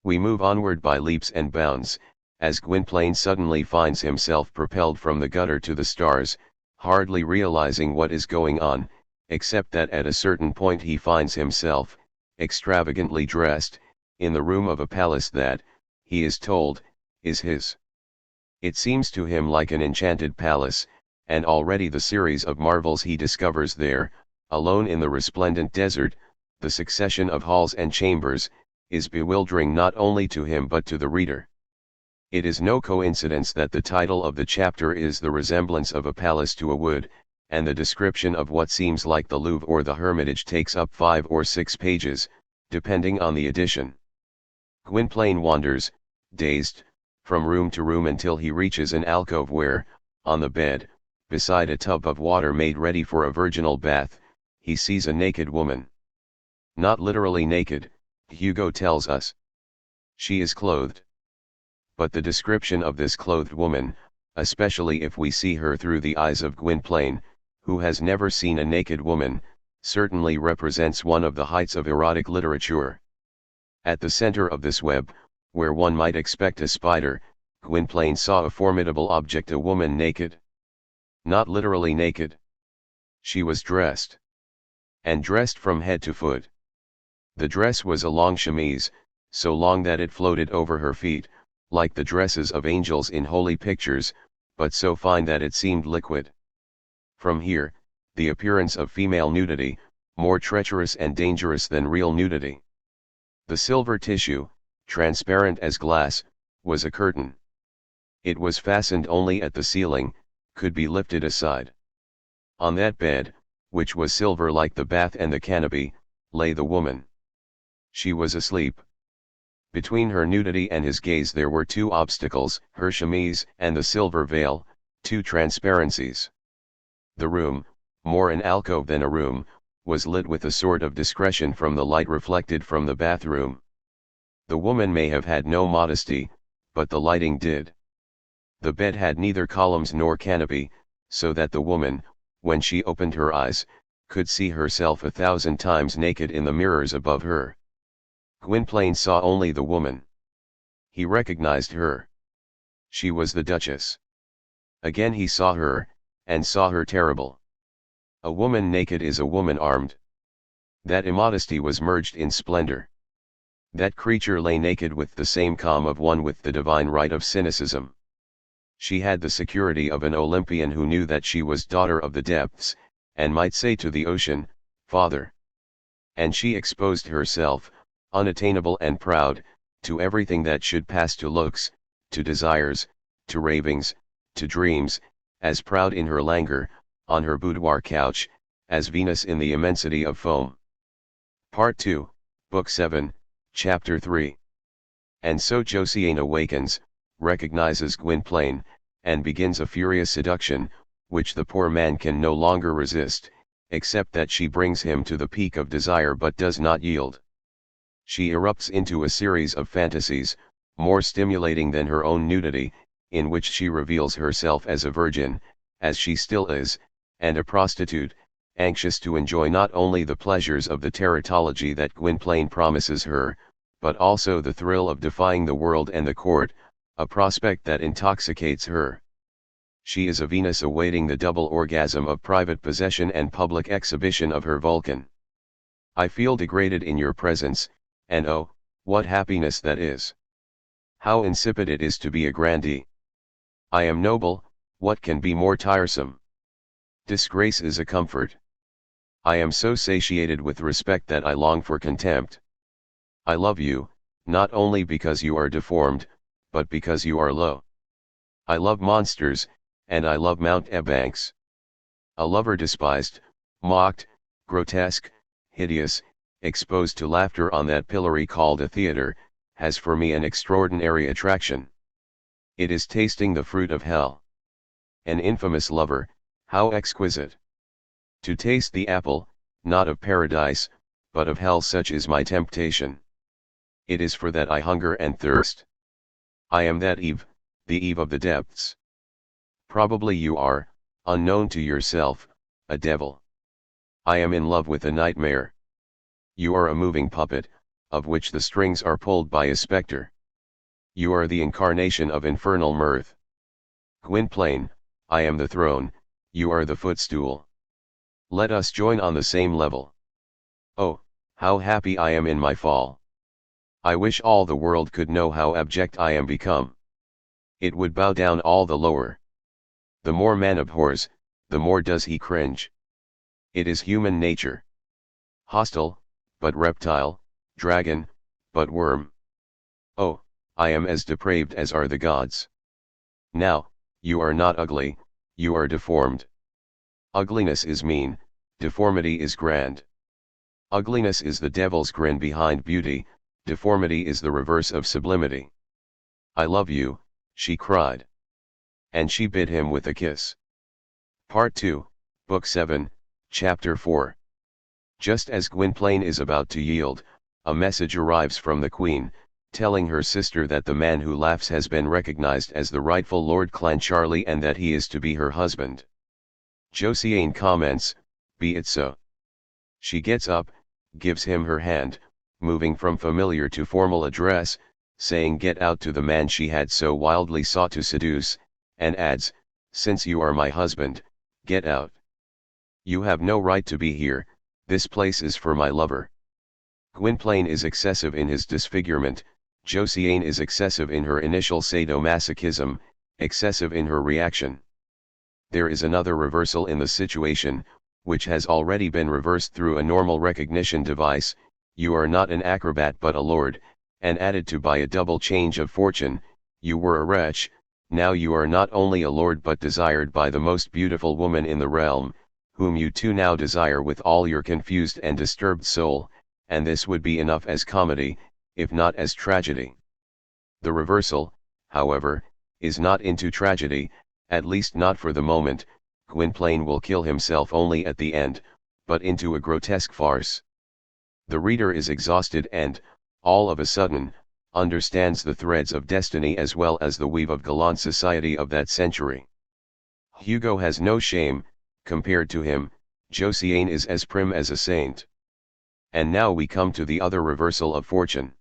We move onward by leaps and bounds, as Gwynplaine suddenly finds himself propelled from the gutter to the stars, hardly realizing what is going on, except that at a certain point he finds himself, extravagantly dressed, in the room of a palace that, he is told, is his. It seems to him like an enchanted palace, and already the series of marvels he discovers there, alone in the resplendent desert, the succession of halls and chambers, is bewildering not only to him but to the reader. It is no coincidence that the title of the chapter is The Resemblance of a Palace to a Wood, and the description of what seems like the Louvre or the Hermitage takes up 5 or 6 pages, depending on the edition. Gwynplaine wanders, dazed, from room to room until he reaches an alcove where, on the bed, beside a tub of water made ready for a virginal bath, he sees a naked woman. Not literally naked, Hugo tells us. She is clothed. But the description of this clothed woman, especially if we see her through the eyes of Gwynplaine, who has never seen a naked woman, certainly represents one of the heights of erotic literature. At the center of this web, where one might expect a spider, Gwynplaine saw a formidable object, a woman naked. Not literally naked. She was dressed. And dressed from head to foot. The dress was a long chemise, so long that it floated over her feet, like the dresses of angels in holy pictures, but so fine that it seemed liquid. From here, the appearance of female nudity, more treacherous and dangerous than real nudity. The silver tissue, transparent as glass, was a curtain. It was fastened only at the ceiling, could be lifted aside. On that bed, which was silver like the bath and the canopy, lay the woman. She was asleep. Between her nudity and his gaze there were 2 obstacles, her chemise and the silver veil, 2 transparencies. The room, more an alcove than a room, was lit with a sort of discretion from the light reflected from the bathroom. The woman may have had no modesty, but the lighting did. The bed had neither columns nor canopy, so that the woman, when she opened her eyes, could see herself 1,000 times naked in the mirrors above her. Gwynplaine saw only the woman. He recognized her. She was the Duchess. Again he saw her, and saw her terrible. A woman naked is a woman armed. That immodesty was merged in splendor. That creature lay naked with the same calm of one with the divine right of cynicism. She had the security of an Olympian who knew that she was daughter of the depths, and might say to the ocean, "Father." And she exposed herself, unattainable and proud, to everything that should pass to looks, to desires, to ravings, to dreams, as proud in her languor, on her boudoir couch, as Venus in the immensity of foam. Part 2, Book 7, Chapter 3. And so Josiane awakens, recognizes Gwynplaine, and begins a furious seduction, which the poor man can no longer resist, except that she brings him to the peak of desire but does not yield. She erupts into a series of fantasies, more stimulating than her own nudity, in which she reveals herself as a virgin, as she still is, and a prostitute, anxious to enjoy not only the pleasures of the teratology that Gwynplaine promises her, but also the thrill of defying the world and the court, a prospect that intoxicates her. She is a Venus awaiting the double orgasm of private possession and public exhibition of her Vulcan. I feel degraded in your presence, and oh, what happiness that is! How insipid it is to be a grandee! I am noble, what can be more tiresome? Disgrace is a comfort. I am so satiated with respect that I long for contempt. I love you, not only because you are deformed, but because you are low. I love monsters, and I love mountebanks. A lover despised, mocked, grotesque, hideous, exposed to laughter on that pillory called a theatre, has for me an extraordinary attraction. It is tasting the fruit of hell. An infamous lover, how exquisite! To taste the apple, not of paradise, but of hell, such is my temptation. It is for that I hunger and thirst. I am that Eve, the Eve of the depths. Probably you are, unknown to yourself, a devil. I am in love with a nightmare. You are a moving puppet, of which the strings are pulled by a spectre. You are the incarnation of infernal mirth. Gwynplaine, I am the throne, you are the footstool. Let us join on the same level. Oh, how happy I am in my fall! I wish all the world could know how abject I am become. It would bow down all the lower. The more man abhors, the more does he cringe. It is human nature. Hostile, but reptile, dragon, but worm. Oh, I am as depraved as are the gods. Now, you are not ugly, you are deformed. Ugliness is mean, deformity is grand. Ugliness is the devil's grin behind beauty, deformity is the reverse of sublimity. I love you, she cried. And she bit him with a kiss. Part 2, Book 7, Chapter 4. Just as Gwynplaine is about to yield, a message arrives from the Queen, telling her sister that the man who laughs has been recognized as the rightful Lord Clancharlie and that he is to be her husband. Josiane comments, "Be it so." She gets up, gives him her hand, moving from familiar to formal address, saying get out to the man she had so wildly sought to seduce, and adds, "Since you are my husband, get out. You have no right to be here, this place is for my lover." Gwynplaine is excessive in his disfigurement, Josiane is excessive in her initial sadomasochism, excessive in her reaction. There is another reversal in the situation, which has already been reversed through a normal recognition device. You are not an acrobat but a lord, and added to by a double change of fortune. You were a wretch, now you are not only a lord but desired by the most beautiful woman in the realm, whom you too now desire with all your confused and disturbed soul, and this would be enough as comedy, if not as tragedy. The reversal, however, is not into tragedy, at least not for the moment. Gwynplaine will kill himself only at the end, but into a grotesque farce. The reader is exhausted and, all of a sudden, understands the threads of destiny as well as the weave of gallant society of that century. Hugo has no shame, compared to him, Josiane is as prim as a saint. And now we come to the other reversal of fortune.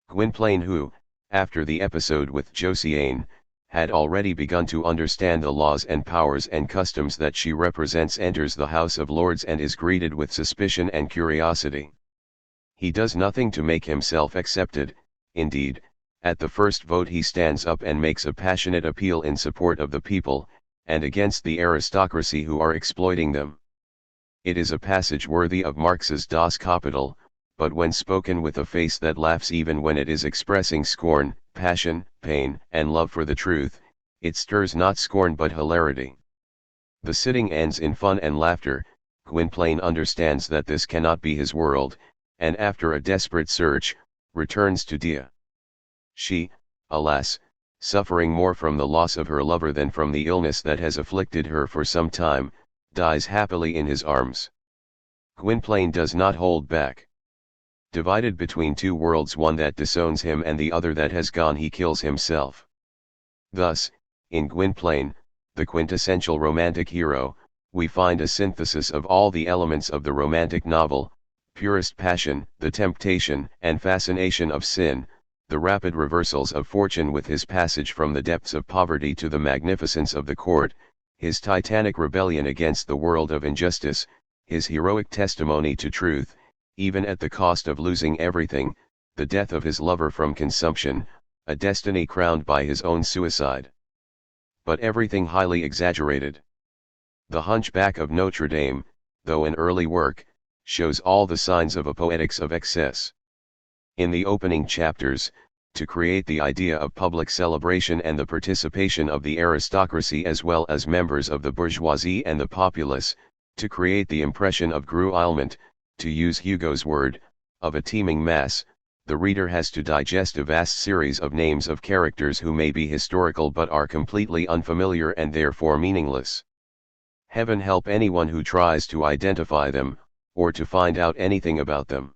Gwynplaine, who, after the episode with Josiane, had already begun to understand the laws and powers and customs that she represents, enters the House of Lords and is greeted with suspicion and curiosity. He does nothing to make himself accepted. Indeed, at the first vote he stands up and makes a passionate appeal in support of the people, and against the aristocracy who are exploiting them. It is a passage worthy of Marx's Das Kapital, but when spoken with a face that laughs even when it is expressing scorn, passion, pain, and love for the truth, it stirs not scorn but hilarity. The sitting ends in fun and laughter. Gwynplaine understands that this cannot be his world, and after a desperate search, returns to Dia. She, alas, suffering more from the loss of her lover than from the illness that has afflicted her for some time, dies happily in his arms. Gwynplaine does not hold back. Divided between two worlds, one that disowns him and the other that has gone, he kills himself. Thus, in Gwynplaine, the quintessential romantic hero, we find a synthesis of all the elements of the romantic novel: purest passion, the temptation and fascination of sin, the rapid reversals of fortune with his passage from the depths of poverty to the magnificence of the court, his titanic rebellion against the world of injustice, his heroic testimony to truth, even at the cost of losing everything, the death of his lover from consumption, a destiny crowned by his own suicide. But everything highly exaggerated. The Hunchback of Notre Dame, though an early work, shows all the signs of a poetics of excess. In the opening chapters, to create the idea of public celebration and the participation of the aristocracy as well as members of the bourgeoisie and the populace, to create the impression of grouillement, to use Hugo's word, of a teeming mass, the reader has to digest a vast series of names of characters who may be historical but are completely unfamiliar and therefore meaningless. Heaven help anyone who tries to identify them, or to find out anything about them.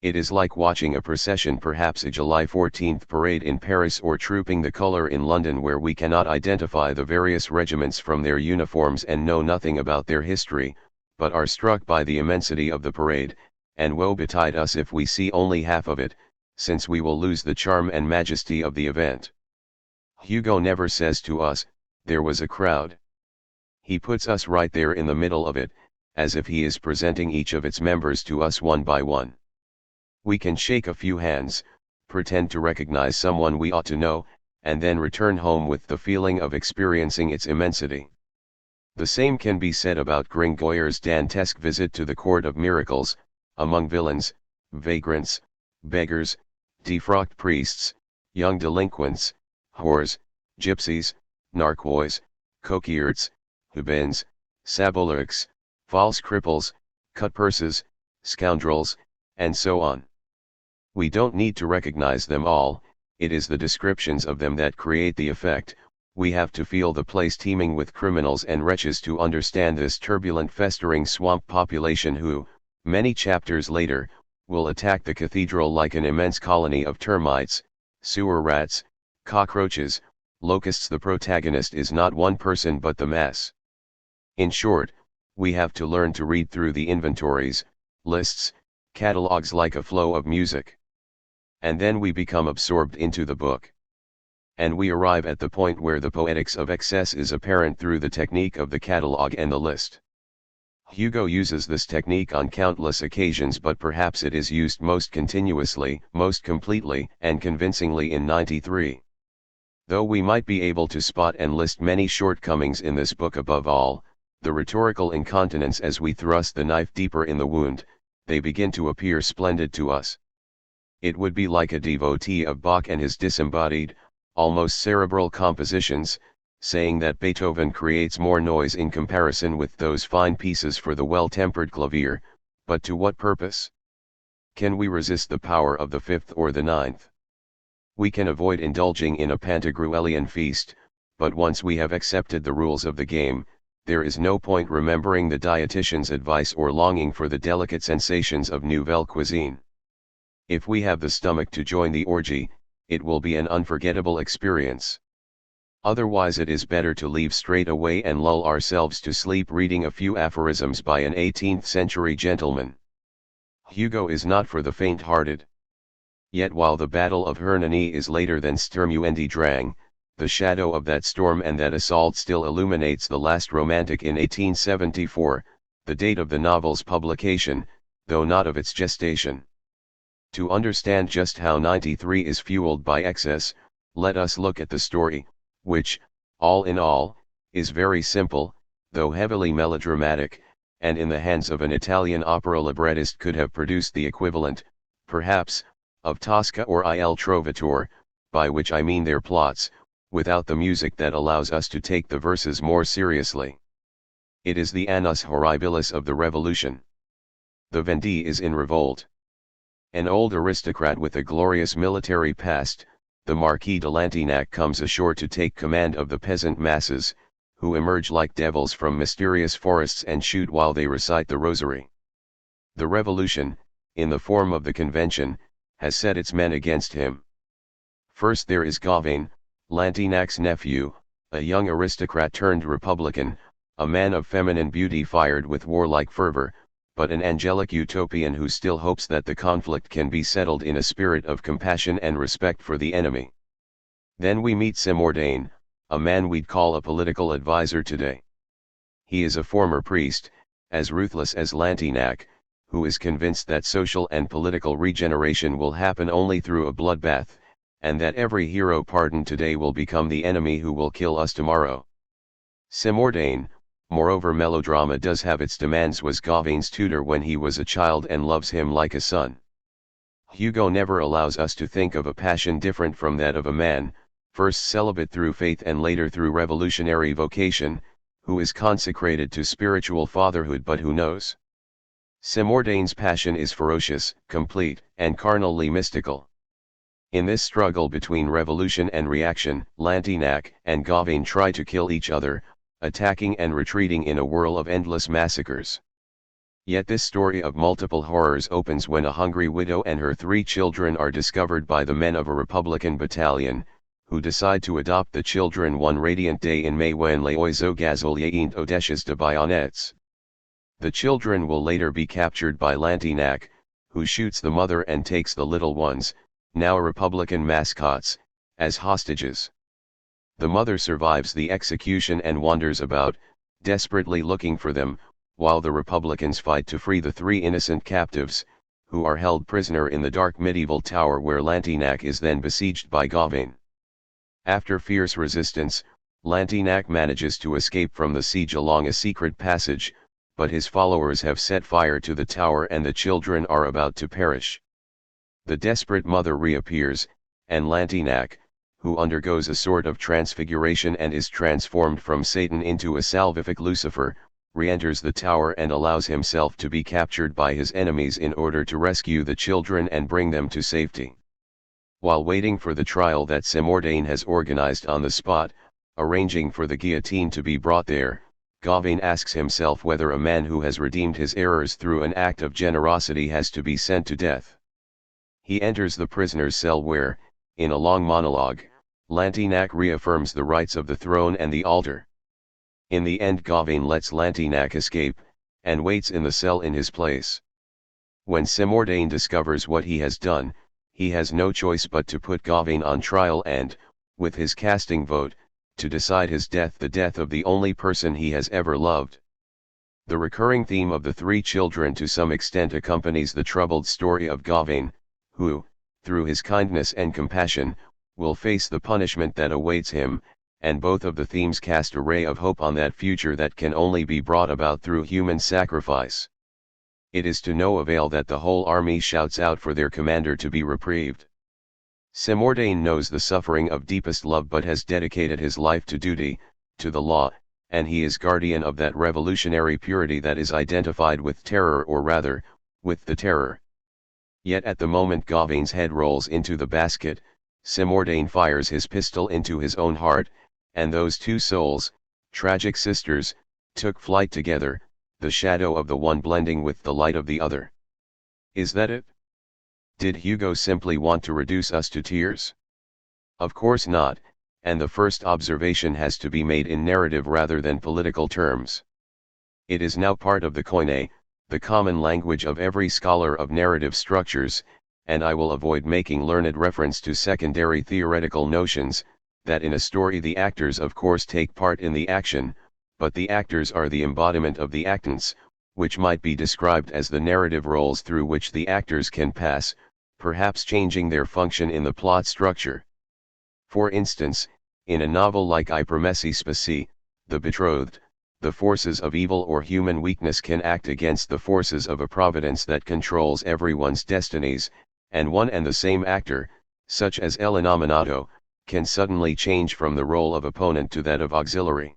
It is like watching a procession, perhaps a July 14th parade in Paris or trooping the colour in London, where we cannot identify the various regiments from their uniforms and know nothing about their history, but are struck by the immensity of the parade, and woe betide us if we see only half of it, since we will lose the charm and majesty of the event. Hugo never says to us, "There was a crowd." He puts us right there in the middle of it, as if he is presenting each of its members to us one by one. We can shake a few hands, pretend to recognize someone we ought to know, and then return home with the feeling of experiencing its immensity. The same can be said about Gringoire's dantesque visit to the court of miracles, among villains, vagrants, beggars, defrocked priests, young delinquents, whores, gypsies, narquois, coquillards, hubens, sabolarks, false cripples, cut-purses, scoundrels, and so on. We don't need to recognize them all, it is the descriptions of them that create the effect. We have to feel the place teeming with criminals and wretches to understand this turbulent festering swamp population who, many chapters later, will attack the cathedral like an immense colony of termites, sewer rats, cockroaches, locusts. The protagonist is not one person but the mass. In short, we have to learn to read through the inventories, lists, catalogues like a flow of music. And then we become absorbed into the book. And we arrive at the point where the poetics of excess is apparent through the technique of the catalogue and the list. Hugo uses this technique on countless occasions, but perhaps it is used most continuously, most completely and convincingly in 93. Though we might be able to spot and list many shortcomings in this book, above all, the rhetorical incontinence as we thrust the knife deeper in the wound, they begin to appear splendid to us. It would be like a devotee of Bach and his disembodied, almost cerebral compositions, saying that Beethoven creates more noise in comparison with those fine pieces for the well-tempered clavier, but to what purpose? Can we resist the power of the fifth or the ninth? We can avoid indulging in a Pantagruelian feast, but once we have accepted the rules of the game, there is no point remembering the dietitian's advice or longing for the delicate sensations of nouvelle cuisine. If we have the stomach to join the orgy, it will be an unforgettable experience. Otherwise it is better to leave straight away and lull ourselves to sleep reading a few aphorisms by an 18th-century gentleman. Hugo is not for the faint-hearted. Yet while the Battle of Hernani is later than Sturmuendi Drang, the shadow of that storm and that assault still illuminates the last romantic in 1874, the date of the novel's publication, though not of its gestation. To understand just how 93 is fueled by excess, let us look at the story, which, all in all, is very simple, though heavily melodramatic, and in the hands of an Italian opera librettist could have produced the equivalent, perhaps, of Tosca or Il Trovatore, by which I mean their plots, without the music that allows us to take the verses more seriously. It is the annus horribilis of the revolution. The Vendée is in revolt. An old aristocrat with a glorious military past, the Marquis de Lantignac comes ashore to take command of the peasant masses, who emerge like devils from mysterious forests and shoot while they recite the rosary. The revolution, in the form of the convention, has set its men against him. First there is Gauvain, Lantignac's nephew, a young aristocrat turned republican, a man of feminine beauty fired with warlike fervor, but an angelic utopian who still hopes that the conflict can be settled in a spirit of compassion and respect for the enemy. Then we meet Simordain, a man we'd call a political advisor today. He is a former priest, as ruthless as Lantignac, who is convinced that social and political regeneration will happen only through a bloodbath, and that every hero pardoned today will become the enemy who will kill us tomorrow. Simordain, moreover melodrama does have its demands, was Gauvain's tutor when he was a child and loves him like a son. Hugo never allows us to think of a passion different from that of a man, first celibate through faith and later through revolutionary vocation, who is consecrated to spiritual fatherhood but who knows. Simordain's passion is ferocious, complete, and carnally mystical. In this struggle between revolution and reaction, Lantignac and Gauvain try to kill each other, attacking and retreating in a whirl of endless massacres. Yet this story of multiple horrors opens when a hungry widow and her 3 children are discovered by the men of a Republican battalion, who decide to adopt the children one radiant day in May when les oiseaux gazoliers audacieux de bayonnettes. The children will later be captured by Lantignac, who shoots the mother and takes the little ones, now Republican mascots, as hostages. The mother survives the execution and wanders about, desperately looking for them, while the Republicans fight to free the 3 innocent captives, who are held prisoner in the dark medieval tower where Lantignac is then besieged by Gauvain. After fierce resistance, Lantignac manages to escape from the siege along a secret passage, but his followers have set fire to the tower and the children are about to perish. The desperate mother reappears, and Lantignac, who undergoes a sort of transfiguration and is transformed from Satan into a salvific Lucifer, re-enters the tower and allows himself to be captured by his enemies in order to rescue the children and bring them to safety. While waiting for the trial that Simordain has organized on the spot, arranging for the guillotine to be brought there, Gauvain asks himself whether a man who has redeemed his errors through an act of generosity has to be sent to death. He enters the prisoner's cell where, in a long monologue, Lantignac reaffirms the rights of the throne and the altar. In the end Gauvain lets Lantignac escape, and waits in the cell in his place. When Simordain discovers what he has done, he has no choice but to put Gauvain on trial and, with his casting vote, to decide his death, the death of the only person he has ever loved. The recurring theme of the 3 children to some extent accompanies the troubled story of Gauvain, who, through his kindness and compassion, will face the punishment that awaits him, and both of the themes cast a ray of hope on that future that can only be brought about through human sacrifice. It is to no avail that the whole army shouts out for their commander to be reprieved. Simordain knows the suffering of deepest love but has dedicated his life to duty, to the law, and he is guardian of that revolutionary purity that is identified with terror, or rather, with the terror. Yet at the moment Gauvain's head rolls into the basket, Simordain fires his pistol into his own heart, and those 2 souls, tragic sisters, took flight together, the shadow of the one blending with the light of the other. Is that it? Did Hugo simply want to reduce us to tears? Of course not, and the first observation has to be made in narrative rather than political terms. It is now part of the koine, the common language of every scholar of narrative structures, and I will avoid making learned reference to secondary theoretical notions, that in a story the actors of course take part in the action, but the actors are the embodiment of the actants, which might be described as the narrative roles through which the actors can pass, perhaps changing their function in the plot structure. For instance, in a novel like I Promessi Sposi, The Betrothed, the forces of evil or human weakness can act against the forces of a providence that controls everyone's destinies, and one and the same actor, such as El Innominato, can suddenly change from the role of opponent to that of auxiliary.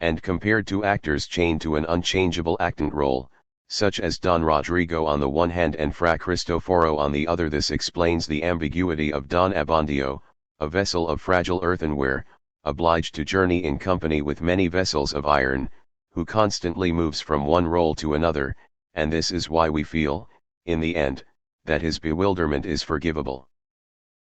And compared to actors chained to an unchangeable actant role, such as Don Rodrigo on the one hand and Fra Cristoforo on the other, this explains the ambiguity of Don Abbondio, a vessel of fragile earthenware, obliged to journey in company with many vessels of iron, who constantly moves from one role to another, and this is why we feel, in the end, that his bewilderment is forgivable.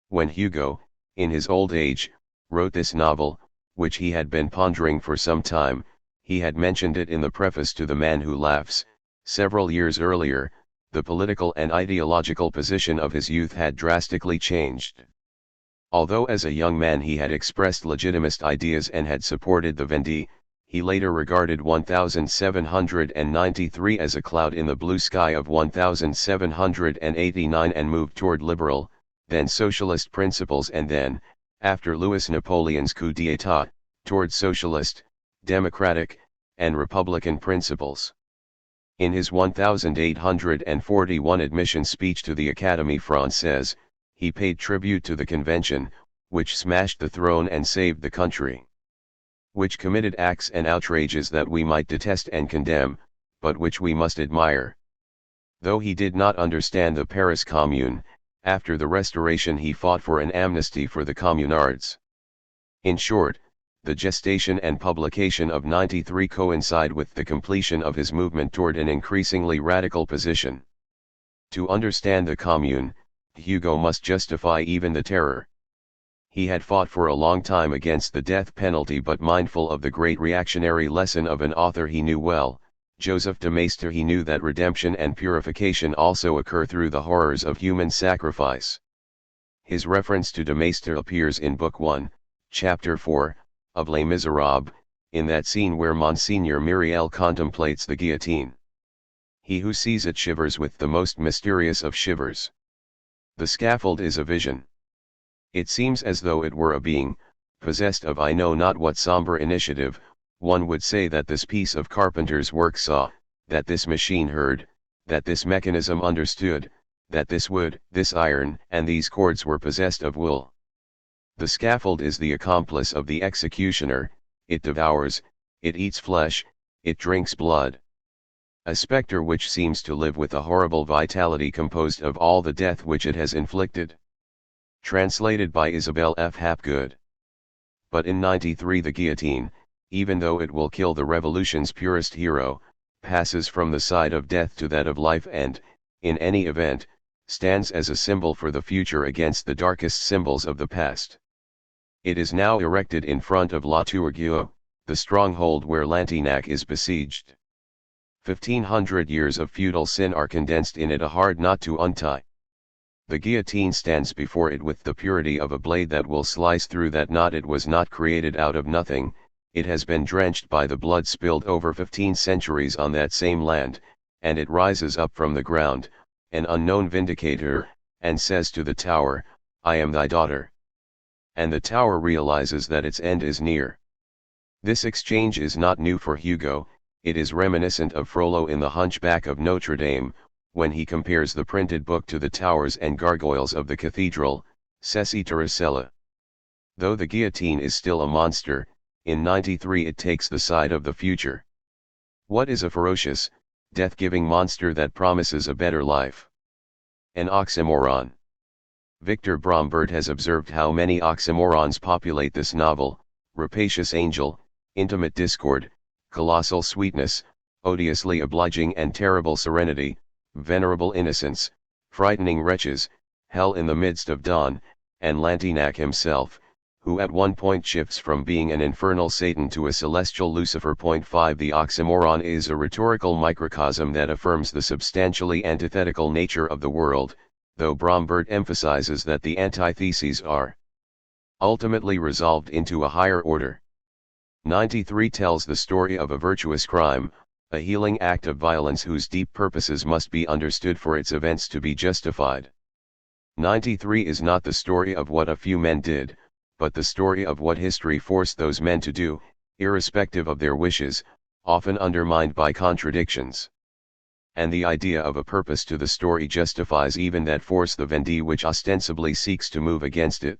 When Hugo, in his old age, wrote this novel, which he had been pondering for some time, he had mentioned it in the preface to The Man Who Laughs. Several years earlier, the political and ideological position of his youth had drastically changed. Although as a young man he had expressed legitimist ideas and had supported the Vendée, he later regarded 1793 as a cloud in the blue sky of 1789 and moved toward liberal, then socialist principles, and then, after Louis Napoleon's coup d'état, toward socialist, democratic, and republican principles. In his 1841 admission speech to the Académie Française, he paid tribute to the convention, which smashed the throne and saved the country, which committed acts and outrages that we might detest and condemn, but which we must admire. Though he did not understand the Paris Commune, after the Restoration he fought for an amnesty for the communards. In short, the gestation and publication of 93 coincide with the completion of his movement toward an increasingly radical position. To understand the Commune, Hugo must justify even the terror. He had fought for a long time against the death penalty, but mindful of the great reactionary lesson of an author he knew well, Joseph de Maistre, he knew that redemption and purification also occur through the horrors of human sacrifice. His reference to de Maistre appears in Book 1, Chapter 4, of Les Miserables, in that scene where Monseigneur Myriel contemplates the guillotine. He who sees it shivers with the most mysterious of shivers. The scaffold is a vision. It seems as though it were a being, possessed of I know not what somber initiative. One would say that this piece of carpenter's work saw, that this machine heard, that this mechanism understood, that this wood, this iron, and these cords were possessed of will. The scaffold is the accomplice of the executioner, it devours, it eats flesh, it drinks blood. A spectre which seems to live with a horrible vitality composed of all the death which it has inflicted. Translated by Isabel F. Hapgood. But in 93 the guillotine, even though it will kill the revolution's purest hero, passes from the side of death to that of life and, in any event, stands as a symbol for the future against the darkest symbols of the past. It is now erected in front of La Tourgueau, the stronghold where Lantignac is besieged. 1500 years of feudal sin are condensed in it, a hard knot to untie. The guillotine stands before it with the purity of a blade that will slice through that knot. It was not created out of nothing, it has been drenched by the blood spilled over 15 centuries on that same land, and it rises up from the ground, an unknown vindicator, and says to the tower, I am thy daughter. And the tower realizes that its end is near. This exchange is not new for Hugo, it is reminiscent of Frollo in The Hunchback of Notre Dame, when he compares the printed book to the towers and gargoyles of the cathedral, Ceci Tarasella. Though the guillotine is still a monster, in 93 it takes the side of the future. What is a ferocious, death-giving monster that promises a better life? An oxymoron. Victor Brombert has observed how many oxymorons populate this novel: rapacious angel, intimate discord, colossal sweetness, odiously obliging and terrible serenity, venerable innocence, frightening wretches, hell in the midst of dawn, and Lantignac himself, who at one point shifts from being an infernal Satan to a celestial Lucifer. 5 The oxymoron is a rhetorical microcosm that affirms the substantially antithetical nature of the world, though Brombert emphasizes that the antitheses are ultimately resolved into a higher order. 93 tells the story of a virtuous crime, a healing act of violence whose deep purposes must be understood for its events to be justified. 93 is not the story of what a few men did, but the story of what history forced those men to do, irrespective of their wishes, often undermined by contradictions. And the idea of a purpose to the story justifies even that force, the Vendée, which ostensibly seeks to move against it.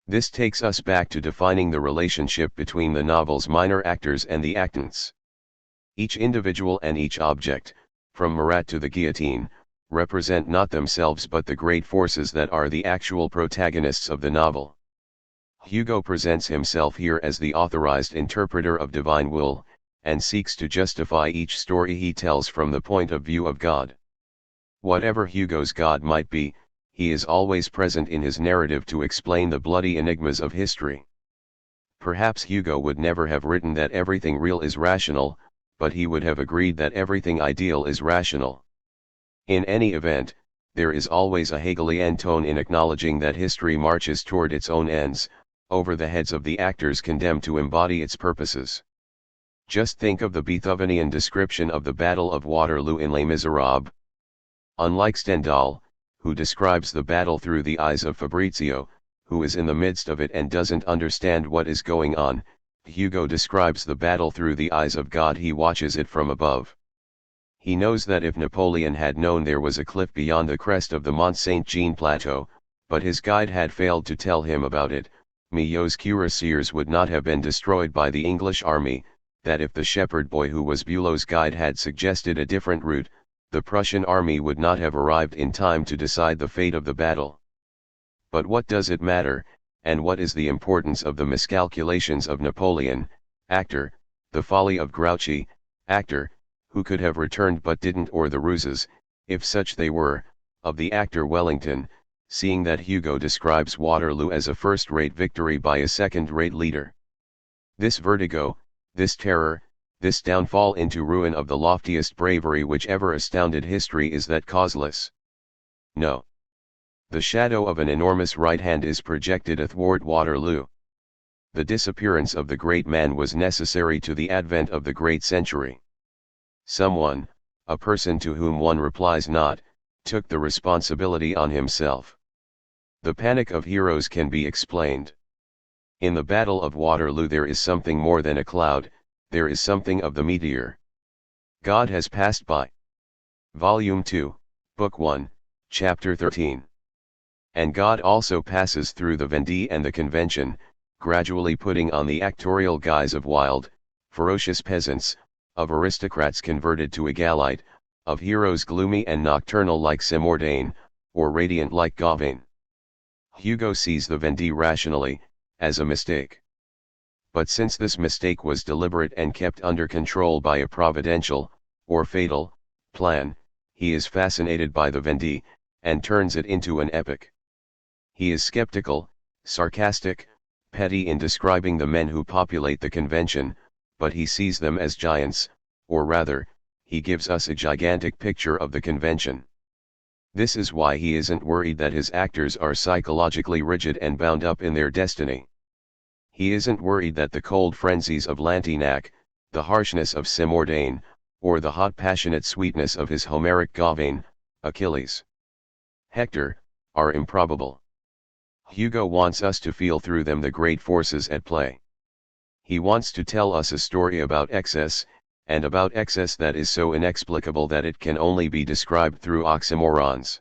This takes us back to defining the relationship between the novel's minor actors and the actants. Each individual and each object, from Marat to the guillotine, represent not themselves but the great forces that are the actual protagonists of the novel. Hugo presents himself here as the authorized interpreter of divine will, and seeks to justify each story he tells from the point of view of God. Whatever Hugo's God might be, he is always present in his narrative to explain the bloody enigmas of history. Perhaps Hugo would never have written that everything real is rational, but he would have agreed that everything ideal is rational. In any event, there is always a Hegelian tone in acknowledging that history marches toward its own ends, over the heads of the actors condemned to embody its purposes. Just think of the Beethovenian description of the Battle of Waterloo in Les Miserables. Unlike Stendhal, who describes the battle through the eyes of Fabrizio, who is in the midst of it and doesn't understand what is going on, Hugo describes the battle through the eyes of God. He watches it from above. He knows that if Napoleon had known there was a cliff beyond the crest of the Mont Saint-Jean plateau, but his guide had failed to tell him about it, Milhaud's cuirassiers would not have been destroyed by the English army, that if the shepherd boy who was Bülow's guide had suggested a different route, the Prussian army would not have arrived in time to decide the fate of the battle. But what does it matter, and what is the importance of the miscalculations of Napoleon, actor, the folly of Grouchy, actor, who could have returned but didn't, or the ruses, if such they were, of the actor Wellington, seeing that Hugo describes Waterloo as a first-rate victory by a second-rate leader? This vertigo, this terror, this downfall into ruin of the loftiest bravery which ever astounded history, is that causeless? No. The shadow of an enormous right hand is projected athwart Waterloo. The disappearance of the great man was necessary to the advent of the great century. Someone, a person to whom one replies not, took the responsibility on himself. The panic of heroes can be explained. In the Battle of Waterloo there is something more than a cloud, there is something of the meteor. God has passed by. Volume 2, Book 1, Chapter 13. And God also passes through the Vendée and the Convention, gradually putting on the actorial guise of wild, ferocious peasants, of aristocrats converted to Egalite, of heroes gloomy and nocturnal like Simordain, or radiant like Gauvain. Hugo sees the Vendée rationally, as a mistake. But since this mistake was deliberate and kept under control by a providential, or fatal, plan, he is fascinated by the Vendée, and turns it into an epic. He is skeptical, sarcastic, petty in describing the men who populate the Convention, but he sees them as giants, or rather, he gives us a gigantic picture of the Convention. This is why he isn't worried that his actors are psychologically rigid and bound up in their destiny. He isn't worried that the cold frenzies of Lantignac, the harshness of Simordain, or the hot passionate sweetness of his Homeric Gauvain, Achilles, Hector, are improbable. Hugo wants us to feel through them the great forces at play. He wants to tell us a story about excess, and about excess that is so inexplicable that it can only be described through oxymorons.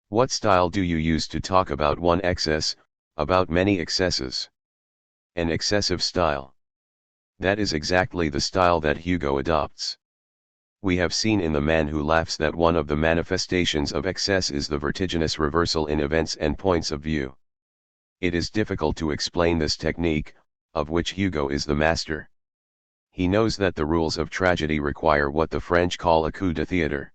What style do you use to talk about one excess, about many excesses? An excessive style. That is exactly the style that Hugo adopts. We have seen in The Man Who Laughs that one of the manifestations of excess is the vertiginous reversal in events and points of view. It is difficult to explain this technique, of which Hugo is the master. He knows that the rules of tragedy require what the French call a coup de théâtre.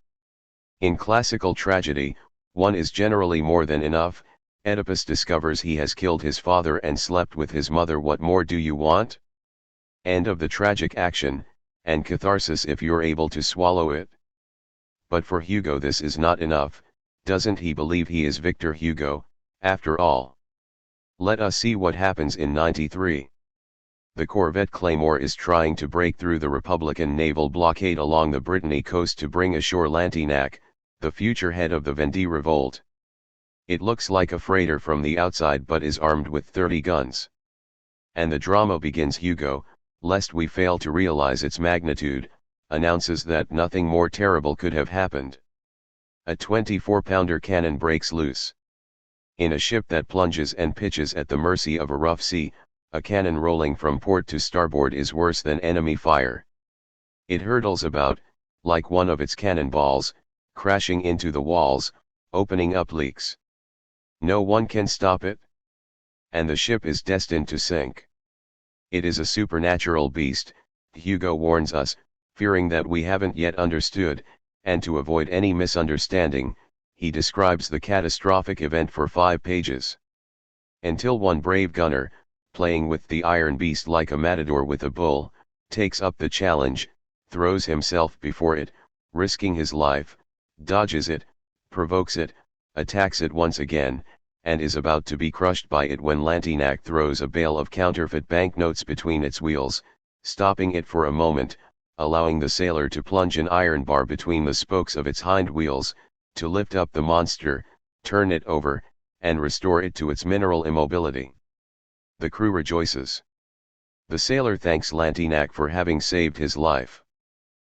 In classical tragedy, one is generally more than enough. Oedipus discovers he has killed his father and slept with his mother. What more do you want? End of the tragic action, and catharsis if you're able to swallow it. But for Hugo this is not enough. Doesn't he believe he is Victor Hugo, after all? Let us see what happens in 93. The corvette Claymore is trying to break through the Republican naval blockade along the Brittany coast to bring ashore Lantignac, the future head of the Vendée revolt. It looks like a freighter from the outside but is armed with 30 guns. And the drama begins. Hugo, lest we fail to realize its magnitude, announces that nothing more terrible could have happened. A 24-pounder cannon breaks loose. In a ship that plunges and pitches at the mercy of a rough sea, a cannon rolling from port to starboard is worse than enemy fire. It hurtles about, like one of its cannonballs, crashing into the walls, opening up leaks. No one can stop it. and the ship is destined to sink. It is a supernatural beast, Hugo warns us, fearing that we haven't yet understood, and to avoid any misunderstanding, he describes the catastrophic event for 5 pages. Until one brave gunner, playing with the iron beast like a matador with a bull, takes up the challenge, throws himself before it, risking his life, dodges it, provokes it, attacks it once again, and is about to be crushed by it when Lantignac throws a bale of counterfeit banknotes between its wheels, stopping it for a moment, allowing the sailor to plunge an iron bar between the spokes of its hind wheels, to lift up the monster, turn it over, and restore it to its mineral immobility. The crew rejoices. The sailor thanks Lantignac for having saved his life.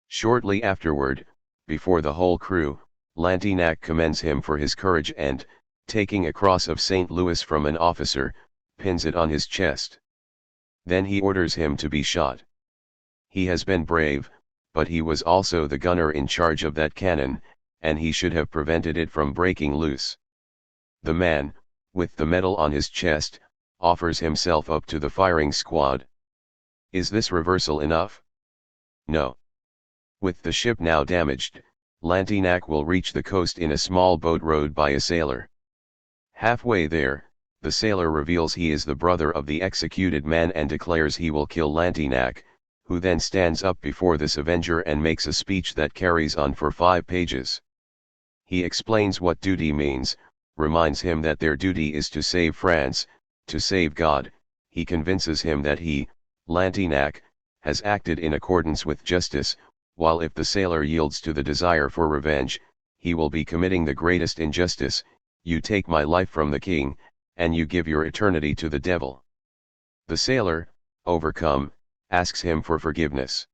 Shortly afterward, before the whole crew, Lantignac commends him for his courage and, taking a cross of St. Louis from an officer, pins it on his chest. Then he orders him to be shot. He has been brave, but he was also the gunner in charge of that cannon, and he should have prevented it from breaking loose. The man, with the medal on his chest, offers himself up to the firing squad. Is this reversal enough? No. With the ship now damaged, Lantignac will reach the coast in a small boat rowed by a sailor. Halfway there, the sailor reveals he is the brother of the executed man and declares he will kill Lantignac, who then stands up before this avenger and makes a speech that carries on for 5 pages. He explains what duty means, reminds him that their duty is to save France, to save God. He convinces him that he, Lantignac, has acted in accordance with justice, while if the sailor yields to the desire for revenge, he will be committing the greatest injustice. You take my life from the king, and you give your eternity to the devil. The sailor, overcome, asks him for forgiveness.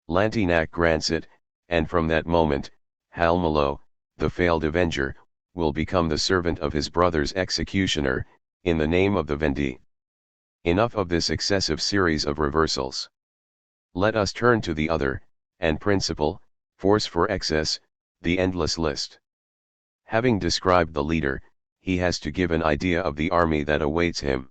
Lantignac grants it, and from that moment, Halmelo, the failed avenger, will become the servant of his brother's executioner, in the name of the Vendée. Enough of this excessive series of reversals. Let us turn to the other, and principal, force for excess, the endless list. Having described the leader, he has to give an idea of the army that awaits him.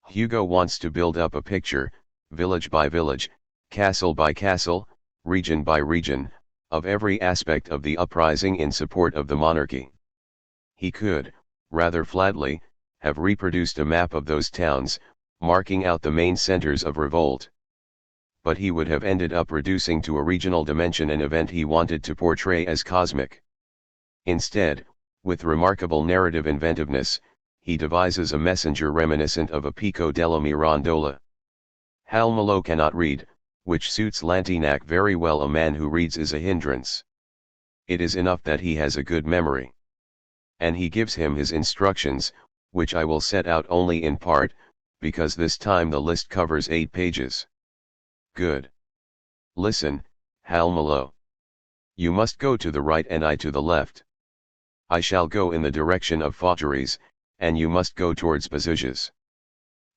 Hugo wants to build up a picture, village by village, castle by castle, region by region, of every aspect of the uprising in support of the monarchy. He could, rather flatly, have reproduced a map of those towns, marking out the main centers of revolt. But he would have ended up reducing to a regional dimension an event he wanted to portray as cosmic. Instead, with remarkable narrative inventiveness, he devises a messenger reminiscent of a Pico della Mirandola. Halmelo cannot read, which suits Lantignac very well. A man who reads is a hindrance. It is enough that he has a good memory. And he gives him his instructions, which I will set out only in part, because this time the list covers 8 pages. Good. Listen, Halmelo. You must go to the right and I to the left. I shall go in the direction of Faucheries, and you must go towards Bazouges.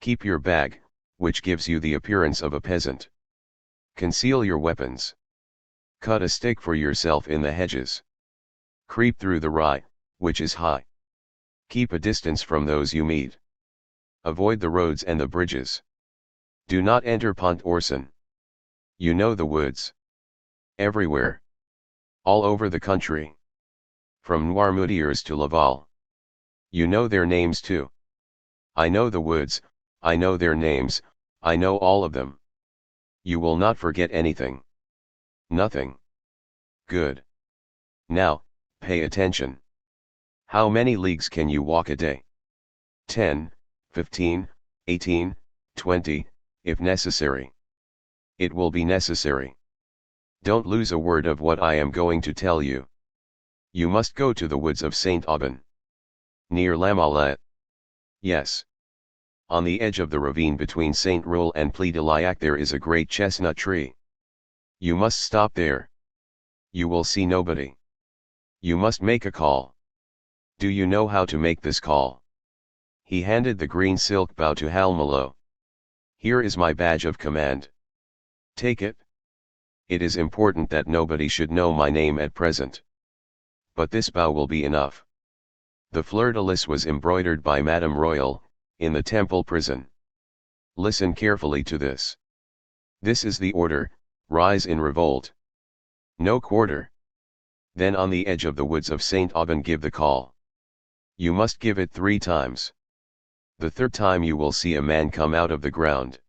Keep your bag, which gives you the appearance of a peasant. Conceal your weapons. Cut a stick for yourself in the hedges. Creep through the rye, which is high. Keep a distance from those you meet. Avoid the roads and the bridges. Do not enter Pont-Orson. You know the woods. Everywhere. All over the country. From Noirmoutiers to Laval. You know their names too. I know the woods, I know their names, I know all of them. You will not forget anything. Nothing. Good. Now, pay attention. How many leagues can you walk a day? 10, 15, 18, 20, if necessary. It will be necessary. Don't lose a word of what I am going to tell you. You must go to the woods of Saint Aubin. Near La Malette. Yes. On the edge of the ravine between Saint Roule and Plis de Liac there is a great chestnut tree. You must stop there. You will see nobody. You must make a call. Do you know how to make this call? He handed the green silk bough to Halmelo. Here is my badge of command. Take it. It is important that nobody should know my name at present. But this bough will be enough. The fleur-de-lis was embroidered by Madame Royal, in the temple prison. Listen carefully to this. This is the order, rise in revolt. No quarter. Then on the edge of the woods of Saint Aubin give the call. You must give it 3 times. The 3rd time you will see a man come out of the ground.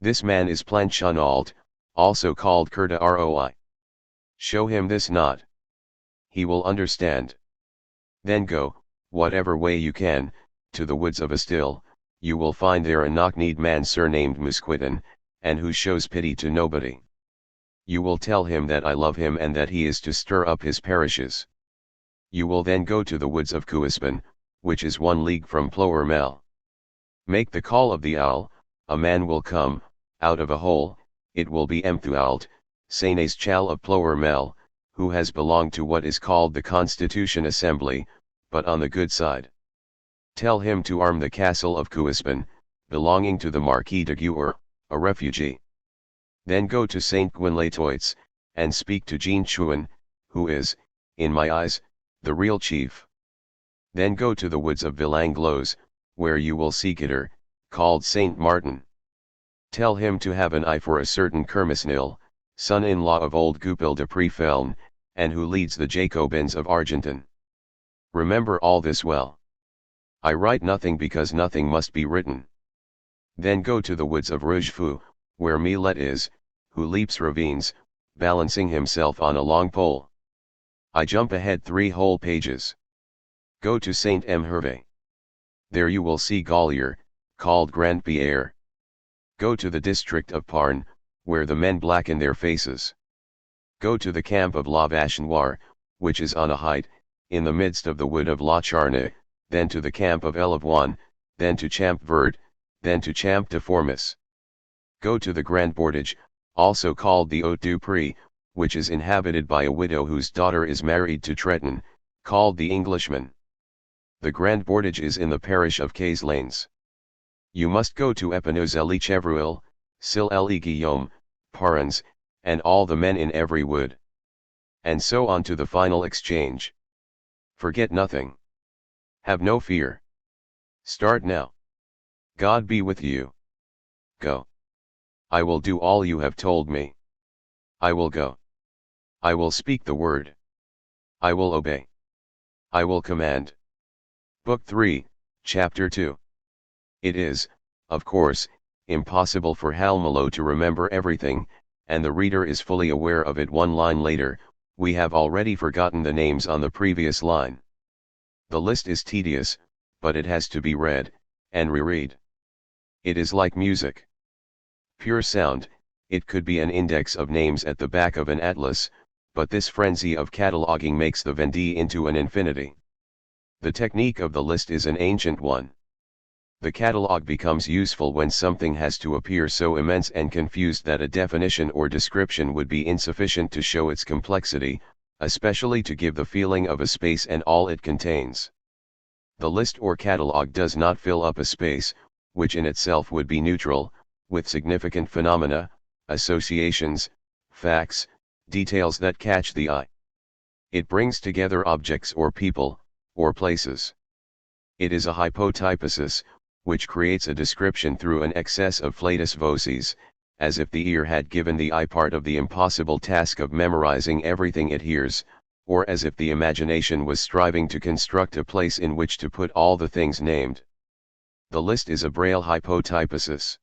This man is Planchonalt, also called Kurta Roi. Show him this knot. He will understand. Then go, whatever way you can, to the woods of Astil. You will find there a knock-kneed man surnamed Musquitan, and who shows pity to nobody. You will tell him that I love him and that he is to stir up his parishes. You will then go to the woods of Cuispan, which is 1 league from Ploermel. Make the call of the owl, a man will come, out of a hole, it will be Mthualt, Sanes Chal of Ploermel, who has belonged to what is called the Constitution Assembly, but on the good side. Tell him to arm the castle of Cuispan, belonging to the Marquis de Guer, a refugee. Then go to Saint Gwynlatoits, and speak to Jean Chouin, who is, in my eyes, the real chief. Then go to the woods of Villanglos, where you will see Gitter, called Saint Martin. Tell him to have an eye for a certain Kermisnil, son-in-law of old Goupil de Prefeln, and who leads the Jacobins of Argentan. Remember all this well. I write nothing because nothing must be written. Then go to the woods of Rougefou, where Millet is, who leaps ravines, balancing himself on a long pole. I jump ahead 3 whole pages. Go to Saint M. Hervé. There you will see Gollier, called Grand Pierre. Go to the district of Parn, where the men blacken their faces. Go to the camp of La Vache Noire, which is on a height, in the midst of the wood of La Charne, then to the camp of Elavoine, then to Champ Verde, then to Champ de Formis. Go to the Grand Bordage, also called the Haute du Pré, which is inhabited by a widow whose daughter is married to Treton, called the Englishman. The Grand Bordage is in the parish of Caslanes. You must go to Epinoz-le Chevruil, Sil-le Guillaume, Parens, and all the men in every wood. And so on to the final exchange. Forget nothing. Have no fear. Start now. God be with you. Go. I will do all you have told me. I will go. I will speak the word. I will obey. I will command. Book 3, Chapter 2. It is, of course, impossible for Halmelo to remember everything, and the reader is fully aware of it. 1 line later, we have already forgotten the names on the previous line. The list is tedious, but it has to be read, and reread. It is like music. Pure sound, it could be an index of names at the back of an atlas, but this frenzy of cataloging makes the Vendée into an infinity. The technique of the list is an ancient one. The catalogue becomes useful when something has to appear so immense and confused that a definition or description would be insufficient to show its complexity, especially to give the feeling of a space and all it contains. The list or catalogue does not fill up a space, which in itself would be neutral, with significant phenomena, associations, facts, details that catch the eye. It brings together objects or people, or places. It is a hypotypesis, which creates a description through an excess of flatus voces, as if the ear had given the eye part of the impossible task of memorizing everything it hears, or as if the imagination was striving to construct a place in which to put all the things named. The list is a Braille hypotypesis.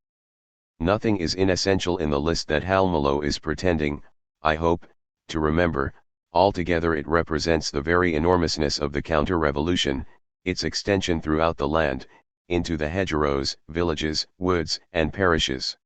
Nothing is inessential in the list that Halmelo is pretending, I hope, to remember. Altogether it represents the very enormousness of the counter-revolution, its extension throughout the land, into the hedgerows, villages, woods, and parishes.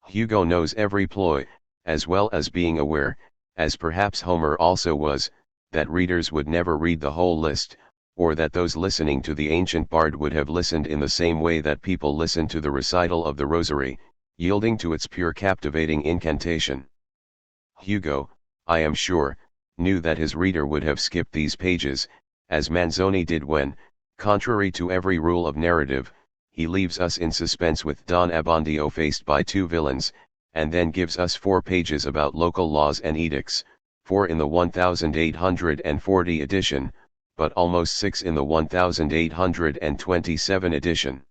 Hugo knows every ploy, as well as being aware, as perhaps Homer also was, that readers would never read the whole list, or that those listening to the ancient bard would have listened in the same way that people listen to the recital of the Rosary, yielding to its pure captivating incantation. Hugo, I am sure, knew that his reader would have skipped these pages, as Manzoni did when, contrary to every rule of narrative, he leaves us in suspense with Don Abbondio faced by 2 villains, and then gives us 4 pages about local laws and edicts, 4 in the 1840 edition, but almost 6 in the 1827 edition.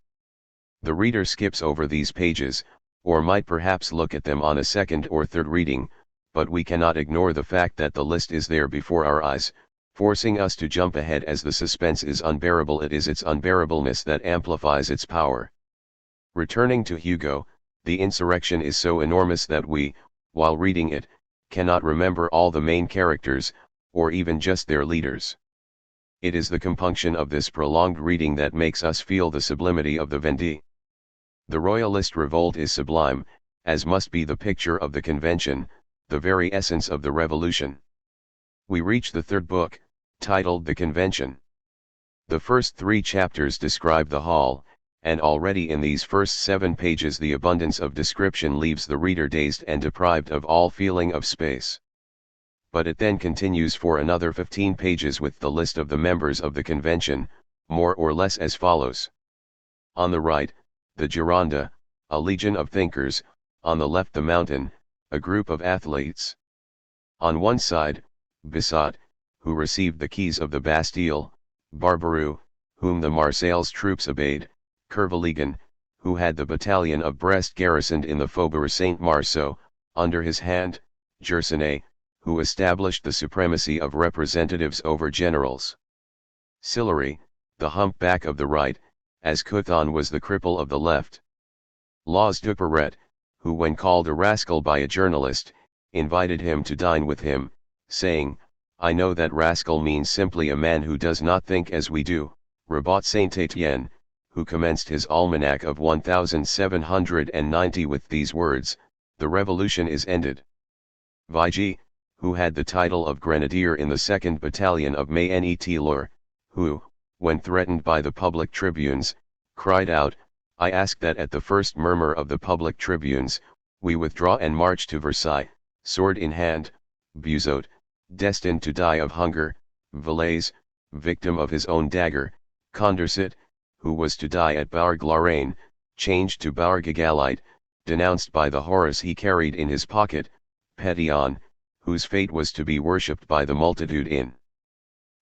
The reader skips over these pages, or might perhaps look at them on a second or third reading, but we cannot ignore the fact that the list is there before our eyes, forcing us to jump ahead as the suspense is unbearable. It is its unbearableness that amplifies its power. Returning to Hugo, the insurrection is so enormous that we, while reading it, cannot remember all the main characters, or even just their leaders. It is the compunction of this prolonged reading that makes us feel the sublimity of the Vendée. The Royalist revolt is sublime, as must be the picture of the Convention, the very essence of the Revolution. We reach the third book, titled The Convention. The first 3 chapters describe the hall, and already in these first 7 pages the abundance of description leaves the reader dazed and deprived of all feeling of space. But it then continues for another 15 pages with the list of the members of the Convention, more or less as follows. On the right, the Gironde, a legion of thinkers; on the left the Mountain, a group of athletes. On one side, Bissot, who received the keys of the Bastille; Barbaroux, whom the Marseilles troops obeyed; Kerveligan, who had the battalion of Brest garrisoned in the Faubourg Saint-Marceau, under his hand; Gersonet, who established the supremacy of representatives over generals; Sillery, the humpback of the right, as Couthon was the cripple of the left; Laws Duperret, who when called a rascal by a journalist, invited him to dine with him, saying, "I know that rascal means simply a man who does not think as we do." Rabat Saint-Étienne, who commenced his almanac of 1790 with these words, "The revolution is ended." Vigy, who had the title of grenadier in the 2nd Battalion of Maine-et-Loire, who, when threatened by the public tribunes, cried out, "I ask that at the first murmur of the public tribunes, we withdraw and march to Versailles," sword in hand; Buzot, destined to die of hunger; Valais, victim of his own dagger; Condorcet, who was to die at Bourg-la-Reine, changed to Bourg-Galite, denounced by the Horus he carried in his pocket; Petillon, whose fate was to be worshipped by the multitude in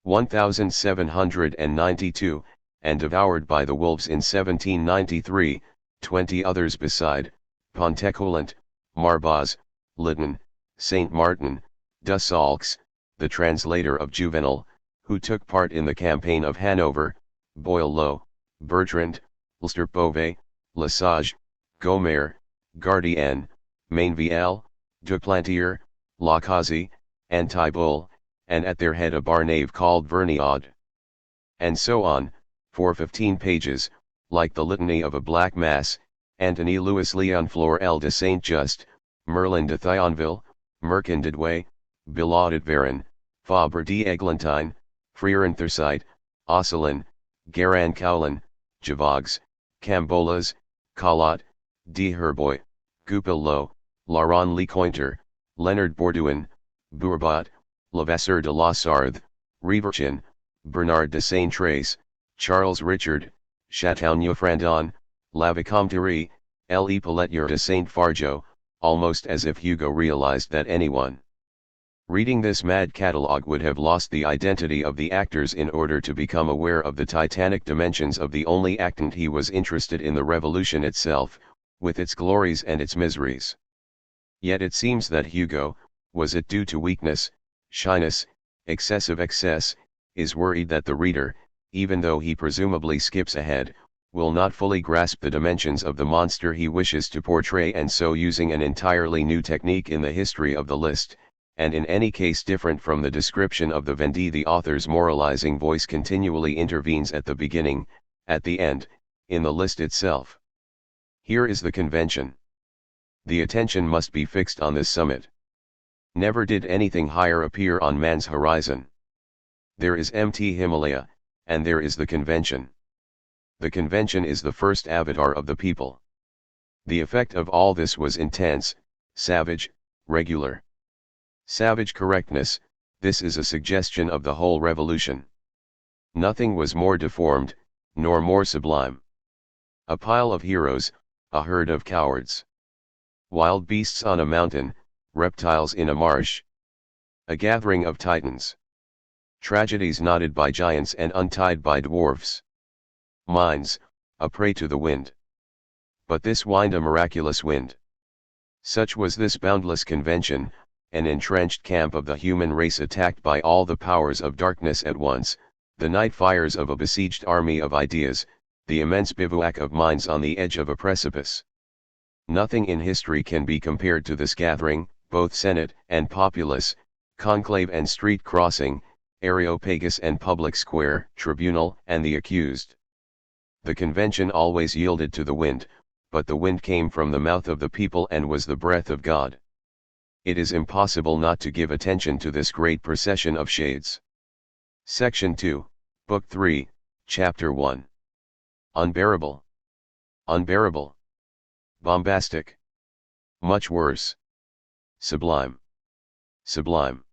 1792, and devoured by the wolves in 1793, 20 others beside, Pontécoulant, Marbaz, Lytton, Saint Martin, Dussaulx, the translator of Juvenal, who took part in the campaign of Hanover; Boileau, Bertrand, Lestrepovez, Lesage, Gomer, Gardien, Mainvielle, Duplantier, Lacaze, and Thibault, and at their head a bar knave called Verniaud. And so on, for 15 pages, like the litany of a black mass. Antony Louis Leon Florel de Saint-Just, Merlin de Thionville, Merkin de Douai, Billaud de Varon, Fabre d'Eglantine, Freerin Thersight, Osselin, Garan Cowlin, Javogs, Cambolas, Collot, de Herboy, Goupil-Low, Laurent Lecointre, Leonard Bourdouin, Bourbot, Levasseur de la Sarthe, Riverchin, Bernard de Saint-Trace, Charles Richard, Chateauneuf-Randon, La Vicomterie, L'Epauletter de Saint-Fargeau, almost as if Hugo realized that anyone reading this mad catalogue would have lost the identity of the actors in order to become aware of the titanic dimensions of the only actant he was interested in, the revolution itself, with its glories and its miseries. Yet it seems that Hugo, was it due to weakness, shyness, excessive excess, is worried that the reader, even though he presumably skips ahead, will not fully grasp the dimensions of the monster he wishes to portray, and so using an entirely new technique in the history of the list, and in any case different from the description of the Vendée, the author's moralizing voice continually intervenes at the beginning, at the end, in the list itself. Here is the convention. The attention must be fixed on this summit. Never did anything higher appear on man's horizon. There is empty Himalaya, and there is the convention. The convention is the first avatar of the people. The effect of all this was intense, savage, regular. Savage correctness, this is a suggestion of the whole revolution. Nothing was more deformed, nor more sublime. A pile of heroes, a herd of cowards. Wild beasts on a mountain, reptiles in a marsh. A gathering of titans. Tragedies knotted by giants and untied by dwarfs. Minds, a prey to the wind. but this wind a miraculous wind. Such was this boundless convention, an entrenched camp of the human race attacked by all the powers of darkness at once, the night fires of a besieged army of ideas, the immense bivouac of minds on the edge of a precipice. Nothing in history can be compared to this gathering, both Senate and populace, conclave and street crossing, Areopagus and public square, tribunal and the accused. The convention always yielded to the wind, but the wind came from the mouth of the people and was the breath of God. It is impossible not to give attention to this great procession of shades. Section 2, Book 3, Chapter 1. Unbearable. Unbearable. Bombastic. Much worse. Sublime. Sublime.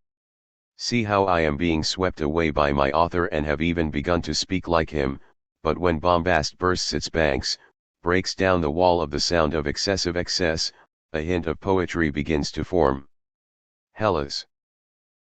See how I am being swept away by my author and have even begun to speak like him, but when bombast bursts its banks, breaks down the wall of the sound of excessive excess, a hint of poetry begins to form. Hellas.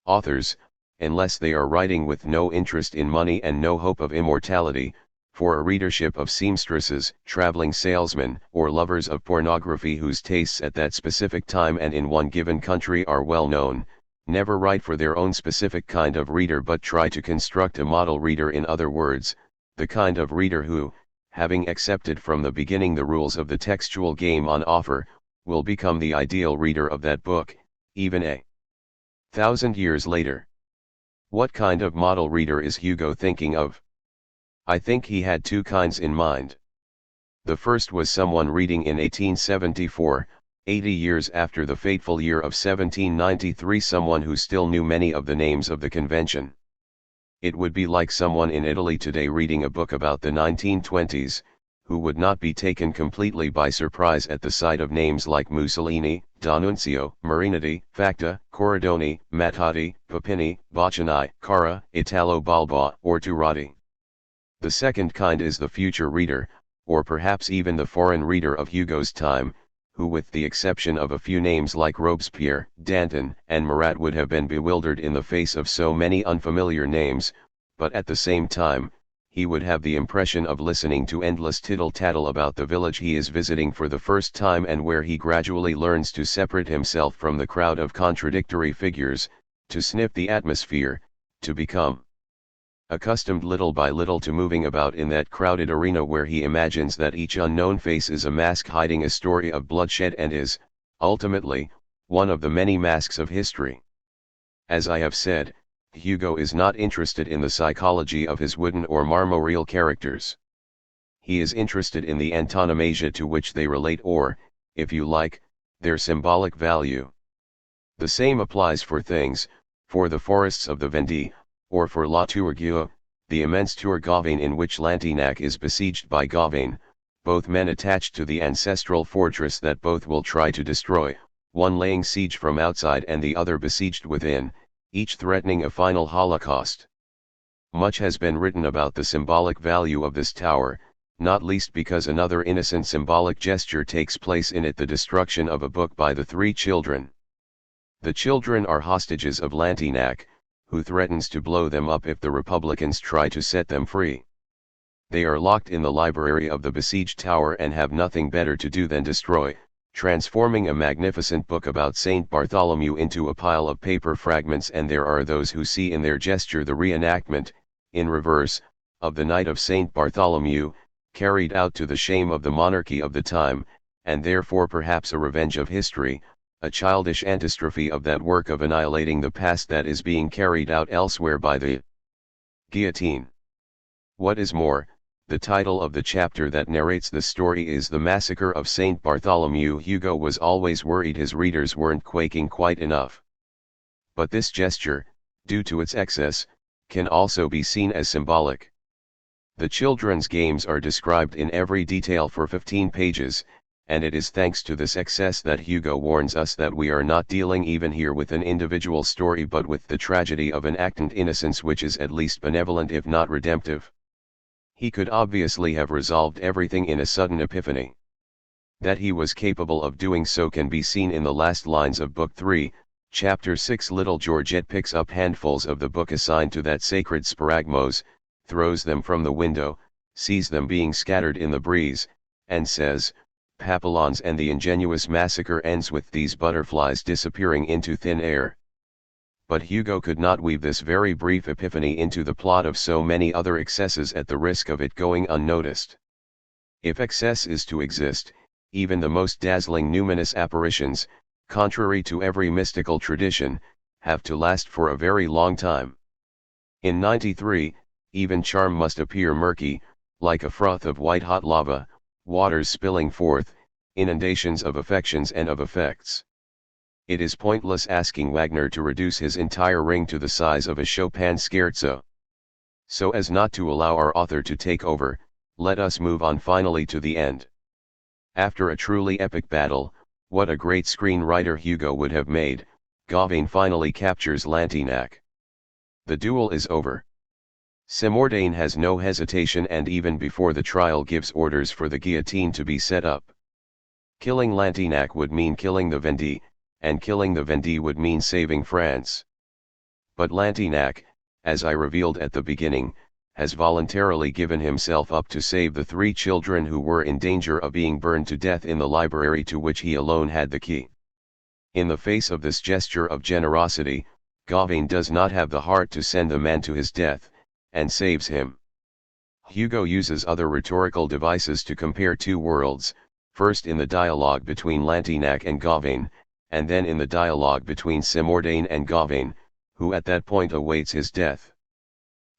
Authors, unless they are writing with no interest in money and no hope of immortality, for a readership of seamstresses, traveling salesmen, or lovers of pornography whose tastes at that specific time and in one given country are well known, never write for their own specific kind of reader but try to construct a model reader, in other words, the kind of reader who, having accepted from the beginning the rules of the textual game on offer, will become the ideal reader of that book, even 1,000 years later. What kind of model reader is Hugo thinking of? I think he had two kinds in mind. The first was someone reading in 1874, 80 years after the fateful year of 1793, someone who still knew many of the names of the convention. It would be like someone in Italy today reading a book about the 1920s, who would not be taken completely by surprise at the sight of names like Mussolini, D'Annunzio, Marinetti, Facta, Corridoni, Mattardi, Papini, Boccioni, Cara, Italo Balbo, or Turati. The second kind is the future reader, or perhaps even the foreign reader of Hugo's time, who with the exception of a few names like Robespierre, Danton, and Marat would have been bewildered in the face of so many unfamiliar names, but at the same time, he would have the impression of listening to endless tittle-tattle about the village he is visiting for the first time, and where he gradually learns to separate himself from the crowd of contradictory figures, to sniff the atmosphere, to become accustomed little by little to moving about in that crowded arena where he imagines that each unknown face is a mask hiding a story of bloodshed and is, ultimately, one of the many masks of history. As I have said, Hugo is not interested in the psychology of his wooden or marmoreal characters. He is interested in the antonomasia to which they relate, or, if you like, their symbolic value. The same applies for things, for the forests of the Vendée, or for La Tourgue, the immense Tour Gauvain in which Lantignac is besieged by Gauvain, both men attached to the ancestral fortress that both will try to destroy, one laying siege from outside and the other besieged within, each threatening a final holocaust. Much has been written about the symbolic value of this tower, not least because another innocent symbolic gesture takes place in it, the destruction of a book by the three children. The children are hostages of Lantignac, who threatens to blow them up if the Republicans try to set them free. They are locked in the library of the besieged tower and have nothing better to do than destroy, transforming a magnificent book about Saint Bartholomew into a pile of paper fragments, and there are those who see in their gesture the reenactment, in reverse, of the Night of Saint Bartholomew, carried out to the shame of the monarchy of the time, and therefore perhaps a revenge of history, a childish antistrophe of that work of annihilating the past that is being carried out elsewhere by the guillotine. What is more, the title of the chapter that narrates the story is The Massacre of Saint Bartholomew. Hugo was always worried his readers weren't quaking quite enough. But this gesture, due to its excess, can also be seen as symbolic. The children's games are described in every detail for 15 pages, and it is thanks to this excess that Hugo warns us that we are not dealing even here with an individual story but with the tragedy of an actant innocence which is at least benevolent if not redemptive. He could obviously have resolved everything in a sudden epiphany. That he was capable of doing so can be seen in the last lines of Book 3, Chapter 6. Little Georgette picks up handfuls of the book assigned to that sacred sparagmos, throws them from the window, sees them being scattered in the breeze, and says, papillons, and the ingenuous massacre ends with these butterflies disappearing into thin air. But Hugo could not weave this very brief epiphany into the plot of so many other excesses at the risk of it going unnoticed. If excess is to exist, even the most dazzling numinous apparitions, contrary to every mystical tradition, have to last for a very long time. In 93, even charm must appear murky, like a froth of white-hot lava, waters spilling forth, inundations of affections and of effects. It is pointless asking Wagner to reduce his entire ring to the size of a Chopin scherzo. So as not to allow our author to take over, let us move on finally to the end. After a truly epic battle, what a great screenwriter Hugo would have made, Gauvain finally captures Lantignac. The duel is over. Simordain has no hesitation and even before the trial gives orders for the guillotine to be set up. Killing Lantignac would mean killing the Vendée, and killing the Vendée would mean saving France. But Lantignac, as I revealed at the beginning, has voluntarily given himself up to save the 3 children who were in danger of being burned to death in the library to which he alone had the key. In the face of this gesture of generosity, Gauvain does not have the heart to send the man to his death, and saves him. Hugo uses other rhetorical devices to compare 2 worlds, first in the dialogue between Lantignac and Gauvain, and then in the dialogue between Simordain and Gauvain, who at that point awaits his death.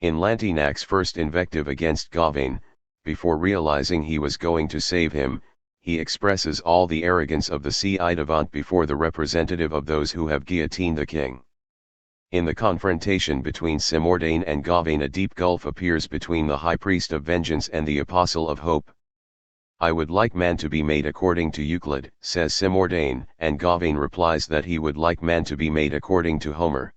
In Lantignac's first invective against Gauvain, before realizing he was going to save him, he expresses all the arrogance of the ci-devant before the representative of those who have guillotined the king. In the confrontation between Simordain and Gauvain, a deep gulf appears between the high priest of vengeance and the apostle of hope. "I would like man to be made according to Euclid," says Simordain, and Gauvain replies that he would like man to be made according to Homer.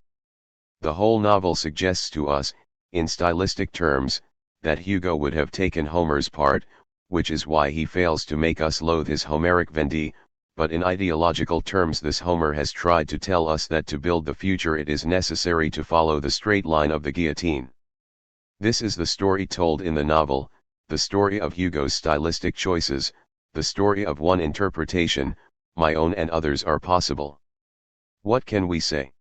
The whole novel suggests to us, in stylistic terms, that Hugo would have taken Homer's part, which is why he fails to make us loathe his Homeric Vendée, but in ideological terms this Homer has tried to tell us that to build the future it is necessary to follow the straight line of the guillotine. This is the story told in the novel, the story of Hugo's stylistic choices, the story of one interpretation. My own and others are possible. What can we say?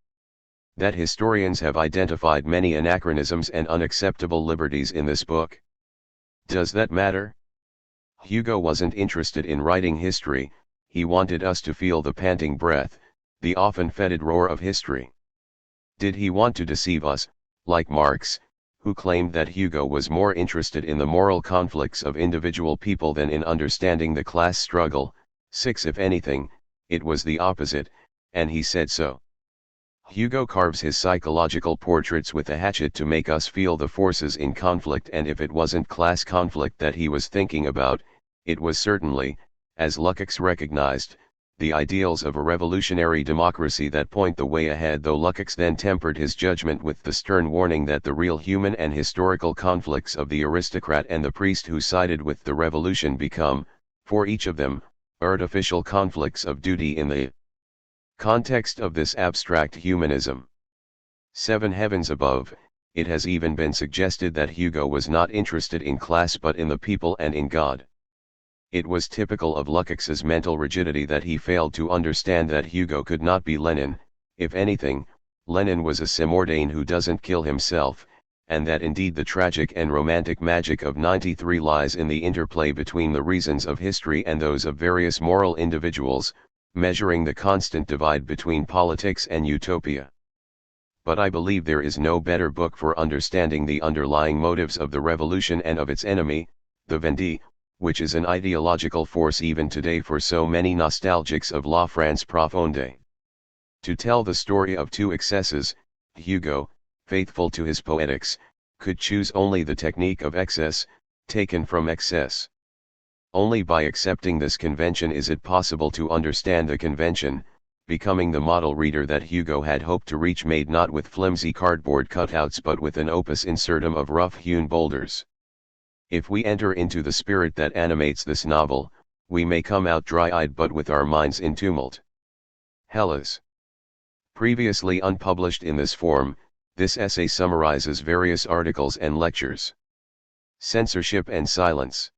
That historians have identified many anachronisms and unacceptable liberties in this book. Does that matter? Hugo wasn't interested in writing history, he wanted us to feel the panting breath, the often fetid roar of history. Did he want to deceive us, like Marx, who claimed that Hugo was more interested in the moral conflicts of individual people than in understanding the class struggle? If anything, it was the opposite, and he said so. Hugo carves his psychological portraits with a hatchet to make us feel the forces in conflict, and if it wasn't class conflict that he was thinking about, it was certainly, as Lukács recognized, the ideals of a revolutionary democracy that point the way ahead, though Lukács then tempered his judgment with the stern warning that the real human and historical conflicts of the aristocrat and the priest who sided with the revolution become, for each of them, artificial conflicts of duty in the context of this abstract humanism. 7 heavens above, it has even been suggested that Hugo was not interested in class but in the people and in God. It was typical of Lukács's mental rigidity that he failed to understand that Hugo could not be Lenin. If anything, Lenin was a Simordain who doesn't kill himself, and that indeed the tragic and romantic magic of 93 lies in the interplay between the reasons of history and those of various moral individuals, measuring the constant divide between politics and utopia. But I believe there is no better book for understanding the underlying motives of the revolution and of its enemy, the Vendée, which is an ideological force even today for so many nostalgics of La France Profonde. To tell the story of 2 excesses, Hugo, faithful to his poetics, could choose only the technique of excess, taken from excess. Only by accepting this convention is it possible to understand the convention, becoming the model reader that Hugo had hoped to reach, made not with flimsy cardboard cutouts but with an opus incertum of rough-hewn boulders. If we enter into the spirit that animates this novel, we may come out dry-eyed but with our minds in tumult. Hellas. Previously unpublished in this form, this essay summarizes various articles and lectures. Censorship and silence.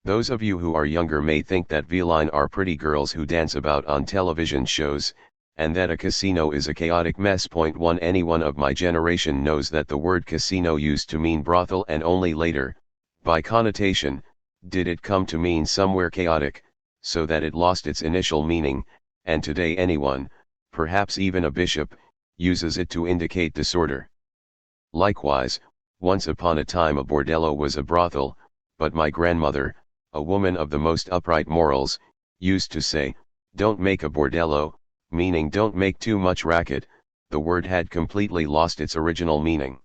Those of you who are younger may think that feline are pretty girls who dance about on television shows, and that a casino is a chaotic mess. Point 1 Anyone of my generation knows that the word casino used to mean brothel, and only later, by connotation, did it come to mean somewhere chaotic, so that it lost its initial meaning, and today anyone, perhaps even a bishop, uses it to indicate disorder. Likewise, once upon a time a bordello was a brothel, but my grandmother, a woman of the most upright morals, used to say, "Don't make a bordello," meaning don't make too much racket. The word had completely lost its original meaning.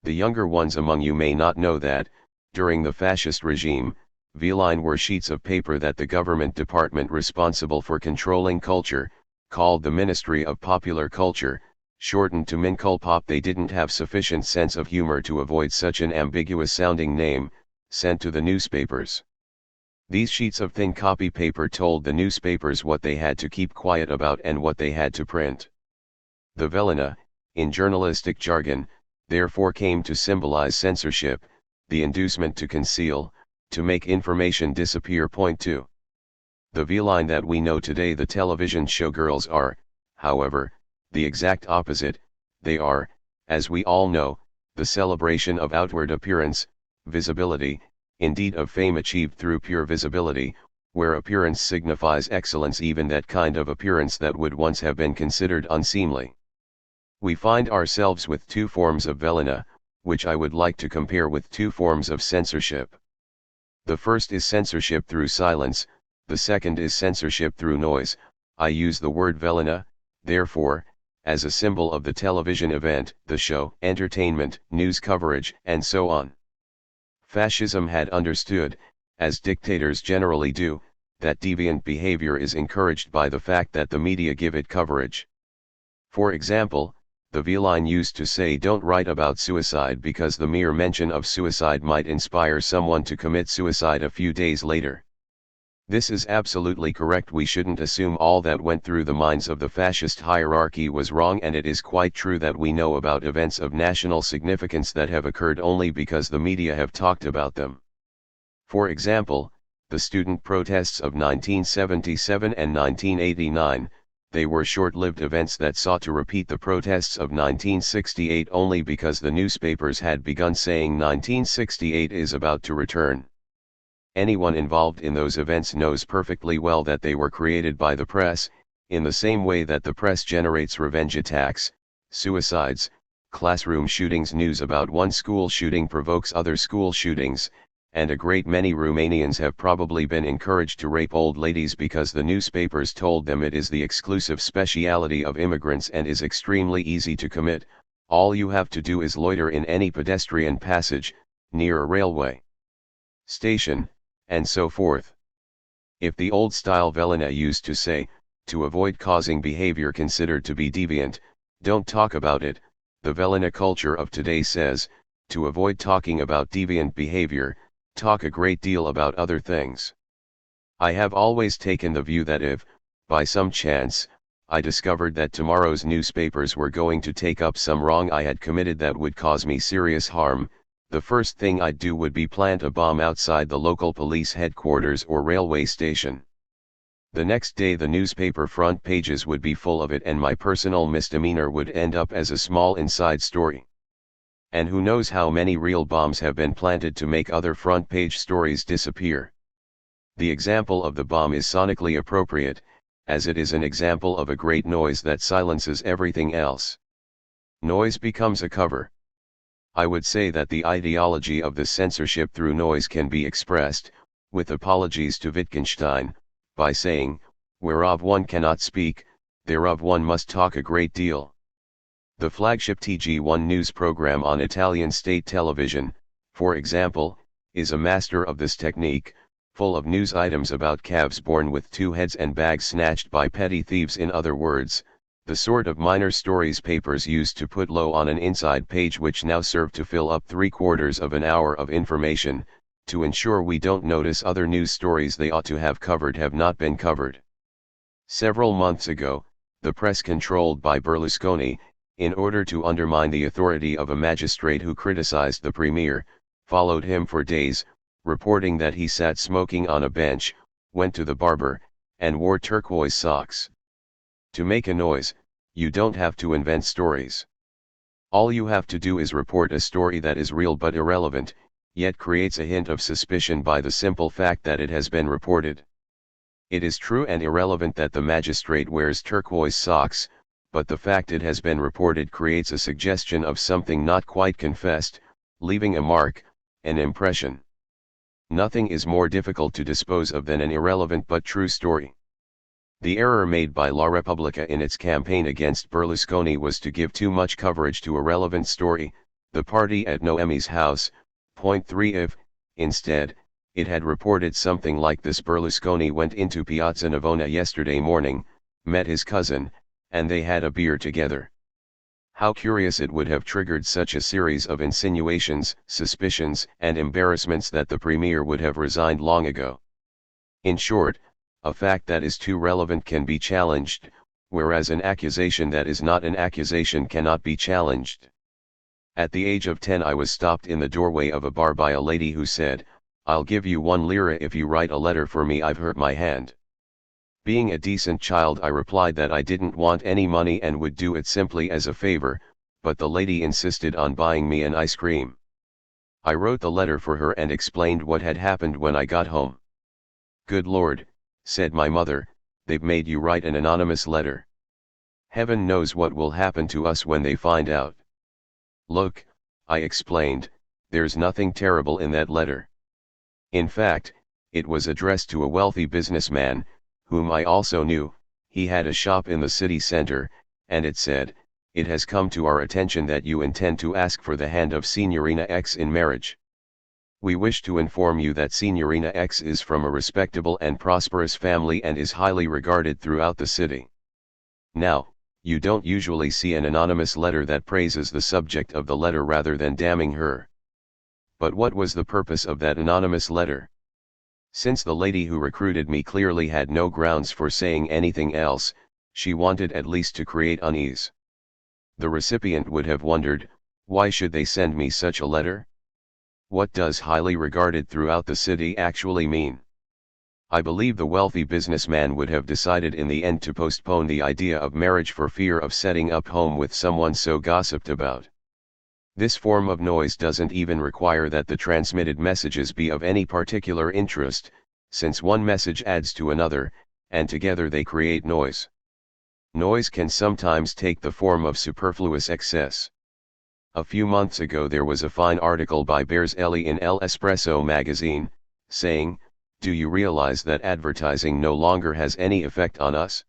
The younger ones among you may not know that, during the fascist regime, feline were sheets of paper that the government department responsible for controlling culture, called the Ministry of Popular Culture, shortened to Minculpop. They didn't have sufficient sense of humor to avoid such an ambiguous-sounding name, sent to the newspapers. These sheets of thin copy paper told the newspapers what they had to keep quiet about and what they had to print. The velina, in journalistic jargon, therefore came to symbolize censorship, the inducement to conceal, to make information disappear. Point 2. The feline that we know today, the television showgirls, are, however, the exact opposite. They are, as we all know, the celebration of outward appearance, visibility, indeed of fame achieved through pure visibility, where appearance signifies excellence, even that kind of appearance that would once have been considered unseemly. We find ourselves with two forms of velina, which I would like to compare with two forms of censorship. The first is censorship through silence, the second is censorship through noise. I use the word velina, therefore, as a symbol of the television event, the show, entertainment, news coverage, and so on. Fascism had understood, as dictators generally do, that deviant behavior is encouraged by the fact that the media give it coverage. For example, the feline used to say, "Don't write about suicide," because the mere mention of suicide might inspire someone to commit suicide a few days later. This is absolutely correct. We shouldn't assume all that went through the minds of the fascist hierarchy was wrong, and it is quite true that we know about events of national significance that have occurred only because the media have talked about them. For example, the student protests of 1977 and 1989, they were short-lived events that sought to repeat the protests of 1968 only because the newspapers had begun saying 1968 is about to return. Anyone involved in those events knows perfectly well that they were created by the press, in the same way that the press generates revenge attacks, suicides, classroom shootings. News about one school shooting provokes other school shootings, and a great many Romanians have probably been encouraged to rape old ladies because the newspapers told them it is the exclusive speciality of immigrants and is extremely easy to commit. All you have to do is loiter in any pedestrian passage, near a railway station, and so forth. If the old-style velina used to say, to avoid causing behavior considered to be deviant, don't talk about it, the velina culture of today says, to avoid talking about deviant behavior, talk a great deal about other things. I have always taken the view that if, by some chance, I discovered that tomorrow's newspapers were going to take up some wrong I had committed that would cause me serious harm, the first thing I'd do would be plant a bomb outside the local police headquarters or railway station. The next day the newspaper front pages would be full of it, and my personal misdemeanor would end up as a small inside story. And who knows how many real bombs have been planted to make other front page stories disappear. The example of the bomb is sonically appropriate, as it is an example of a great noise that silences everything else. Noise becomes a cover. I would say that the ideology of the censorship through noise can be expressed, with apologies to Wittgenstein, by saying, whereof one cannot speak, thereof one must talk a great deal. The flagship TG1 news program on Italian state television, for example, is a master of this technique, full of news items about calves born with two heads and bags snatched by petty thieves. In other words, the sort of minor stories papers used to put low on an inside page, which now serve to fill up 3/4 of an hour of information, to ensure we don't notice other news stories they ought to have covered have not been covered. Several months ago, the press controlled by Berlusconi, in order to undermine the authority of a magistrate who criticized the premier, followed him for days, reporting that he sat smoking on a bench, went to the barber, and wore turquoise socks. To make a noise, you don't have to invent stories. All you have to do is report a story that is real but irrelevant, yet creates a hint of suspicion by the simple fact that it has been reported. It is true and irrelevant that the magistrate wears turquoise socks, but the fact it has been reported creates a suggestion of something not quite confessed, leaving a mark, an impression. Nothing is more difficult to dispose of than an irrelevant but true story. The error made by La Repubblica in its campaign against Berlusconi was to give too much coverage to a relevant story, the party at Noemi's house. Point 3 If, instead, it had reported something like this: Berlusconi went into Piazza Navona yesterday morning, met his cousin, and they had a beer together. How curious it would have triggered such a series of insinuations, suspicions, and embarrassments that the premier would have resigned long ago. In short, a fact that is too relevant can be challenged, whereas an accusation that is not an accusation cannot be challenged. At the age of 10 I was stopped in the doorway of a bar by a lady who said, "I'll give you 1 lira if you write a letter for me, I've hurt my hand." Being a decent child, I replied that I didn't want any money and would do it simply as a favor, but the lady insisted on buying me an ice cream. I wrote the letter for her and explained what had happened when I got home. "Good Lord," said my mother, "they've made you write an anonymous letter. Heaven knows what will happen to us when they find out." "Look," I explained, "there's nothing terrible in that letter. In fact, it was addressed to a wealthy businessman, whom I also knew. He had a shop in the city center, and it said, 'It has come to our attention that you intend to ask for the hand of Signorina X in marriage. We wish to inform you that Signorina X is from a respectable and prosperous family and is highly regarded throughout the city.' Now, you don't usually see an anonymous letter that praises the subject of the letter rather than damning her. But what was the purpose of that anonymous letter? Since the lady who recruited me clearly had no grounds for saying anything else, she wanted at least to create unease. The recipient would have wondered, why should they send me such a letter? What does highly regarded throughout the city actually mean? I believe the wealthy businessman would have decided in the end to postpone the idea of marriage for fear of setting up home with someone so gossiped about. This form of noise doesn't even require that the transmitted messages be of any particular interest, since one message adds to another, and together they create noise. Noise can sometimes take the form of superfluous excess. A few months ago there was a fine article by Bears-Ellie in El Espresso magazine, saying, "Do you realize that advertising no longer has any effect on us?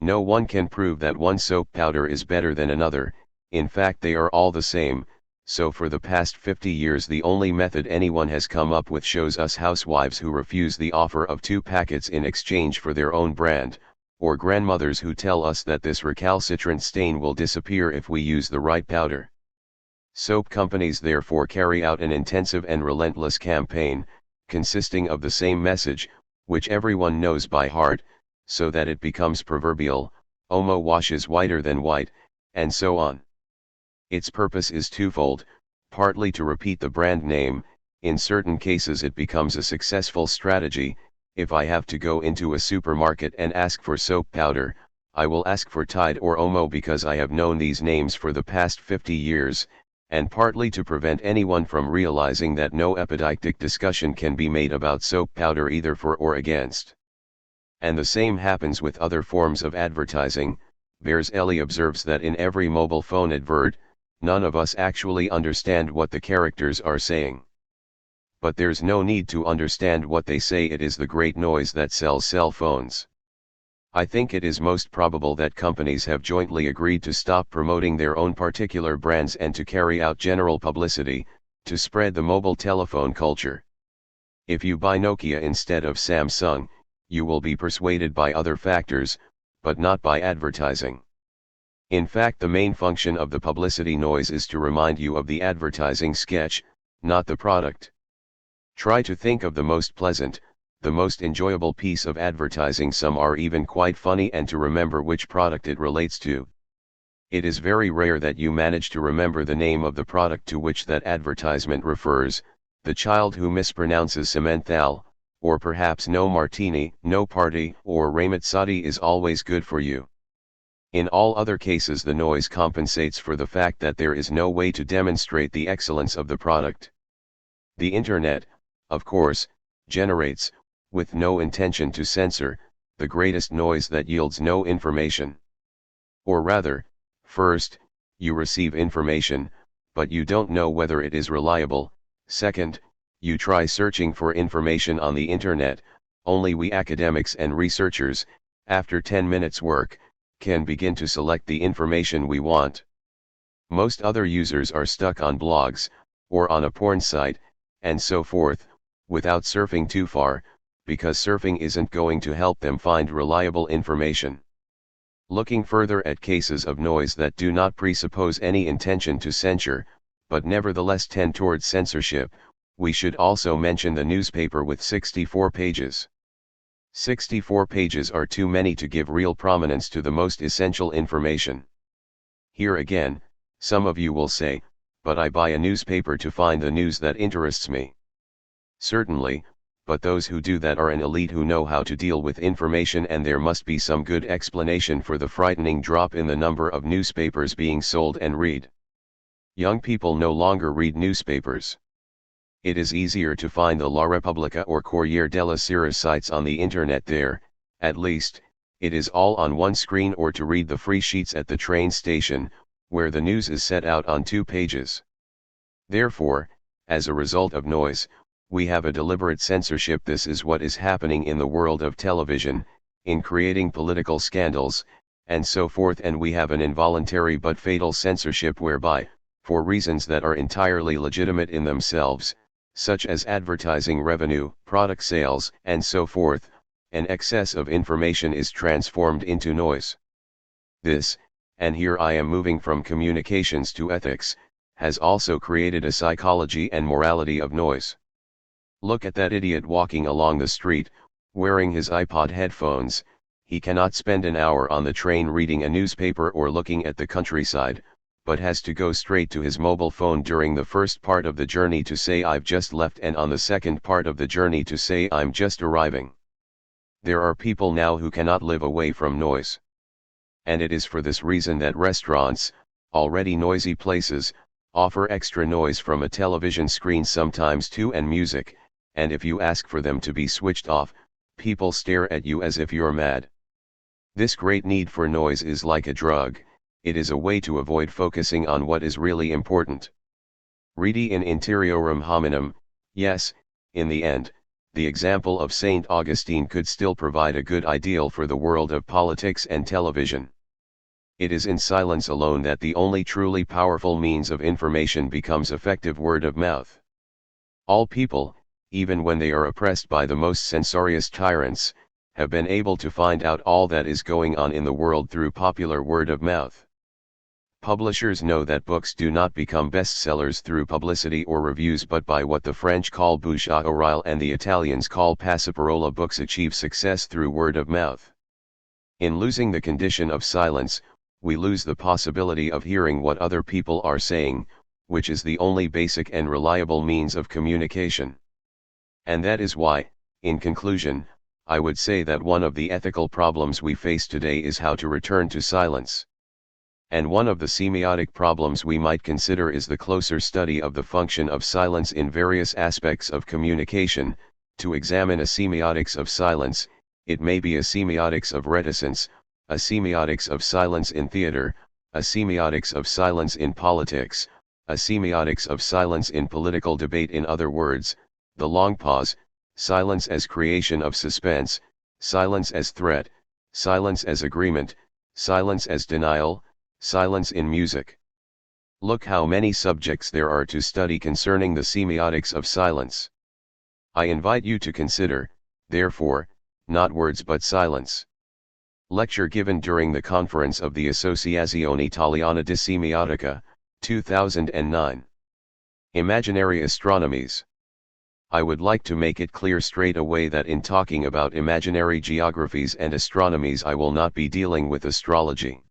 No one can prove that one soap powder is better than another, in fact they are all the same, so for the past 50 years the only method anyone has come up with shows us housewives who refuse the offer of 2 packets in exchange for their own brand, or grandmothers who tell us that this recalcitrant stain will disappear if we use the right powder." Soap companies therefore carry out an intensive and relentless campaign, consisting of the same message, which everyone knows by heart, so that it becomes proverbial: Omo washes whiter than white, and so on. Its purpose is twofold: partly to repeat the brand name. In certain cases it becomes a successful strategy. If I have to go into a supermarket and ask for soap powder, I will ask for Tide or Omo because I have known these names for the past 50 years, and partly to prevent anyone from realizing that no epideictic discussion can be made about soap powder either for or against. And the same happens with other forms of advertising. Bears-Ellie observes that in every mobile phone advert, none of us actually understand what the characters are saying. But there's no need to understand what they say, it is the great noise that sells cell phones. I think it is most probable that companies have jointly agreed to stop promoting their own particular brands and to carry out general publicity, to spread the mobile telephone culture. If you buy Nokia instead of Samsung, you will be persuaded by other factors, but not by advertising. In fact, the main function of the publicity noise is to remind you of the advertising sketch, not the product. Try to think of the most pleasant, the most enjoyable piece of advertising. Some are even quite funny, and to remember which product it relates to. It is very rare that you manage to remember the name of the product to which that advertisement refers, The child who mispronounces Simmenthal, or perhaps no martini, no party, or Ramazzotti is always good for you. In all other cases the noise compensates for the fact that there is no way to demonstrate the excellence of the product. The Internet, of course, generates, with no intention to censor, the greatest noise that yields no information. Or rather, first, you receive information, but you don't know whether it is reliable. Second, you try searching for information on the Internet. Only we academics and researchers, after 10 minutes work, can begin to select the information we want. Most other users are stuck on blogs, or on a porn site, and so forth, without surfing too far, because surfing isn't going to help them find reliable information. Looking further at cases of noise that do not presuppose any intention to censure, but nevertheless tend towards censorship, we should also mention the newspaper with 64 pages. 64 pages are too many to give real prominence to the most essential information. Here again, some of you will say, but I buy a newspaper to find the news that interests me. Certainly, but those who do that are an elite who know how to deal with information, and there must be some good explanation for the frightening drop in the number of newspapers being sold and read. Young people no longer read newspapers. It is easier to find the La Repubblica or Corriere della Sera sites on the Internet there. At least, it is all on one screen, or to read the free sheets at the train station, where the news is set out on 2 pages. Therefore, as a result of noise, we have a deliberate censorship. This is what is happening in the world of television, in creating political scandals, and so forth, and we have an involuntary but fatal censorship whereby, for reasons that are entirely legitimate in themselves, such as advertising revenue, product sales, and so forth, an excess of information is transformed into noise. This, and here I am moving from communications to ethics, has also created a psychology and morality of noise. Look at that idiot walking along the street, wearing his iPod headphones. He cannot spend an hour on the train reading a newspaper or looking at the countryside, but has to go straight to his mobile phone during the first part of the journey to say I've just left, and on the second part of the journey to say I'm just arriving. There are people now who cannot live away from noise. And it is for this reason that restaurants, already noisy places, offer extra noise from a television screen sometimes too, and music, and if you ask for them to be switched off, people stare at you as if you're mad. This great need for noise is like a drug. It is a way to avoid focusing on what is really important. Redi in interiorum hominum. Yes, in the end, the example of St. Augustine could still provide a good ideal for the world of politics and television. It is in silence alone that the only truly powerful means of information becomes effective word of mouth. All people, even when they are oppressed by the most censorious tyrants, have been able to find out all that is going on in the world through popular word of mouth. Publishers know that books do not become bestsellers through publicity or reviews, but by what the French call bouche à oreille and the Italians call passaparola. Books achieve success through word of mouth. In losing the condition of silence, we lose the possibility of hearing what other people are saying, which is the only basic and reliable means of communication. And that is why, in conclusion, I would say that one of the ethical problems we face today is how to return to silence. And one of the semiotic problems we might consider is the closer study of the function of silence in various aspects of communication. To examine a semiotics of silence, it may be a semiotics of reticence, a semiotics of silence in theater, a semiotics of silence in politics, a semiotics of silence in political debate. In other words, the long pause, silence as creation of suspense, silence as threat, silence as agreement, silence as denial, silence in music. Look how many subjects there are to study concerning the semiotics of silence. I invite you to consider, therefore, not words but silence. Lecture given during the conference of the Associazione Italiana di Semiotica, 2009. Imaginary astronomies. I would like to make it clear straight away that in talking about imaginary geographies and astronomies I will not be dealing with astrology.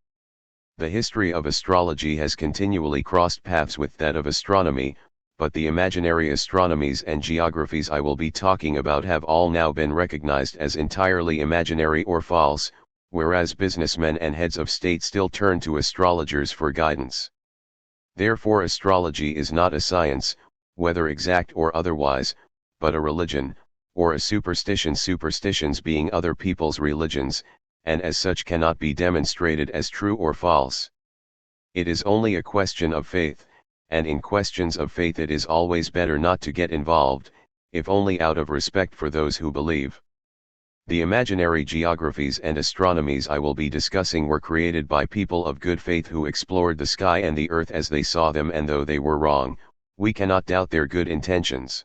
The history of astrology has continually crossed paths with that of astronomy, but the imaginary astronomies and geographies I will be talking about have all now been recognized as entirely imaginary or false, whereas businessmen and heads of state still turn to astrologers for guidance. Therefore astrology is not a science, whether exact or otherwise, but a religion, or a superstition, superstitions being other people's religions, and as such cannot be demonstrated as true or false. It is only a question of faith, and in questions of faith it is always better not to get involved, if only out of respect for those who believe. The imaginary geographies and astronomies I will be discussing were created by people of good faith who explored the sky and the earth as they saw them, and though they were wrong, we cannot doubt their good intentions.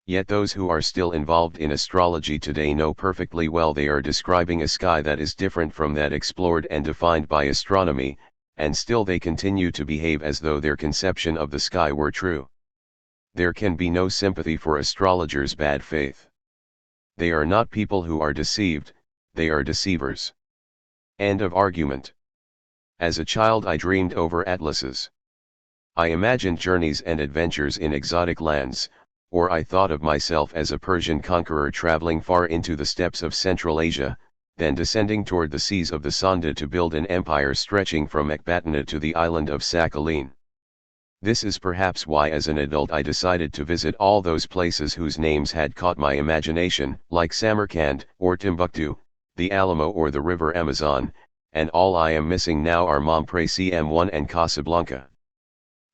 Yet those who are still involved in astrology today know perfectly well they are describing a sky that is different from that explored and defined by astronomy, and still they continue to behave as though their conception of the sky were true. There can be no sympathy for astrologers' bad faith. They are not people who are deceived, they are deceivers. End of argument. As a child I dreamed over atlases. I imagined journeys and adventures in exotic lands, or I thought of myself as a Persian conqueror traveling far into the steppes of Central Asia, then descending toward the seas of the Sonda to build an empire stretching from Ecbatana to the island of Sakhalin. This is perhaps why as an adult I decided to visit all those places whose names had caught my imagination, like Samarkand, or Timbuktu, the Alamo or the River Amazon, and all I am missing now are Montpellier CM1 and Casablanca.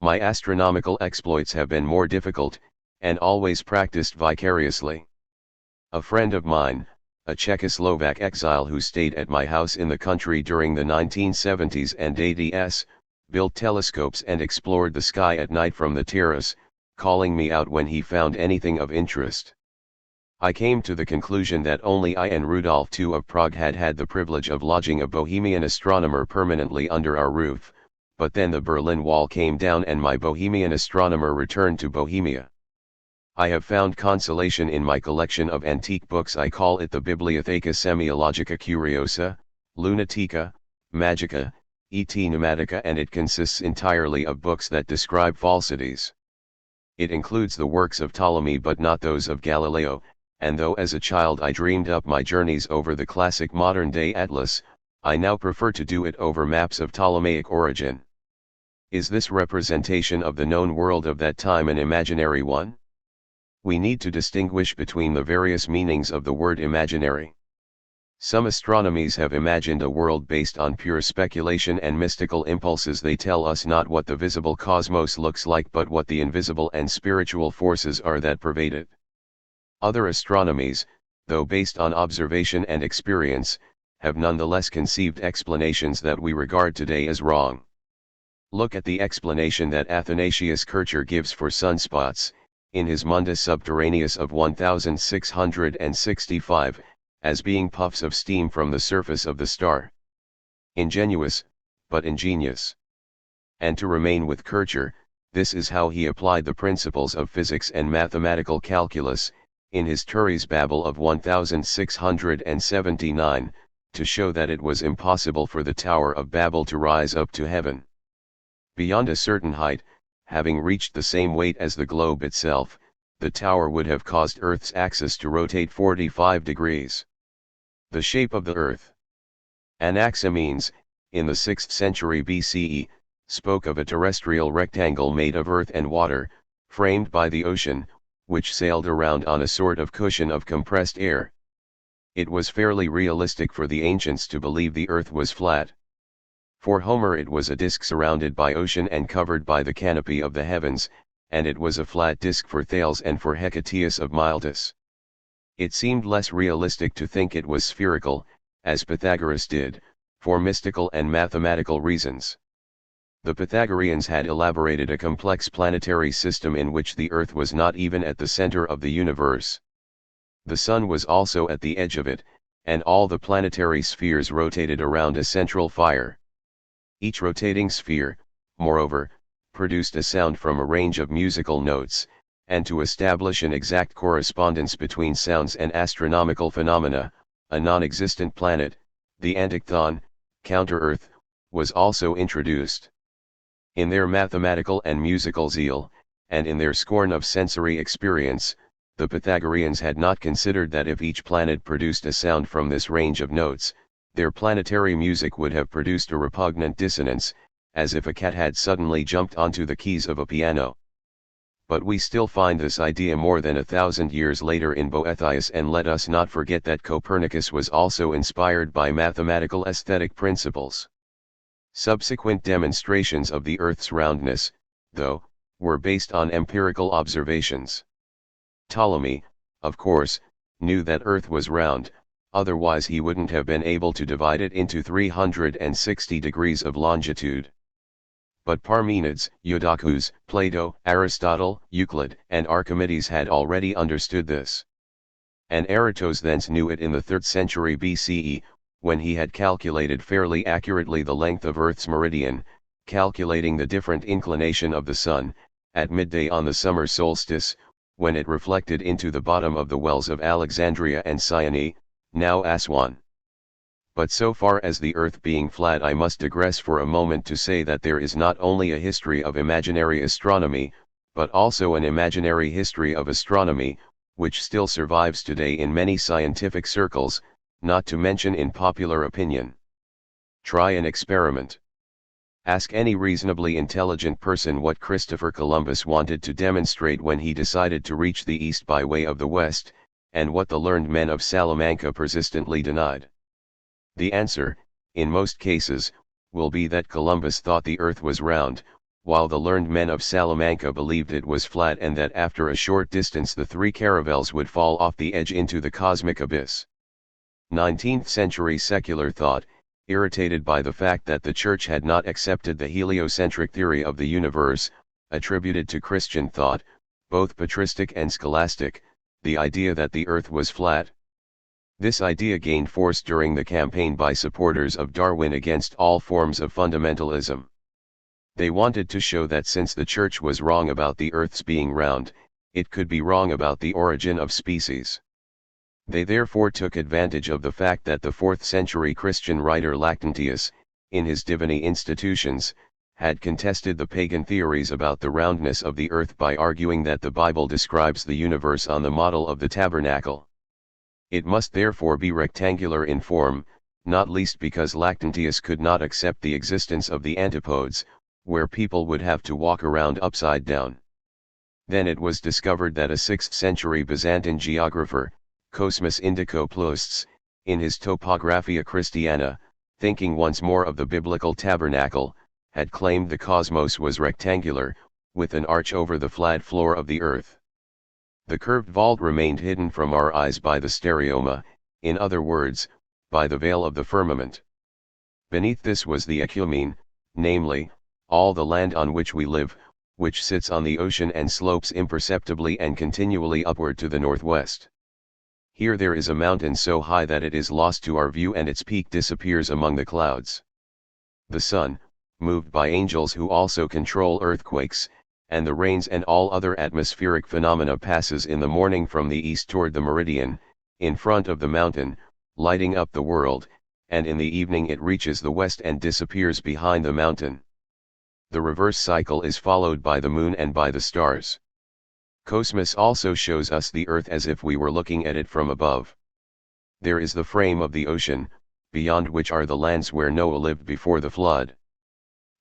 My astronomical exploits have been more difficult, and always practiced vicariously. A friend of mine, a Czechoslovak exile who stayed at my house in the country during the 1970s and 80s, built telescopes and explored the sky at night from the terrace, calling me out when he found anything of interest. I came to the conclusion that only I and Rudolf II of Prague had had the privilege of lodging a Bohemian astronomer permanently under our roof, but then the Berlin Wall came down and my Bohemian astronomer returned to Bohemia. I have found consolation in my collection of antique books. I call it the Bibliotheca Semiologica Curiosa, Lunatica, Magica, et Pneumatica, and it consists entirely of books that describe falsities. It includes the works of Ptolemy but not those of Galileo, and though as a child I dreamed up my journeys over the classic modern-day atlas, I now prefer to do it over maps of Ptolemaic origin. Is this representation of the known world of that time an imaginary one? We need to distinguish between the various meanings of the word imaginary. Some astronomies have imagined a world based on pure speculation and mystical impulses. They tell us not what the visible cosmos looks like but what the invisible and spiritual forces are that pervade it. Other astronomies, though based on observation and experience, have nonetheless conceived explanations that we regard today as wrong. Look at the explanation that Athanasius Kircher gives for sunspots, in his Mundus Subterraneus of 1665, as being puffs of steam from the surface of the star. Ingenious, but ingenious. And to remain with Kircher, this is how he applied the principles of physics and mathematical calculus, in his Turi's Babel of 1679, to show that it was impossible for the Tower of Babel to rise up to heaven. Beyond a certain height, having reached the same weight as the globe itself, the tower would have caused Earth's axis to rotate 45 degrees. The shape of the Earth. Anaximenes, in the 6th century BCE, spoke of a terrestrial rectangle made of earth and water, framed by the ocean, which sailed around on a sort of cushion of compressed air. It was fairly realistic for the ancients to believe the Earth was flat. For Homer it was a disk surrounded by ocean and covered by the canopy of the heavens, and it was a flat disk for Thales and for Hecataeus of Miletus. It seemed less realistic to think it was spherical, as Pythagoras did, for mystical and mathematical reasons. The Pythagoreans had elaborated a complex planetary system in which the Earth was not even at the center of the universe. The Sun was also at the edge of it, and all the planetary spheres rotated around a central fire. Each rotating sphere, moreover, produced a sound from a range of musical notes, and to establish an exact correspondence between sounds and astronomical phenomena, a non-existent planet, the Antichthon, counter-Earth, was also introduced. In their mathematical and musical zeal, and in their scorn of sensory experience, the Pythagoreans had not considered that if each planet produced a sound from this range of notes, their planetary music would have produced a repugnant dissonance, as if a cat had suddenly jumped onto the keys of a piano. But we still find this idea more than 1,000 years later in Boethius, and let us not forget that Copernicus was also inspired by mathematical aesthetic principles. Subsequent demonstrations of the Earth's roundness, though, were based on empirical observations. Ptolemy, of course, knew that Earth was round, otherwise he wouldn't have been able to divide it into 360 degrees of longitude. But Parmenides, Eudoxus, Plato, Aristotle, Euclid, and Archimedes had already understood this. And Eratosthenes knew it in the 3rd century BCE, when he had calculated fairly accurately the length of Earth's meridian, calculating the different inclination of the sun, at midday on the summer solstice, when it reflected into the bottom of the wells of Alexandria and Syene, now Aswan. But so far as the Earth being flat, I must digress for a moment to say that there is not only a history of imaginary astronomy, but also an imaginary history of astronomy, which still survives today in many scientific circles, not to mention in popular opinion. Try an experiment. Ask any reasonably intelligent person what Christopher Columbus wanted to demonstrate when he decided to reach the East by way of the West, and what the learned men of Salamanca persistently denied. The answer, in most cases, will be that Columbus thought the Earth was round, while the learned men of Salamanca believed it was flat, and that after a short distance the 3 caravels would fall off the edge into the cosmic abyss. 19th century secular thought, irritated by the fact that the Church had not accepted the heliocentric theory of the universe, attributed to Christian thought, both patristic and scholastic, the idea that the Earth was flat. This idea gained force during the campaign by supporters of Darwin against all forms of fundamentalism. They wanted to show that since the Church was wrong about the Earth's being round, it could be wrong about the origin of species. They therefore took advantage of the fact that the 4th century Christian writer Lactantius, in his Divinae Institutions, had contested the pagan theories about the roundness of the Earth by arguing that the Bible describes the universe on the model of the tabernacle. It must therefore be rectangular in form, not least because Lactantius could not accept the existence of the antipodes, where people would have to walk around upside down. Then it was discovered that a 6th century Byzantine geographer, Cosmas Indicopleustes, in his Topographia Christiana, thinking once more of the biblical tabernacle, had claimed the cosmos was rectangular, with an arch over the flat floor of the earth. The curved vault remained hidden from our eyes by the stereoma, in other words, by the veil of the firmament. Beneath this was the ecumene, namely, all the land on which we live, which sits on the ocean and slopes imperceptibly and continually upward to the northwest. Here there is a mountain so high that it is lost to our view and its peak disappears among the clouds. The sun, moved by angels who also control earthquakes, and the rains and all other atmospheric phenomena, passes in the morning from the east toward the meridian, in front of the mountain, lighting up the world, and in the evening it reaches the west and disappears behind the mountain. The reverse cycle is followed by the moon and by the stars. Cosmos also shows us the earth as if we were looking at it from above. There is the frame of the ocean, beyond which are the lands where Noah lived before the flood.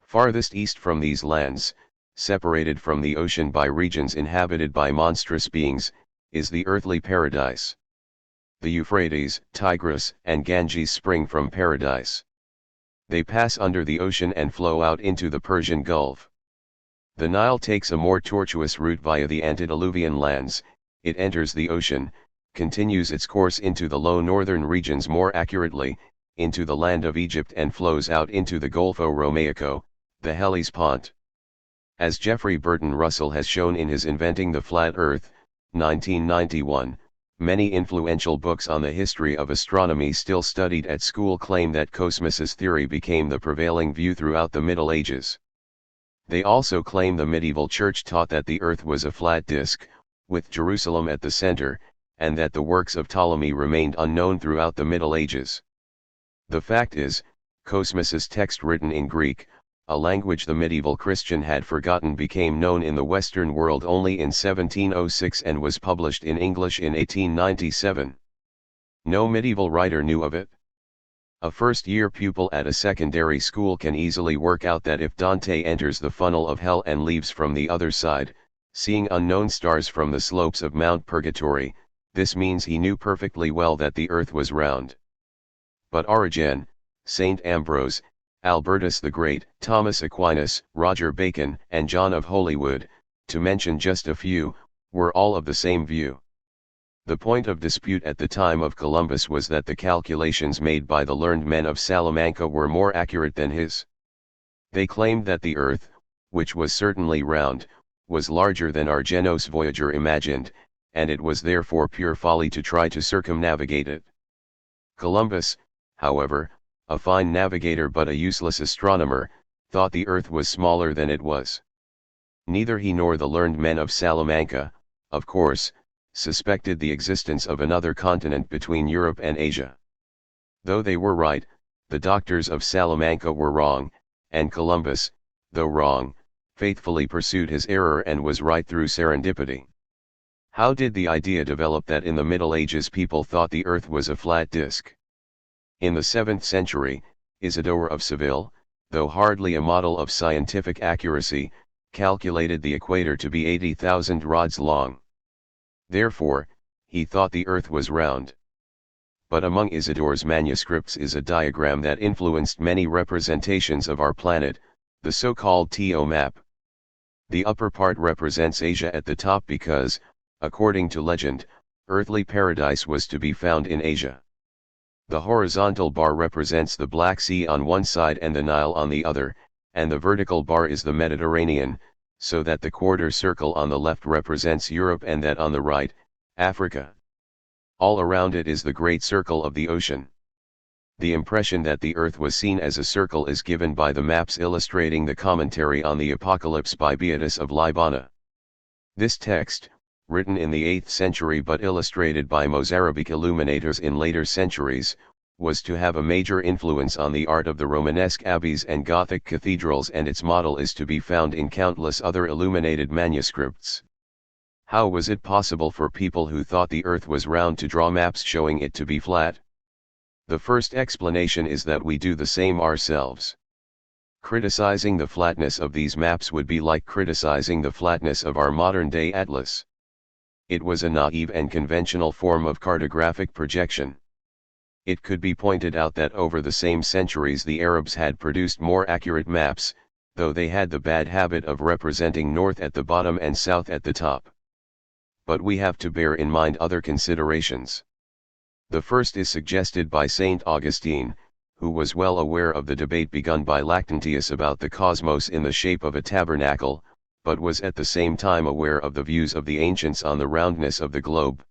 Farthest east from these lands, separated from the ocean by regions inhabited by monstrous beings, is the earthly paradise. The Euphrates, Tigris, and Ganges spring from paradise. They pass under the ocean and flow out into the Persian Gulf. The Nile takes a more tortuous route via the antediluvian lands, it enters the ocean, continues its course into the low northern regions, more accurately, into the land of Egypt, and flows out into the Golfo Romaico, the Hellespont. As Geoffrey Burton Russell has shown in his Inventing the Flat Earth, 1991, many influential books on the history of astronomy still studied at school claim that Cosmos's theory became the prevailing view throughout the Middle Ages. They also claim the medieval church taught that the earth was a flat disk, with Jerusalem at the center, and that the works of Ptolemy remained unknown throughout the Middle Ages. The fact is, Cosmos's text, written in Greek, a language the medieval Christian had forgotten, became known in the Western world only in 1706 and was published in English in 1897. No medieval writer knew of it. A first-year pupil at a secondary school can easily work out that if Dante enters the funnel of hell and leaves from the other side, seeing unknown stars from the slopes of Mount Purgatory, this means he knew perfectly well that the earth was round. But Origen, Saint Ambrose, Albertus the Great, Thomas Aquinas, Roger Bacon, and John of Holywood, to mention just a few, were all of the same view. The point of dispute at the time of Columbus was that the calculations made by the learned men of Salamanca were more accurate than his. They claimed that the earth, which was certainly round, was larger than Argenos Voyager imagined, and it was therefore pure folly to try to circumnavigate it. Columbus, however, a fine navigator but a useless astronomer, thought the earth was smaller than it was. Neither he nor the learned men of Salamanca, of course, suspected the existence of another continent between Europe and Asia. Though they were right, the doctors of Salamanca were wrong, and Columbus, though wrong, faithfully pursued his error and was right through serendipity. How did the idea develop that in the Middle Ages people thought the earth was a flat disk? In the 7th century, Isidore of Seville, though hardly a model of scientific accuracy, calculated the equator to be 80,000 rods long. Therefore, he thought the earth was round. But among Isidore's manuscripts is a diagram that influenced many representations of our planet, the so-called TO map. The upper part represents Asia at the top because, according to legend, earthly paradise was to be found in Asia. The horizontal bar represents the Black Sea on one side and the Nile on the other, and the vertical bar is the Mediterranean, so that the quarter circle on the left represents Europe and that on the right, Africa. All around it is the great circle of the ocean. The impression that the earth was seen as a circle is given by the maps illustrating the commentary on the Apocalypse by Beatus of Libana. This text, written in the 8th century but illustrated by Mozarabic illuminators in later centuries, was to have a major influence on the art of the Romanesque abbeys and Gothic cathedrals, and its model is to be found in countless other illuminated manuscripts. How was it possible for people who thought the earth was round to draw maps showing it to be flat? The first explanation is that we do the same ourselves. Criticizing the flatness of these maps would be like criticizing the flatness of our modern-day atlas. It was a naive and conventional form of cartographic projection. It could be pointed out that over the same centuries the Arabs had produced more accurate maps, though they had the bad habit of representing north at the bottom and south at the top. But we have to bear in mind other considerations. The first is suggested by Saint Augustine, who was well aware of the debate begun by Lactantius about the cosmos in the shape of a tabernacle, but was at the same time aware of the views of the ancients on the roundness of the globe.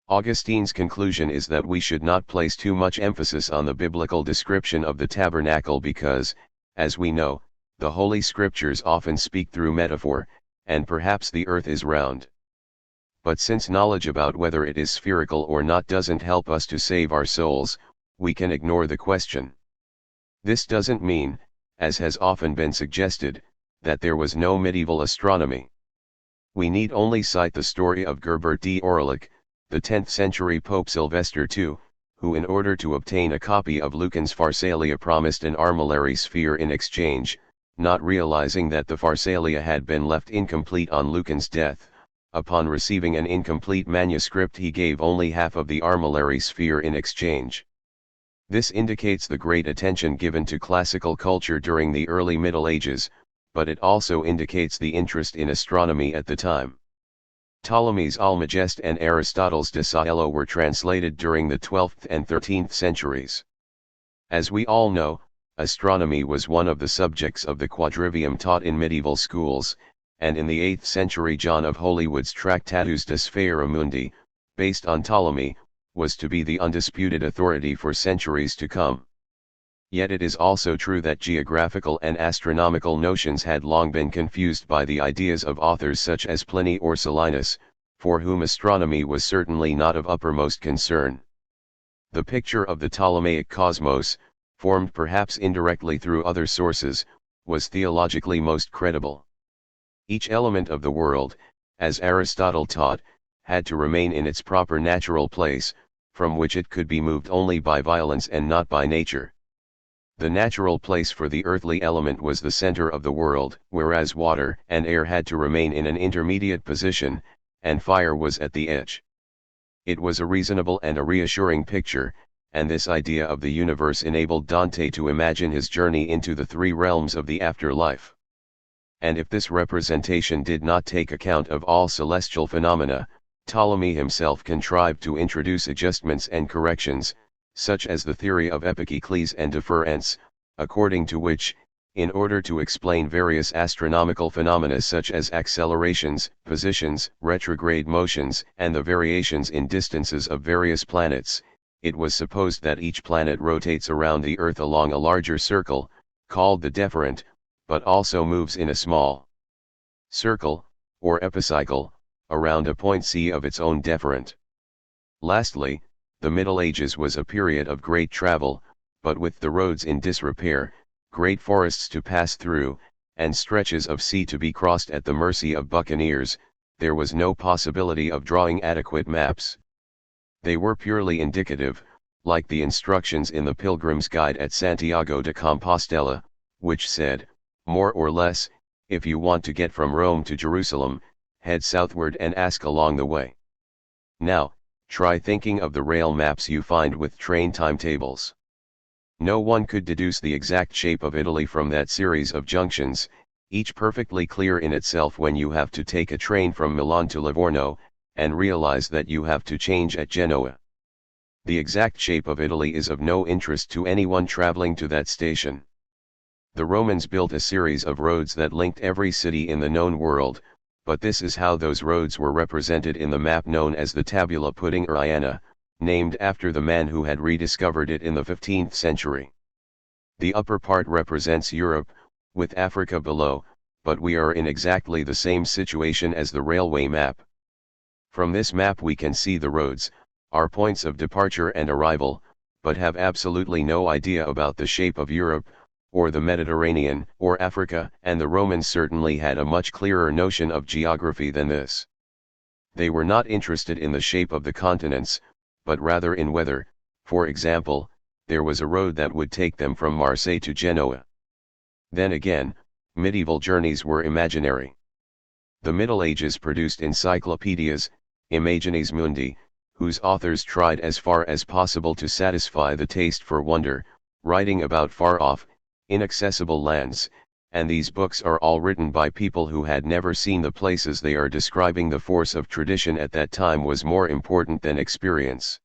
Augustine's conclusion is that we should not place too much emphasis on the biblical description of the tabernacle because, as we know, the Holy Scriptures often speak through metaphor, and perhaps the earth is round. But since knowledge about whether it is spherical or not doesn't help us to save our souls, we can ignore the question. This doesn't mean, as has often been suggested, that there was no medieval astronomy. We need only cite the story of Gerbert d. Aurillac, the 10th century Pope Sylvester II, who in order to obtain a copy of Lucan's Pharsalia promised an armillary sphere in exchange, not realizing that the Pharsalia had been left incomplete on Lucan's death. Upon receiving an incomplete manuscript he gave only half of the armillary sphere in exchange. This indicates the great attention given to classical culture during the early Middle Ages, but it also indicates the interest in astronomy at the time. Ptolemy's Almagest and Aristotle's De Cielo were translated during the 12th and 13th centuries. As we all know, astronomy was one of the subjects of the quadrivium taught in medieval schools, and in the 8th century John of Holywood's Tractatus de Sphera Mundi, based on Ptolemy, was to be the undisputed authority for centuries to come. Yet it is also true that geographical and astronomical notions had long been confused by the ideas of authors such as Pliny or Solinus, for whom astronomy was certainly not of uppermost concern. The picture of the Ptolemaic cosmos, formed perhaps indirectly through other sources, was theologically most credible. Each element of the world, as Aristotle taught, had to remain in its proper natural place, from which it could be moved only by violence and not by nature. The natural place for the earthly element was the center of the world, whereas water and air had to remain in an intermediate position, and fire was at the edge. It was a reasonable and a reassuring picture, and this idea of the universe enabled Dante to imagine his journey into the three realms of the afterlife. And if this representation did not take account of all celestial phenomena, Ptolemy himself contrived to introduce adjustments and corrections, such as the theory of epicecles and difference, according to which, in order to explain various astronomical phenomena such as accelerations, positions, retrograde motions, and the variations in distances of various planets, it was supposed that each planet rotates around the Earth along a larger circle, called the deferent, but also moves in a small circle, or epicycle, around a point C of its own deferent. Lastly, the Middle Ages was a period of great travel, but with the roads in disrepair, great forests to pass through, and stretches of sea to be crossed at the mercy of buccaneers, there was no possibility of drawing adequate maps. They were purely indicative, like the instructions in the Pilgrim's Guide at Santiago de Compostela, which said, more or less, if you want to get from Rome to Jerusalem, head southward and ask along the way. Now, try thinking of the rail maps you find with train timetables. No one could deduce the exact shape of Italy from that series of junctions, each perfectly clear in itself when you have to take a train from Milan to Livorno, and realize that you have to change at Genoa. The exact shape of Italy is of no interest to anyone traveling to that station. The Romans built a series of roads that linked every city in the known world, but this is how those roads were represented in the map known as the Tabula Putingeriana, named after the man who had rediscovered it in the 15th century. The upper part represents Europe, with Africa below, but we are in exactly the same situation as the railway map. From this map we can see the roads, our points of departure and arrival, but have absolutely no idea about the shape of Europe, or the Mediterranean, or Africa, and the Romans certainly had a much clearer notion of geography than this. They were not interested in the shape of the continents, but rather in whether, for example, there was a road that would take them from Marseille to Genoa. Then again, medieval journeys were imaginary. The Middle Ages produced encyclopedias, Imagines Mundi, whose authors tried as far as possible to satisfy the taste for wonder, writing about far-off, inaccessible lands, and these books are all written by people who had never seen the places they are describing. The force of tradition at that time was more important than experience.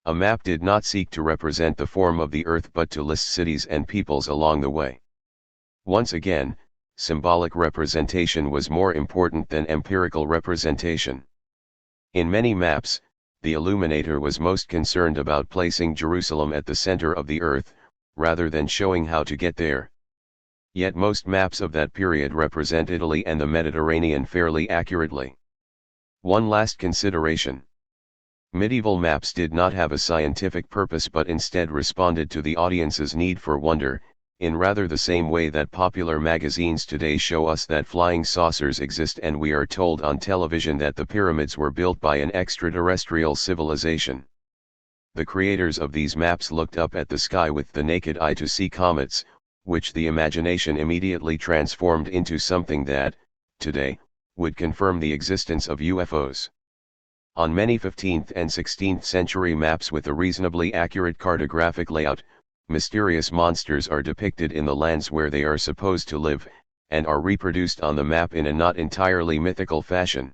A map did not seek to represent the form of the earth but to list cities and peoples along the way. Once again, symbolic representation was more important than empirical representation. In many maps, the illuminator was most concerned about placing Jerusalem at the center of the earth, rather than showing how to get there. Yet most maps of that period represent Italy and the Mediterranean fairly accurately. One last consideration. Medieval maps did not have a scientific purpose but instead responded to the audience's need for wonder, in rather the same way that popular magazines today show us that flying saucers exist and we are told on television that the pyramids were built by an extraterrestrial civilization. The creators of these maps looked up at the sky with the naked eye to see comets, which the imagination immediately transformed into something that, today, would confirm the existence of UFOs. On many 15th and 16th century maps with a reasonably accurate cartographic layout, mysterious monsters are depicted in the lands where they are supposed to live, and are reproduced on the map in a not entirely mythical fashion.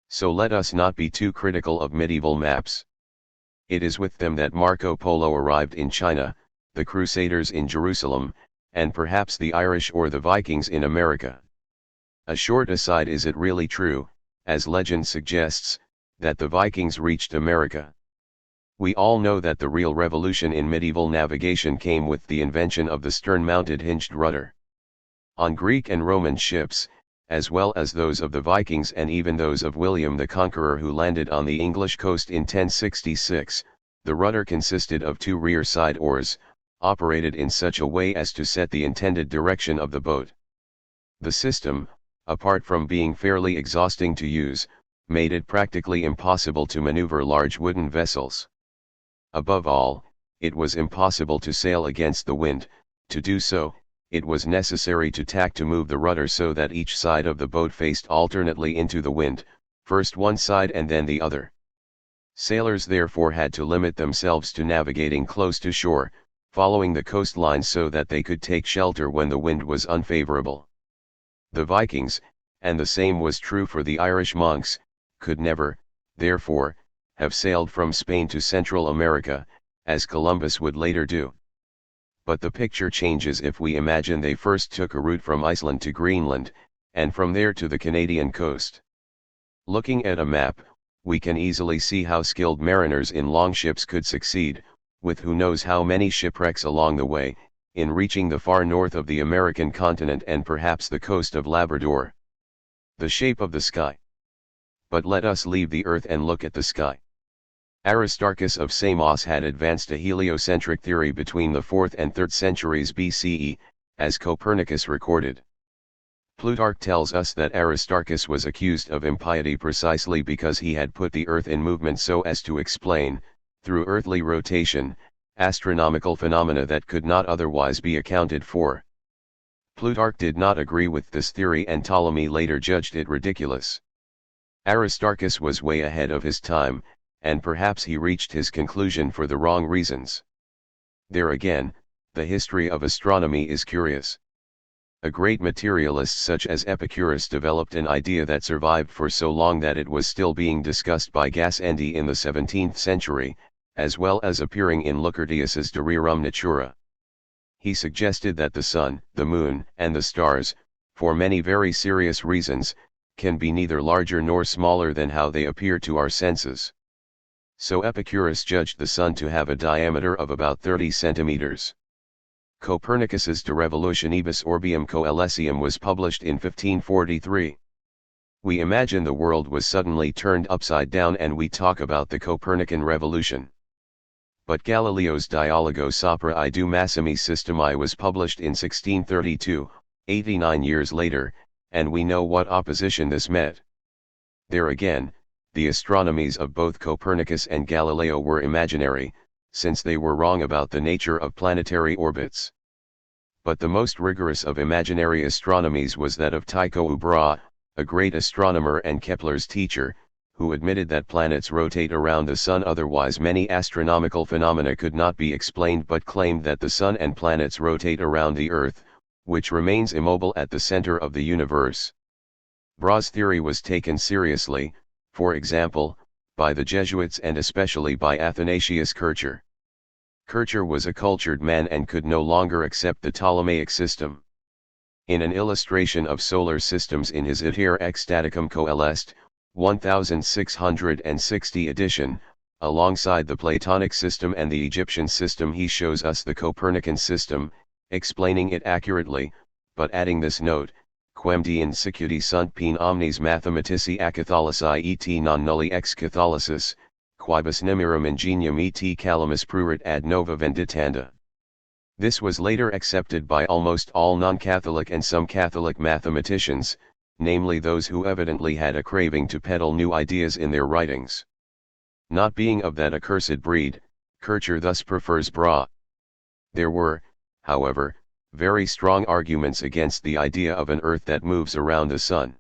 So let us not be too critical of medieval maps. It is with them that Marco Polo arrived in China, the Crusaders in Jerusalem, and perhaps the Irish or the Vikings in America. A short aside: is it really true, as legend suggests, that the Vikings reached America? We all know that the real revolution in medieval navigation came with the invention of the stern-mounted hinged rudder. On Greek and Roman ships, as well as those of the Vikings and even those of William the Conqueror who landed on the English coast in 1066, the rudder consisted of two rear side oars, operated in such a way as to set the intended direction of the boat. The system, apart from being fairly exhausting to use, made it practically impossible to maneuver large wooden vessels. Above all, it was impossible to sail against the wind. To do so, it was necessary to tack to move the rudder so that each side of the boat faced alternately into the wind, first one side and then the other. Sailors therefore had to limit themselves to navigating close to shore, following the coastline so that they could take shelter when the wind was unfavorable. The Vikings, and the same was true for the Irish monks, could never, therefore, have sailed from Spain to Central America, as Columbus would later do. But the picture changes if we imagine they first took a route from Iceland to Greenland, and from there to the Canadian coast. Looking at a map, we can easily see how skilled mariners in longships could succeed, with who knows how many shipwrecks along the way, in reaching the far north of the American continent and perhaps the coast of Labrador. The shape of the sky. But let us leave the earth and look at the sky. Aristarchus of Samos had advanced a heliocentric theory between the 4th and 3rd centuries BCE, as Copernicus recorded. Plutarch tells us that Aristarchus was accused of impiety precisely because he had put the earth in movement so as to explain, through earthly rotation, astronomical phenomena that could not otherwise be accounted for. Plutarch did not agree with this theory and Ptolemy later judged it ridiculous. Aristarchus was way ahead of his time, and perhaps he reached his conclusion for the wrong reasons. There again, the history of astronomy is curious. A great materialist such as Epicurus developed an idea that survived for so long that it was still being discussed by Gassendi in the 17th century, as well as appearing in Lucretius's De Rerum Natura. He suggested that the sun, the moon, and the stars, for many very serious reasons, can be neither larger nor smaller than how they appear to our senses. So Epicurus judged the sun to have a diameter of about 30 centimeters. Copernicus's De Revolutionibus Orbium Coelestium was published in 1543. We imagine the world was suddenly turned upside down and we talk about the Copernican revolution. But Galileo's Dialogo sopra I due massimi systemi was published in 1632, 89 years later, and we know what opposition this met. There again, the astronomies of both Copernicus and Galileo were imaginary, since they were wrong about the nature of planetary orbits. But the most rigorous of imaginary astronomies was that of Tycho Brahe, a great astronomer and Kepler's teacher, who admitted that planets rotate around the sun, otherwise many astronomical phenomena could not be explained, but claimed that the sun and planets rotate around the earth, which remains immobile at the center of the universe. Brahe's theory was taken seriously, for example, by the Jesuits and especially by Athanasius Kircher. Kircher was a cultured man and could no longer accept the Ptolemaic system. In an illustration of solar systems in his Iter Ecstaticum Coelest, 1660 edition, alongside the Platonic system and the Egyptian system he shows us the Copernican system, explaining it accurately, but adding this note: quem dien sicuti sunt pene omnes mathematici a Catholici et non nulli ex Catholicis, quibus nimirum ingenium et calamus prurit ad nova venditanda. This was later accepted by almost all non-Catholic and some Catholic mathematicians, namely those who evidently had a craving to peddle new ideas in their writings. Not being of that accursed breed, Kircher thus prefers Brahe. There were, however, very strong arguments against the idea of an Earth that moves around the Sun.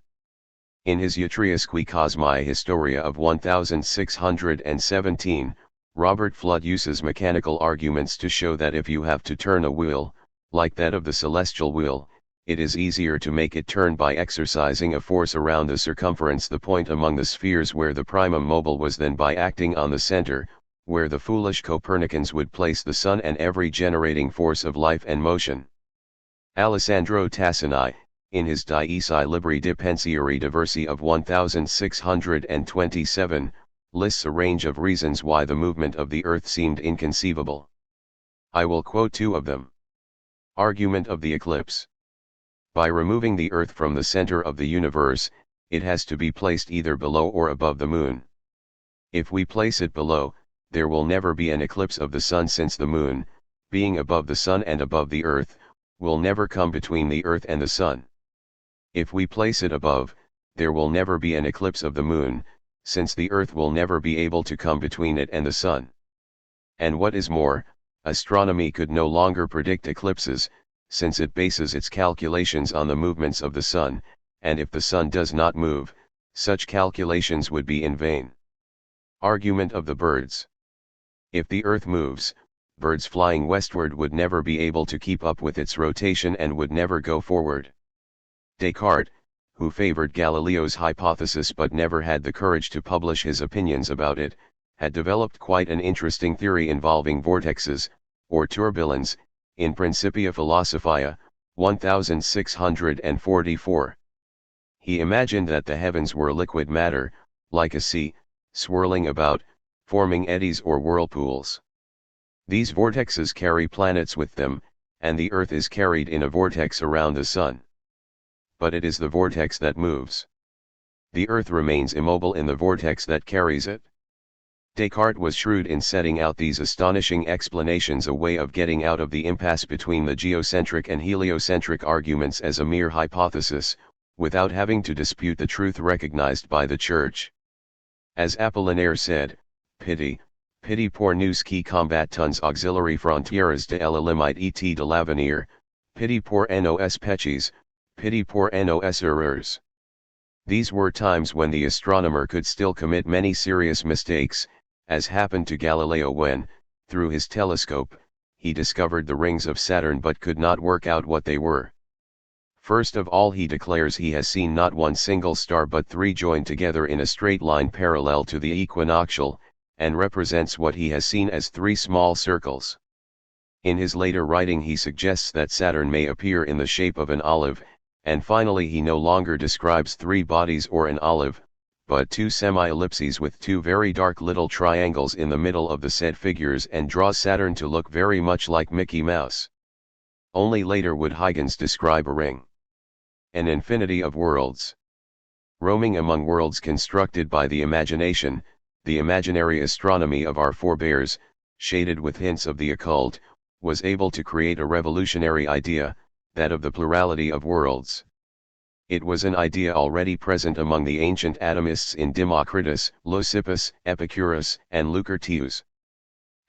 In his Utriusque Cosmi Historia of 1617, Robert Flood uses mechanical arguments to show that if you have to turn a wheel, like that of the celestial wheel, it is easier to make it turn by exercising a force around the circumference, the point among the spheres where the primum mobile was, than by acting on the center, where the foolish Copernicans would place the sun and every generating force of life and motion. Alessandro Tassini, in his Dieci Libri de Pensieri Diversi of 1627, lists a range of reasons why the movement of the Earth seemed inconceivable. I will quote two of them. Argument of the eclipse. By removing the Earth from the center of the universe, it has to be placed either below or above the moon. If we place it below, there will never be an eclipse of the sun, since the moon, being above the sun and above the earth, will never come between the earth and the sun. If we place it above, there will never be an eclipse of the moon, since the earth will never be able to come between it and the sun. And what is more, astronomy could no longer predict eclipses, since it bases its calculations on the movements of the sun, and if the sun does not move, such calculations would be in vain. Argument of the birds. If the earth moves, birds flying westward would never be able to keep up with its rotation and would never go forward. Descartes, who favored Galileo's hypothesis but never had the courage to publish his opinions about it, had developed quite an interesting theory involving vortexes, or turbulence, in Principia Philosophiae, 1644. He imagined that the heavens were liquid matter, like a sea, swirling about, forming eddies or whirlpools. These vortexes carry planets with them, and the earth is carried in a vortex around the sun. But it is the vortex that moves. The earth remains immobile in the vortex that carries it. Descartes was shrewd in setting out these astonishing explanations, a way of getting out of the impasse between the geocentric and heliocentric arguments as a mere hypothesis, without having to dispute the truth recognized by the Church. As Apollinaire said, pity pour nous qui combattons auxiliary frontières de la limite et de l'avenir, pity pour nos péchés, pity pour nos erreurs. These were times when the astronomer could still commit many serious mistakes, as happened to Galileo when, through his telescope, he discovered the rings of Saturn but could not work out what they were. First of all, he declares he has seen not one single star but three joined together in a straight line parallel to the equinoctial, and represents what he has seen as three small circles. In his later writing he suggests that Saturn may appear in the shape of an olive, and finally he no longer describes three bodies or an olive, but two semi-ellipses with two very dark little triangles in the middle of the said figures, and draws Saturn to look very much like Mickey Mouse. Only later would Huygens describe a ring. An infinity of worlds. Roaming among worlds constructed by the imagination, the imaginary astronomy of our forebears, shaded with hints of the occult, was able to create a revolutionary idea, that of the plurality of worlds. It was an idea already present among the ancient atomists in Democritus, Leucippus, Epicurus, and Lucretius.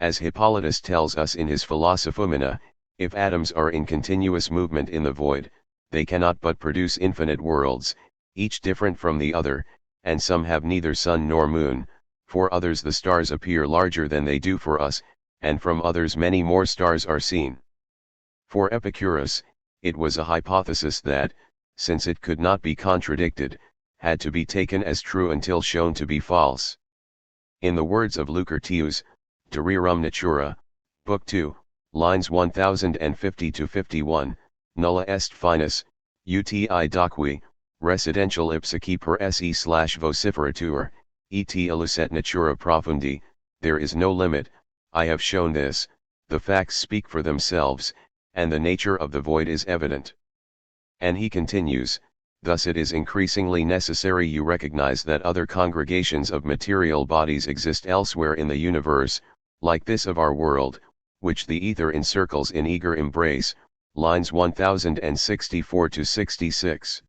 As Hippolytus tells us in his Philosophomena, if atoms are in continuous movement in the void, they cannot but produce infinite worlds, each different from the other, and some have neither sun nor moon, for others the stars appear larger than they do for us, and from others many more stars are seen. For Epicurus, it was a hypothesis that, since it could not be contradicted, had to be taken as true until shown to be false. In the words of Lucretius, De Rerum Natura, Book 2, lines 1050-51, nulla est finus, uti doqui, residential ipsici per se/vociferatur, et illucet natura profundi, there is no limit, I have shown this, the facts speak for themselves, and the nature of the void is evident. And he continues, thus it is increasingly necessary you recognize that other congregations of material bodies exist elsewhere in the universe, like this of our world, which the ether encircles in eager embrace, lines 1064-66.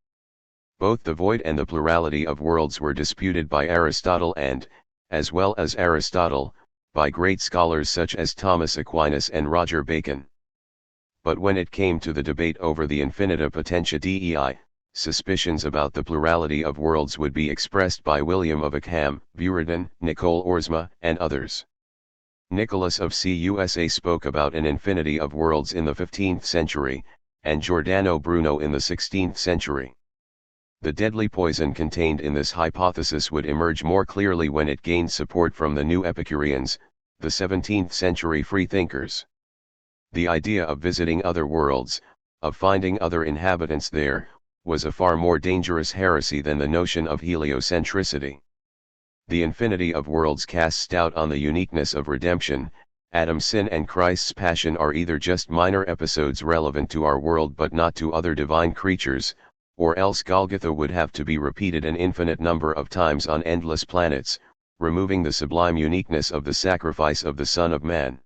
Both the void and the plurality of worlds were disputed by Aristotle and, as well as Aristotle, by great scholars such as Thomas Aquinas and Roger Bacon. But when it came to the debate over the infinita potentia dei, suspicions about the plurality of worlds would be expressed by William of Ockham, Buridan, Nicole Oersma, and others. Nicholas of Cusa spoke about an infinity of worlds in the 15th century, and Giordano Bruno in the 16th century. The deadly poison contained in this hypothesis would emerge more clearly when it gained support from the new Epicureans, the 17th century freethinkers. The idea of visiting other worlds, of finding other inhabitants there, was a far more dangerous heresy than the notion of heliocentricity. The infinity of worlds casts doubt on the uniqueness of redemption. Adam's sin and Christ's passion are either just minor episodes relevant to our world but not to other divine creatures, or else Golgotha would have to be repeated an infinite number of times on endless planets, removing the sublime uniqueness of the sacrifice of the Son of Man.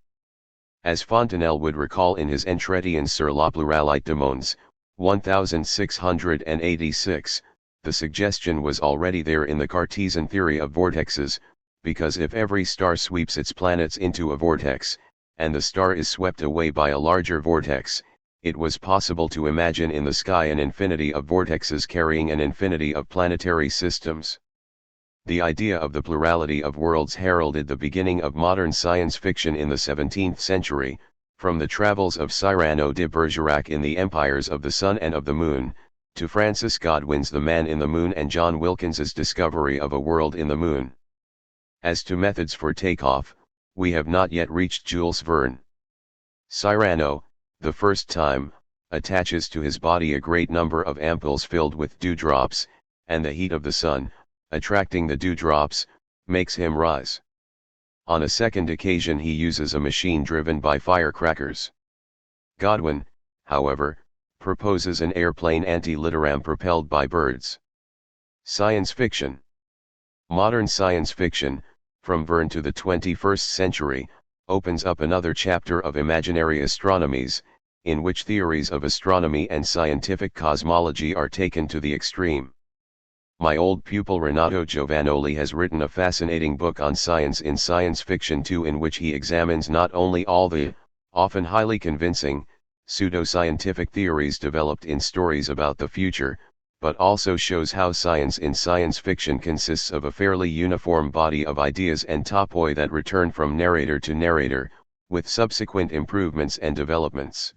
As Fontenelle would recall in his Entretien sur la pluralité des mondes, 1686, the suggestion was already there in the Cartesian theory of vortexes, because if every star sweeps its planets into a vortex, and the star is swept away by a larger vortex, it was possible to imagine in the sky an infinity of vortexes carrying an infinity of planetary systems. The idea of the plurality of worlds heralded the beginning of modern science fiction in the 17th century, from the travels of Cyrano de Bergerac in The Empires of the Sun and of the Moon, to Francis Godwin's The Man in the Moon and John Wilkins's discovery of a world in the moon. As to methods for takeoff, we have not yet reached Jules Verne. Cyrano, the first time, attaches to his body a great number of ampoules filled with dewdrops, and the heat of the sun, attracting the dewdrops, makes him rise. On a second occasion he uses a machine driven by firecrackers. Godwin, however, proposes an airplane anti-littoram propelled by birds. Science fiction. Modern science fiction, from Verne to the 21st century, opens up another chapter of imaginary astronomies, in which theories of astronomy and scientific cosmology are taken to the extreme. My old pupil Renato Giovannoli has written a fascinating book on science in science fiction too, in which he examines not only all the, often highly convincing, pseudo-scientific theories developed in stories about the future, but also shows how science in science fiction consists of a fairly uniform body of ideas and topoi that return from narrator to narrator, with subsequent improvements and developments.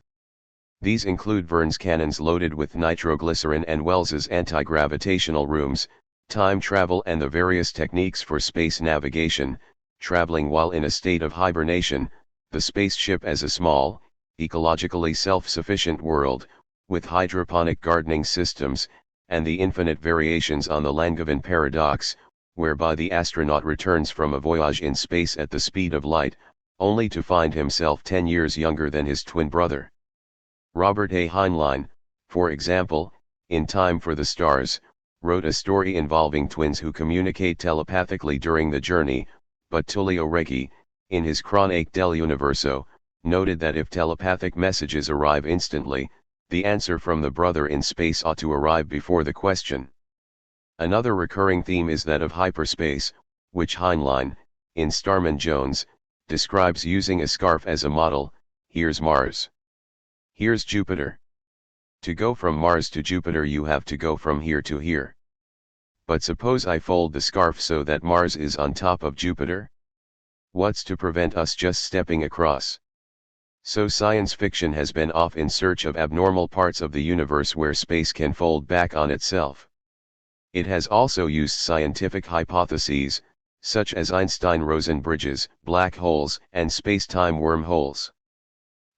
These include Verne's cannons loaded with nitroglycerin and Wells's anti-gravitational rooms, time travel and the various techniques for space navigation, traveling while in a state of hibernation, the spaceship as a small, ecologically self-sufficient world, with hydroponic gardening systems, and the infinite variations on the Langevin paradox, whereby the astronaut returns from a voyage in space at the speed of light, only to find himself 10 years younger than his twin brother. Robert A. Heinlein, for example, in Time for the Stars, wrote a story involving twins who communicate telepathically during the journey, but Tullio Reggi, in his Chronique dell'Universo, noted that if telepathic messages arrive instantly, the answer from the brother in space ought to arrive before the question. Another recurring theme is that of hyperspace, which Heinlein, in Starman Jones, describes using a scarf as a model. Here's Mars. Here's Jupiter. To go from Mars to Jupiter you have to go from here to here. But suppose I fold the scarf so that Mars is on top of Jupiter? What's to prevent us just stepping across? So science fiction has been off in search of abnormal parts of the universe where space can fold back on itself. It has also used scientific hypotheses, such as Einstein-Rosen bridges, black holes, and space-time wormholes.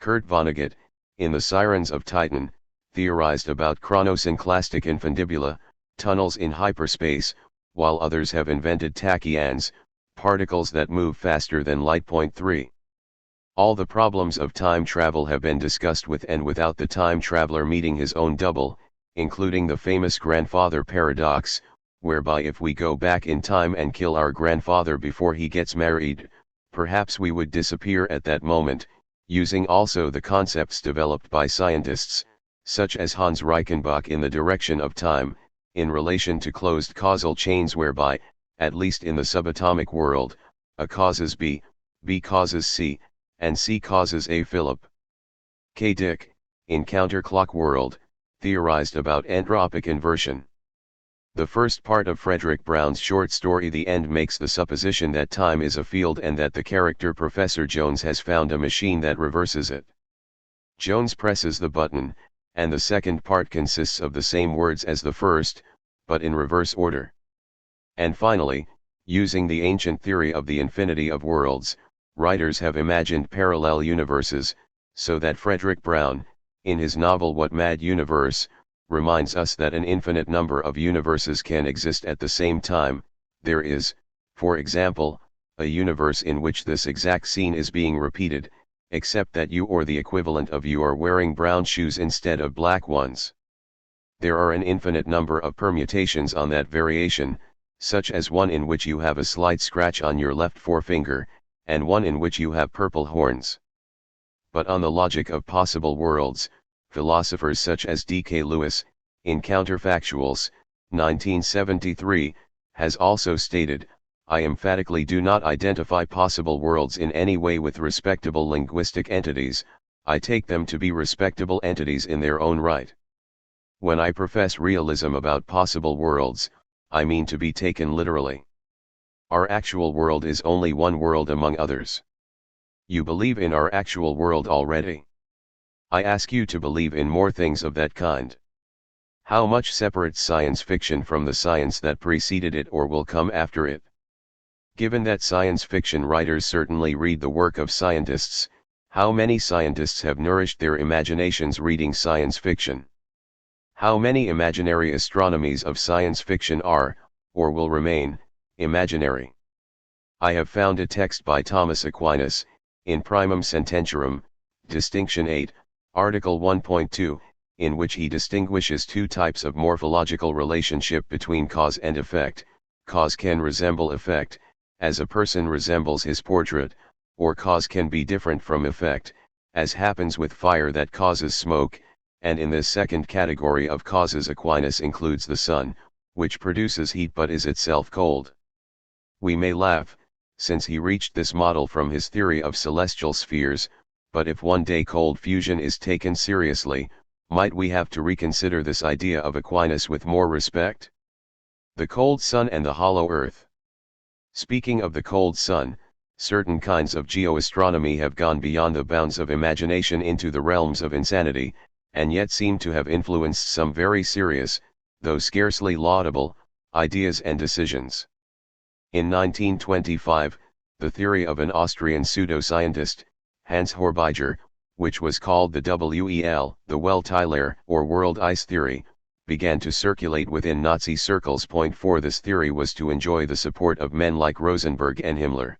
Kurt Vonnegut, in The Sirens of Titan, theorized about chronosynclastic infundibula, tunnels in hyperspace, while others have invented tachyons, particles that move faster than light. 3. All the problems of time travel have been discussed with and without the time traveler meeting his own double, including the famous grandfather paradox, whereby if we go back in time and kill our grandfather before he gets married, perhaps we would disappear at that moment, using also the concepts developed by scientists, such as Hans Reichenbach in The Direction of Time, in relation to closed causal chains whereby, at least in the subatomic world, A causes B, B causes C, and C causes A. Philip K. Dick, in Counterclock World, theorized about entropic inversion. The first part of Frederick Brown's short story The End makes the supposition that time is a field and that the character Professor Jones has found a machine that reverses it. Jones presses the button, and the second part consists of the same words as the first, but in reverse order. And finally, using the ancient theory of the infinity of worlds, writers have imagined parallel universes, so that Frederick Brown, in his novel What Mad Universe, reminds us that an infinite number of universes can exist at the same time. There is, for example, a universe in which this exact scene is being repeated, except that you or the equivalent of you are wearing brown shoes instead of black ones. There are an infinite number of permutations on that variation, such as one in which you have a slight scratch on your left forefinger, and one in which you have purple horns. but on the logic of possible worlds. Philosophers such as D.K. Lewis, in Counterfactuals, 1973, has also stated, "I emphatically do not identify possible worlds in any way with respectable linguistic entities, I take them to be respectable entities in their own right. When I profess realism about possible worlds, I mean to be taken literally. Our actual world is only one world among others. You believe in our actual world already. I ask you to believe in more things of that kind. How much separates science fiction from the science that preceded it or will come after it? Given that science fiction writers certainly read the work of scientists, how many scientists have nourished their imaginations reading science fiction? How many imaginary astronomies of science fiction are, or will remain, imaginary? I have found a text by Thomas Aquinas, in Primum Sententiarum, Distinction 8, Article 1.2, in which he distinguishes two types of morphological relationship between cause and effect. Cause can resemble effect, as a person resembles his portrait, or cause can be different from effect, as happens with fire that causes smoke, and in this second category of causes Aquinas includes the sun, which produces heat but is itself cold. We may laugh, since he reached this model from his theory of celestial spheres, but if one day cold fusion is taken seriously, might we have to reconsider this idea of Aquinas with more respect? The cold sun and the hollow earth. Speaking of the cold sun, certain kinds of geoastronomy have gone beyond the bounds of imagination into the realms of insanity, and yet seem to have influenced some very serious, though scarcely laudable, ideas and decisions. In 1925, the theory of an Austrian pseudoscientist, Hans Horbiger, which was called the the Weltteilehre or world ice theory, began to circulate within Nazi circles. Point 4 This theory was to enjoy the support of men like Rosenberg and Himmler.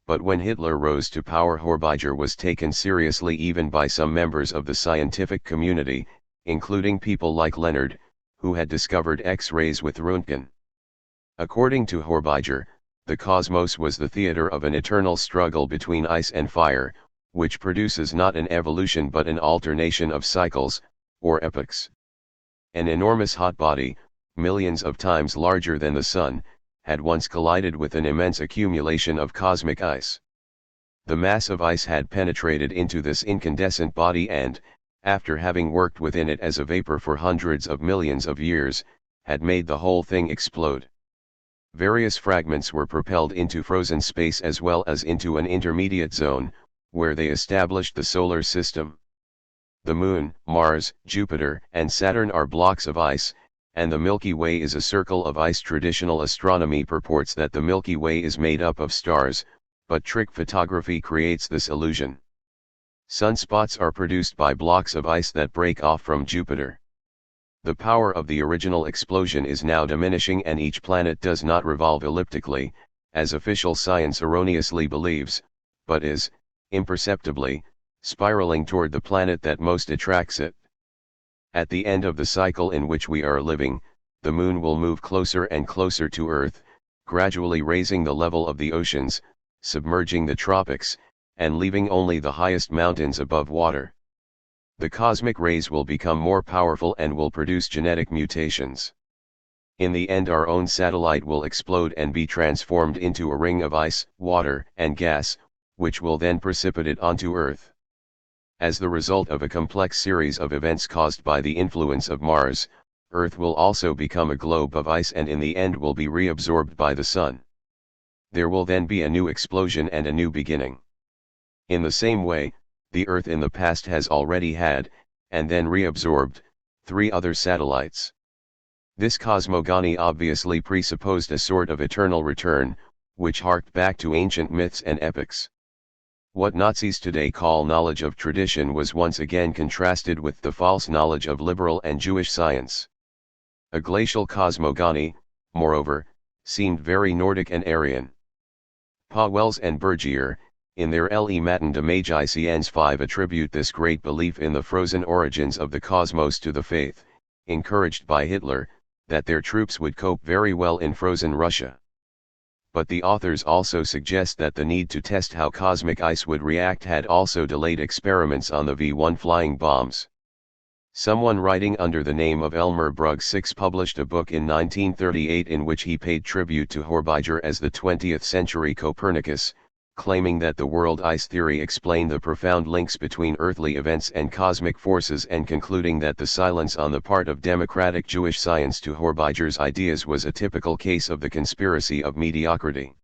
But when Hitler rose to power, Horbiger was taken seriously even by some members of the scientific community, including people like Leonard, who had discovered X-rays with Röntgen. According to Horbiger, the cosmos was the theater of an eternal struggle between ice and fire, which produces not an evolution but an alternation of cycles, or epochs. An enormous hot body, millions of times larger than the Sun, had once collided with an immense accumulation of cosmic ice. The mass of ice had penetrated into this incandescent body and, after having worked within it as a vapor for hundreds of millions of years, had made the whole thing explode. Various fragments were propelled into frozen space as well as into an intermediate zone, where they established the solar system. The Moon, Mars, Jupiter, and Saturn are blocks of ice, and the Milky Way is a circle of ice. Traditional astronomy purports that the Milky Way is made up of stars, but trick photography creates this illusion. Sunspots are produced by blocks of ice that break off from Jupiter. The power of the original explosion is now diminishing and each planet does not revolve elliptically, as official science erroneously believes, but is, imperceptibly, spiraling toward the planet that most attracts it. At the end of the cycle in which we are living, the Moon will move closer and closer to Earth, gradually raising the level of the oceans, submerging the tropics, and leaving only the highest mountains above water. The cosmic rays will become more powerful and will produce genetic mutations. In the end, our own satellite will explode and be transformed into a ring of ice, water, and gas, which will then precipitate onto Earth. As the result of a complex series of events caused by the influence of Mars, Earth will also become a globe of ice and in the end will be reabsorbed by the Sun. There will then be a new explosion and a new beginning. In the same way, the Earth in the past has already had, and then reabsorbed, 3 other satellites. This cosmogony obviously presupposed a sort of eternal return, which harked back to ancient myths and epics. What Nazis today call knowledge of tradition was once again contrasted with the false knowledge of liberal and Jewish science. A glacial cosmogony, moreover, seemed very Nordic and Aryan. Pauwels and Bergier, in their Le Matin de Magiciens 5 attribute this great belief in the frozen origins of the cosmos to the faith, encouraged by Hitler, that their troops would cope very well in frozen Russia. but the authors also suggest that the need to test how cosmic ice would react had also delayed experiments on the V-1 flying bombs. Someone writing under the name of Elmer Brugg Six published a book in 1938 in which he paid tribute to Horbiger as the 20th century Copernicus, claiming that the world ice theory explained the profound links between earthly events and cosmic forces, and concluding that the silence on the part of democratic Jewish science to Horbiger's ideas was a typical case of the conspiracy of mediocrity.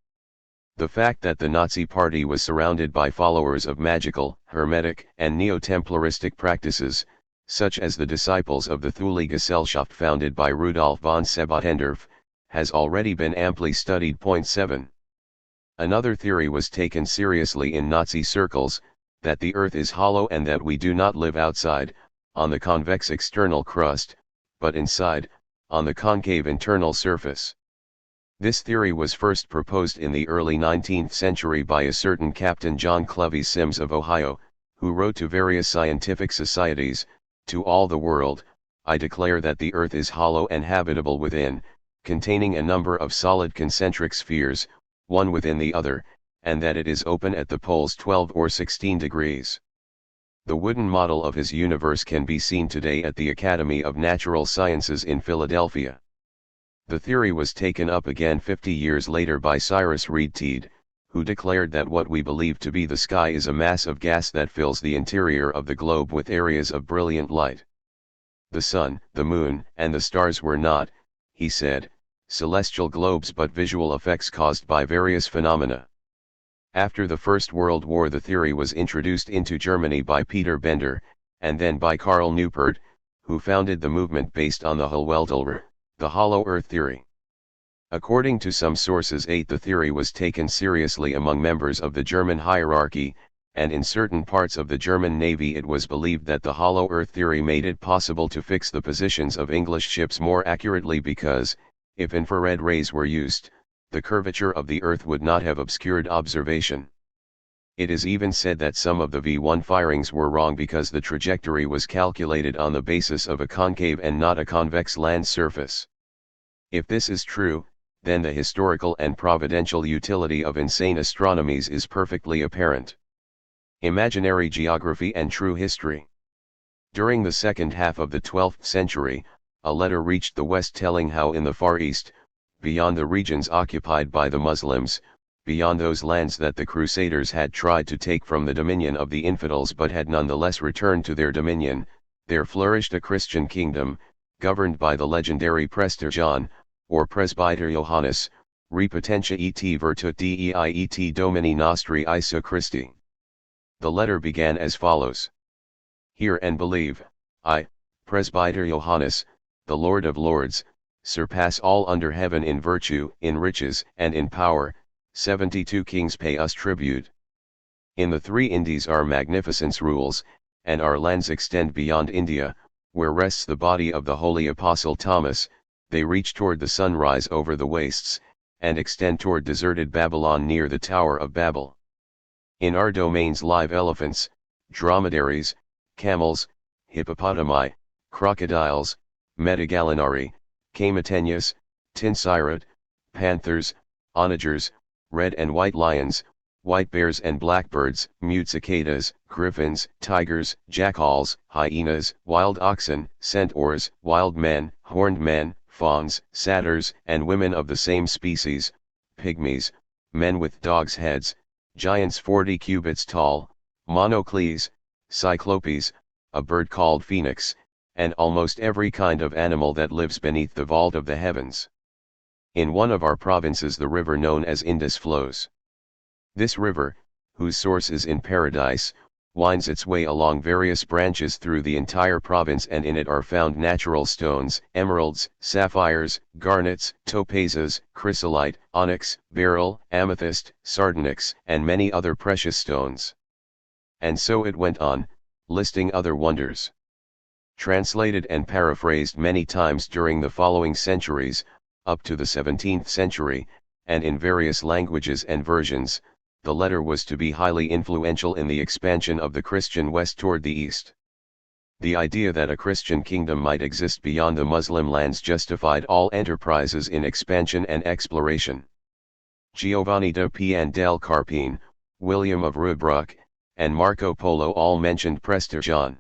The fact that the Nazi Party was surrounded by followers of magical, hermetic, and neo-Templaristic practices, such as the disciples of the Thule Gesellschaft founded by Rudolf von Sebottendorf, has already been amply studied. Point 7. Another theory was taken seriously in Nazi circles, that the Earth is hollow and that we do not live outside, on the convex external crust, but inside, on the concave internal surface. This theory was first proposed in the early 19th century by a certain Captain John Clovey Sims of Ohio, who wrote to various scientific societies, "To all the world, I declare that the Earth is hollow and habitable within, containing a number of solid concentric spheres, one within the other, and that it is open at the poles 12 or 16 degrees. The wooden model of his universe can be seen today at the Academy of Natural Sciences in Philadelphia. The theory was taken up again 50 years later by Cyrus Reed Teed, who declared that what we believe to be the sky is a mass of gas that fills the interior of the globe with areas of brilliant light. The sun, the moon, and the stars were not, he said, celestial globes but visual effects caused by various phenomena. After the First World War the theory was introduced into Germany by Peter Bender, and then by Karl Neupert, who founded the movement based on the Hohlweltelre, the hollow earth theory. According to some sources, the theory was taken seriously among members of the German hierarchy, and in certain parts of the German Navy it was believed that the hollow earth theory made it possible to fix the positions of English ships more accurately because, if infrared rays were used, the curvature of the Earth would not have obscured observation. It is even said that some of the V-1 firings were wrong because the trajectory was calculated on the basis of a concave and not a convex land surface. If this is true, then the historical and providential utility of insane astronomies is perfectly apparent. Imaginary geography and true history. During the second half of the 12th century, a letter reached the West telling how in the Far East, beyond the regions occupied by the Muslims, beyond those lands that the Crusaders had tried to take from the dominion of the infidels but had nonetheless returned to their dominion, there flourished a Christian kingdom, governed by the legendary Prester John, or Presbyter Johannes, Repotentia et virtut Dei et Domini nostri Iesu Christi. The letter began as follows. Hear and believe, I, Presbyter Johannes, the Lord of Lords, surpass all under heaven in virtue, in riches, and in power. 72 kings pay us tribute. In the three Indies our magnificence rules, and our lands extend beyond India, where rests the body of the holy apostle Thomas. They reach toward the sunrise over the wastes, and extend toward deserted Babylon near the Tower of Babel. In our domains live elephants, dromedaries, camels, hippopotami, crocodiles, metagallinari, cametenus, tinsirot, panthers, onagers, red and white lions, white bears and blackbirds, mute cicadas, griffins, tigers, jackals, hyenas, wild oxen, centaurs, wild men, horned men, fawns, satyrs, and women of the same species, pygmies, men with dogs' heads, giants 40 cubits tall, monocles, cyclopes, a bird called phoenix, and almost every kind of animal that lives beneath the vault of the heavens. In one of our provinces the river known as Indus flows. This river, whose source is in Paradise, winds its way along various branches through the entire province, and in it are found natural stones, emeralds, sapphires, garnets, topazes, chrysolite, onyx, beryl, amethyst, sardonyx, and many other precious stones. And so it went on, listing other wonders. Translated and paraphrased many times during the following centuries, up to the 17th century, and in various languages and versions, the letter was to be highly influential in the expansion of the Christian West toward the East. The idea that a Christian kingdom might exist beyond the Muslim lands justified all enterprises in expansion and exploration. Giovanni da Pian del Carpine, William of Rudbruck, and Marco Polo all mentioned Prester John.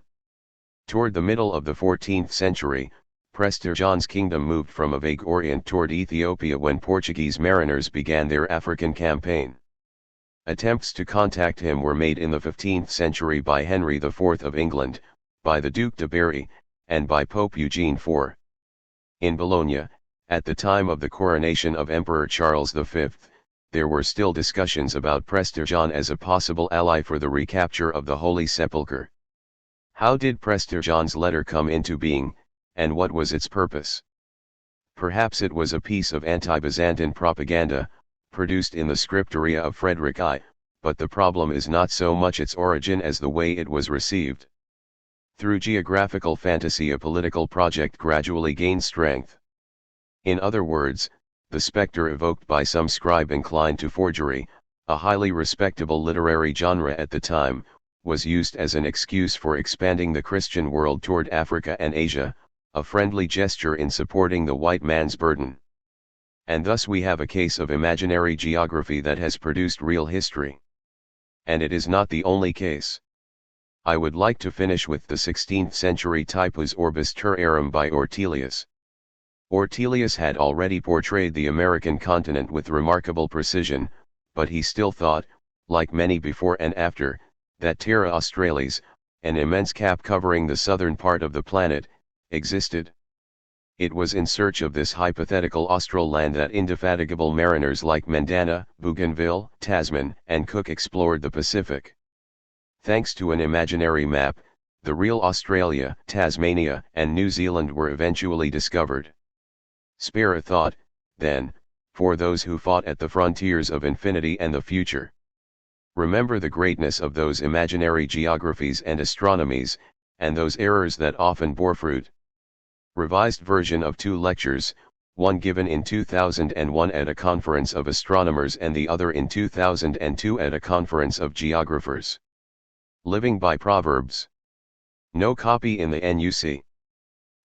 Toward the middle of the 14th century, Prester John's kingdom moved from a vague orient toward Ethiopia when Portuguese mariners began their African campaign. Attempts to contact him were made in the 15th century by Henry IV of England, by the Duc de Berry, and by Pope Eugene IV. In Bologna, at the time of the coronation of Emperor Charles V, there were still discussions about Prester John as a possible ally for the recapture of the Holy Sepulchre. How did Prester John's letter come into being, and what was its purpose? Perhaps it was a piece of anti-Byzantine propaganda, produced in the scriptoria of Frederick I, but the problem is not so much its origin as the way it was received. Through geographical fantasy a political project gradually gained strength. In other words, the spectre evoked by some scribe inclined to forgery, a highly respectable literary genre at the time, was used as an excuse for expanding the Christian world toward Africa and Asia, a friendly gesture in supporting the white man's burden. And thus we have a case of imaginary geography that has produced real history. And it is not the only case. I would like to finish with the 16th century Typus Orbis Terrarum by Ortelius. Ortelius had already portrayed the American continent with remarkable precision, but he still thought, like many before and after, that Terra Australis, an immense cap covering the southern part of the planet, existed. It was in search of this hypothetical austral land that indefatigable mariners like Mendana, Bougainville, Tasman, and Cook explored the Pacific. Thanks to an imaginary map, the real Australia, Tasmania, and New Zealand were eventually discovered. Spare a thought, then, for those who fought at the frontiers of infinity and the future. Remember the greatness of those imaginary geographies and astronomies, and those errors that often bore fruit. Revised version of 2 lectures, one given in 2001 at a conference of astronomers and the other in 2002 at a conference of geographers. Living by Proverbs. No copy in the NUC.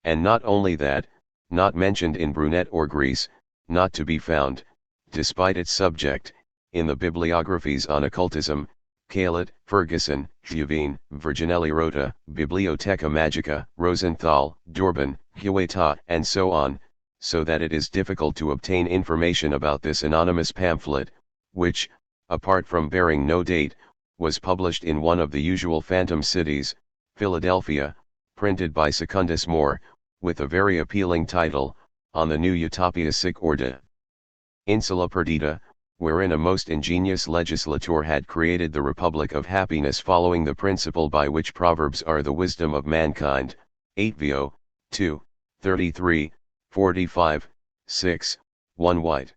And not only that, not mentioned in Brunette or Greece, not to be found, despite its subject, in the bibliographies on occultism, Caillet, Ferguson, Juvine, Virginelli Rota, Bibliotheca Magica, Rosenthal, Dorban, Hueta, and so on, so that it is difficult to obtain information about this anonymous pamphlet, which, apart from bearing no date, was published in one of the usual phantom cities, Philadelphia, printed by Secundus More, with a very appealing title, On the New Utopia Sic Orda Insula Perdita, wherein a most ingenious legislator had created the Republic of Happiness following the principle by which Proverbs are the wisdom of mankind, 8 Vo, 2, 33, 45, 6, 1 white.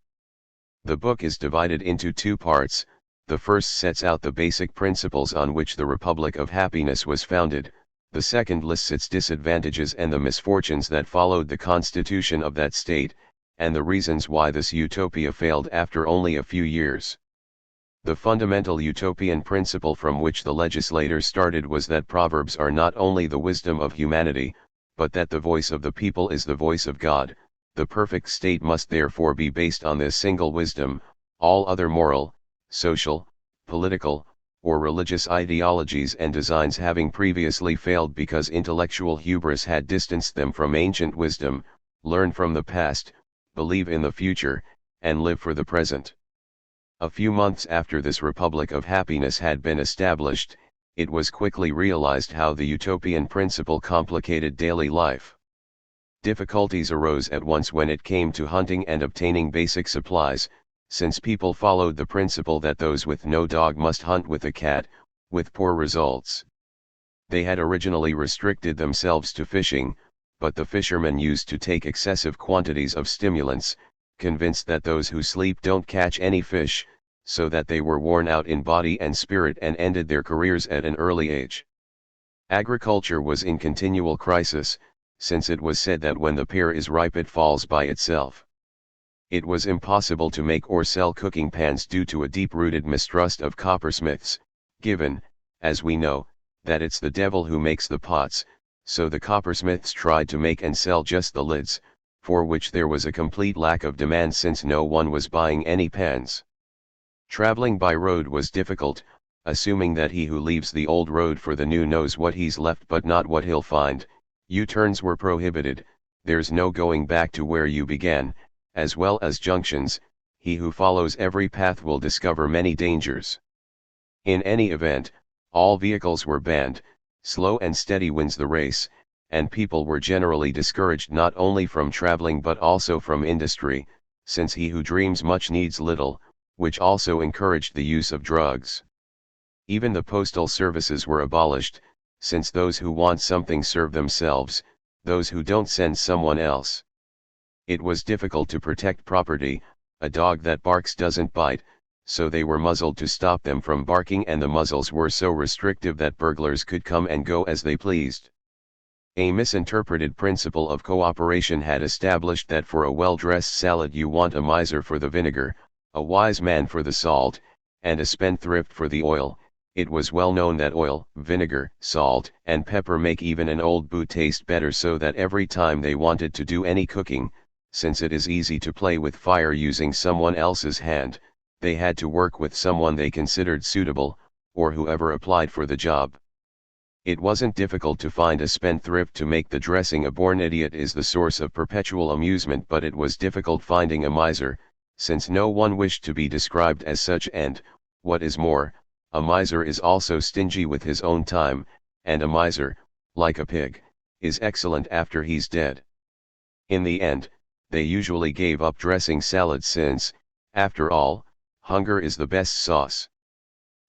The book is divided into 2 parts. The first sets out the basic principles on which the Republic of Happiness was founded, the second lists its disadvantages and the misfortunes that followed the constitution of that state, and the reasons why this utopia failed after only a few years. The fundamental utopian principle from which the legislators started was that proverbs are not only the wisdom of humanity, but that the voice of the people is the voice of God. The perfect state must therefore be based on this single wisdom. All other moral, social, political, or religious ideologies and designs having previously failed because intellectual hubris had distanced them from ancient wisdom, learn from the past, believe in the future, and live for the present. A few months after this Republic of Happiness had been established, it was quickly realized how the utopian principle complicated daily life. Difficulties arose at once when it came to hunting and obtaining basic supplies, since people followed the principle that those with no dog must hunt with a cat, with poor results. They had originally restricted themselves to fishing, but the fishermen used to take excessive quantities of stimulants, convinced that those who sleep don't catch any fish, so that they were worn out in body and spirit and ended their careers at an early age. Agriculture was in continual crisis, since it was said that when the pear is ripe it falls by itself. It was impossible to make or sell cooking pans due to a deep-rooted mistrust of coppersmiths, given, as we know, that it's the devil who makes the pots, so the coppersmiths tried to make and sell just the lids, for which there was a complete lack of demand since no one was buying any pans. Traveling by road was difficult, assuming that he who leaves the old road for the new knows what he's left but not what he'll find. U-turns were prohibited, there's no going back to where you began, as well as junctions, he who follows every path will discover many dangers. In any event, all vehicles were banned, slow and steady wins the race, and people were generally discouraged not only from traveling but also from industry, since he who dreams much needs little, which also encouraged the use of drugs. Even the postal services were abolished, since those who want something serve themselves, those who don't send someone else. It was difficult to protect property, a dog that barks doesn't bite, so they were muzzled to stop them from barking, and the muzzles were so restrictive that burglars could come and go as they pleased. A misinterpreted principle of cooperation had established that for a well-dressed salad you want a miser for the vinegar, a wise man for the salt, and a spendthrift for the oil. It was well known that oil, vinegar, salt, and pepper make even an old boot taste better, so that every time they wanted to do any cooking, since it is easy to play with fire using someone else's hand, they had to work with someone they considered suitable, or whoever applied for the job. It wasn't difficult to find a spendthrift to make the dressing. A born idiot is the source of perpetual amusement, but it was difficult finding a miser, since no one wished to be described as such, and, what is more, a miser is also stingy with his own time, and a miser, like a pig, is excellent after he's dead. In the end, they usually gave up dressing salads since, after all, hunger is the best sauce.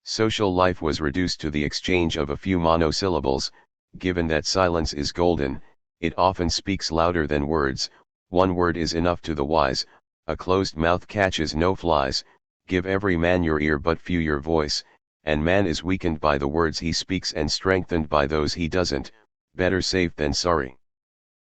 Social life was reduced to the exchange of a few monosyllables. Given that silence is golden, it often speaks louder than words. One word is enough to the wise, a closed mouth catches no flies. Give every man your ear but few your voice, and man is weakened by the words he speaks and strengthened by those he doesn't. Better safe than sorry.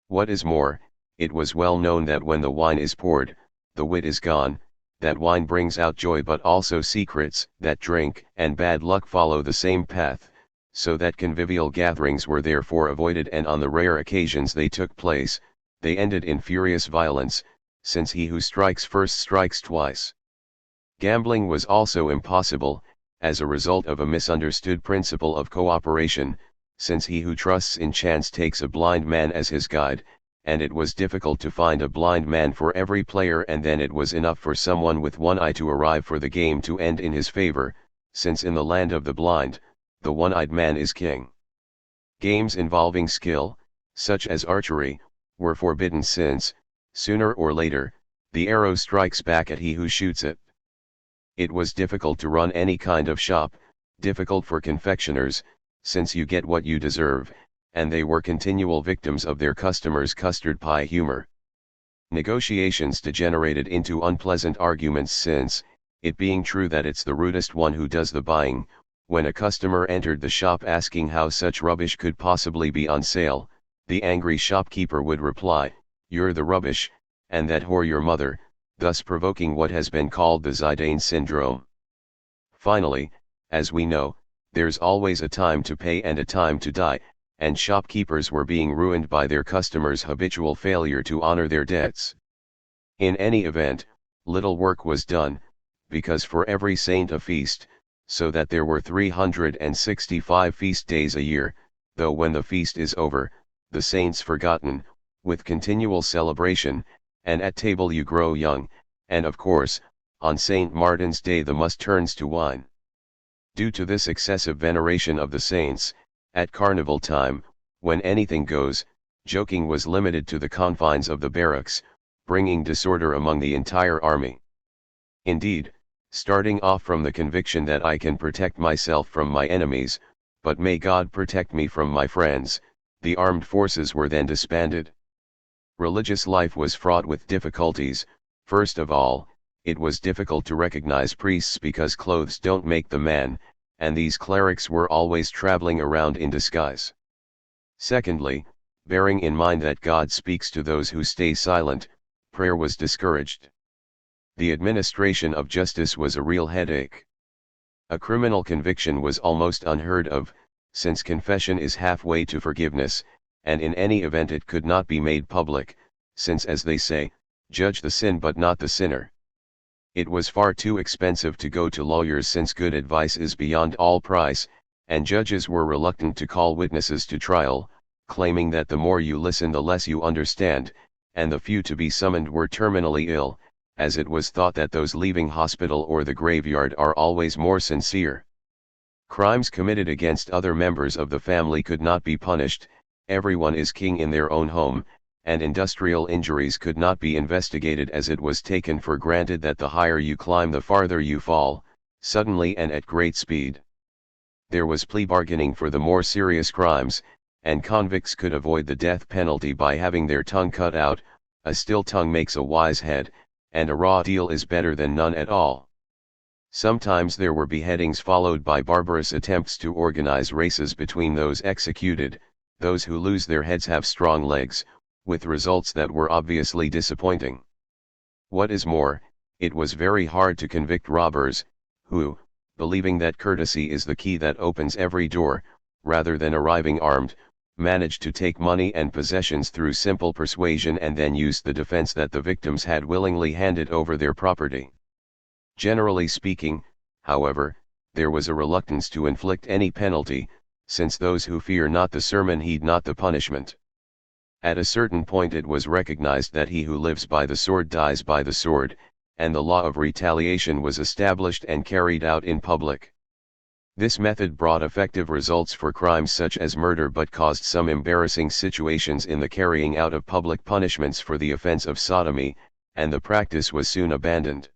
What is more, it was well known that when the wine is poured, the wit is gone. That wine brings out joy but also secrets, that drink and bad luck follow the same path, so that convivial gatherings were therefore avoided, and on the rare occasions they took place, they ended in furious violence, since he who strikes first strikes twice. Gambling was also impossible, as a result of a misunderstood principle of cooperation, since he who trusts in chance takes a blind man as his guide, and it was difficult to find a blind man for every player, and then it was enough for someone with one eye to arrive for the game to end in his favor, since in the land of the blind, the one-eyed man is king. Games involving skill, such as archery, were forbidden since, sooner or later, the arrow strikes back at he who shoots it. It was difficult to run any kind of shop, difficult for confectioners, since you get what you deserve, and they were continual victims of their customers' custard pie humor. Negotiations degenerated into unpleasant arguments since, it being true that it's the rudest one who does the buying, when a customer entered the shop asking how such rubbish could possibly be on sale, the angry shopkeeper would reply, "You're the rubbish, and that whore your mother," thus provoking what has been called the Zidane syndrome. Finally, as we know, there's always a time to pay and a time to die, and shopkeepers were being ruined by their customers' habitual failure to honor their debts. In any event, little work was done, because for every saint a feast, so that there were 365 feast days a year, though when the feast is over, the saint's forgotten, with continual celebration, and at table you grow young, and of course, on St. Martin's Day the must turns to wine. Due to this excessive veneration of the saints, at carnival time, when anything goes, joking was limited to the confines of the barracks, bringing disorder among the entire army. Indeed, starting off from the conviction that I can protect myself from my enemies, but may God protect me from my friends, the armed forces were then disbanded. Religious life was fraught with difficulties. First of all, it was difficult to recognize priests because clothes don't make the man, and these clerics were always traveling around in disguise. Secondly, bearing in mind that God speaks to those who stay silent, prayer was discouraged. The administration of justice was a real headache. A criminal conviction was almost unheard of, since confession is halfway to forgiveness, and in any event it could not be made public, since as they say, judge the sin but not the sinner. It was far too expensive to go to lawyers since good advice is beyond all price, and judges were reluctant to call witnesses to trial, claiming that the more you listen the less you understand, and the few to be summoned were terminally ill, as it was thought that those leaving hospital or the graveyard are always more sincere. Crimes committed against other members of the family could not be punished, everyone is king in their own home, and industrial injuries could not be investigated as it was taken for granted that the higher you climb the farther you fall, suddenly and at great speed. There was plea bargaining for the more serious crimes, and convicts could avoid the death penalty by having their tongue cut out. A still tongue makes a wise head, and a raw deal is better than none at all. Sometimes there were beheadings followed by barbarous attempts to organize races between those executed. Those who lose their heads have strong legs, with results that were obviously disappointing. What is more, it was very hard to convict robbers, who, believing that courtesy is the key that opens every door, rather than arriving armed, managed to take money and possessions through simple persuasion and then used the defense that the victims had willingly handed over their property. Generally speaking, however, there was a reluctance to inflict any penalty, since those who fear not the sermon heed not the punishment. At a certain point it was recognized that he who lives by the sword dies by the sword, and the law of retaliation was established and carried out in public. This method brought effective results for crimes such as murder but caused some embarrassing situations in the carrying out of public punishments for the offense of sodomy, and the practice was soon abandoned.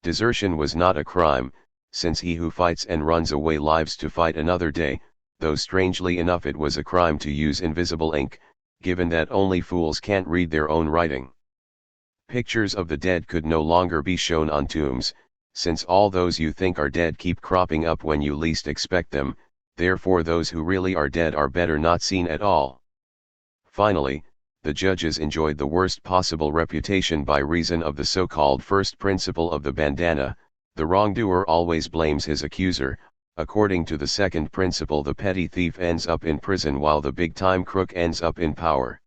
Desertion was not a crime, since he who fights and runs away lives to fight another day, though strangely enough it was a crime to use invisible ink, given that only fools can't read their own writing. Pictures of the dead could no longer be shown on tombs, since all those you think are dead keep cropping up when you least expect them, therefore those who really are dead are better not seen at all. Finally, the judges enjoyed the worst possible reputation by reason of the so-called first principle of the bandana: the wrongdoer always blames his accuser. According to the second principle, the petty thief ends up in prison while the big-time crook ends up in power.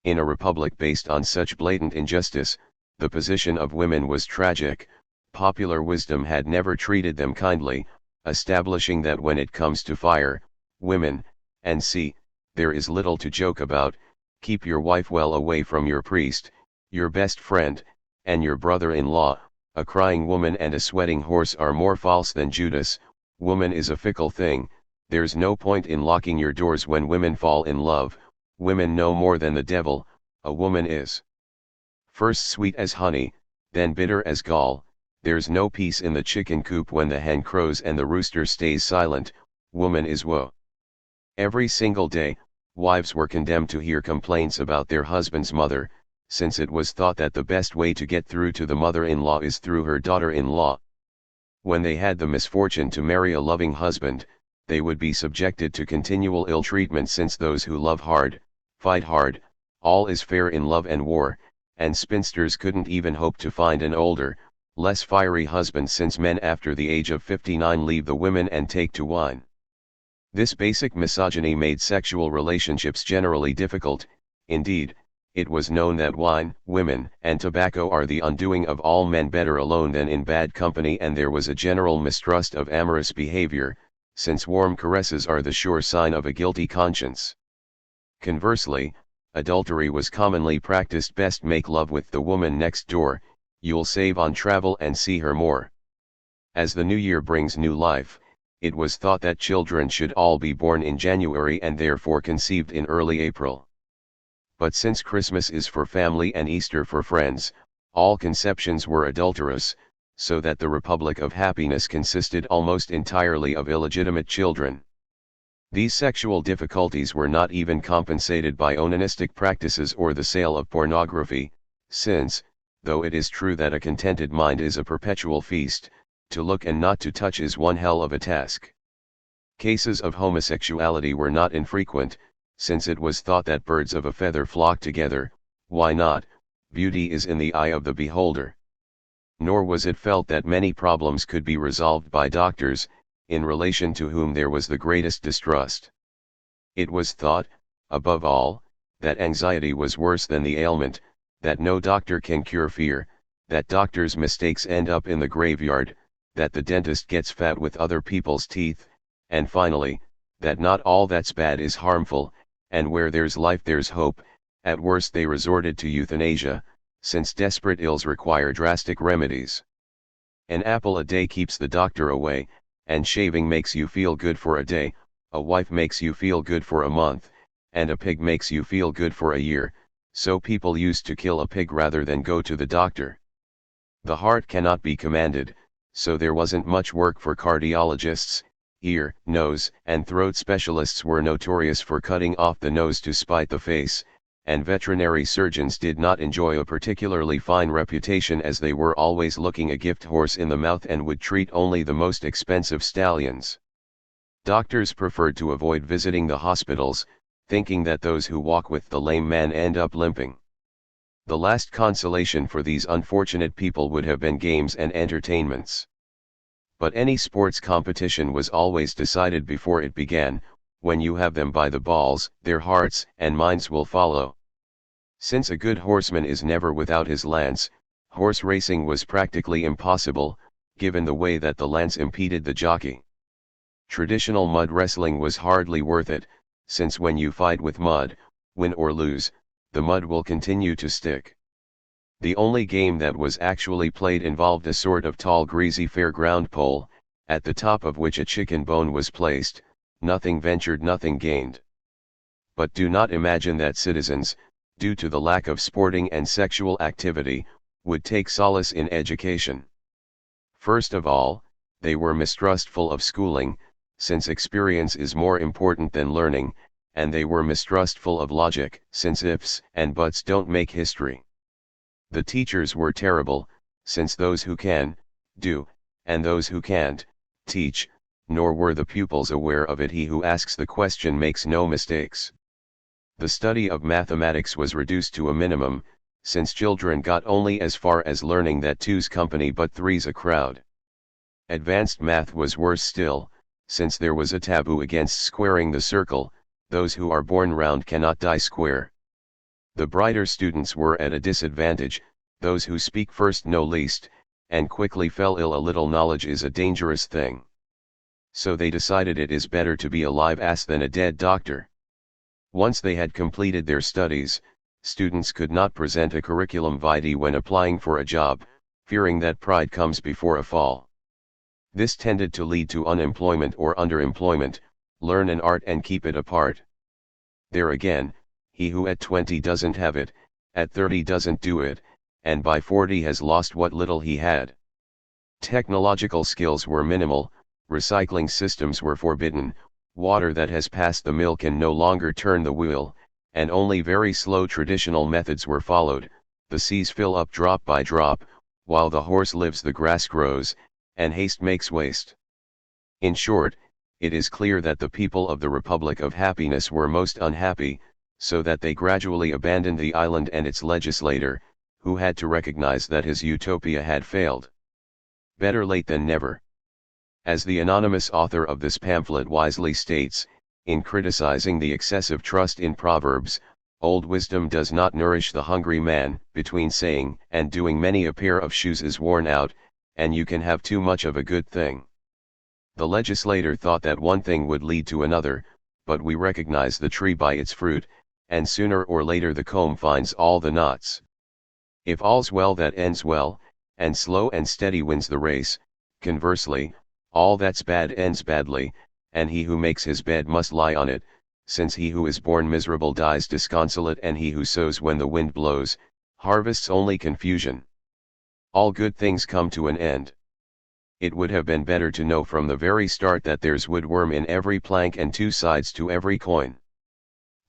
In a republic based on such blatant injustice, the position of women was tragic. Popular wisdom had never treated them kindly, establishing that when it comes to fire, women, and see, there is little to joke about. Keep your wife well away from your priest, your best friend, and your brother-in-law. A crying woman and a sweating horse are more false than Judas. Woman is a fickle thing, there's no point in locking your doors when women fall in love. Women know more than the devil. A woman is first sweet as honey, then bitter as gall. There's no peace in the chicken coop when the hen crows and the rooster stays silent. Woman is woe. Every single day, wives were condemned to hear complaints about their husband's mother, since it was thought that the best way to get through to the mother-in-law is through her daughter-in-law. When they had the misfortune to marry a loving husband, they would be subjected to continual ill treatment, since those who love hard, fight hard. All is fair in love and war, and spinsters couldn't even hope to find an older, less fiery husband, since men after the age of 59 leave the women and take to wine. This basic misogyny made sexual relationships generally difficult. Indeed, it was known that wine, women, and tobacco are the undoing of all men, better alone than in bad company, and there was a general mistrust of amorous behavior, since warm caresses are the sure sign of a guilty conscience. Conversely, adultery was commonly practiced. Best make love with the woman next door, you'll save on travel and see her more. As the new year brings new life, it was thought that children should all be born in January and therefore conceived in early April. But since Christmas is for family and Easter for friends, all conceptions were adulterous, so that the Republic of Happiness consisted almost entirely of illegitimate children. These sexual difficulties were not even compensated by onanistic practices or the sale of pornography, since, though it is true that a contented mind is a perpetual feast, to look and not to touch is one hell of a task. Cases of homosexuality were not infrequent, since it was thought that birds of a feather flock together. Why not? Beauty is in the eye of the beholder. Nor was it felt that many problems could be resolved by doctors, in relation to whom there was the greatest distrust. It was thought, above all, that anxiety was worse than the ailment, that no doctor can cure fear, that doctors' mistakes end up in the graveyard, that the dentist gets fat with other people's teeth, and finally, that not all that's bad is harmful, and where there's life there's hope. At worst they resorted to euthanasia, since desperate ills require drastic remedies. An apple a day keeps the doctor away, and shaving makes you feel good for a day, a wife makes you feel good for a month, and a pig makes you feel good for a year, so people used to kill a pig rather than go to the doctor. The heart cannot be commanded, so there wasn't much work for cardiologists. Ear, nose, and throat specialists were notorious for cutting off the nose to spite the face, and veterinary surgeons did not enjoy a particularly fine reputation as they were always looking a gift horse in the mouth and would treat only the most expensive stallions. Doctors preferred to avoid visiting the hospitals, thinking that those who walk with the lame man end up limping. The last consolation for these unfortunate people would have been games and entertainments. But any sports competition was always decided before it began. When you have them by the balls, their hearts and minds will follow. Since a good horseman is never without his lance, horse racing was practically impossible, given the way that the lance impeded the jockey. Traditional mud wrestling was hardly worth it, since when you fight with mud, win or lose, the mud will continue to stick. The only game that was actually played involved a sort of tall greasy fairground pole, at the top of which a chicken bone was placed. Nothing ventured, nothing gained. But do not imagine that citizens, due to the lack of sporting and sexual activity, would take solace in education. First of all, they were mistrustful of schooling, since experience is more important than learning, and they were mistrustful of logic, since ifs and buts don't make history. The teachers were terrible, since those who can, do, and those who can't, teach, nor were the pupils aware of it. He who asks the question makes no mistakes. The study of mathematics was reduced to a minimum, since children got only as far as learning that two's company but three's a crowd. Advanced math was worse still, since there was a taboo against squaring the circle. Those who are born round cannot die square. The brighter students were at a disadvantage, those who speak first know least, and quickly fell ill. A little knowledge is a dangerous thing. So they decided it is better to be a live ass than a dead doctor. Once they had completed their studies, students could not present a curriculum vitae when applying for a job, fearing that pride comes before a fall. This tended to lead to unemployment or underemployment. Learn an art and keep it apart. There again, he who at 20 doesn't have it, at 30 doesn't do it, and by 40 has lost what little he had. Technological skills were minimal. Recycling systems were forbidden. Water that has passed the mill can no longer turn the wheel, and only very slow traditional methods were followed. The seas fill up drop by drop, while the horse lives the grass grows, and haste makes waste. In short, it is clear that the people of the Republic of Happiness were most unhappy, so that they gradually abandoned the island and its legislator, who had to recognize that his utopia had failed. Better late than never. As the anonymous author of this pamphlet wisely states, in criticizing the excessive trust in proverbs, old wisdom does not nourish the hungry man. Between saying and doing many a pair of shoes is worn out, and you can have too much of a good thing. The legislator thought that one thing would lead to another, but we recognize the tree by its fruit, and sooner or later the comb finds all the knots. If all's well that ends well, and slow and steady wins the race, conversely, all that's bad ends badly, and he who makes his bed must lie on it, since he who is born miserable dies disconsolate, and he who sows when the wind blows, harvests only confusion. All good things come to an end. It would have been better to know from the very start that there's woodworm in every plank and two sides to every coin.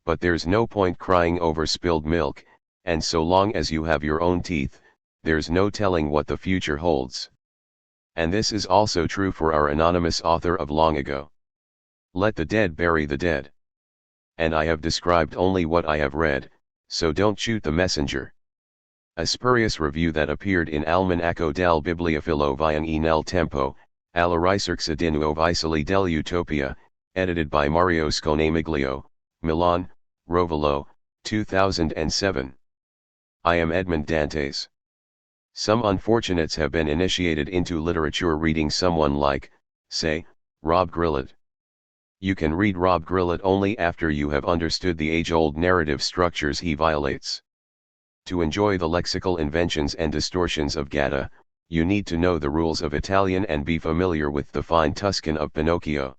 But there's no point crying over spilled milk, and so long as you have your own teeth, there's no telling what the future holds. And this is also true for our anonymous author of long ago. Let the dead bury the dead. And I have described only what I have read, so don't shoot the messenger. A spurious review that appeared in Almanacco del Bibliofilo Viene nel Tempo, alla ricerca di nuovi soli dell'Utopia, edited by Mario Sconamiglio, Milan, Rovolo, 2007. I am Edmond Dantes. Some unfortunates have been initiated into literature reading someone like, say, Rob Grillot. You can read Rob Grillot only after you have understood the age-old narrative structures he violates. To enjoy the lexical inventions and distortions of Gatta, you need to know the rules of Italian and be familiar with the fine Tuscan of Pinocchio.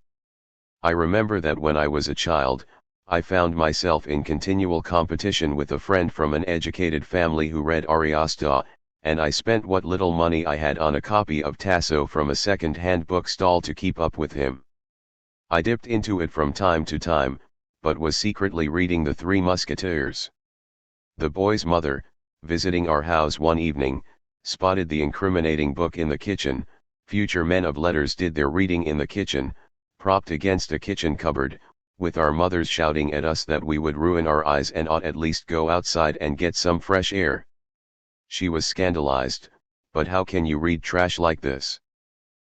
I remember that when I was a child, I found myself in continual competition with a friend from an educated family who read Ariosto, and I spent what little money I had on a copy of Tasso from a second-hand bookstall to keep up with him. I dipped into it from time to time, but was secretly reading The Three Musketeers. The boy's mother, visiting our house one evening, spotted the incriminating book in the kitchen. Future men of letters did their reading in the kitchen, propped against a kitchen cupboard, with our mothers shouting at us that we would ruin our eyes and ought at least go outside and get some fresh air. She was scandalized, but how can you read trash like this?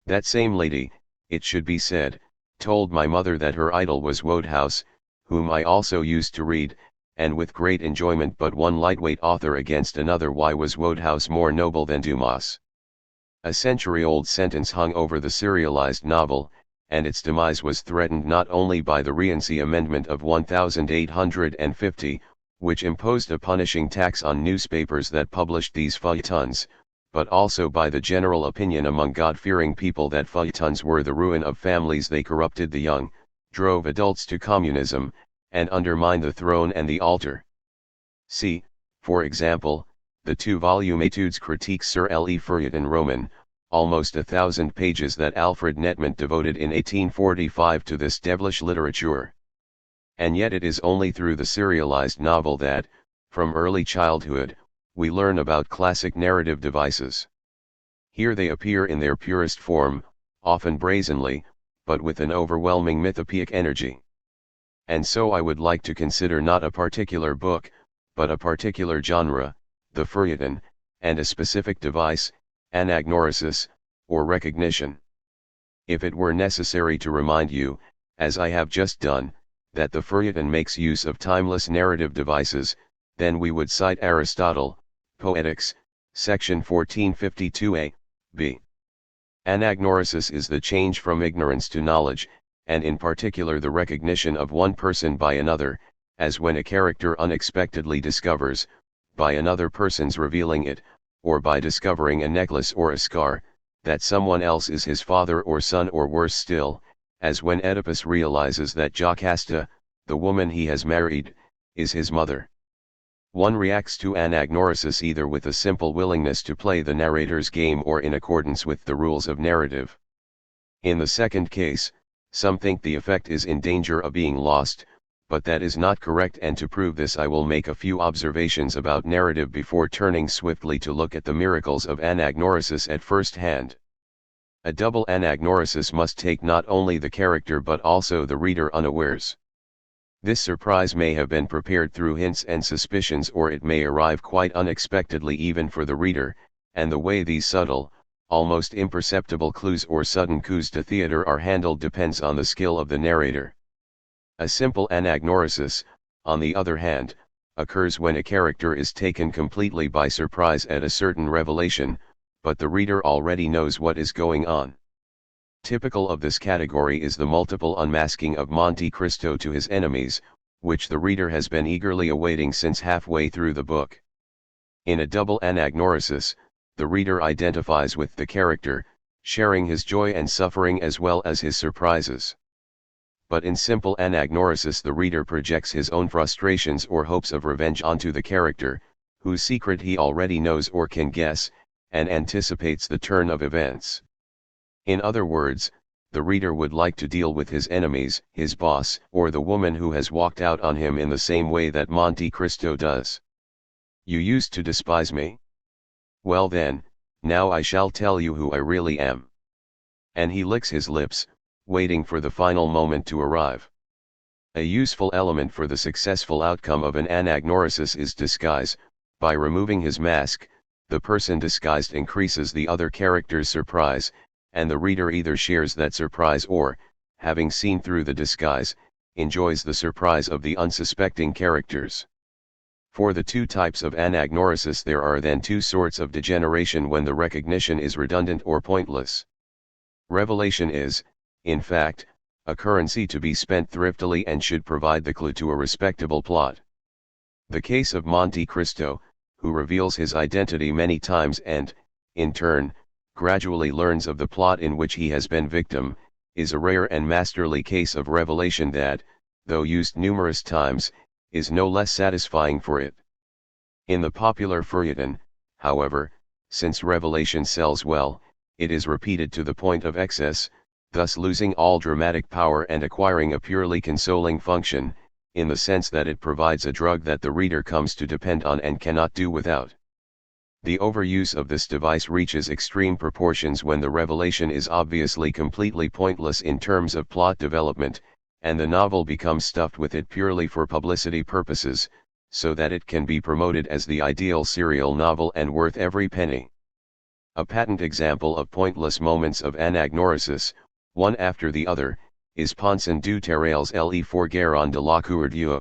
That same lady, it should be said, told my mother that her idol was Wodehouse, whom I also used to read, and with great enjoyment, but one lightweight author against another. Why was Wodehouse more noble than Dumas? A century-old sentence hung over the serialized novel, and its demise was threatened not only by the Rienzi Amendment of 1850, which imposed a punishing tax on newspapers that published these feuilletons, but also by the general opinion among God-fearing people that feuilletons were the ruin of families. They corrupted the young, drove adults to communism, and undermined the throne and the altar. See, for example, the two-volume Etudes critiques sur le feuilleton roman, almost 1,000 pages that Alfred Netmant devoted in 1845 to this devilish literature. And yet it is only through the serialized novel that, from early childhood, we learn about classic narrative devices. Here they appear in their purest form, often brazenly, but with an overwhelming mythopoeic energy. And so I would like to consider not a particular book, but a particular genre, the feuilleton, and a specific device, anagnorisis, or recognition. If it were necessary to remind you, as I have just done, that the feuilleton makes use of timeless narrative devices, then we would cite Aristotle, Poetics, section 1452a, b. Anagnorisis is the change from ignorance to knowledge, and in particular the recognition of one person by another, as when a character unexpectedly discovers, by another person's revealing it, or by discovering a necklace or a scar, that someone else is his father or son, or worse still, as when Oedipus realizes that Jocasta, the woman he has married, is his mother. One reacts to anagnorisis either with a simple willingness to play the narrator's game or in accordance with the rules of narrative. In the second case, some think the effect is in danger of being lost, but that is not correct, and to prove this I will make a few observations about narrative before turning swiftly to look at the miracles of anagnorisis at first hand. A double anagnorisis must take not only the character but also the reader unawares. This surprise may have been prepared through hints and suspicions, or it may arrive quite unexpectedly even for the reader, and the way these subtle, almost imperceptible clues or sudden coups de theatre are handled depends on the skill of the narrator. A simple anagnorisis, on the other hand, occurs when a character is taken completely by surprise at a certain revelation, but the reader already knows what is going on. Typical of this category is the multiple unmasking of Monte Cristo to his enemies, which the reader has been eagerly awaiting since halfway through the book. In a double anagnorisis, the reader identifies with the character, sharing his joy and suffering as well as his surprises. But in simple anagnorisis the reader projects his own frustrations or hopes of revenge onto the character, whose secret he already knows or can guess, and anticipates the turn of events. In other words, the reader would like to deal with his enemies, his boss, or the woman who has walked out on him in the same way that Monte Cristo does. You used to despise me? Well then, now I shall tell you who I really am. And he licks his lips, waiting for the final moment to arrive. A useful element for the successful outcome of an anagnorisis is disguise. By removing his mask, the person disguised increases the other character's surprise, and the reader either shares that surprise or, having seen through the disguise, enjoys the surprise of the unsuspecting characters. For the two types of anagnorisis there are then two sorts of degeneration when the recognition is redundant or pointless. Revelation is, in fact, a currency to be spent thriftily and should provide the clue to a respectable plot. The case of Monte Cristo, who reveals his identity many times and, in turn, gradually learns of the plot in which he has been victim, is a rare and masterly case of revelation that, though used numerous times, is no less satisfying for it. In the popular feuilleton, however, since revelation sells well, it is repeated to the point of excess, thus losing all dramatic power and acquiring a purely consoling function, in the sense that it provides a drug that the reader comes to depend on and cannot do without. The overuse of this device reaches extreme proportions when the revelation is obviously completely pointless in terms of plot development, and the novel becomes stuffed with it purely for publicity purposes, so that it can be promoted as the ideal serial novel and worth every penny. A patent example of pointless moments of anagnorisis, one after the other, is Ponson du Terrail's Les Fourguerons de la Cour Dieu.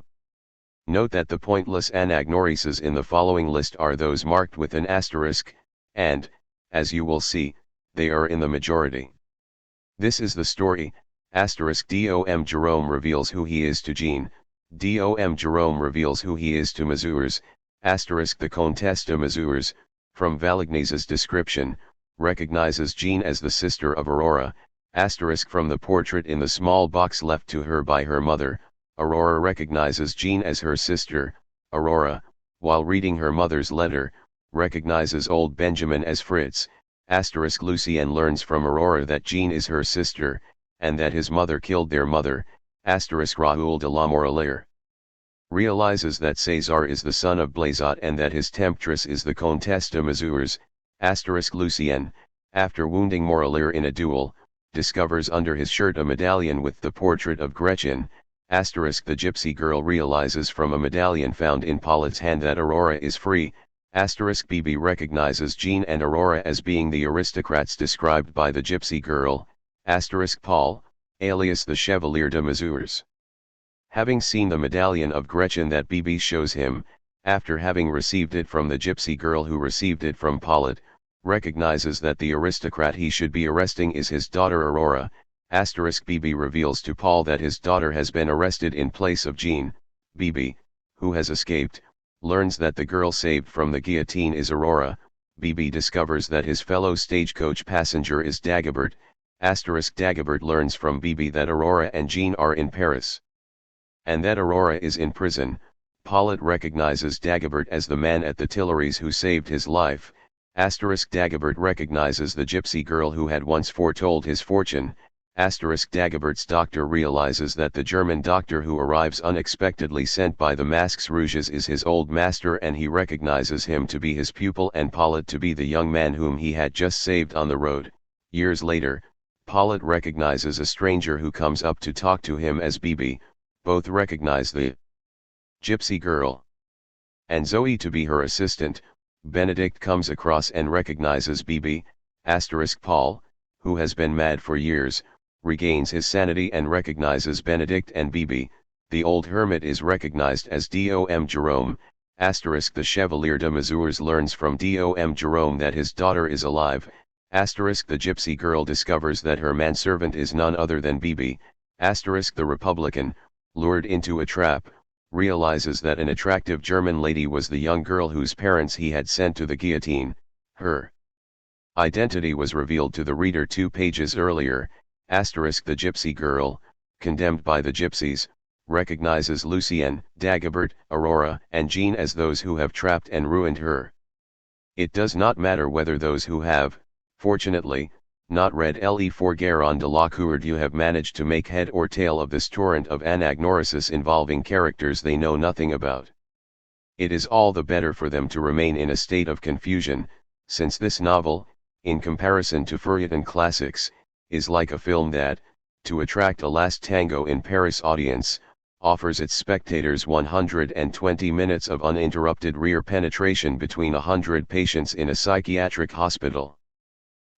Note that the pointless anagnorises in the following list are those marked with an asterisk, and, as you will see, they are in the majority. This is the story, Dom Jerome reveals who he is to Jean, Dom Jerome reveals who he is to Mazures, the Comtesse de Mazures, from Valagnese's description, recognizes Jean as the sister of Aurora, from the portrait in the small box left to her by her mother, Aurora recognizes Jean as her sister, Aurora, while reading her mother's letter, recognizes old Benjamin as Fritz, Lucien learns from Aurora that Jean is her sister, and that his mother killed their mother, Raoul de la Morelière. Realizes that César is the son of Blazot and that his temptress is the Comtesse de Mazures, Lucien, after wounding Morelière in a duel, discovers under his shirt a medallion with the portrait of Gretchen, the gypsy girl realizes from a medallion found in Paulet's hand that Aurora is free, BB recognizes Jean and Aurora as being the aristocrats described by the gypsy girl, Paul, alias the Chevalier de Mazures. Having seen the medallion of Gretchen that BB shows him, after having received it from the gypsy girl who received it from Paulet, recognizes that the aristocrat he should be arresting is his daughter Aurora, BB reveals to Paul that his daughter has been arrested in place of Jean, BB, who has escaped, learns that the girl saved from the guillotine is Aurora, BB discovers that his fellow stagecoach passenger is Dagobert, Dagobert learns from BB that Aurora and Jean are in Paris, and that Aurora is in prison. Paulet recognizes Dagobert as the man at the Tuileries who saved his life, Dagobert recognizes the gypsy girl who had once foretold his fortune, Dagobert's doctor realizes that the German doctor who arrives unexpectedly sent by the Masques Rouges is his old master and he recognizes him to be his pupil and Paulet to be the young man whom he had just saved on the road. Years later, Paulet recognizes a stranger who comes up to talk to him as BB, both recognize the gypsy girl and Zoe to be her assistant. Benedict comes across and recognizes BB, Paul, who has been mad for years, regains his sanity and recognizes Benedict and BB. The old hermit is recognized as Dom Jerome, the Chevalier de Mazures learns from Dom Jerome that his daughter is alive, the gypsy girl discovers that her manservant is none other than BB, the Republican, lured into a trap, realizes that an attractive German lady was the young girl whose parents he had sent to the guillotine. Her identity was revealed to the reader 2 pages earlier. The gypsy girl, condemned by the gypsies, recognizes Lucien, Dagobert, Aurora, and Jean as those who have trapped and ruined her. It does not matter whether those who have, fortunately, not read Les Fourguerons de la Cour Dieu have managed to make head or tail of this torrent of anagnorisis involving characters they know nothing about. It is all the better for them to remain in a state of confusion, since this novel, in comparison to feuilleton classics, is like a film that, to attract a Last Tango in Paris audience, offers its spectators 120 minutes of uninterrupted rear penetration between 100 patients in a psychiatric hospital.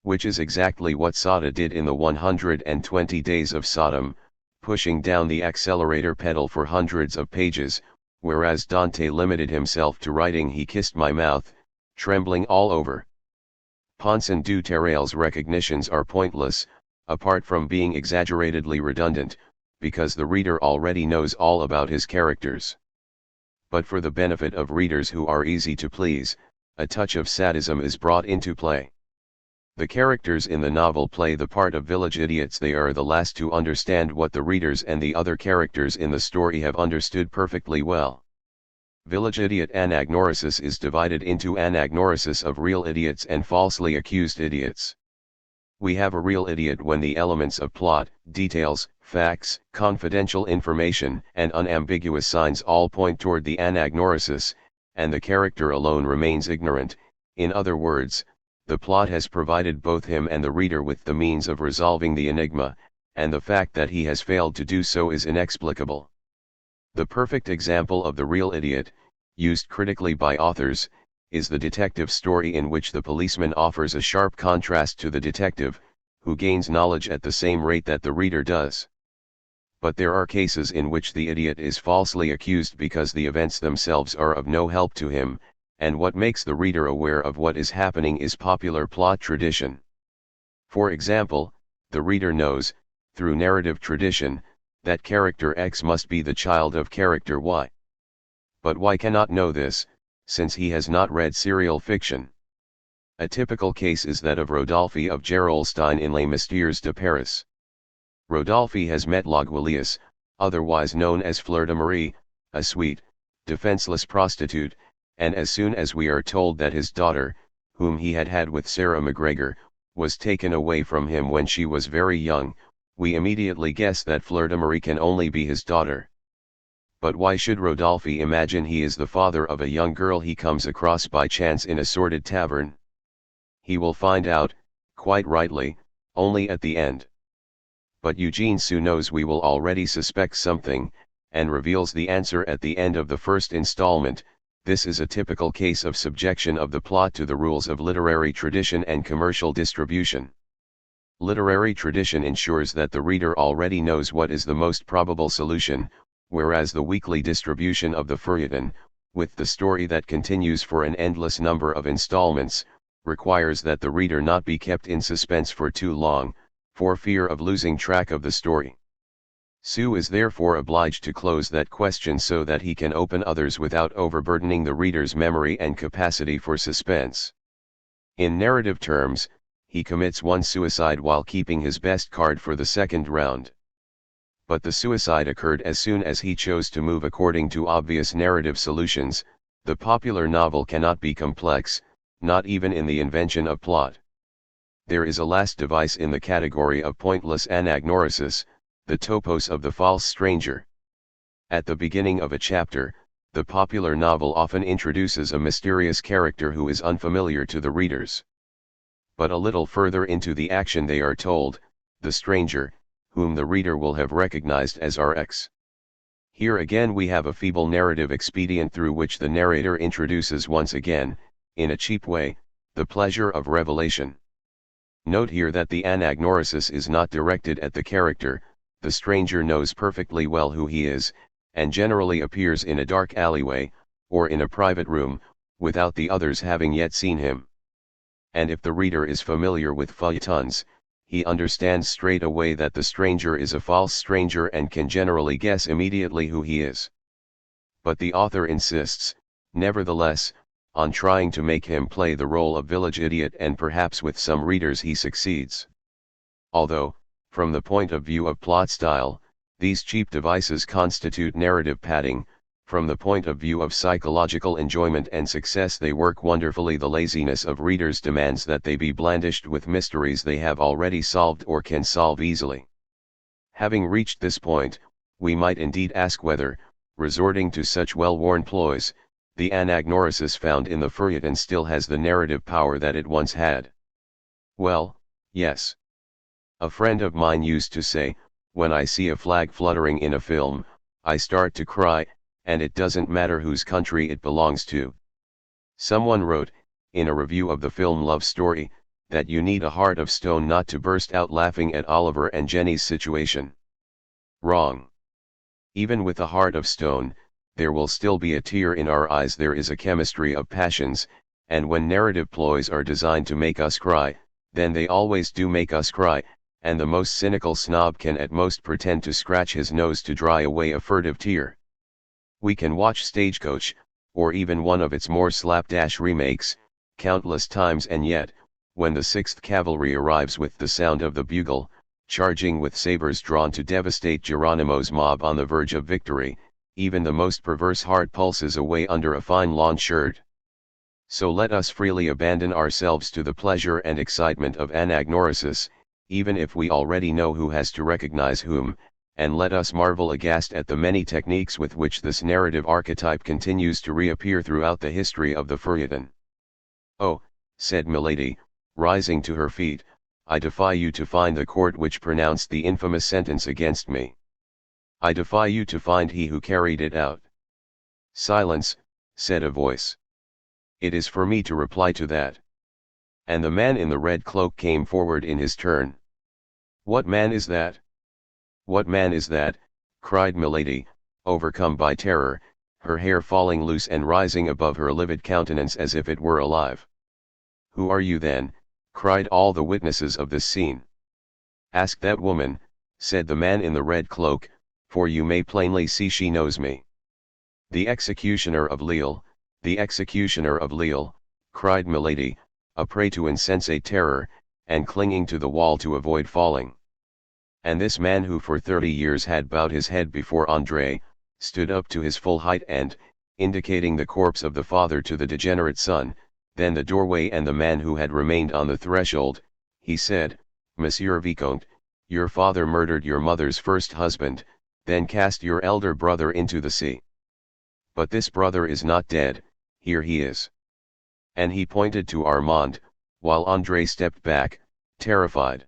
Which is exactly what Sada did in the 120 Days of Sodom, pushing down the accelerator pedal for hundreds of pages, whereas Dante limited himself to writing "He kissed my mouth, trembling all over." Ponson du Terrail's recognitions are pointless, apart from being exaggeratedly redundant, because the reader already knows all about his characters. But for the benefit of readers who are easy to please, a touch of sadism is brought into play. The characters in the novel play the part of village idiots. They are the last to understand what the readers and the other characters in the story have understood perfectly well. Village idiot anagnorisis is divided into anagnorisis of real idiots and falsely accused idiots. We have a real idiot when the elements of plot, details, facts, confidential information, and unambiguous signs all point toward the anagnorisis, and the character alone remains ignorant. In other words, the plot has provided both him and the reader with the means of resolving the enigma, and the fact that he has failed to do so is inexplicable. The perfect example of the real idiot, used critically by authors, is the detective story in which the policeman offers a sharp contrast to the detective, who gains knowledge at the same rate that the reader does. But there are cases in which the idiot is falsely accused because the events themselves are of no help to him, and what makes the reader aware of what is happening is popular plot tradition. For example, the reader knows, through narrative tradition, that character X must be the child of character Y. But Y cannot know this, since he has not read serial fiction. A typical case is that of Rodolphe of Gerolstein in Les Mystères de Paris. Rodolphe has met L'Aiguillius, otherwise known as Fleur de Marie, a sweet, defenseless prostitute, and as soon as we are told that his daughter, whom he had had with Sarah MacGregor, was taken away from him when she was very young, we immediately guess that Fleur de Marie can only be his daughter. But why should Rodolphe imagine he is the father of a young girl he comes across by chance in a sordid tavern? He will find out, quite rightly, only at the end. But Eugene Sue knows we will already suspect something, and reveals the answer at the end of the first installment. This is a typical case of subjection of the plot to the rules of literary tradition and commercial distribution. Literary tradition ensures that the reader already knows what is the most probable solution, whereas the weekly distribution of the feuilleton, with the story that continues for an endless number of installments, requires that the reader not be kept in suspense for too long, for fear of losing track of the story. Sue is therefore obliged to close that question so that he can open others without overburdening the reader's memory and capacity for suspense. In narrative terms, he commits one suicide while keeping his best card for the second round. But the suicide occurred as soon as he chose to move according to obvious narrative solutions. The popular novel cannot be complex, not even in the invention of plot. There is a last device in the category of pointless anagnorisis, the topos of the false stranger. At the beginning of a chapter, the popular novel often introduces a mysterious character who is unfamiliar to the readers. But a little further into the action they are told, the stranger, whom the reader will have recognized as RX. Here again we have a feeble narrative expedient through which the narrator introduces once again, in a cheap way, the pleasure of revelation. Note here that the anagnorisis is not directed at the character. The stranger knows perfectly well who he is, and generally appears in a dark alleyway, or in a private room, without the others having yet seen him. And if the reader is familiar with feuilletons, he understands straight away that the stranger is a false stranger and can generally guess immediately who he is. But the author insists, nevertheless, on trying to make him play the role of village idiot, and perhaps with some readers he succeeds. Although, from the point of view of plot style, these cheap devices constitute narrative padding, from the point of view of psychological enjoyment and success they work wonderfully. The laziness of readers demands that they be blandished with mysteries they have already solved or can solve easily. Having reached this point, we might indeed ask whether, resorting to such well-worn ploys, the anagnorisis found in the feuilleton still has the narrative power that it once had. Well, yes. A friend of mine used to say, when I see a flag fluttering in a film, I start to cry, and it doesn't matter whose country it belongs to. Someone wrote, in a review of the film Love Story, that you need a heart of stone not to burst out laughing at Oliver and Jenny's situation. Wrong. Even with a heart of stone, there will still be a tear in our eyes. There is a chemistry of passions, and when narrative ploys are designed to make us cry, then they always do make us cry, and the most cynical snob can at most pretend to scratch his nose to dry away a furtive tear. We can watch Stagecoach, or even one of its more slapdash remakes, countless times, and yet, when the 6th Cavalry arrives with the sound of the bugle, charging with sabers drawn to devastate Geronimo's mob on the verge of victory, even the most perverse heart pulses away under a fine lawn shirt. So let us freely abandon ourselves to the pleasure and excitement of anagnorisis, even if we already know who has to recognize whom, and let us marvel aghast at the many techniques with which this narrative archetype continues to reappear throughout the history of the feuilleton. "Oh," said Milady, rising to her feet, "I defy you to find the court which pronounced the infamous sentence against me. I defy you to find he who carried it out." "Silence," said a voice. "It is for me to reply to that." And the man in the red cloak came forward in his turn. "What man is that? What man is that?" cried Milady, overcome by terror, her hair falling loose and rising above her livid countenance as if it were alive. "Who are you then?" cried all the witnesses of this scene. "Ask that woman," said the man in the red cloak, "for you may plainly see she knows me." "The executioner of Lille, the executioner of Lille," cried Milady, a prey to insensate terror, and clinging to the wall to avoid falling. And this man who for 30 years had bowed his head before André, stood up to his full height and, indicating the corpse of the father to the degenerate son, then the doorway and the man who had remained on the threshold, he said, "Monsieur Vicomte, your father murdered your mother's first husband, then cast your elder brother into the sea. But this brother is not dead, here he is." And he pointed to Armand, while André stepped back, terrified.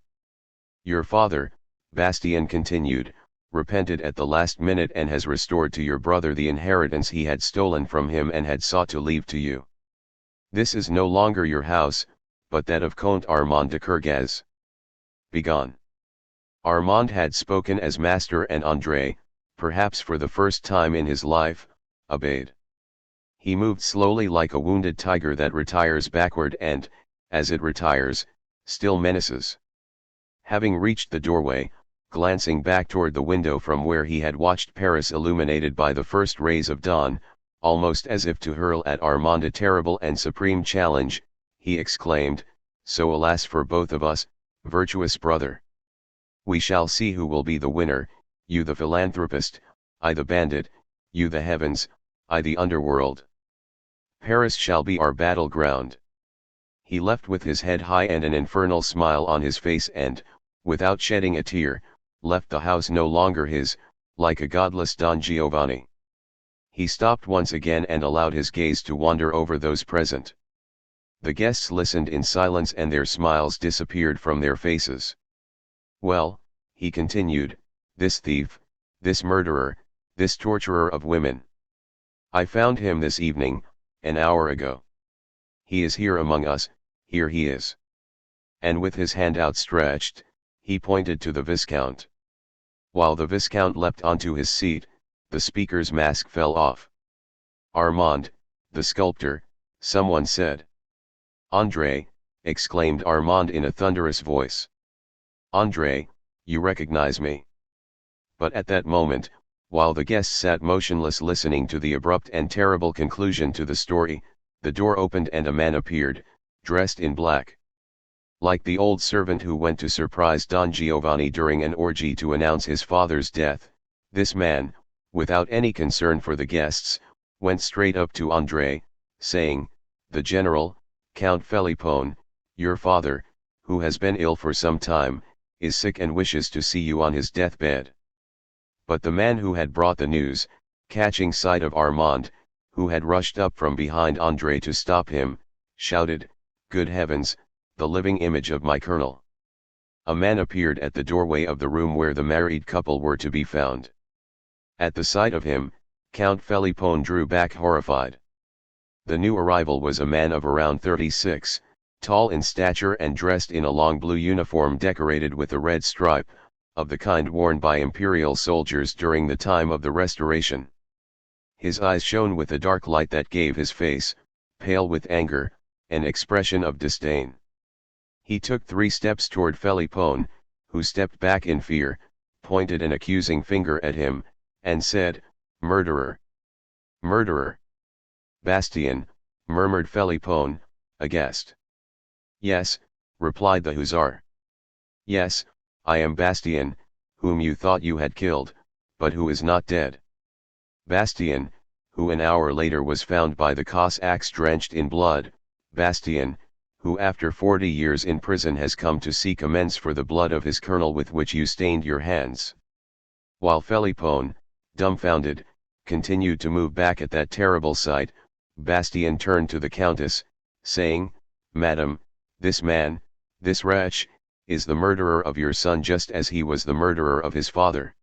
"Your father," Bastien continued, "repented at the last minute and has restored to your brother the inheritance he had stolen from him and had sought to leave to you. This is no longer your house, but that of Comte Armand de Kergaz. Begone." Armand had spoken as master, and André, perhaps for the first time in his life, obeyed. He moved slowly like a wounded tiger that retires backward and, as it retires, still menaces. Having reached the doorway, glancing back toward the window from where he had watched Paris illuminated by the first rays of dawn, almost as if to hurl at Armand a terrible and supreme challenge, he exclaimed, "So alas for both of us, virtuous brother! We shall see who will be the winner, you the philanthropist, I the bandit, you the heavens, I the underworld. Paris shall be our battleground." He left with his head high and an infernal smile on his face and, without shedding a tear, left the house no longer his, like a godless Don Giovanni. He stopped once again and allowed his gaze to wander over those present. The guests listened in silence and their smiles disappeared from their faces. "Well," he continued, "this thief, this murderer, this torturer of women. I found him this evening, an hour ago. He is here among us, here he is." And with his hand outstretched, he pointed to the Viscount. While the Viscount leapt onto his seat, the speaker's mask fell off. "Armand, the sculptor," someone said. "André," exclaimed Armand in a thunderous voice. "André, you recognize me." But at that moment, while the guests sat motionless listening to the abrupt and terrible conclusion to the story, the door opened and a man appeared, dressed in black. Like the old servant who went to surprise Don Giovanni during an orgy to announce his father's death, this man, without any concern for the guests, went straight up to André, saying, "The general, Count Felippone, your father, who has been ill for some time, is sick and wishes to see you on his deathbed." But the man who had brought the news, catching sight of Armand, who had rushed up from behind André to stop him, shouted, "Good heavens, the living image of my colonel!" A man appeared at the doorway of the room where the married couple were to be found. At the sight of him, Count Felippone drew back horrified. The new arrival was a man of around 36, tall in stature and dressed in a long blue uniform decorated with a red stripe, of the kind worn by imperial soldiers during the time of the Restoration. His eyes shone with a dark light that gave his face, pale with anger, an expression of disdain. He took 3 steps toward Felipone, who stepped back in fear, pointed an accusing finger at him, and said, "Murderer! Murderer!" "Bastien," murmured Felipone, aghast. "Yes," replied the hussar. "Yes, I am Bastien, whom you thought you had killed, but who is not dead. Bastien, who an hour later was found by the Cossacks drenched in blood, Bastien, who after 40 years in prison has come to seek amends for the blood of his colonel with which you stained your hands." While Felipone, dumbfounded, continued to move back at that terrible sight, Bastien turned to the countess, saying, "Madam, this man, this wretch, is the murderer of your son just as he was the murderer of his father."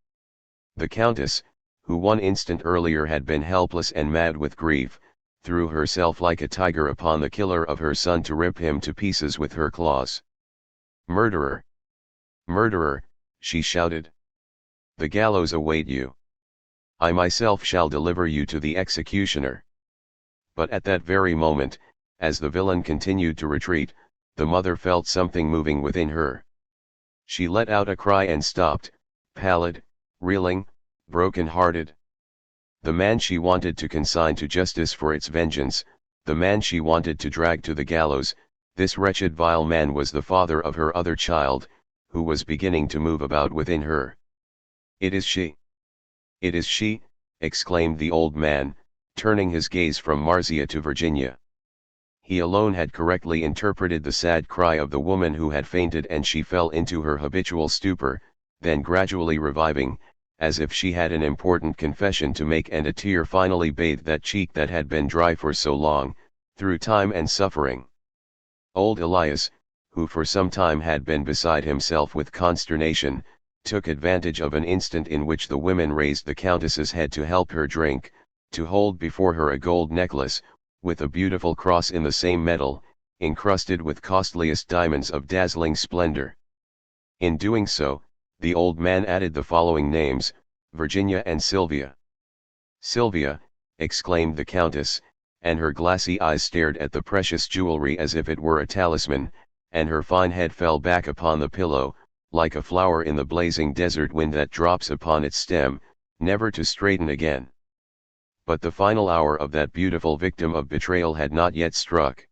The countess, who 1 instant earlier had been helpless and mad with grief, threw herself like a tiger upon the killer of her son to rip him to pieces with her claws. "Murderer! Murderer!" she shouted. "The gallows await you. I myself shall deliver you to the executioner." But at that very moment, as the villain continued to retreat, the mother felt something moving within her. She let out a cry and stopped, pallid, reeling, broken-hearted. The man she wanted to consign to justice for its vengeance, the man she wanted to drag to the gallows, this wretched vile man was the father of her other child, who was beginning to move about within her. "It is she! It is she!" exclaimed the old man, turning his gaze from Marzia to Virginia. He alone had correctly interpreted the sad cry of the woman who had fainted, and she fell into her habitual stupor, then gradually reviving, as if she had an important confession to make, and a tear finally bathed that cheek that had been dry for so long, through time and suffering. Old Elias, who for some time had been beside himself with consternation, took advantage of an instant in which the women raised the countess's head to help her drink, to hold before her a gold necklace, with a beautiful cross in the same metal, encrusted with costliest diamonds of dazzling splendor. In doing so, the old man added the following names, Virginia and Sylvia. "Sylvia," exclaimed the countess, and her glassy eyes stared at the precious jewelry as if it were a talisman, and her fine head fell back upon the pillow, like a flower in the blazing desert wind that drops upon its stem, never to straighten again. But the final hour of that beautiful victim of betrayal had not yet struck.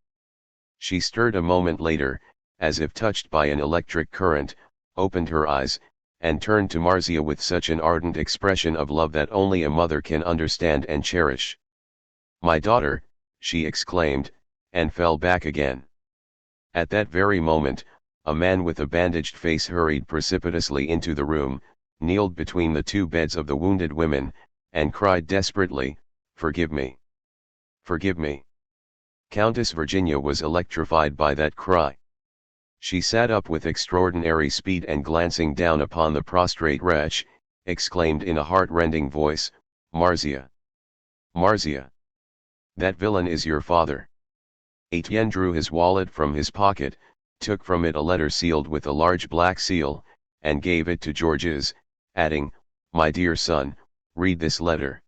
She stirred a moment later, as if touched by an electric current, opened her eyes, and turned to Marzia with such an ardent expression of love that only a mother can understand and cherish. "My daughter," she exclaimed, and fell back again. At that very moment, a man with a bandaged face hurried precipitously into the room, kneeled between the 2 beds of the wounded women, and cried desperately, "Forgive me! Forgive me!" Countess Virginia was electrified by that cry. She sat up with extraordinary speed, and glancing down upon the prostrate wretch, exclaimed in a heart-rending voice, "Marzia! Marzia! That villain is your father!" Etienne drew his wallet from his pocket, took from it a letter sealed with a large black seal, and gave it to Georges, adding, "My dear son, read this letter.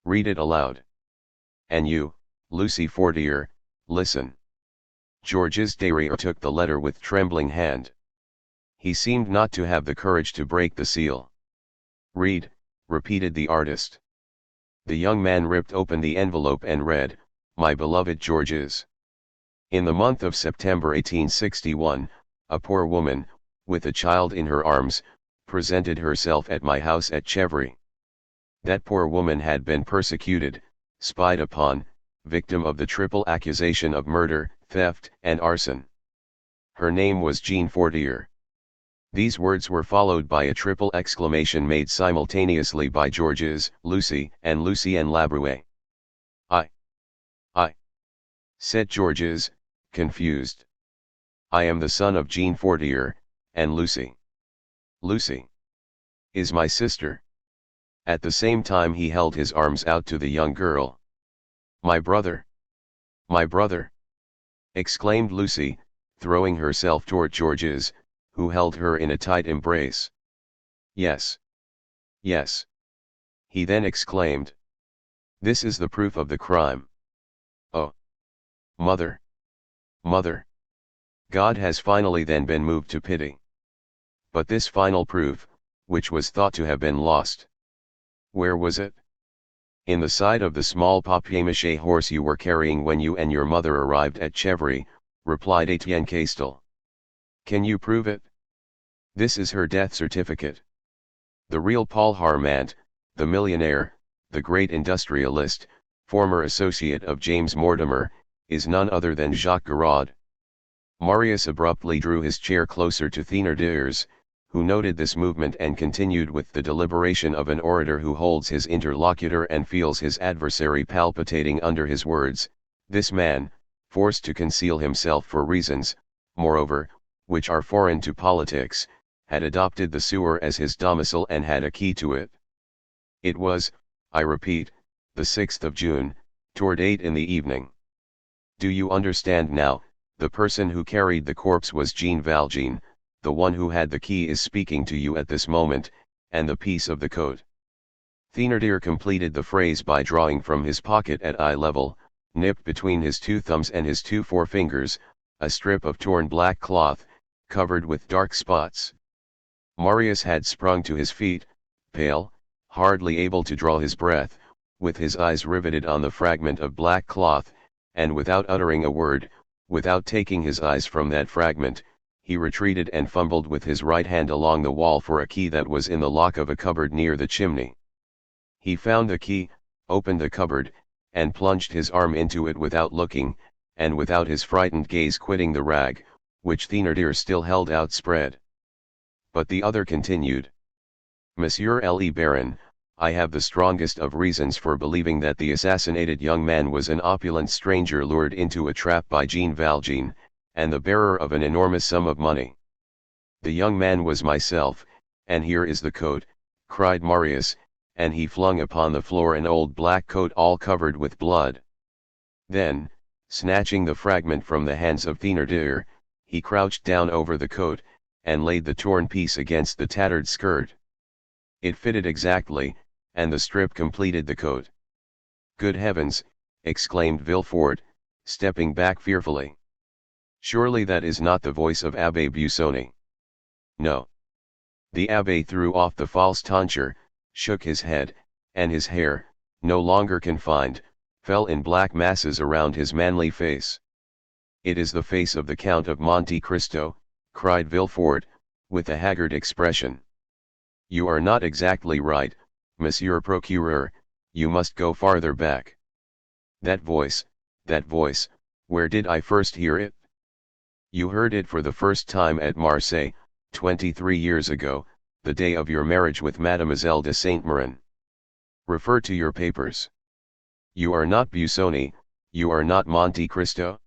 Read it aloud. And you, Lucy Fortier, listen." Georges Derriere took the letter with trembling hand. He seemed not to have the courage to break the seal. "Read," repeated the artist. The young man ripped open the envelope and read, "My beloved Georges. In the month of September 1861, a poor woman, with a child in her arms, presented herself at my house at Chevry. That poor woman had been persecuted, spied upon, victim of the triple accusation of murder, theft, and arson. Her name was Jean Fortier." These words were followed by a triple exclamation made simultaneously by Georges, Lucy, and Lucienne Labrouet. I, said Georges, confused. "I am the son of Jean Fortier, and Lucy is my sister." At the same time he held his arms out to the young girl. My brother! Exclaimed Lucy, throwing herself toward Georges, who held her in a tight embrace. Yes. He then exclaimed. This is the proof of the crime. Oh! Mother! Mother! God has finally then been moved to pity. But this final proof, which was thought to have been lost. Where was it? In the side of the small papier-mâché horse you were carrying when you and your mother arrived at Chevry, replied Etienne Castel. Can you prove it? This is her death certificate. The real Paul Harmant, the millionaire, the great industrialist, former associate of James Mortimer, is none other than Jacques Garraud. Marius abruptly drew his chair closer to Thénardier's, who noted this movement and continued with the deliberation of an orator who holds his interlocutor and feels his adversary palpitating under his words. This man, forced to conceal himself for reasons, moreover, which are foreign to politics, had adopted the sewer as his domicile and had a key to it. It was, I repeat, the 6th of June, toward 8 in the evening. Do you understand now? The person who carried the corpse was Jean Valjean, the one who had the key is speaking to you at this moment, and the piece of the coat. Thénardier completed the phrase by drawing from his pocket at eye level, nipped between his 2 thumbs and his 2 forefingers, a strip of torn black cloth, covered with dark spots. Marius had sprung to his feet, pale, hardly able to draw his breath, with his eyes riveted on the fragment of black cloth, and without uttering a word, without taking his eyes from that fragment, he retreated and fumbled with his right hand along the wall for a key that was in the lock of a cupboard near the chimney. He found the key, opened the cupboard, and plunged his arm into it without looking, and without his frightened gaze quitting the rag, which Thénardier still held outspread. But the other continued. Monsieur le Baron, I have the strongest of reasons for believing that the assassinated young man was an opulent stranger lured into a trap by Jean Valjean, and the bearer of an enormous sum of money. The young man was myself, and here is the coat, cried Marius, and he flung upon the floor an old black coat all covered with blood. Then, snatching the fragment from the hands of Thénardier, he crouched down over the coat, and laid the torn piece against the tattered skirt. It fitted exactly, and the strip completed the coat. Good heavens, exclaimed Villefort, stepping back fearfully. Surely that is not the voice of Abbé Busoni. No. The abbé threw off the false tonsure, shook his head, and his hair, no longer confined, fell in black masses around his manly face. It is the face of the Count of Monte Cristo, cried Villefort, with a haggard expression. You are not exactly right, Monsieur Procureur, you must go farther back. That voice, where did I first hear it? You heard it for the first time at Marseille, 23 years ago, the day of your marriage with Mademoiselle de Saint-Méran. Refer to your papers. You are not Busoni, you are not Monte Cristo?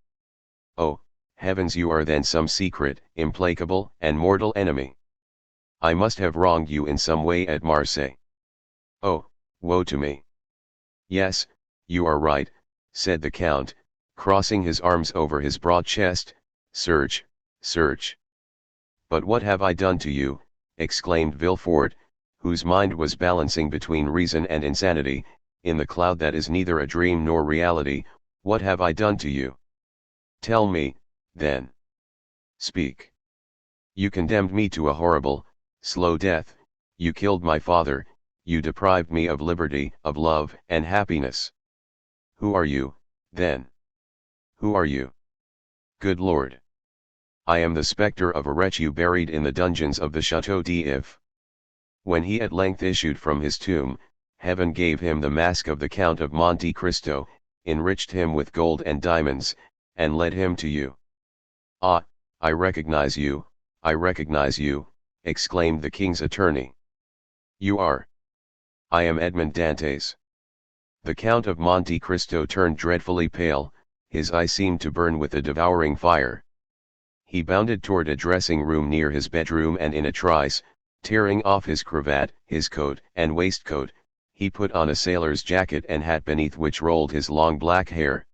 Oh, heavens, you are then some secret, implacable, and mortal enemy. I must have wronged you in some way at Marseille. Oh, woe to me! Yes, you are right, said the Count, crossing his arms over his broad chest. Search, search. But what have I done to you? Exclaimed Villefort, whose mind was balancing between reason and insanity, in the cloud that is neither a dream nor reality. What have I done to you? Tell me, then. Speak. You condemned me to a horrible, slow death, you killed my father, you deprived me of liberty, of love, and happiness. Who are you, then? Who are you? Good Lord! I am the spectre of a wretch you buried in the dungeons of the Château d'If. When he at length issued from his tomb, heaven gave him the mask of the Count of Monte Cristo, enriched him with gold and diamonds, and led him to you. Ah, I recognize you, exclaimed the king's attorney. You are. I am Edmond Dantès. The Count of Monte Cristo turned dreadfully pale, his eye seemed to burn with a devouring fire. He bounded toward a dressing room near his bedroom and in a trice, tearing off his cravat, his coat and waistcoat, he put on a sailor's jacket and hat beneath which rolled his long black hair.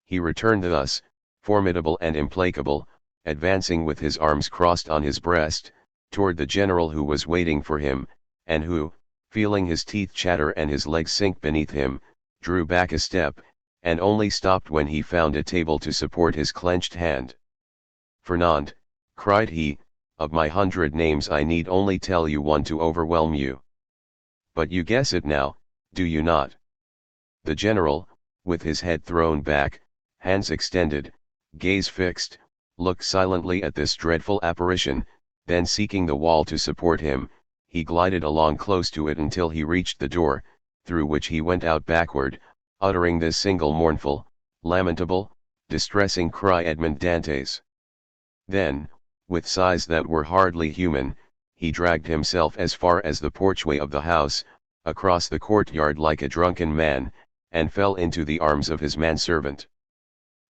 He returned thus, formidable and implacable, advancing with his arms crossed on his breast, toward the general who was waiting for him, and who, feeling his teeth chatter and his legs sink beneath him, drew back a step, and only stopped when he found a table to support his clenched hand. "Fernand," cried he, "of my 100 names I need only tell you one to overwhelm you. But you guess it now, do you not?" The general, with his head thrown back, hands extended, gaze fixed, looked silently at this dreadful apparition, then seeking the wall to support him, he glided along close to it until he reached the door, through which he went out backward, uttering this single mournful, lamentable, distressing cry: "Edmond Dantes!" Then, with sighs that were hardly human, he dragged himself as far as the porchway of the house, across the courtyard like a drunken man, and fell into the arms of his manservant.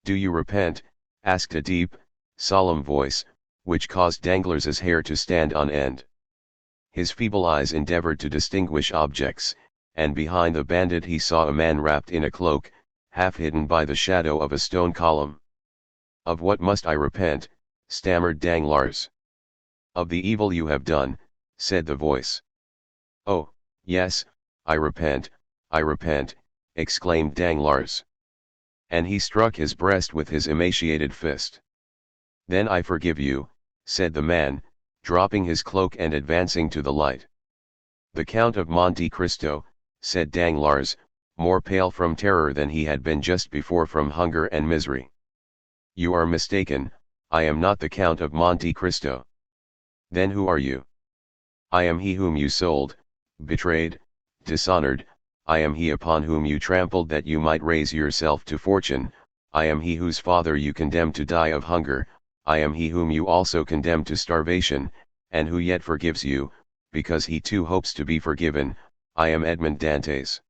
"Do you repent?" asked a deep, solemn voice, which caused Danglars' hair to stand on end. His feeble eyes endeavored to distinguish objects, and behind the bandit he saw a man wrapped in a cloak, half hidden by the shadow of a stone column. "Of what must I repent?" stammered Danglars. "Of the evil you have done," said the voice. "Oh, yes, I repent," exclaimed Danglars. And he struck his breast with his emaciated fist. "Then I forgive you," said the man, dropping his cloak and advancing to the light. "The Count of Monte Cristo," said Danglars, more pale from terror than he had been just before from hunger and misery. "You are mistaken, I am not the Count of Monte Cristo." "Then who are you?" "I am he whom you sold, betrayed, dishonored, I am he upon whom you trampled that you might raise yourself to fortune, I am he whose father you condemned to die of hunger, I am he whom you also condemned to starvation, and who yet forgives you, because he too hopes to be forgiven, I am Edmond Dantes."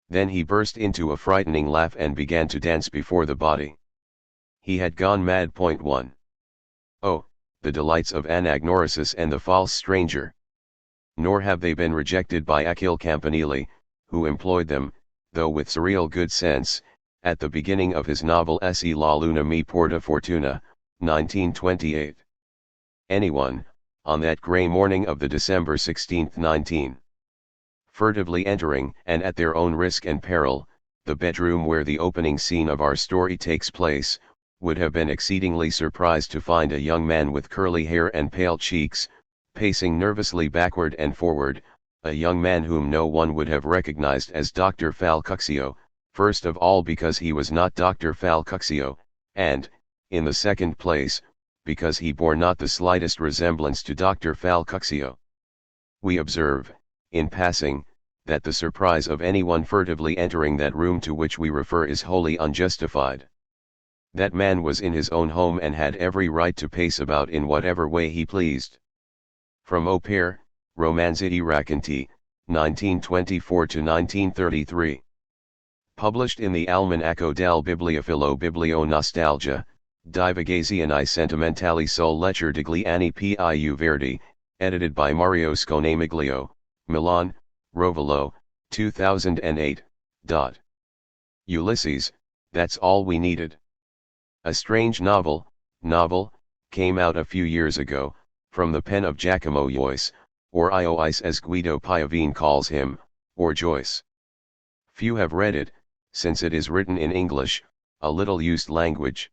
Then he burst into a frightening laugh and began to dance before the body. He had gone mad. 1. Oh, the delights of Anagnorisis and the false stranger! Nor have they been rejected by Achille Campanile, who employed them, though with surreal good sense, at the beginning of his novel Se la luna mi porta fortuna, 1928. Anyone, on that grey morning of the December 16, 19, furtively entering, and at their own risk and peril, the bedroom where the opening scene of our story takes place, would have been exceedingly surprised to find a young man with curly hair and pale cheeks, pacing nervously backward and forward, a young man whom no one would have recognized as Dr. Falcuccio, first of all because he was not Dr. Falcuccio, and, in the second place, because he bore not the slightest resemblance to Dr. Falcuccio. We observe, in passing, that the surprise of anyone furtively entering that room to which we refer is wholly unjustified. That man was in his own home and had every right to pace about in whatever way he pleased. From Au Pair, Romanzi Racconti, 1924–1933. Published in the Almanacco del Bibliofilo Biblionostalgia, Divagazioni Sentimentali sul Lecture degli anni più verdi, edited by Mario Sconamiglio, Milan, Rovolo, 2008. Ulysses, that's all we needed. A strange novel, came out a few years ago, from the pen of Giacomo Joyce, or Iois as Guido Piovene calls him, or Joyce. Few have read it, since it is written in English, a little used language.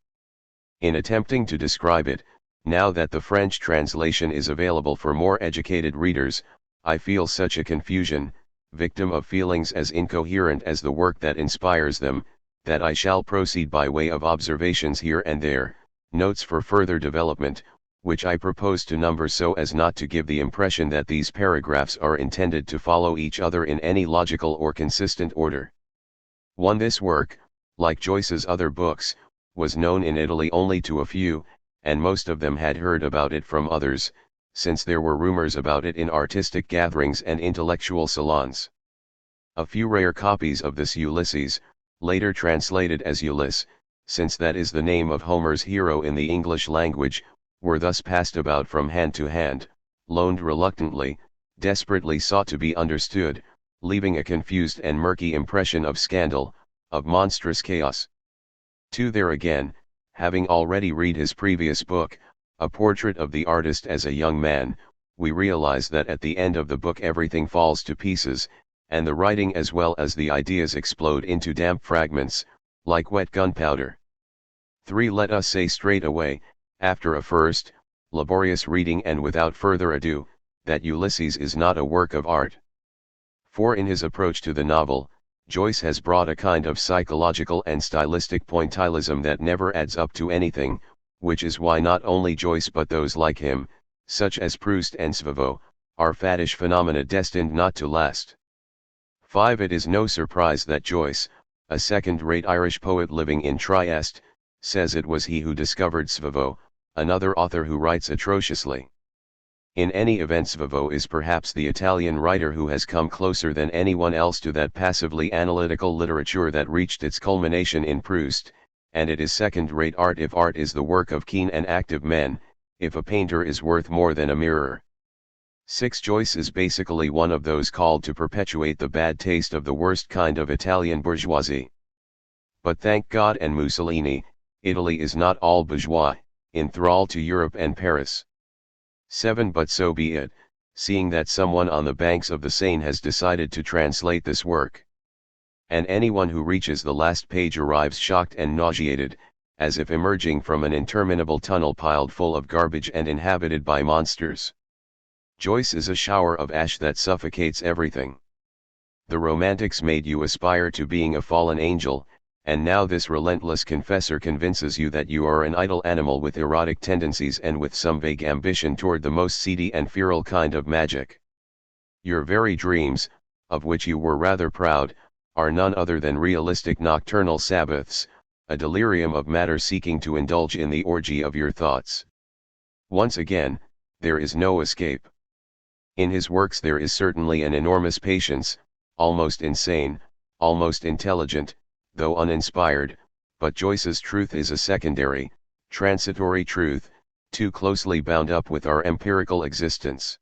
In attempting to describe it, now that the French translation is available for more educated readers, I feel such a confusion, victim of feelings as incoherent as the work that inspires them, that I shall proceed by way of observations here and there, notes for further development, which I propose to number so as not to give the impression that these paragraphs are intended to follow each other in any logical or consistent order. 1. This work, like Joyce's other books, was known in Italy only to a few, and most of them had heard about it from others, since there were rumors about it in artistic gatherings and intellectual salons. A few rare copies of this Ulysses, later translated as Ulysse, since that is the name of Homer's hero in the English language, were thus passed about from hand to hand, loaned reluctantly, desperately sought to be understood, leaving a confused and murky impression of scandal, of monstrous chaos. 2. There again, having already read his previous book, A Portrait of the Artist as a Young Man, we realize that at the end of the book everything falls to pieces, and the writing as well as the ideas explode into damp fragments, like wet gunpowder. 3. Let us say straight away, after a first, laborious reading and without further ado, that Ulysses is not a work of art. For in his approach to the novel, Joyce has brought a kind of psychological and stylistic pointillism that never adds up to anything, which is why not only Joyce but those like him, such as Proust and Svevo, are faddish phenomena destined not to last. 5. It is no surprise that Joyce, a second-rate Irish poet living in Trieste, says it was he who discovered Svevo, another author who writes atrociously. In any event, Svevo is perhaps the Italian writer who has come closer than anyone else to that passively analytical literature that reached its culmination in Proust, and it is second-rate art if art is the work of keen and active men, if a painter is worth more than a mirror. 6. Joyce is basically one of those called to perpetuate the bad taste of the worst kind of Italian bourgeoisie. But thank God and Mussolini, Italy is not all bourgeois, in thrall to Europe and Paris. 7. But so be it, seeing that someone on the banks of the Seine has decided to translate this work. And anyone who reaches the last page arrives shocked and nauseated, as if emerging from an interminable tunnel piled full of garbage and inhabited by monsters. Joyce is a shower of ash that suffocates everything. The Romantics made you aspire to being a fallen angel, and now this relentless confessor convinces you that you are an idle animal with erotic tendencies and with some vague ambition toward the most seedy and feral kind of magic. Your very dreams, of which you were rather proud, are none other than realistic nocturnal Sabbaths, a delirium of matter seeking to indulge in the orgy of your thoughts. Once again, there is no escape. In his works there is certainly an enormous patience, almost insane, almost intelligent, though uninspired, but Joyce's truth is a secondary, transitory truth, too closely bound up with our empirical existence.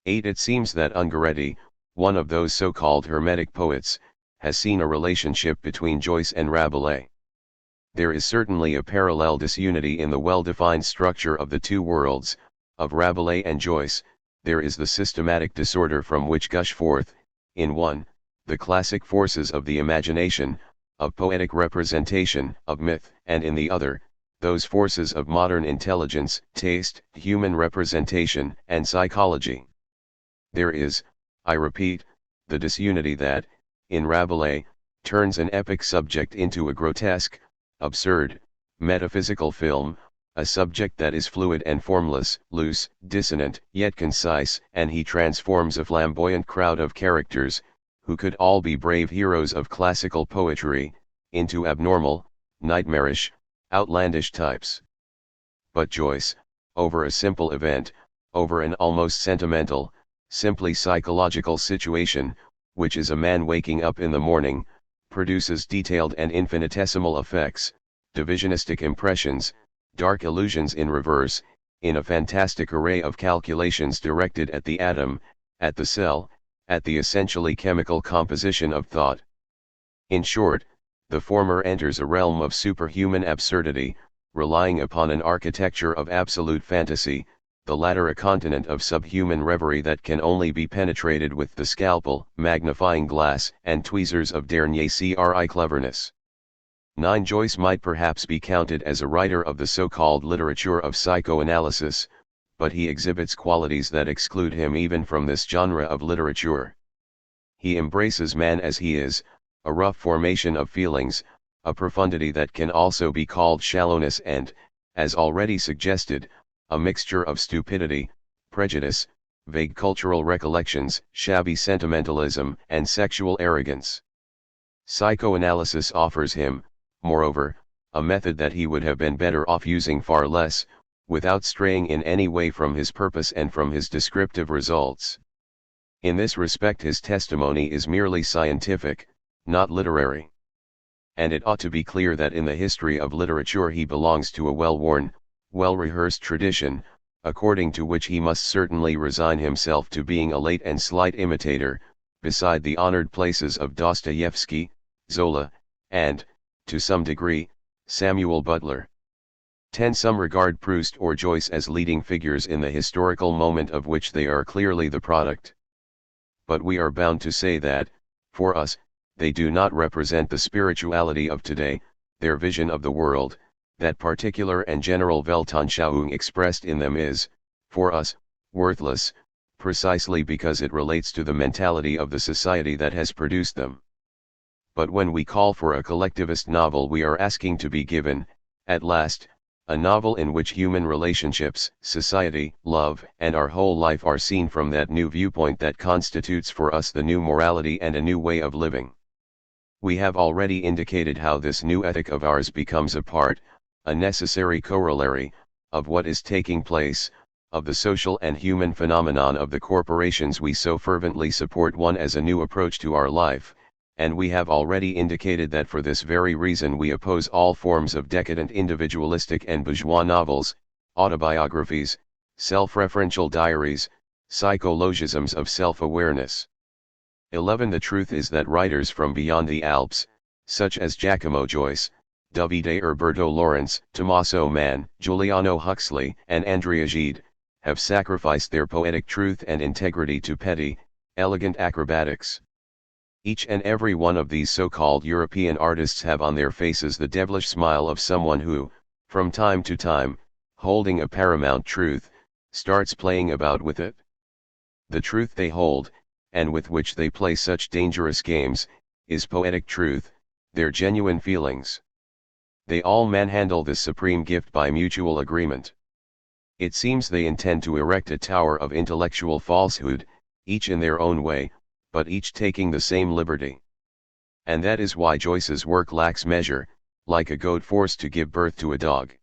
8. It seems that Ungaretti, one of those so-called Hermetic poets, has seen a relationship between Joyce and Rabelais. There is certainly a parallel disunity in the well-defined structure of the two worlds, of Rabelais and Joyce. There is the systematic disorder from which gush forth, in one, the classic forces of the imagination, of poetic representation, of myth, and in the other, those forces of modern intelligence, taste, human representation, and psychology. There is, I repeat, the disunity that, in Rabelais, turns an epic subject into a grotesque, absurd, metaphysical film, a subject that is fluid and formless, loose, dissonant, yet concise, and he transforms a flamboyant crowd of characters, who could all be brave heroes of classical poetry, into abnormal, nightmarish, outlandish types. But Joyce, over a simple event, over an almost sentimental, simply psychological situation, which is a man waking up in the morning, produces detailed and infinitesimal effects, divisionistic impressions, dark illusions in reverse, in a fantastic array of calculations directed at the atom, at the cell, at the essentially chemical composition of thought. In short, the former enters a realm of superhuman absurdity, relying upon an architecture of absolute fantasy, the latter a continent of subhuman reverie that can only be penetrated with the scalpel, magnifying glass, and tweezers of dernier cri cleverness. 9. Joyce might perhaps be counted as a writer of the so-called literature of psychoanalysis, but he exhibits qualities that exclude him even from this genre of literature. He embraces man as he is, a rough formation of feelings, a profundity that can also be called shallowness and, as already suggested, a mixture of stupidity, prejudice, vague cultural recollections, shabby sentimentalism, and sexual arrogance. Psychoanalysis offers him, moreover, a method that he would have been better off using far less, without straying in any way from his purpose and from his descriptive results. In this respect his testimony is merely scientific, not literary. And it ought to be clear that in the history of literature he belongs to a well-worn, well-rehearsed tradition, according to which he must certainly resign himself to being a late and slight imitator, beside the honored places of Dostoevsky, Zola, and, to some degree, Samuel Butler. 10. Some regard Proust or Joyce as leading figures in the historical moment of which they are clearly the product. but we are bound to say that, for us, they do not represent the spirituality of today, their vision of the world. That particular and general Weltanschauung expressed in them is, for us, worthless, precisely because it relates to the mentality of the society that has produced them. But when we call for a collectivist novel, we are asking to be given, at last, a novel in which human relationships, society, love, and our whole life are seen from that new viewpoint that constitutes for us the new morality and a new way of living. We have already indicated how this new ethic of ours becomes a part, a necessary corollary, of what is taking place, of the social and human phenomenon of the corporations we so fervently support one as a new approach to our life, and we have already indicated that for this very reason we oppose all forms of decadent individualistic and bourgeois novels, autobiographies, self-referential diaries, psychologisms of self-awareness. 11. The truth is that writers from beyond the Alps, such as Giacomo Joyce, Davide Umberto Lawrence, Tommaso Mann, Giuliano Huxley, and Andrea Gide, have sacrificed their poetic truth and integrity to petty, elegant acrobatics. Each and every one of these so-called European artists have on their faces the devilish smile of someone who, from time to time, holding a paramount truth, starts playing about with it. The truth they hold, and with which they play such dangerous games, is poetic truth, their genuine feelings. They all manhandle this supreme gift by mutual agreement. It seems they intend to erect a tower of intellectual falsehood, each in their own way, but each taking the same liberty. And that is why Joyce's work lacks measure, like a goat forced to give birth to a dog.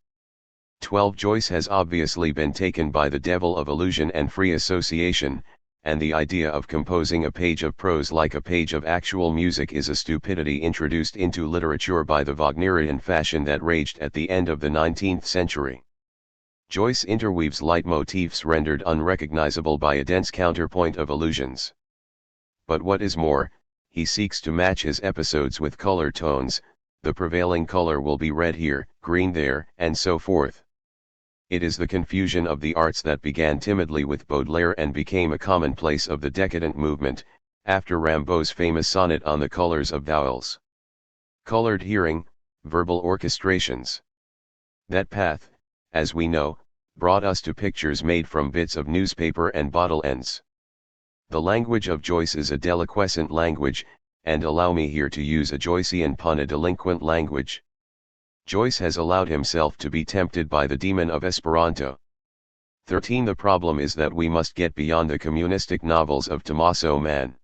12. Joyce has obviously been taken by the devil of illusion and free association, and the idea of composing a page of prose like a page of actual music is a stupidity introduced into literature by the Wagnerian fashion that raged at the end of the 19th century. Joyce interweaves leitmotifs rendered unrecognizable by a dense counterpoint of illusions. But what is more, he seeks to match his episodes with color tones, the prevailing color will be red here, green there, and so forth. It is the confusion of the arts that began timidly with Baudelaire and became a commonplace of the decadent movement, after Rimbaud's famous sonnet on the colors of vowels. Colored hearing, verbal orchestrations. That path, as we know, brought us to pictures made from bits of newspaper and bottle ends. The language of Joyce is a deliquescent language, and allow me here to use a Joycean pun, a delinquent language. Joyce has allowed himself to be tempted by the demon of Esperanto. 13. The problem is that we must get beyond the communistic novels of Tommaso Mann.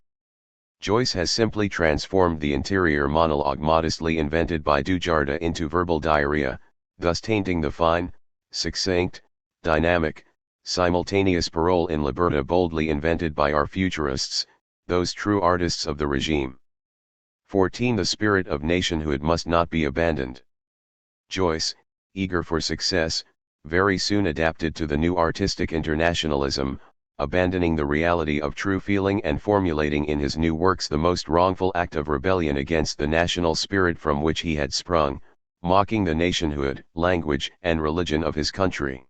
Joyce has simply transformed the interior monologue modestly invented by Dujardin into verbal diarrhea, thus tainting the fine, succinct, dynamic, simultaneous parole in liberta boldly invented by our futurists, those true artists of the regime. 14. The spirit of nationhood must not be abandoned. Joyce, eager for success, very soon adapted to the new artistic internationalism, abandoning the reality of true feeling and formulating in his new works the most wrongful act of rebellion against the national spirit from which he had sprung, mocking the nationhood, language, and religion of his country.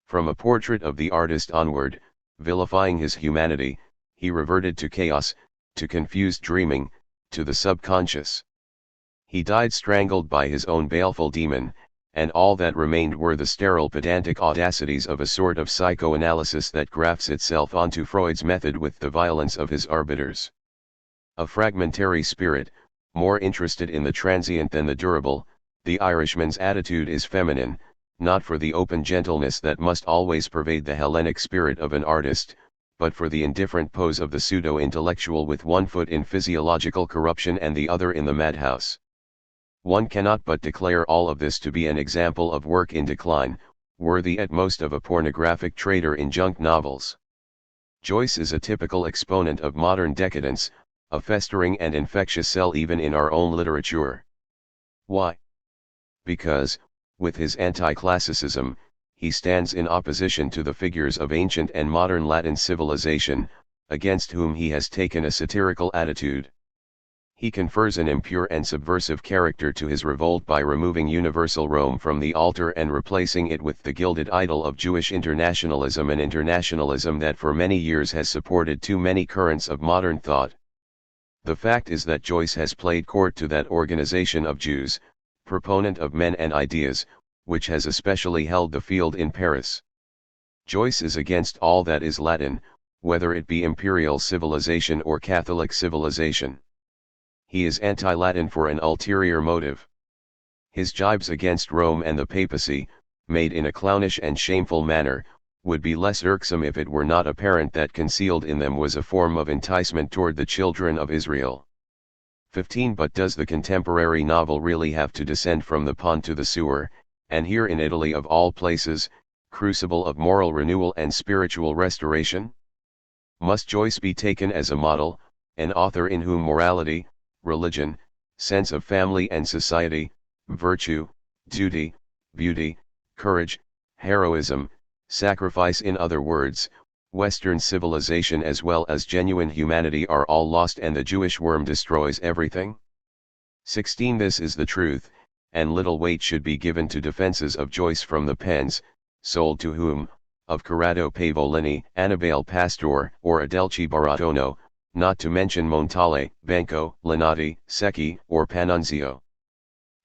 From a portrait of the artist onward, vilifying his humanity, he reverted to chaos, to confused dreaming, to the subconscious. He died strangled by his own baleful demon, and all that remained were the sterile pedantic audacities of a sort of psychoanalysis that grafts itself onto Freud's method with the violence of his arbiters. A fragmentary spirit, more interested in the transient than the durable, the Irishman's attitude is feminine, not for the open gentleness that must always pervade the Hellenic spirit of an artist, but for the indifferent pose of the pseudo-intellectual with one foot in physiological corruption and the other in the madhouse. One cannot but declare all of this to be an example of work in decline, worthy at most of a pornographic trader in junk novels. Joyce is a typical exponent of modern decadence, a festering and infectious cell even in our own literature. Why? Because, with his anti-classicism, he stands in opposition to the figures of ancient and modern Latin civilization, against whom he has taken a satirical attitude. He confers an impure and subversive character to his revolt by removing universal Rome from the altar and replacing it with the gilded idol of Jewish internationalism, an internationalism that for many years has supported too many currents of modern thought. The fact is that Joyce has played court to that organization of Jews, proponent of men and ideas, which has especially held the field in Paris. Joyce is against all that is Latin, whether it be imperial civilization or Catholic civilization. He is anti-Latin for an ulterior motive. His jibes against Rome and the papacy, made in a clownish and shameful manner, would be less irksome if it were not apparent that concealed in them was a form of enticement toward the children of Israel. 15. But does the contemporary novel really have to descend from the pond to the sewer, and here in Italy of all places, crucible of moral renewal and spiritual restoration? Must Joyce be taken as a model, an author in whom morality, religion, sense of family and society, virtue, duty, beauty, courage, heroism, sacrifice, in other words, Western civilization as well as genuine humanity, are all lost and the Jewish worm destroys everything? 16. This is the truth, and little weight should be given to defenses of Joyce from the pens, sold to whom, of Corrado Pavolini, Annibale Pastor, or Adelchi Baratono, not to mention Montale, Benco, Linati, Secchi, or Panunzio.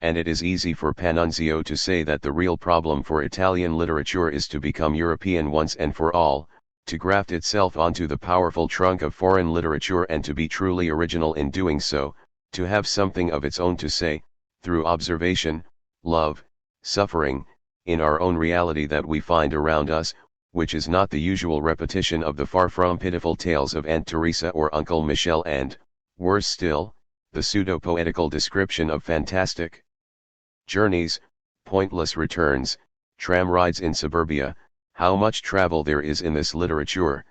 And it is easy for Panunzio to say that the real problem for Italian literature is to become European once and for all, to graft itself onto the powerful trunk of foreign literature and to be truly original in doing so, to have something of its own to say, through observation, love, suffering, in our own reality that we find around us, which is not the usual repetition of the far from pitiful tales of Aunt Teresa or Uncle Michel and, worse still, the pseudo-poetical description of fantastic journeys, pointless returns, tram rides in suburbia. How much travel there is in this literature.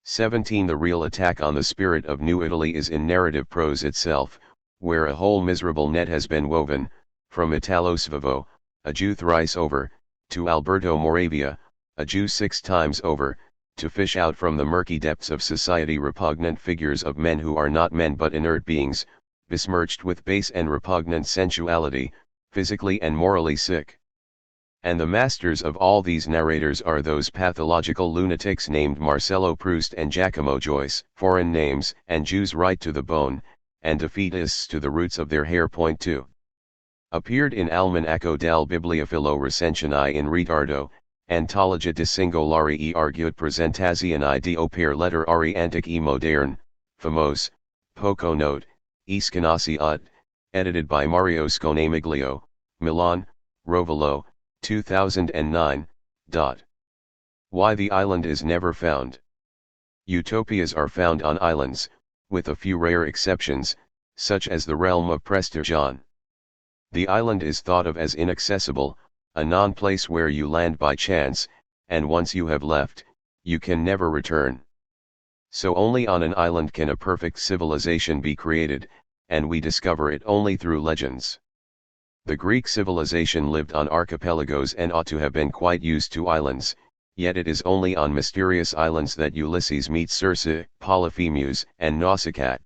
17. The real attack on the spirit of New Italy is in narrative prose itself, where a whole miserable net has been woven, from Italo Svevo, a Jew thrice over, to Alberto Moravia, a Jew 6 times over, to fish out from the murky depths of society repugnant figures of men who are not men but inert beings, besmirched with base and repugnant sensuality, physically and morally sick. And the masters of all these narrators are those pathological lunatics named Marcelo Proust and Giacomo Joyce, foreign names and Jews right to the bone, and defeatists to the roots of their hair. Point 2. Appeared in Almanacco del Bibliofilo Recensioni in ritardo, Antologia di singolari e argute presentazioni di opere letterarie antiche e moderne, famose, poco note, e scanasi ut, edited by Mario Sconamiglio, Milan, Rovolo, 2009. Why the island is never found. Utopias are found on islands, with a few rare exceptions, such as the realm of Prestigion. The island is thought of as inaccessible, a non-place where you land by chance, and once you have left, you can never return. So only on an island can a perfect civilization be created, and we discover it only through legends. The Greek civilization lived on archipelagos and ought to have been quite used to islands, yet it is only on mysterious islands that Ulysses meets Circe, Polyphemus, and Nausicaa.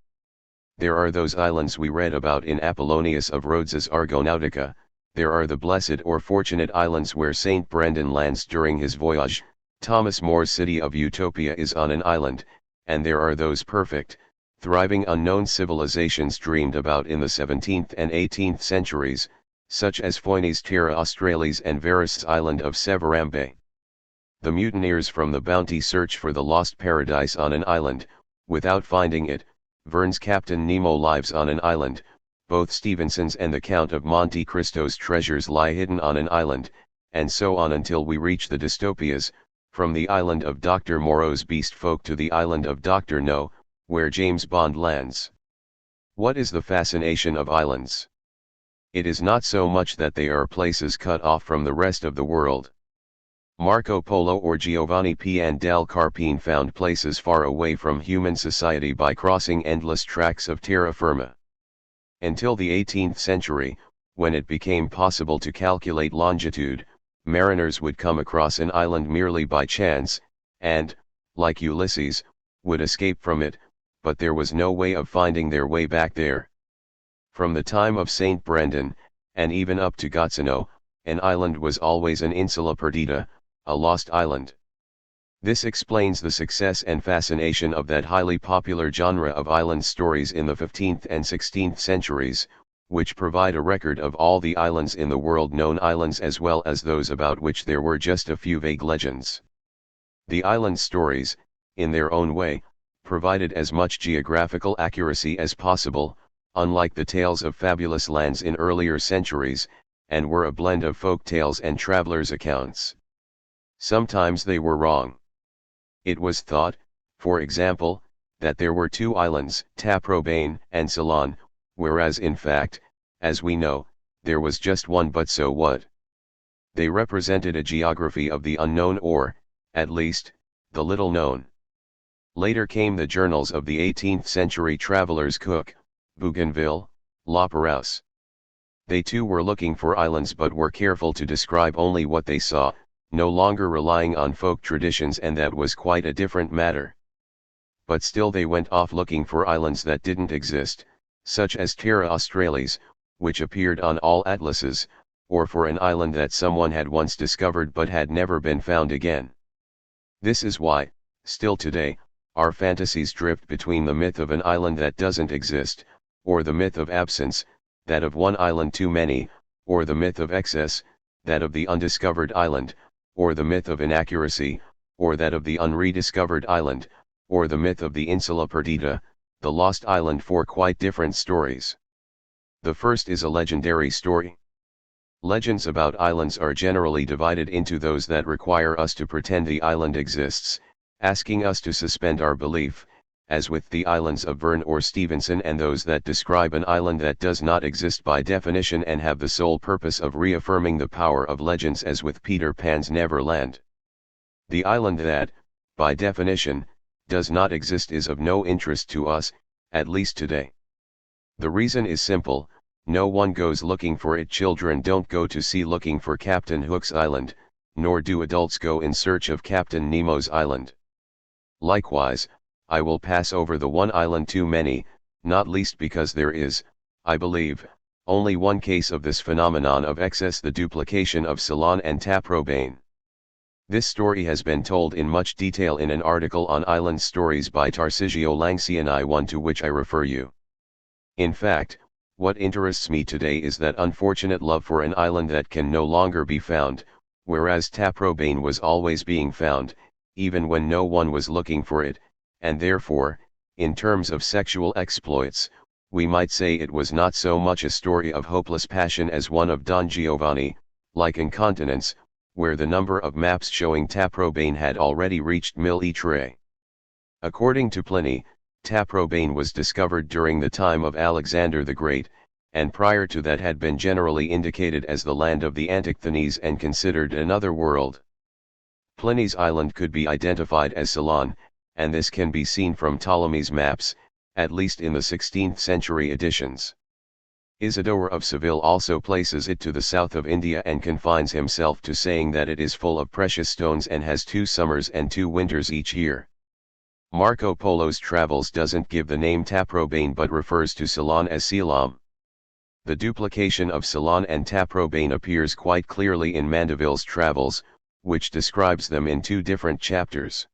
There are those islands we read about in Apollonius of Rhodes's Argonautica, there are the blessed or fortunate islands where Saint Brendan lands during his voyage, Thomas More's City of Utopia is on an island, and there are those perfect, thriving unknown civilizations dreamed about in the 17th and 18th centuries, such as Foynes Terra Australis and Varus's island of Severambe. The mutineers from the Bounty search for the lost paradise on an island, without finding it. Verne's Captain Nemo lives on an island, both Stevenson's and the Count of Monte Cristo's treasures lie hidden on an island, and so on until we reach the dystopias, from the island of Dr. Moreau's Beast Folk to the island of Dr. No, where James Bond lands. What is the fascination of islands? It is not so much that they are places cut off from the rest of the world. Marco Polo or Giovanni Pian del Carpine found places far away from human society by crossing endless tracts of terra firma. Until the 18th century, when it became possible to calculate longitude, mariners would come across an island merely by chance, and, like Ulysses, would escape from it, but there was no way of finding their way back there. From the time of Saint Brendan, and even up to Gozzano, an island was always an insula perdita, a lost island. This explains the success and fascination of that highly popular genre of island stories in the 15th and 16th centuries, which provide a record of all the islands in the world, known islands as well as those about which there were just a few vague legends. The island stories, in their own way, provided as much geographical accuracy as possible, unlike the tales of fabulous lands in earlier centuries, and were a blend of folk tales and travelers' accounts. Sometimes they were wrong. It was thought, for example, that there were two islands, Taprobane and Ceylon, whereas in fact, as we know, there was just one. But so what? They represented a geography of the unknown, or, at least, the little known. Later came the journals of the 18th century travelers Cook, Bougainville, La Perouse. They too were looking for islands, but were careful to describe only what they saw, no longer relying on folk traditions, and that was quite a different matter. But still they went off looking for islands that didn't exist, such as Terra Australis, which appeared on all atlases, or for an island that someone had once discovered but had never been found again. This is why, still today, our fantasies drift between the myth of an island that doesn't exist, or the myth of absence, that of one island too many, or the myth of excess, that of the undiscovered island, or the myth of inaccuracy, or that of the unrediscovered island, or the myth of the insula perdita, the lost island, for quite different stories. The first is a legendary story. Legends about islands are generally divided into those that require us to pretend the island exists, asking us to suspend our belief, as with the islands of Verne or Stevenson, and those that describe an island that does not exist by definition and have the sole purpose of reaffirming the power of legends, as with Peter Pan's Neverland. The island that, by definition, does not exist is of no interest to us, at least today. The reason is simple: no one goes looking for it. Children don't go to sea looking for Captain Hook's island, nor do adults go in search of Captain Nemo's island. Likewise, I will pass over the one island too many, not least because there is, I believe, only one case of this phenomenon of excess: the duplication of Ceylon and Taprobane. This story has been told in much detail in an article on island stories by Tarcisio Langsiani, one to which I refer you. In fact, what interests me today is that unfortunate love for an island that can no longer be found, whereas Taprobane was always being found, even when no one was looking for it, and therefore, in terms of sexual exploits, we might say it was not so much a story of hopeless passion as one of Don Giovanni, like incontinence, where the number of maps showing Taprobane had already reached mille. According to Pliny, Taprobane was discovered during the time of Alexander the Great, and prior to that had been generally indicated as the land of the Antichthones and considered another world. Pliny's island could be identified as Ceylon, and this can be seen from Ptolemy's maps, at least in the 16th century editions. Isidore of Seville also places it to the south of India and confines himself to saying that it is full of precious stones and has 2 summers and 2 winters each year. Marco Polo's travels doesn't give the name Taprobane but refers to Ceylon as Ceylon. The duplication of Ceylon and Taprobane appears quite clearly in Mandeville's travels, which describes them in 2 different chapters.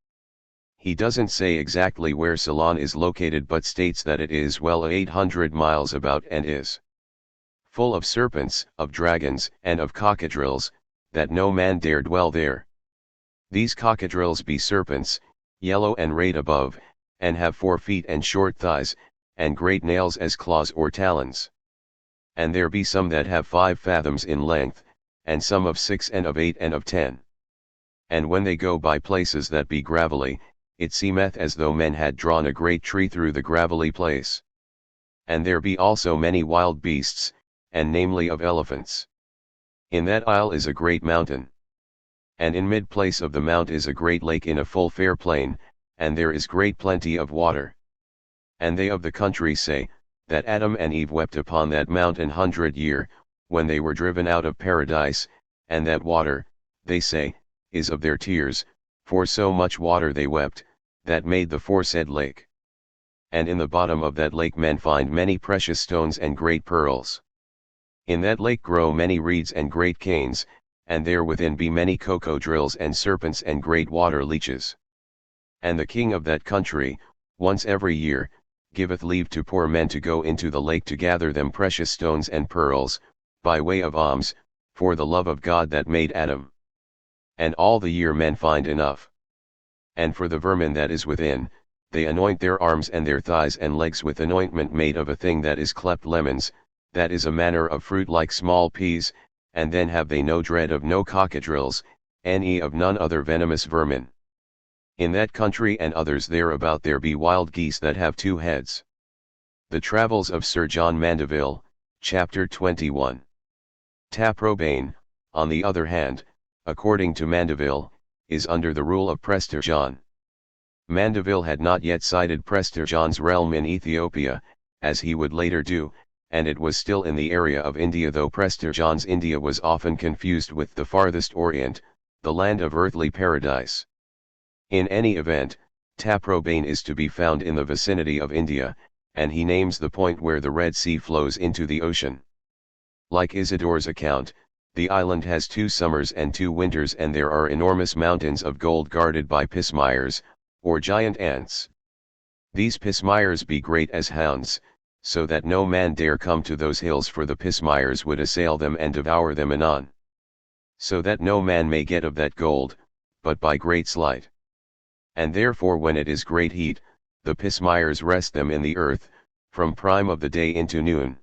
He doesn't say exactly where Ceylon is located but states that it is well 800 miles about and is full of serpents, of dragons, and of cockatriles, that no man dare dwell there. These cockatriles be serpents, yellow and rayed above, and have 4 feet and short thighs, and great nails as claws or talons. And there be some that have 5 fathoms in length, and some of 6 and of 8 and of 10. And when they go by places that be gravelly, it seemeth as though men had drawn a great tree through the gravelly place. And there be also many wild beasts, and namely of elephants. In that isle is a great mountain. And in mid place of the mount is a great lake in a full fair plain, and there is great plenty of water. And they of the country say, that Adam and Eve wept upon that mount 100 year, when they were driven out of paradise, and that water, they say, is of their tears, for so much water they wept, that made the foresaid lake. and in the bottom of that lake men find many precious stones and great pearls. In that lake grow many reeds and great canes, and there within be many cocodrills and serpents and great water leeches. And the king of that country, once every year, giveth leave to poor men to go into the lake to gather them precious stones and pearls, by way of alms, for the love of God that made Adam. And all the year men find enough. And for the vermin that is within, they anoint their arms and their thighs and legs with anointment made of a thing that is clept lemons, that is a manner of fruit like small peas, and then have they no dread of no cocodrills, any of none other venomous vermin. In that country and others thereabout there be wild geese that have 2 heads. The Travels of Sir John Mandeville, Chapter 21. Taprobane, on the other hand, according to Mandeville, is under the rule of Prester John. Mandeville had not yet sighted Prester John's realm in Ethiopia, as he would later do, and it was still in the area of India, though Prester John's India was often confused with the farthest Orient, the land of earthly paradise. In any event, Taprobane is to be found in the vicinity of India, and he names the point where the Red Sea flows into the ocean. Like Isidore's account, the island has 2 summers and 2 winters, and there are enormous mountains of gold guarded by pismires, or giant ants. These pismires be great as hounds, so that no man dare come to those hills, for the pismires would assail them and devour them anon. So that no man may get of that gold, but by great sleight. And therefore when it is great heat, the pismires rest them in the earth, from prime of the day into noon.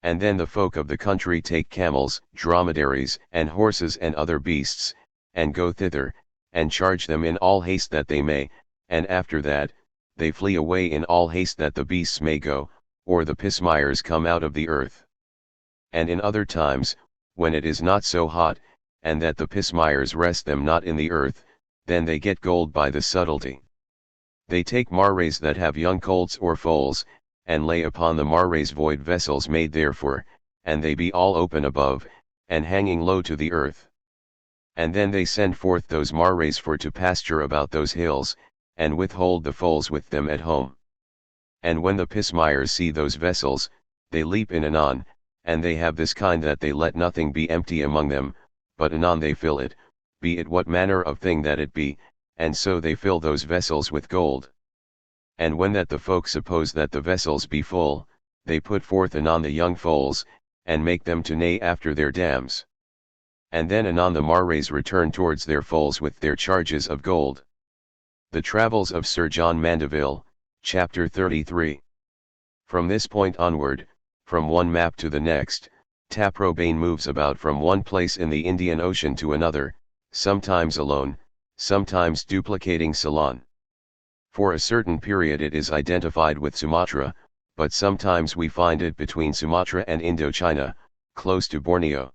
And then the folk of the country take camels, dromedaries, and horses and other beasts, and go thither, and charge them in all haste that they may, and after that, they flee away in all haste that the beasts may go, or the pismires come out of the earth. And in other times, when it is not so hot, and that the pismires rest them not in the earth, then they get gold by the subtlety. They take mares that have young colts or foals, and lay upon the mares void vessels made therefore, and they be all open above, and hanging low to the earth. And then they send forth those mares for to pasture about those hills, and withhold the foals with them at home. And when the pismires see those vessels, they leap in anon, and they have this kind that they let nothing be empty among them, but anon they fill it, be it what manner of thing that it be, and so they fill those vessels with gold. And when that the folk suppose that the vessels be full, they put forth anon the young foals, and make them to neigh after their dams. And then anon the mares return towards their foals with their charges of gold. The Travels of Sir John Mandeville, Chapter 33. From this point onward, from one map to the next, Taprobane moves about from one place in the Indian Ocean to another, sometimes alone, sometimes duplicating Ceylon. For a certain period it is identified with Sumatra, but sometimes we find it between Sumatra and Indochina, close to Borneo.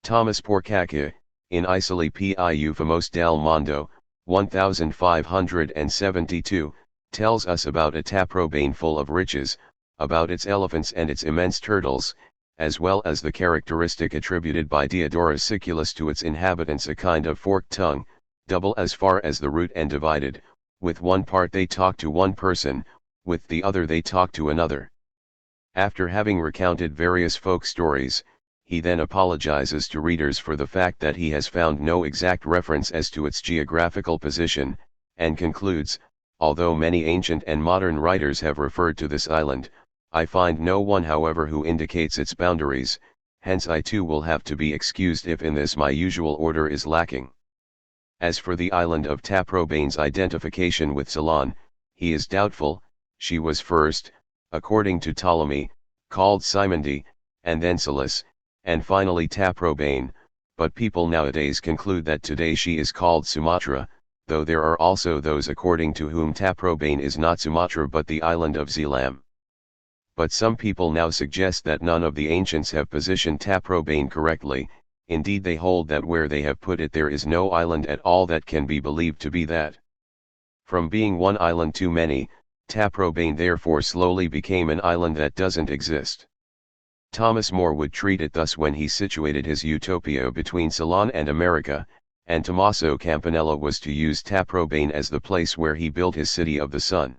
Thomas Porcaccia, in Isoli più Famos del Mondo, 1572, tells us about a Taprobane full of riches, about its elephants and its immense turtles, as well as the characteristic attributed by Diodorus Siculus to its inhabitants, a kind of forked tongue, double as far as the root and divided, with one part they talk to one person, with the other they talk to another. After having recounted various folk stories, he then apologizes to readers for the fact that he has found no exact reference as to its geographical position, and concludes, although many ancient and modern writers have referred to this island, I find no one however who indicates its boundaries, hence I too will have to be excused if in this my usual order is lacking. As for the island of Taprobane's identification with Ceylon, he is doubtful. She was first, according to Ptolemy, called Simondi, and then Celis, and finally Taprobane, but people nowadays conclude that today she is called Sumatra, though there are also those according to whom Taprobane is not Sumatra but the island of Zealam. But some people now suggest that none of the ancients have positioned Taprobane correctly. Indeed they hold that where they have put it there is no island at all that can be believed to be that. From being one island too many, Taprobane therefore slowly became an island that doesn't exist. Thomas More would treat it thus when he situated his Utopia between Ceylon and America, and Tommaso Campanella was to use Taprobane as the place where he built his city of the sun.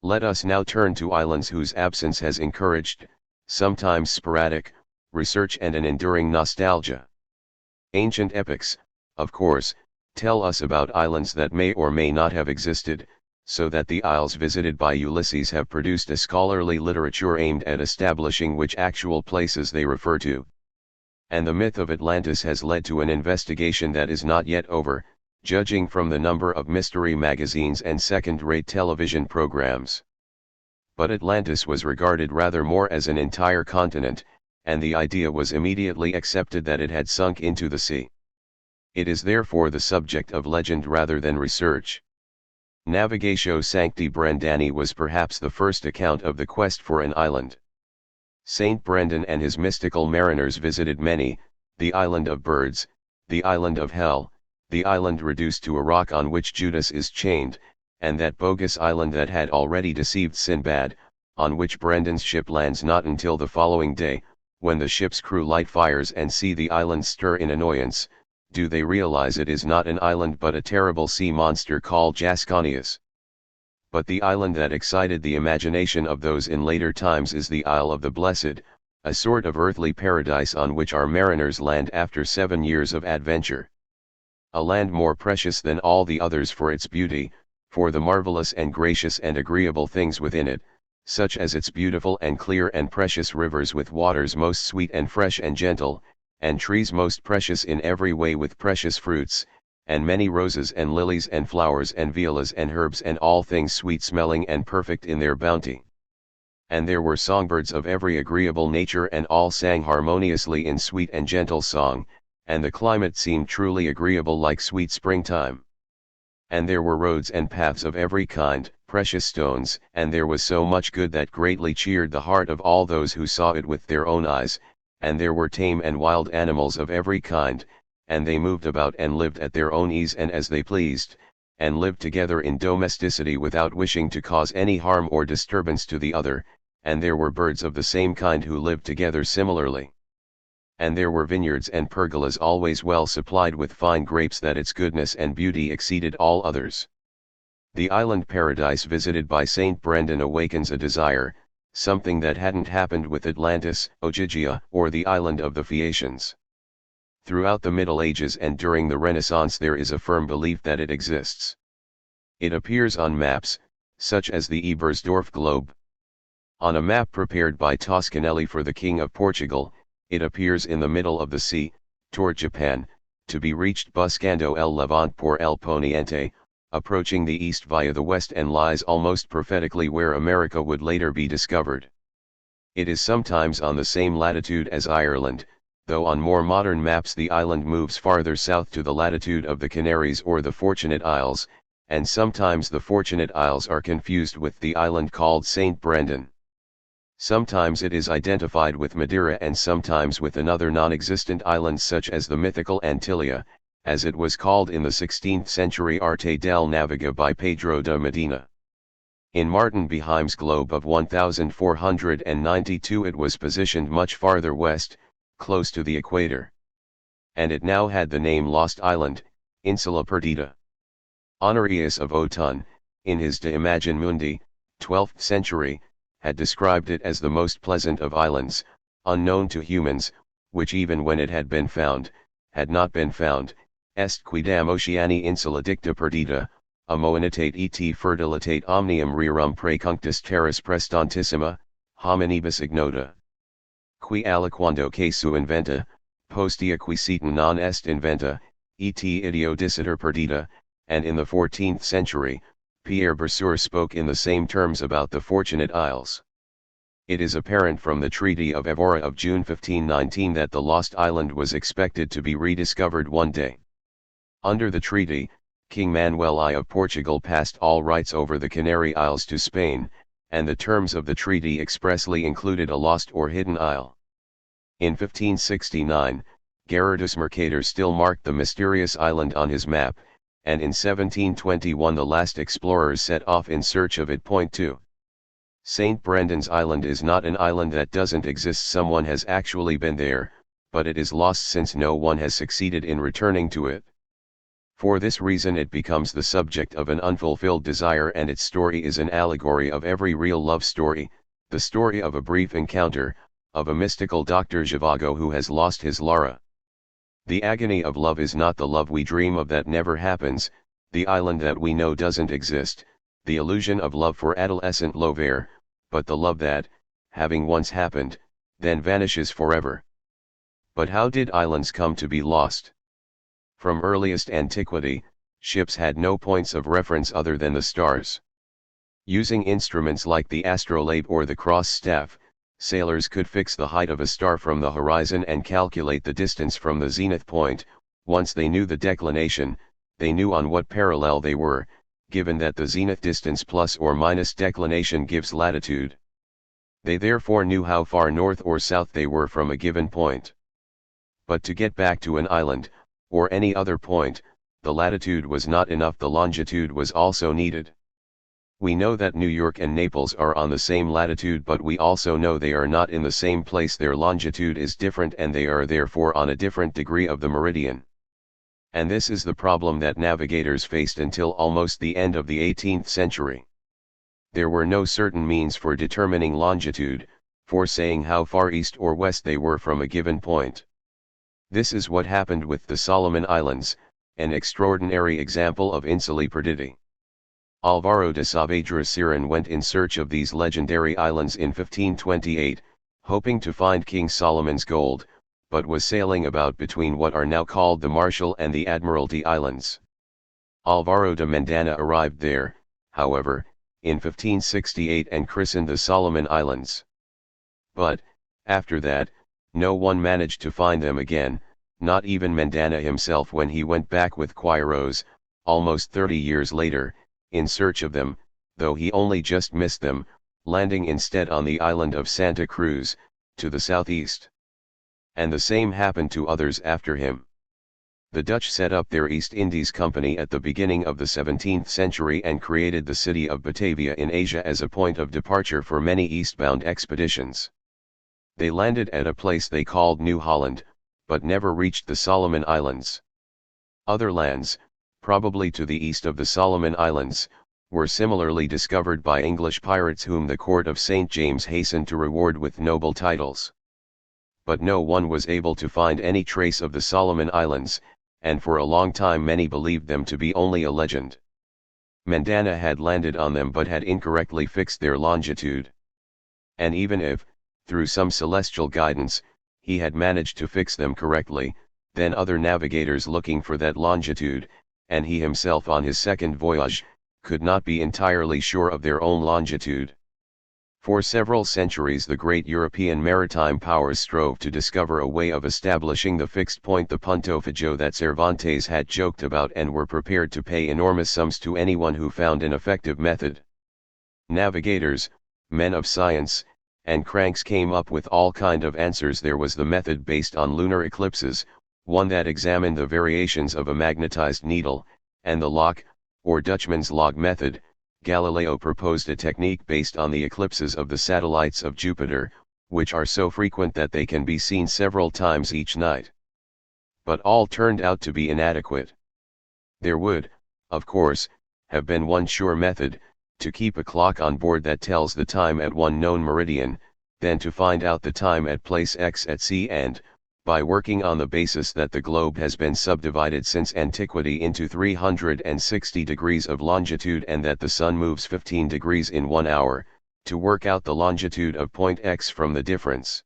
Let us now turn to islands whose absence has encouraged, sometimes sporadic, research and an enduring nostalgia. Ancient epics, of course, tell us about islands that may or may not have existed, so that the isles visited by Ulysses have produced a scholarly literature aimed at establishing which actual places they refer to. And the myth of Atlantis has led to an investigation that is not yet over, judging from the number of mystery magazines and second-rate television programs. But Atlantis was regarded rather more as an entire continent, and the idea was immediately accepted that it had sunk into the sea. It is therefore the subject of legend rather than research. Navigatio Sancti Brendani was perhaps the first account of the quest for an island. Saint Brendan and his mystical mariners visited many, the island of birds, the island of hell, the island reduced to a rock on which Judas is chained, and that bogus island that had already deceived Sinbad, on which Brendan's ship lands not until the following day. When the ship's crew light fires and see the island stir in annoyance, do they realize it is not an island but a terrible sea monster called Jasconius? But the island that excited the imagination of those in later times is the Isle of the Blessed, a sort of earthly paradise on which our mariners land after 7 years of adventure. A land more precious than all the others for its beauty, for the marvelous and gracious and agreeable things within it, such as its beautiful and clear and precious rivers with waters most sweet and fresh and gentle, and trees most precious in every way with precious fruits, and many roses and lilies and flowers and violas and herbs and all things sweet-smelling and perfect in their bounty. And there were songbirds of every agreeable nature and all sang harmoniously in sweet and gentle song, and the climate seemed truly agreeable like sweet springtime. And there were roads and paths of every kind, precious stones, and there was so much good that greatly cheered the heart of all those who saw it with their own eyes, and there were tame and wild animals of every kind, and they moved about and lived at their own ease and as they pleased, and lived together in domesticity without wishing to cause any harm or disturbance to the other, and there were birds of the same kind who lived together similarly. And there were vineyards and pergolas always well supplied with fine grapes that its goodness and beauty exceeded all others. The island paradise visited by Saint Brendan awakens a desire, something that hadn't happened with Atlantis, Ogygia, or the island of the Phaeacians. Throughout the Middle Ages and during the Renaissance there is a firm belief that it exists. It appears on maps, such as the Ebersdorf globe. On a map prepared by Toscanelli for the King of Portugal, it appears in the middle of the sea, toward Japan, to be reached buscando el Levante por el Poniente, approaching the east via the west, and lies almost prophetically where America would later be discovered. It is sometimes on the same latitude as Ireland, though on more modern maps the island moves farther south to the latitude of the Canaries or the Fortunate Isles, and sometimes the Fortunate Isles are confused with the island called Saint Brendan. Sometimes it is identified with Madeira and sometimes with another non-existent island such as the mythical Antilia, as it was called in the 16th century Arte del Naviga by Pedro de Medina. In Martin Beheim's globe of 1492 it was positioned much farther west, close to the equator. And it now had the name Lost Island, Insula Perdita. Honorius of Autun, in his De Imagine Mundi, 12th century, had described it as the most pleasant of islands, unknown to humans, which even when it had been found, had not been found, est quidam oceani insula dicta perdita, amoenitate et fertilitate omnium rerum precunctus terras prestantissima, hominibus ignota. Qui aliquando que su inventa, postea quicitum non est inventa, et ideo diciter perdita, and in the 14th century, Pierre Brasseur spoke in the same terms about the Fortunate Isles. It is apparent from the Treaty of Evora of June 1519 that the lost island was expected to be rediscovered one day. Under the treaty, King Manuel I of Portugal passed all rights over the Canary Isles to Spain, and the terms of the treaty expressly included a lost or hidden isle. In 1569, Gerardus Mercator still marked the mysterious island on his map, and in 1721 the last explorers set off in search of it. Point 2. St. Brendan's Island is not an island that doesn't exist. Someone has actually been there, but it is lost since no one has succeeded in returning to it. For this reason it becomes the subject of an unfulfilled desire, and its story is an allegory of every real love story, the story of a brief encounter, of a mystical Dr. Zhivago who has lost his Lara. The agony of love is not the love we dream of that never happens, the island that we know doesn't exist, the illusion of love for adolescent Lovere, but the love that, having once happened, then vanishes forever. But how did islands come to be lost? From earliest antiquity, ships had no points of reference other than the stars. Using instruments like the astrolabe or the cross staff, sailors could fix the height of a star from the horizon and calculate the distance from the zenith point. Once they knew the declination, they knew on what parallel they were, given that the zenith distance plus or minus declination gives latitude. They therefore knew how far north or south they were from a given point. But to get back to an island, or any other point, the latitude was not enough, the longitude was also needed. We know that New York and Naples are on the same latitude, but we also know they are not in the same place. Their longitude is different and they are therefore on a different degree of the meridian. And this is the problem that navigators faced until almost the end of the 18th century. There were no certain means for determining longitude, for saying how far east or west they were from a given point. This is what happened with the Solomon Islands, an extraordinary example of insulae perditi. Alvaro de Saavedra Siran went in search of these legendary islands in 1528, hoping to find King Solomon's gold, but was sailing about between what are now called the Marshall and the Admiralty Islands. Alvaro de Mendana arrived there, however, in 1568 and christened the Solomon Islands. But, after that, no one managed to find them again, not even Mendana himself when he went back with Quiros, almost 30 years later, in search of them, though he only just missed them, landing instead on the island of Santa Cruz, to the southeast. And the same happened to others after him. The Dutch set up their East Indies Company at the beginning of the 17th century and created the city of Batavia in Asia as a point of departure for many eastbound expeditions. They landed at a place they called New Holland, but never reached the Solomon Islands. Other lands, probably to the east of the Solomon Islands, were similarly discovered by English pirates whom the court of St. James hastened to reward with noble titles. But no one was able to find any trace of the Solomon Islands, and for a long time many believed them to be only a legend. Mendana had landed on them but had incorrectly fixed their longitude. And even if, through some celestial guidance, he had managed to fix them correctly, then other navigators looking for that longitude, and he himself on his second voyage, could not be entirely sure of their own longitude. For several centuries the great European maritime powers strove to discover a way of establishing the fixed point, the punto fijo that Cervantes had joked about, and were prepared to pay enormous sums to anyone who found an effective method. Navigators, men of science, and cranks came up with all kind of answers. There was the method based on lunar eclipses, one that examined the variations of a magnetized needle, and the lock, or Dutchman's log method. Galileo proposed a technique based on the eclipses of the satellites of Jupiter, which are so frequent that they can be seen several times each night. But all turned out to be inadequate. There would, of course, have been one sure method, to keep a clock on board that tells the time at one known meridian, then to find out the time at place X at sea, and, by working on the basis that the globe has been subdivided since antiquity into 360 degrees of longitude and that the sun moves 15 degrees in 1 hour, to work out the longitude of point X from the difference.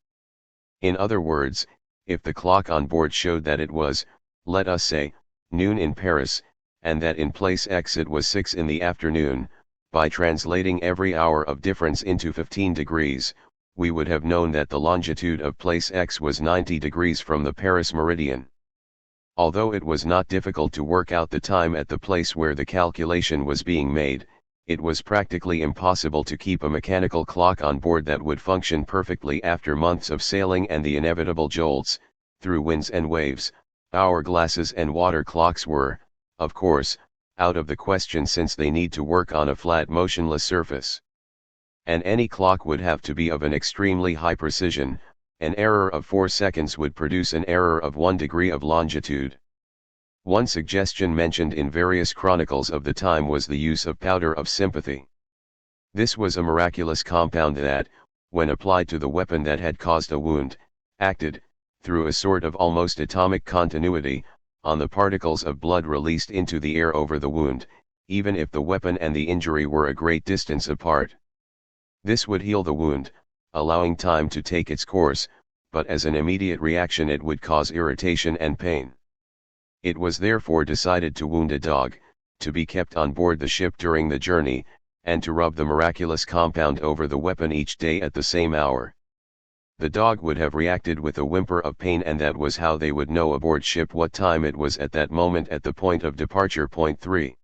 In other words, if the clock on board showed that it was, let us say, noon in Paris, and that in place X it was 6 in the afternoon, by translating every hour of difference into 15 degrees, we would have known that the longitude of place X was 90 degrees from the Paris meridian. Although it was not difficult to work out the time at the place where the calculation was being made, it was practically impossible to keep a mechanical clock on board that would function perfectly after months of sailing and the inevitable jolts, through winds and waves. Hourglasses and water clocks were, of course, out of the question since they need to work on a flat motionless surface. And any clock would have to be of an extremely high precision. An error of 4 seconds would produce an error of 1 degree of longitude. One suggestion mentioned in various chronicles of the time was the use of powder of sympathy. This was a miraculous compound that, when applied to the weapon that had caused a wound, acted, through a sort of almost atomic continuity, on the particles of blood released into the air over the wound, even if the weapon and the injury were a great distance apart. This would heal the wound, allowing time to take its course, but as an immediate reaction it would cause irritation and pain. It was therefore decided to wound a dog, to be kept on board the ship during the journey, and to rub the miraculous compound over the weapon each day at the same hour. The dog would have reacted with a whimper of pain, and that was how they would know aboard ship what time it was at that moment at the point of departure. Point 3.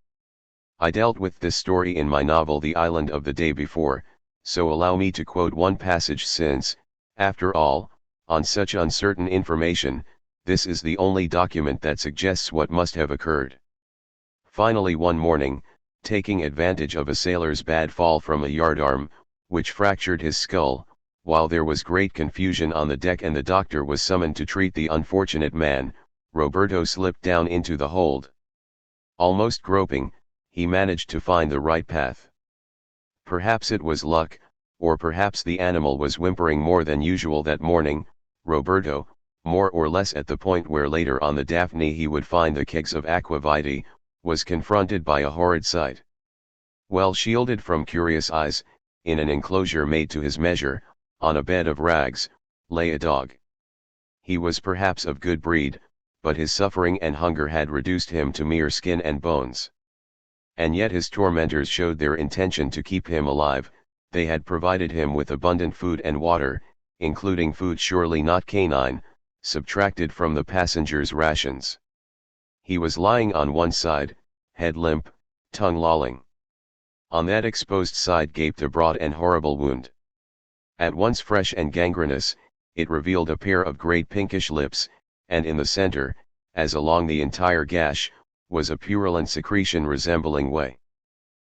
I dealt with this story in my novel The Island of the Day before, so allow me to quote one passage since, after all, on such uncertain information, this is the only document that suggests what must have occurred. Finally, one morning, taking advantage of a sailor's bad fall from a yardarm, which fractured his skull, while there was great confusion on the deck and the doctor was summoned to treat the unfortunate man, Roberto slipped down into the hold. Almost groping, he managed to find the right path. Perhaps it was luck, or perhaps the animal was whimpering more than usual that morning. Roberto, more or less at the point where later on the Daphne he would find the kegs of aquavitae, was confronted by a horrid sight. Well shielded from curious eyes, in an enclosure made to his measure, on a bed of rags, lay a dog. He was perhaps of good breed, but his suffering and hunger had reduced him to mere skin and bones. And yet his tormentors showed their intention to keep him alive. They had provided him with abundant food and water, including food surely not canine, subtracted from the passengers' rations. He was lying on one side, head limp, tongue lolling. On that exposed side gaped a broad and horrible wound. At once fresh and gangrenous, it revealed a pair of great pinkish lips, and in the center, as along the entire gash, was a purulent secretion resembling whey.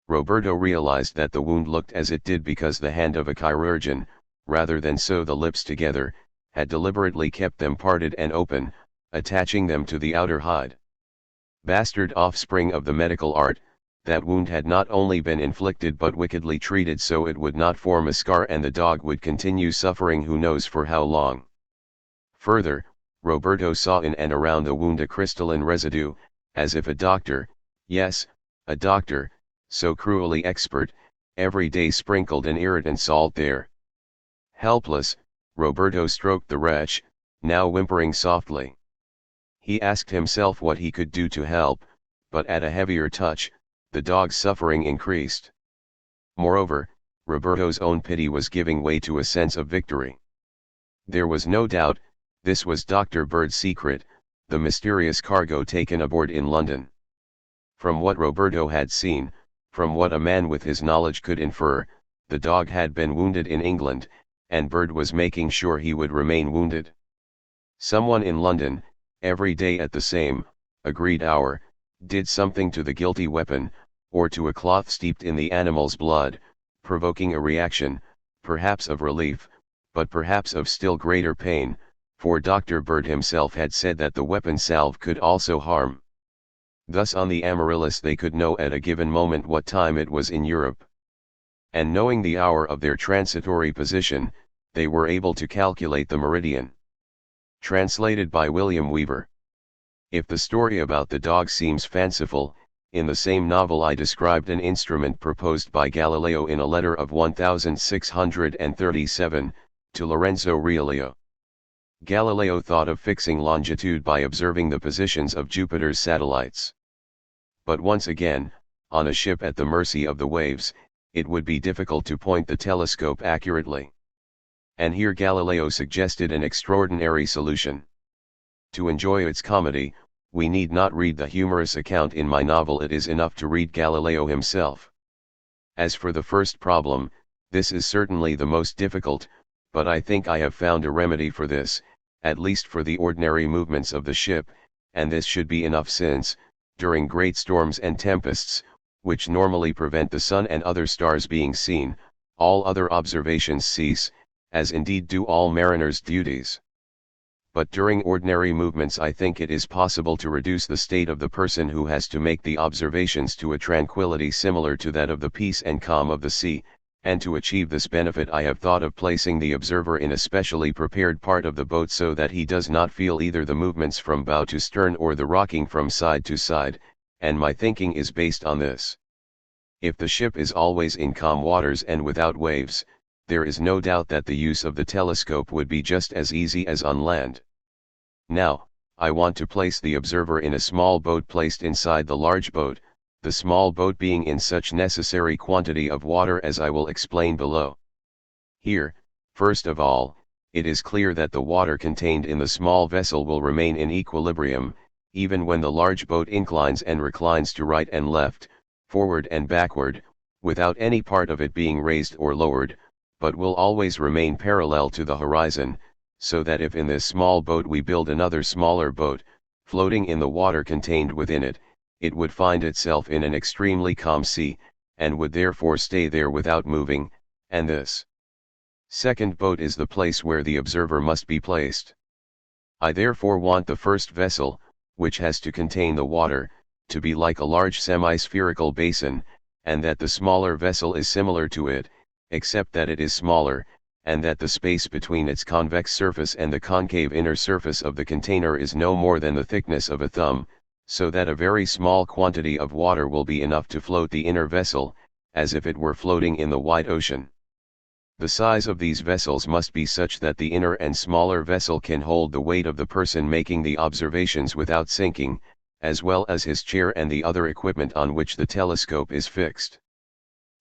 Roberto realized that the wound looked as it did because the hand of a chirurgeon, rather than sew the lips together, had deliberately kept them parted and open, attaching them to the outer hide. Bastard offspring of the medical art, that wound had not only been inflicted but wickedly treated so it would not form a scar and the dog would continue suffering who knows for how long. Further, Roberto saw in and around the wound a crystalline residue, as if a doctor, yes, a doctor, so cruelly expert, every day sprinkled an irritant salt there. Helpless, Roberto stroked the wretch, now whimpering softly. He asked himself what he could do to help, but at a heavier touch, the dog's suffering increased. Moreover, Roberto's own pity was giving way to a sense of victory. There was no doubt, this was Dr. Bird's secret, the mysterious cargo taken aboard in London. From what Roberto had seen, from what a man with his knowledge could infer, the dog had been wounded in England, and Bird was making sure he would remain wounded. Someone in London, every day at the same, agreed hour, did something to the guilty weapon, or to a cloth steeped in the animal's blood, provoking a reaction, perhaps of relief, but perhaps of still greater pain, for Dr. Bird himself had said that the weapon salve could also harm. Thus on the Amaryllis they could know at a given moment what time it was in Europe. And knowing the hour of their transitory position, they were able to calculate the meridian. Translated by William Weaver. If the story about the dog seems fanciful, in the same novel I described an instrument proposed by Galileo in a letter of 1637, to Lorenzo Riolio. Galileo thought of fixing longitude by observing the positions of Jupiter's satellites. But once again, on a ship at the mercy of the waves, it would be difficult to point the telescope accurately. And here Galileo suggested an extraordinary solution. To enjoy its comedy, we need not read the humorous account in my novel, it is enough to read Galileo himself. As for the first problem, this is certainly the most difficult, but I think I have found a remedy for this, at least for the ordinary movements of the ship, and this should be enough since, during great storms and tempests, which normally prevent the sun and other stars being seen, all other observations cease, as indeed do all mariners' duties. but during ordinary movements I think it is possible to reduce the state of the person who has to make the observations to a tranquility similar to that of the peace and calm of the sea, and to achieve this benefit I have thought of placing the observer in a specially prepared part of the boat so that he does not feel either the movements from bow to stern or the rocking from side to side, and my thinking is based on this. If the ship is always in calm waters and without waves, there is no doubt that the use of the telescope would be just as easy as on land. Now, I want to place the observer in a small boat placed inside the large boat, the small boat being in such necessary quantity of water as I will explain below. Here, first of all, it is clear that the water contained in the small vessel will remain in equilibrium, even when the large boat inclines and reclines to right and left, forward and backward, without any part of it being raised or lowered, but will always remain parallel to the horizon, so that if in this small boat we build another smaller boat, floating in the water contained within it, it would find itself in an extremely calm sea, and would therefore stay there without moving, and this second boat is the place where the observer must be placed. I therefore want the first vessel, which has to contain the water, to be like a large semi-spherical basin, and that the smaller vessel is similar to it, except that it is smaller, and that the space between its convex surface and the concave inner surface of the container is no more than the thickness of a thumb, so that a very small quantity of water will be enough to float the inner vessel, as if it were floating in the wide ocean. The size of these vessels must be such that the inner and smaller vessel can hold the weight of the person making the observations without sinking, as well as his chair and the other equipment on which the telescope is fixed.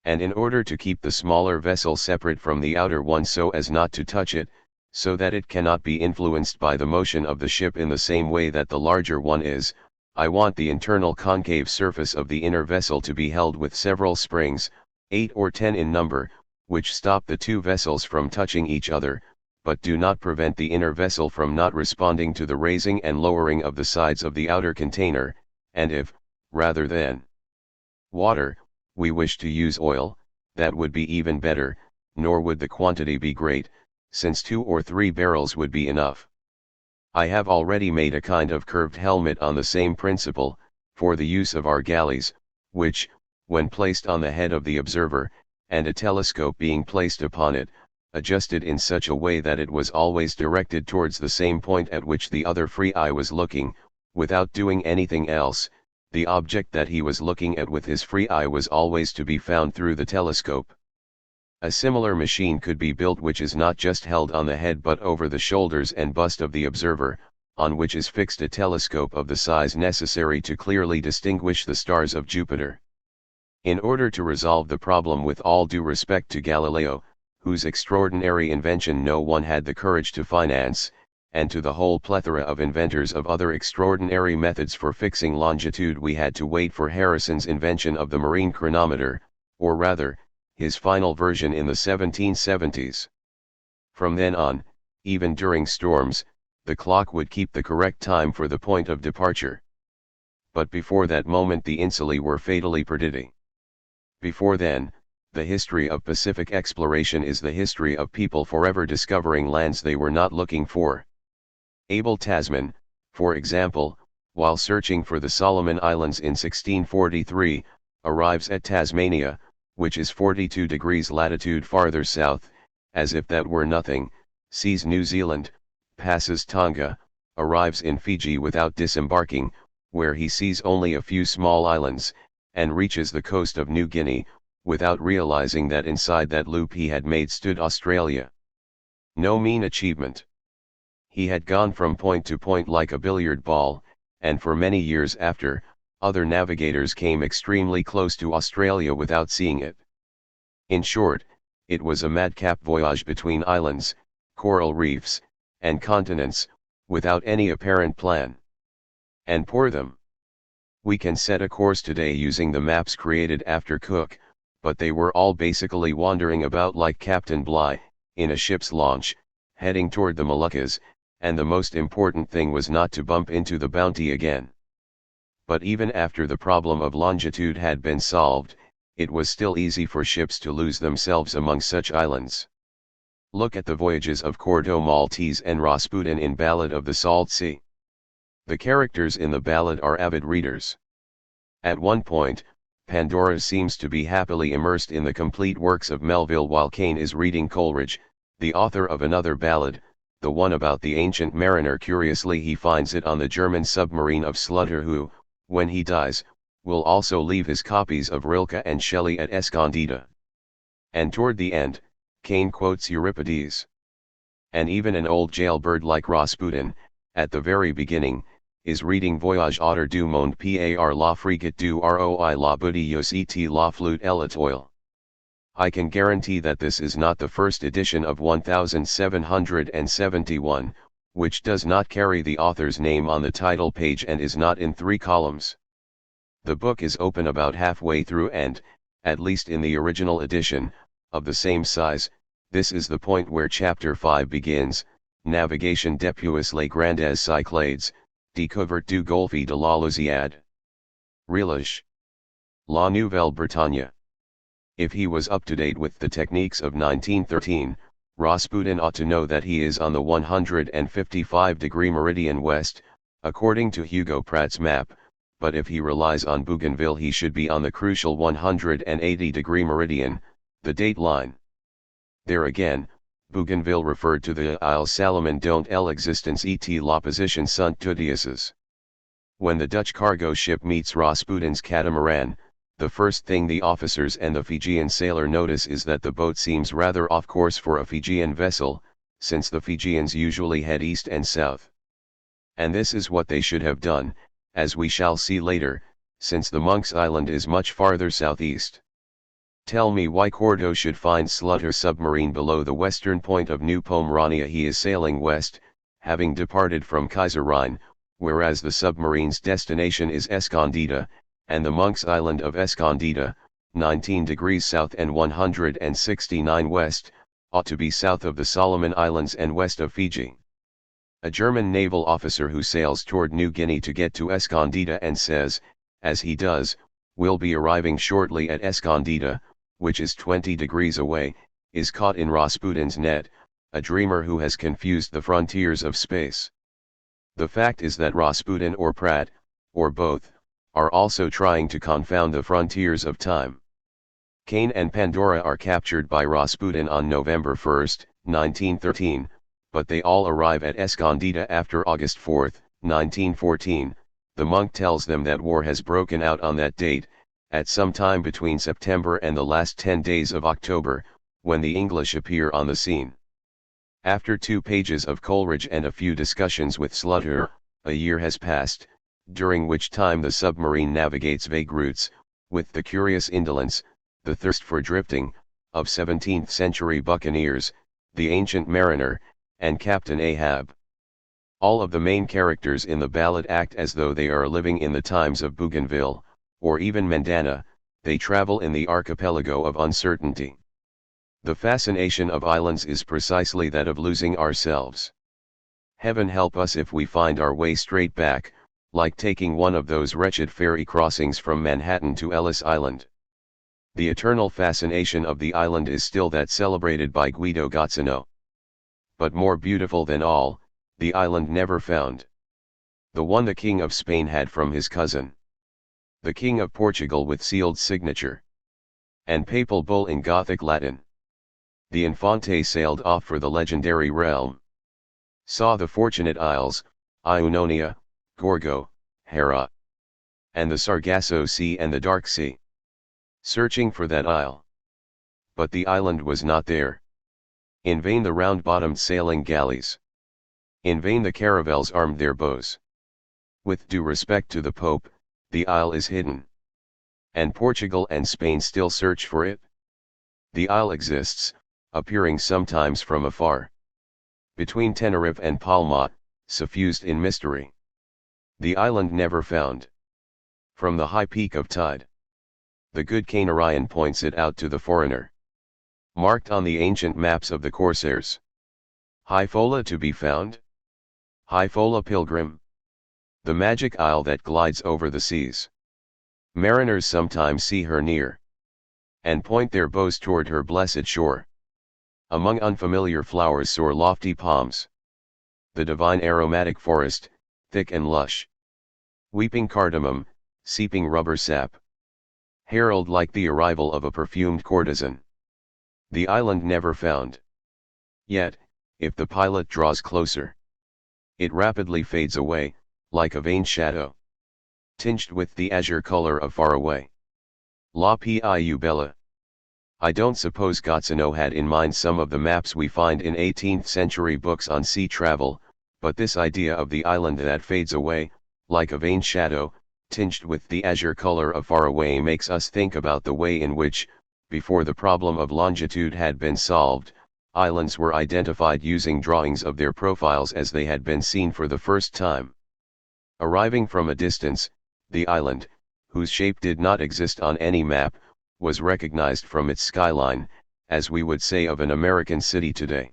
And in order to keep the smaller vessel separate from the outer one so as not to touch it, so that it cannot be influenced by the motion of the ship in the same way that the larger one is, I want the internal concave surface of the inner vessel to be held with several springs, 8 or 10 in number, which stop the two vessels from touching each other, but do not prevent the inner vessel from not responding to the raising and lowering of the sides of the outer container, and if, rather than water, we wish to use oil, that would be even better, nor would the quantity be great, since 2 or 3 barrels would be enough. I have already made a kind of curved helmet on the same principle, for the use of our galleys, which, when placed on the head of the observer, and a telescope being placed upon it, adjusted in such a way that it was always directed towards the same point at which the other free eye was looking, without doing anything else, the object that he was looking at with his free eye was always to be found through the telescope. A similar machine could be built which is not just held on the head but over the shoulders and bust of the observer, on which is fixed a telescope of the size necessary to clearly distinguish the stars of Jupiter. In order to resolve the problem with all due respect to Galileo, whose extraordinary invention no one had the courage to finance, and to the whole plethora of inventors of other extraordinary methods for fixing longitude, we had to wait for Harrison's invention of the marine chronometer, or rather, his final version in the 1770s. From then on, even during storms, the clock would keep the correct time for the point of departure. But before that moment the insuli were fatally perditi. Before then, the history of Pacific exploration is the history of people forever discovering lands they were not looking for. Abel Tasman, for example, while searching for the Solomon Islands in 1643, arrives at Tasmania, which is 42 degrees latitude farther south, as if that were nothing, sees New Zealand, passes Tonga, arrives in Fiji without disembarking, where he sees only a few small islands, and reaches the coast of New Guinea, without realizing that inside that loop he had made stood Australia. No mean achievement. He had gone from point to point like a billiard ball, and for many years after, other navigators came extremely close to Australia without seeing it. In short, it was a madcap voyage between islands, coral reefs, and continents, without any apparent plan. And pour them. We can set a course today using the maps created after Cook, but they were all basically wandering about like Captain Bligh, in a ship's launch, heading toward the Moluccas, and the most important thing was not to bump into the Bounty again. But even after the problem of longitude had been solved, it was still easy for ships to lose themselves among such islands. Look at the voyages of Corto Maltese and Rasputin in Ballad of the Salt Sea. The characters in the ballad are avid readers. At one point, Pandora seems to be happily immersed in the complete works of Melville while Kane is reading Coleridge, the author of another ballad, the one about the ancient mariner. Curiously, he finds it on the German submarine of Slutter, who, when he dies, will also leave his copies of Rilke and Shelley at Escondida. And toward the end, Kane quotes Euripides. And even an old jailbird like Rasputin, at the very beginning, is reading Voyage autour du monde par la frégate du roi la Bouteilleuse et la flûte et l'étoile. I can guarantee that this is not the first edition of 1771, which does not carry the author's name on the title page and is not in 3 columns. The book is open about halfway through and, at least in the original edition, of the same size. This is the point where chapter 5 begins, Navigation depuis les grandes Cyclades, découverte du golfe de la Louisiade. Relish. La Nouvelle-Bretagne. If he was up to date with the techniques of 1913, Rasputin ought to know that he is on the 155-degree meridian west, according to Hugo Pratt's map, but if he relies on Bougainville he should be on the crucial 180-degree meridian, the date line. There again, Bougainville referred to the Îles Salomon dont l'existence et la position sont studieuses. When the Dutch cargo ship meets Rasputin's catamaran, the first thing the officers and the Fijian sailor notice is that the boat seems rather off course for a Fijian vessel, since the Fijians usually head east and south. And this is what they should have done, as we shall see later, since the Monk's Island is much farther southeast. Tell me why Corto should find Slutter submarine below the western point of New Pomerania. He is sailing west, having departed from Kaiser Rhine, whereas the submarine's destination is Escondida, and the Monk's Island of Escondida, 19 degrees south and 169 west, ought to be south of the Solomon Islands and west of Fiji. A German naval officer who sails toward New Guinea to get to Escondida and says, as he does, will be arriving shortly at Escondida, which is 20 degrees away, is caught in Rasputin's net, a dreamer who has confused the frontiers of space. The fact is that Rasputin or Pratt, or both, are also trying to confound the frontiers of time. Kane and Pandora are captured by Rasputin on November 1, 1913, but they all arrive at Escondida after August 4, 1914. The monk tells them that war has broken out on that date, at some time between September and the last 10 days of October, when the English appear on the scene. After 2 pages of Coleridge and a few discussions with Slutter, a year has passed, during which time the submarine navigates vague routes, with the curious indolence, the thirst for drifting, of 17th-century buccaneers, the ancient mariner, and Captain Ahab. All of the main characters in the ballad act as though they are living in the times of Bougainville, or even Mendana. They travel in the archipelago of uncertainty. The fascination of islands is precisely that of losing ourselves. Heaven help us if we find our way straight back, like taking one of those wretched ferry crossings from Manhattan to Ellis Island. The eternal fascination of the island is still that celebrated by Guido Gozzino. But more beautiful than all, the island never found. The one the King of Spain had from his cousin. The King of Portugal with sealed signature. And papal bull in Gothic Latin. The Infante sailed off for the legendary realm. Saw the fortunate isles, Ionia, Gorgo, Hera. And the Sargasso Sea and the Dark Sea. Searching for that isle. But the island was not there. In vain the round-bottomed sailing galleys. In vain the caravels armed their bows. With due respect to the Pope, the isle is hidden. And Portugal and Spain still search for it. The isle exists, appearing sometimes from afar. Between Tenerife and Palma, suffused in mystery. The island never found. From the high peak of tide. The good Canarian points it out to the foreigner. Marked on the ancient maps of the corsairs. High Fola to be found? High Fola pilgrim. The magic isle that glides over the seas. Mariners sometimes see her near. And point their bows toward her blessed shore. Among unfamiliar flowers soar lofty palms. The divine aromatic forest, thick and lush. Weeping cardamom, seeping rubber sap. Herald like the arrival of a perfumed courtesan. The island never found. Yet, if the pilot draws closer, it rapidly fades away, like a vain shadow, tinged with the azure color of far away. La piu bella. I don't suppose Gazzano had in mind some of the maps we find in 18th century books on sea travel, but this idea of the island that fades away, like a vain shadow, tinged with the azure color of far away makes us think about the way in which, before the problem of longitude had been solved, islands were identified using drawings of their profiles as they had been seen for the first time. Arriving from a distance, the island, whose shape did not exist on any map, was recognized from its skyline, as we would say of an American city today.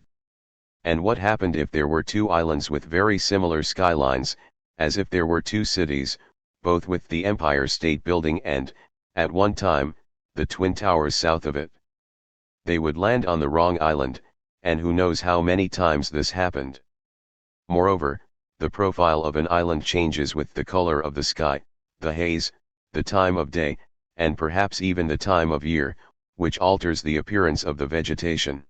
And what happened if there were two islands with very similar skylines, as if there were two cities, both with the Empire State Building and, at one time, the Twin Towers south of it? They would land on the wrong island, and who knows how many times this happened. Moreover, the profile of an island changes with the color of the sky, the haze, the time of day, and perhaps even the time of year, which alters the appearance of the vegetation.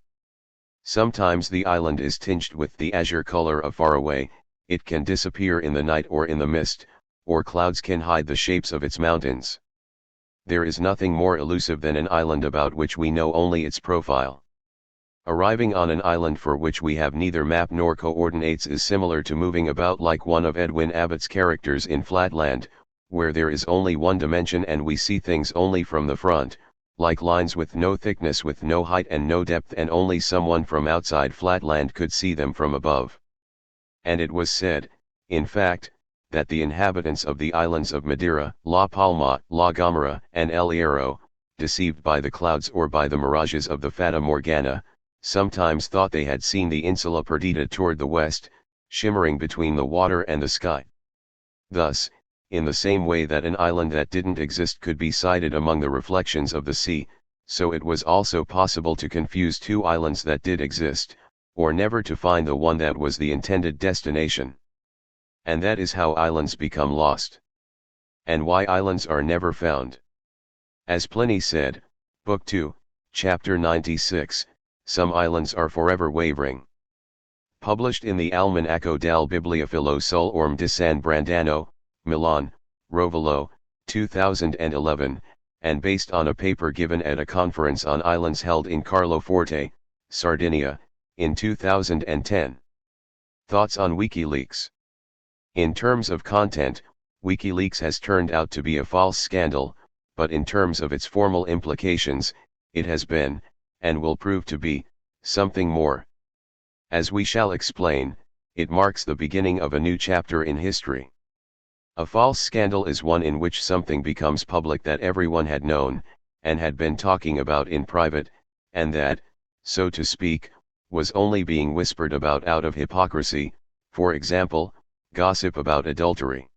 Sometimes the island is tinged with the azure color of far away, it can disappear in the night or in the mist, or clouds can hide the shapes of its mountains. There is nothing more elusive than an island about which we know only its profile. Arriving on an island for which we have neither map nor coordinates is similar to moving about like one of Edwin Abbott's characters in Flatland, where there is only one dimension and we see things only from the front, like lines with no thickness, with no height and no depth, and only someone from outside Flatland could see them from above. And it was said, in fact, that the inhabitants of the islands of Madeira, La Palma, La Gomera, and El Hierro, deceived by the clouds or by the mirages of the Fata Morgana, sometimes thought they had seen the Insula Perdita toward the west, shimmering between the water and the sky. Thus, in the same way that an island that didn't exist could be sighted among the reflections of the sea, so it was also possible to confuse two islands that did exist, or never to find the one that was the intended destination. And that is how islands become lost. And why islands are never found. As Pliny said, Book 2, Chapter 96, some islands are forever wavering. Published in the Almanacco del Bibliofilo sul Orme di San Brandano, Milan, Rovolo, 2011, and based on a paper given at a conference on islands held in Carloforte, Sardinia, in 2010. Thoughts on WikiLeaks. In terms of content, WikiLeaks has turned out to be a false scandal, but in terms of its formal implications, it has been, and will prove to be, something more. As we shall explain, it marks the beginning of a new chapter in history. A false scandal is one in which something becomes public that everyone had known, and had been talking about in private, and that, so to speak, was only being whispered about out of hypocrisy, for example, gossip about adultery.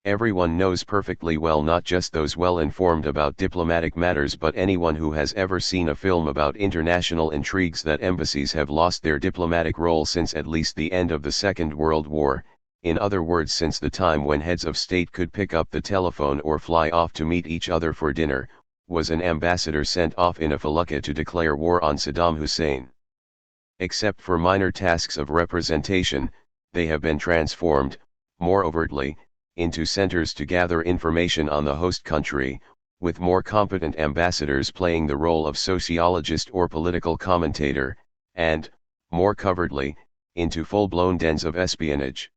Everyone knows perfectly well, not just those well informed about diplomatic matters but anyone who has ever seen a film about international intrigues, that embassies have lost their diplomatic role since at least the end of the Second World War, in other words since the time when heads of state could pick up the telephone or fly off to meet each other for dinner, was an ambassador sent off in a felucca to declare war on Saddam Hussein. Except for minor tasks of representation, they have been transformed, more overtly, into centers to gather information on the host country, with more competent ambassadors playing the role of sociologist or political commentator, and, more covertly, into full-blown dens of espionage.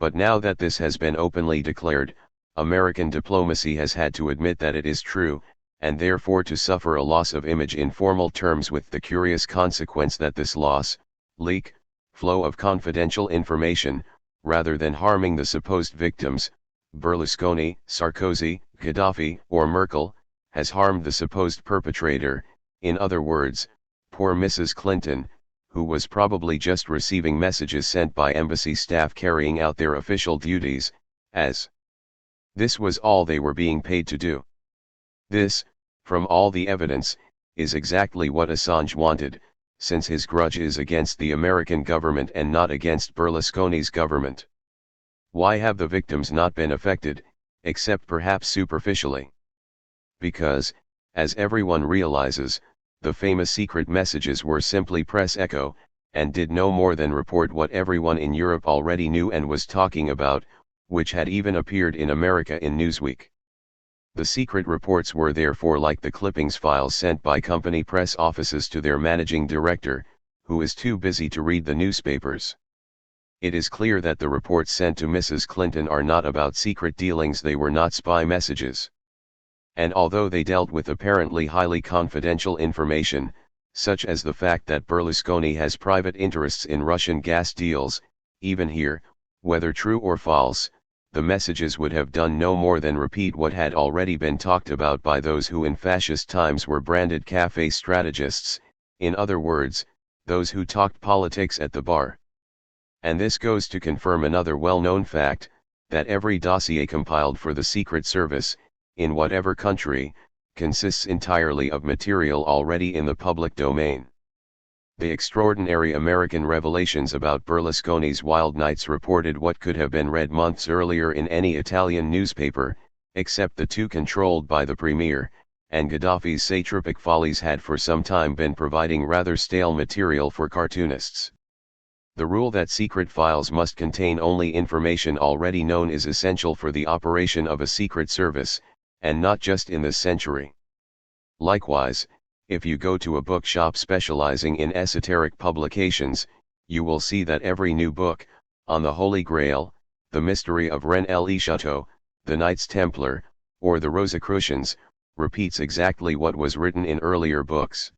But now that this has been openly declared, American diplomacy has had to admit that it is true, and therefore to suffer a loss of image in formal terms, with the curious consequence that this loss, leak, flow of confidential information, rather than harming the supposed victims, Berlusconi, Sarkozy, Gaddafi, or Merkel, has harmed the supposed perpetrator, in other words, poor Mrs. Clinton, who was probably just receiving messages sent by embassy staff carrying out their official duties, as this was all they were being paid to do. This, from all the evidence, is exactly what Assange wanted, since his grudge is against the American government and not against Berlusconi's government. Why have the victims not been affected, except perhaps superficially? Because, as everyone realizes, the famous secret messages were simply press echo, and did no more than report what everyone in Europe already knew and was talking about, which had even appeared in America in Newsweek. The secret reports were therefore like the clippings files sent by company press offices to their managing director, who is too busy to read the newspapers. It is clear that the reports sent to Mrs. Clinton are not about secret dealings, they were not spy messages. And although they dealt with apparently highly confidential information, such as the fact that Berlusconi has private interests in Russian gas deals, even here, whether true or false, the messages would have done no more than repeat what had already been talked about by those who in fascist times were branded café strategists, in other words, those who talked politics at the bar. And this goes to confirm another well-known fact, that every dossier compiled for the Secret Service, in whatever country, consists entirely of material already in the public domain. The extraordinary American revelations about Berlusconi's wild nights reported what could have been read months earlier in any Italian newspaper, except the two controlled by the premier, and Gaddafi's satrapic follies had for some time been providing rather stale material for cartoonists. The rule that secret files must contain only information already known is essential for the operation of a secret service, and not just in this century. Likewise, if you go to a bookshop specializing in esoteric publications, you will see that every new book, on the Holy Grail, the Mystery of Rennes-le-Château, the Knights Templar, or the Rosicrucians, repeats exactly what was written in earlier books.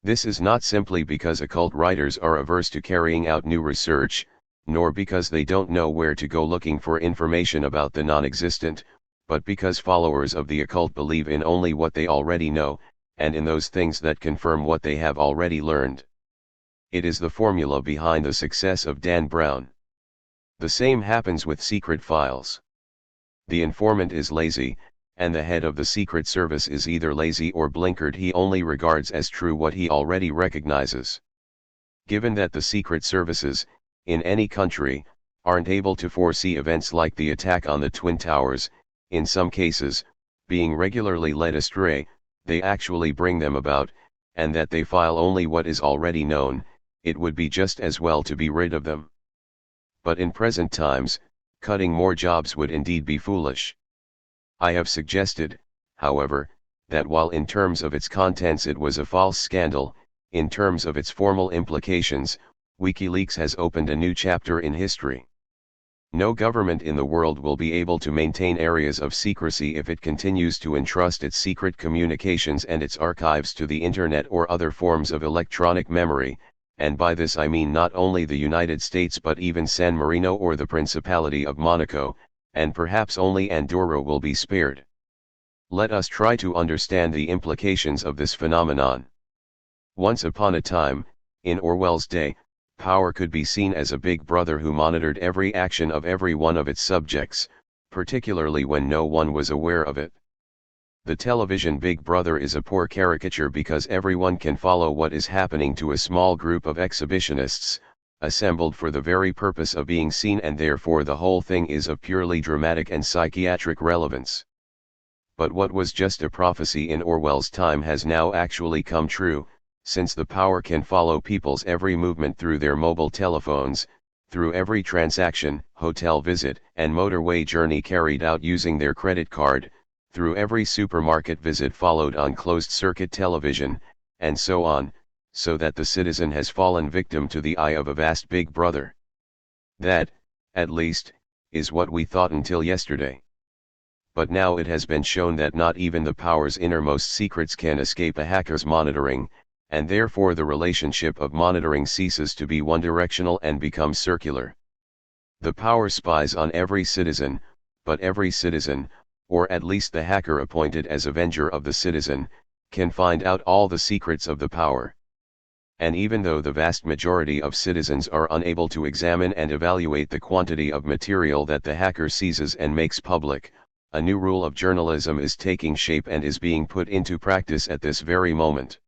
This is not simply because occult writers are averse to carrying out new research, nor because they don't know where to go looking for information about the non-existent, but because followers of the occult believe in only what they already know, and in those things that confirm what they have already learned. It is the formula behind the success of Dan Brown. The same happens with secret files. The informant is lazy, and the head of the Secret Service is either lazy or blinkered. He only regards as true what he already recognizes. Given that the secret services, in any country, aren't able to foresee events like the attack on the Twin Towers, in some cases, being regularly led astray, they actually bring them about, and that they file only what is already known, it would be just as well to be rid of them. But in present times, cutting more jobs would indeed be foolish. I have suggested, however, that while in terms of its contents it was a false scandal, in terms of its formal implications, WikiLeaks has opened a new chapter in history. No government in the world will be able to maintain areas of secrecy if it continues to entrust its secret communications and its archives to the Internet or other forms of electronic memory, and by this I mean not only the United States but even San Marino or the Principality of Monaco, and perhaps only Andorra will be spared. Let us try to understand the implications of this phenomenon. Once upon a time, in Orwell's day, power could be seen as a big brother who monitored every action of every one of its subjects, particularly when no one was aware of it. The television Big Brother is a poor caricature because everyone can follow what is happening to a small group of exhibitionists, assembled for the very purpose of being seen, and therefore the whole thing is of purely dramatic and psychiatric relevance. But what was just a prophecy in Orwell's time has now actually come true, since the power can follow people's every movement through their mobile telephones, through every transaction, hotel visit, and motorway journey carried out using their credit card, through every supermarket visit followed on closed-circuit television, and so on, so that the citizen has fallen victim to the eye of a vast Big Brother. That, at least, is what we thought until yesterday. But now it has been shown that not even the power's innermost secrets can escape a hacker's monitoring, and therefore the relationship of monitoring ceases to be one-directional and becomes circular. The power spies on every citizen, but every citizen, or at least the hacker appointed as avenger of the citizen, can find out all the secrets of the power. And even though the vast majority of citizens are unable to examine and evaluate the quantity of material that the hacker seizes and makes public, a new rule of journalism is taking shape and is being put into practice at this very moment.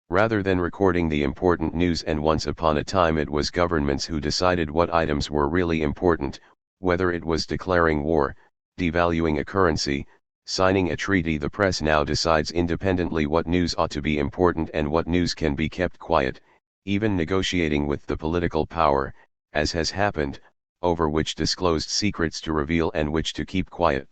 Rather than recording the important news, and once upon a time it was governments who decided what items were really important, whether it was declaring war, devaluing a currency, signing a treaty. The press now decides independently what news ought to be important and what news can be kept quiet, even negotiating with the political power, as has happened, over which disclosed secrets to reveal and which to keep quiet.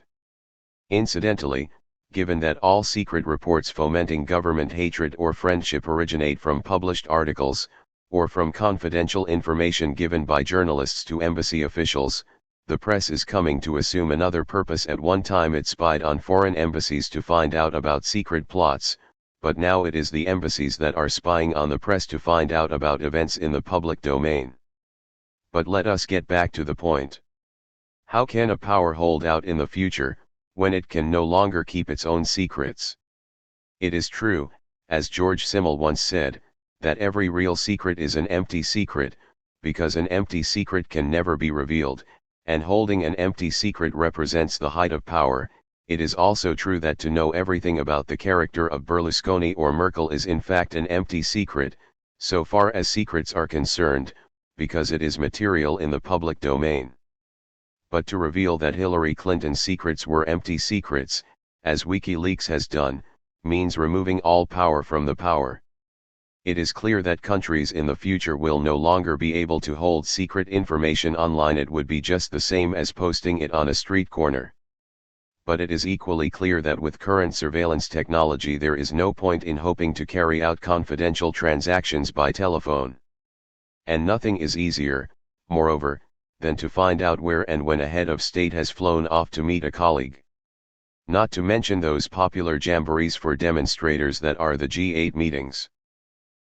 Incidentally, given that all secret reports fomenting government hatred or friendship originate from published articles, or from confidential information given by journalists to embassy officials, the press is coming to assume another purpose. At one time it spied on foreign embassies to find out about secret plots, but now it is the embassies that are spying on the press to find out about events in the public domain. But let us get back to the point. How can a power hold out in the future, when it can no longer keep its own secrets? It is true, as George Simmel once said, that every real secret is an empty secret, because an empty secret can never be revealed, and holding an empty secret represents the height of power. It is also true that to know everything about the character of Berlusconi or Merkel is in fact an empty secret, so far as secrets are concerned, because it is material in the public domain. But to reveal that Hillary Clinton's secrets were empty secrets, as WikiLeaks has done, means removing all power from the power. It is clear that countries in the future will no longer be able to hold secret information online. It would be just the same as posting it on a street corner. But it is equally clear that with current surveillance technology there is no point in hoping to carry out confidential transactions by telephone. And nothing is easier, moreover, than to find out where and when a head of state has flown off to meet a colleague. Not to mention those popular jamborees for demonstrators that are the G8 meetings.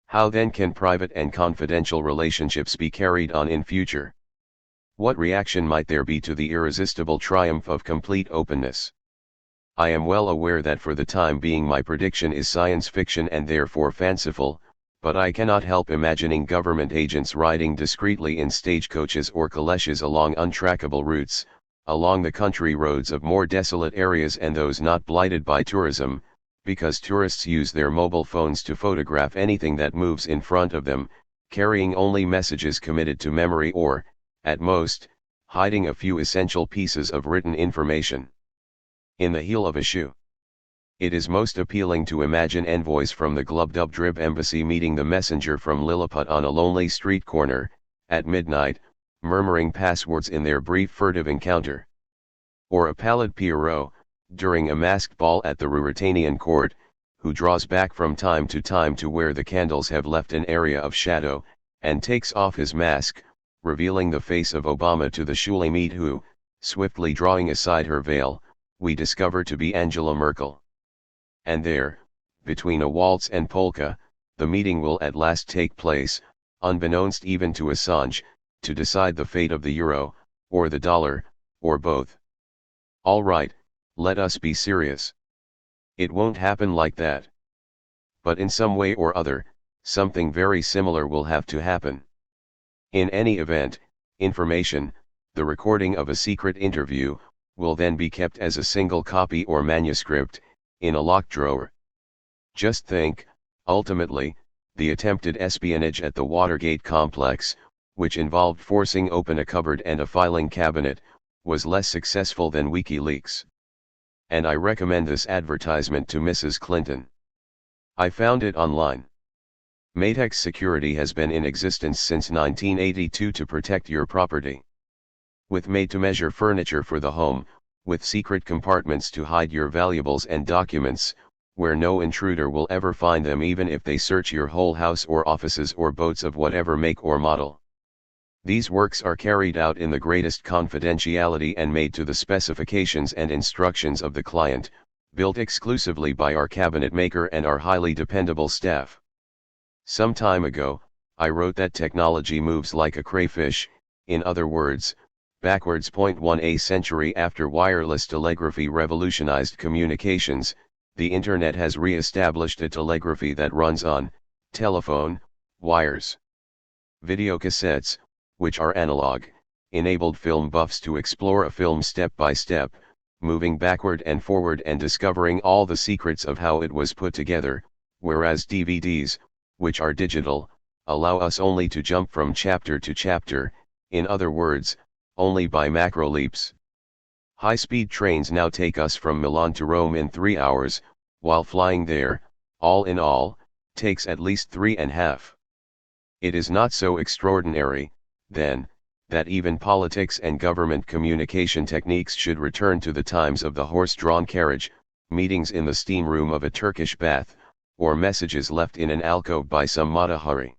How then can private and confidential relationships be carried on in future? What reaction might there be to the irresistible triumph of complete openness? I am well aware that for the time being my prediction is science fiction and therefore fanciful, but I cannot help imagining government agents riding discreetly in stagecoaches or calèches along untrackable routes, along the country roads of more desolate areas and those not blighted by tourism, because tourists use their mobile phones to photograph anything that moves in front of them, carrying only messages committed to memory or, at most, hiding a few essential pieces of written information in the heel of a shoe. It is most appealing to imagine envoys from the Glubbdubdrib embassy meeting the messenger from Lilliput on a lonely street corner, at midnight, murmuring passwords in their brief furtive encounter. Or a pallid Pierrot, during a masked ball at the Ruritanian court, who draws back from time to time to where the candles have left an area of shadow, and takes off his mask, revealing the face of Obama to the Shulamite who, swiftly drawing aside her veil, we discover to be Angela Merkel. And there, between a waltz and polka, the meeting will at last take place, unbeknownst even to Assange, to decide the fate of the euro, or the dollar, or both. All right, let us be serious. It won't happen like that. But in some way or other, something very similar will have to happen. In any event, information, the recording of a secret interview, will then be kept as a single copy or manuscript, in a locked drawer. Just think, ultimately, the attempted espionage at the Watergate complex, which involved forcing open a cupboard and a filing cabinet, was less successful than WikiLeaks. And I recommend this advertisement to Mrs. Clinton. I found it online. Matex Security has been in existence since 1982 to protect your property. With made-to-measure furniture for the home, with secret compartments to hide your valuables and documents, where no intruder will ever find them even if they search your whole house or offices or boats of whatever make or model. These works are carried out in the greatest confidentiality and made to the specifications and instructions of the client, built exclusively by our cabinet maker and our highly dependable staff. Some time ago, I wrote that technology moves like a crayfish, in other words, backwards. 1 century after wireless telegraphy revolutionized communications, the Internet has re-established a telegraphy that runs on telephone wires. Videocassettes, which are analog, enabled film buffs to explore a film step by step, moving backward and forward and discovering all the secrets of how it was put together, whereas DVDs, which are digital, allow us only to jump from chapter to chapter, in other words, only by macro leaps. High-speed trains now take us from Milan to Rome in 3 hours, while flying there, all in all, takes at least 3.5. It is not so extraordinary, then, that even politics and government communication techniques should return to the times of the horse-drawn carriage, meetings in the steam room of a Turkish bath, or messages left in an alcove by some Matahari.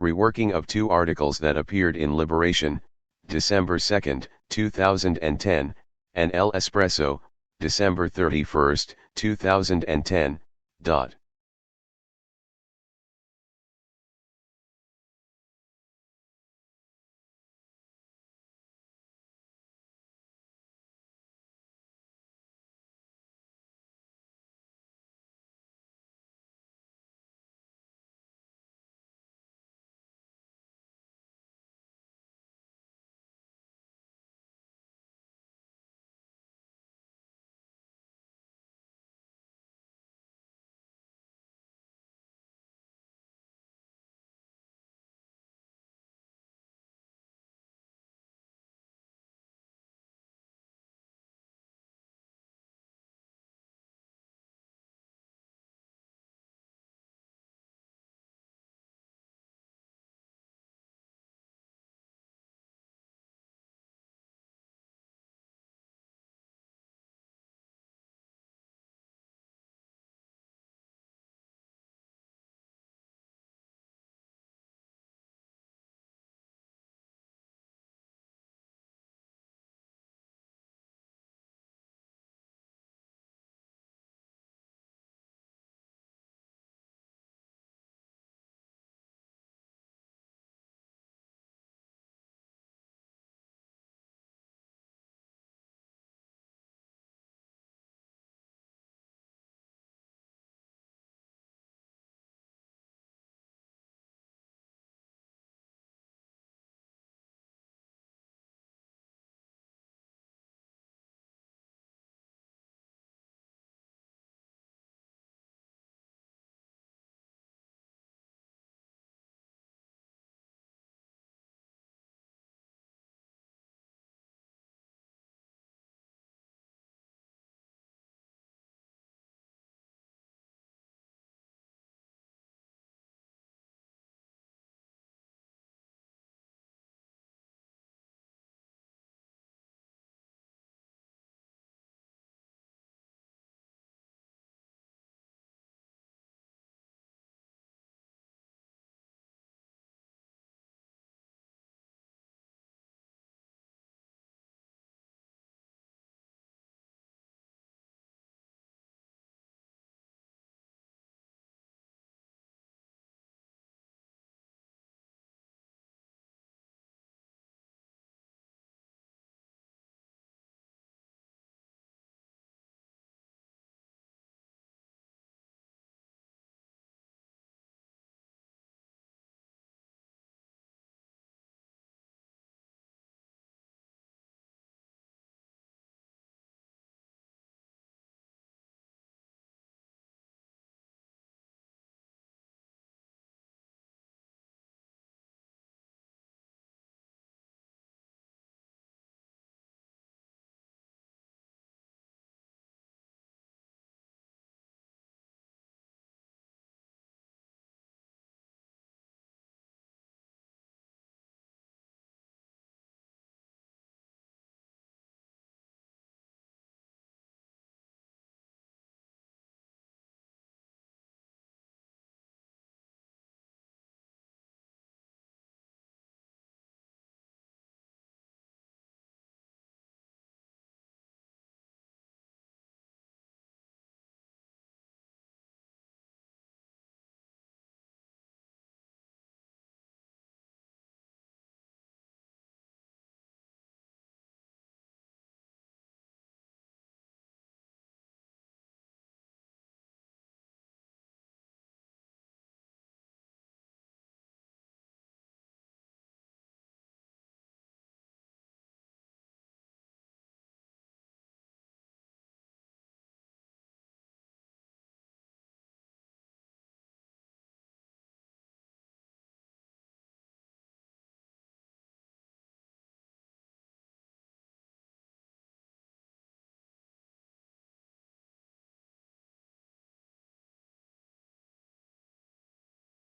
Reworking of 2 articles that appeared in Liberation, December 2, 2010, and El Espresso, December 31, 2010.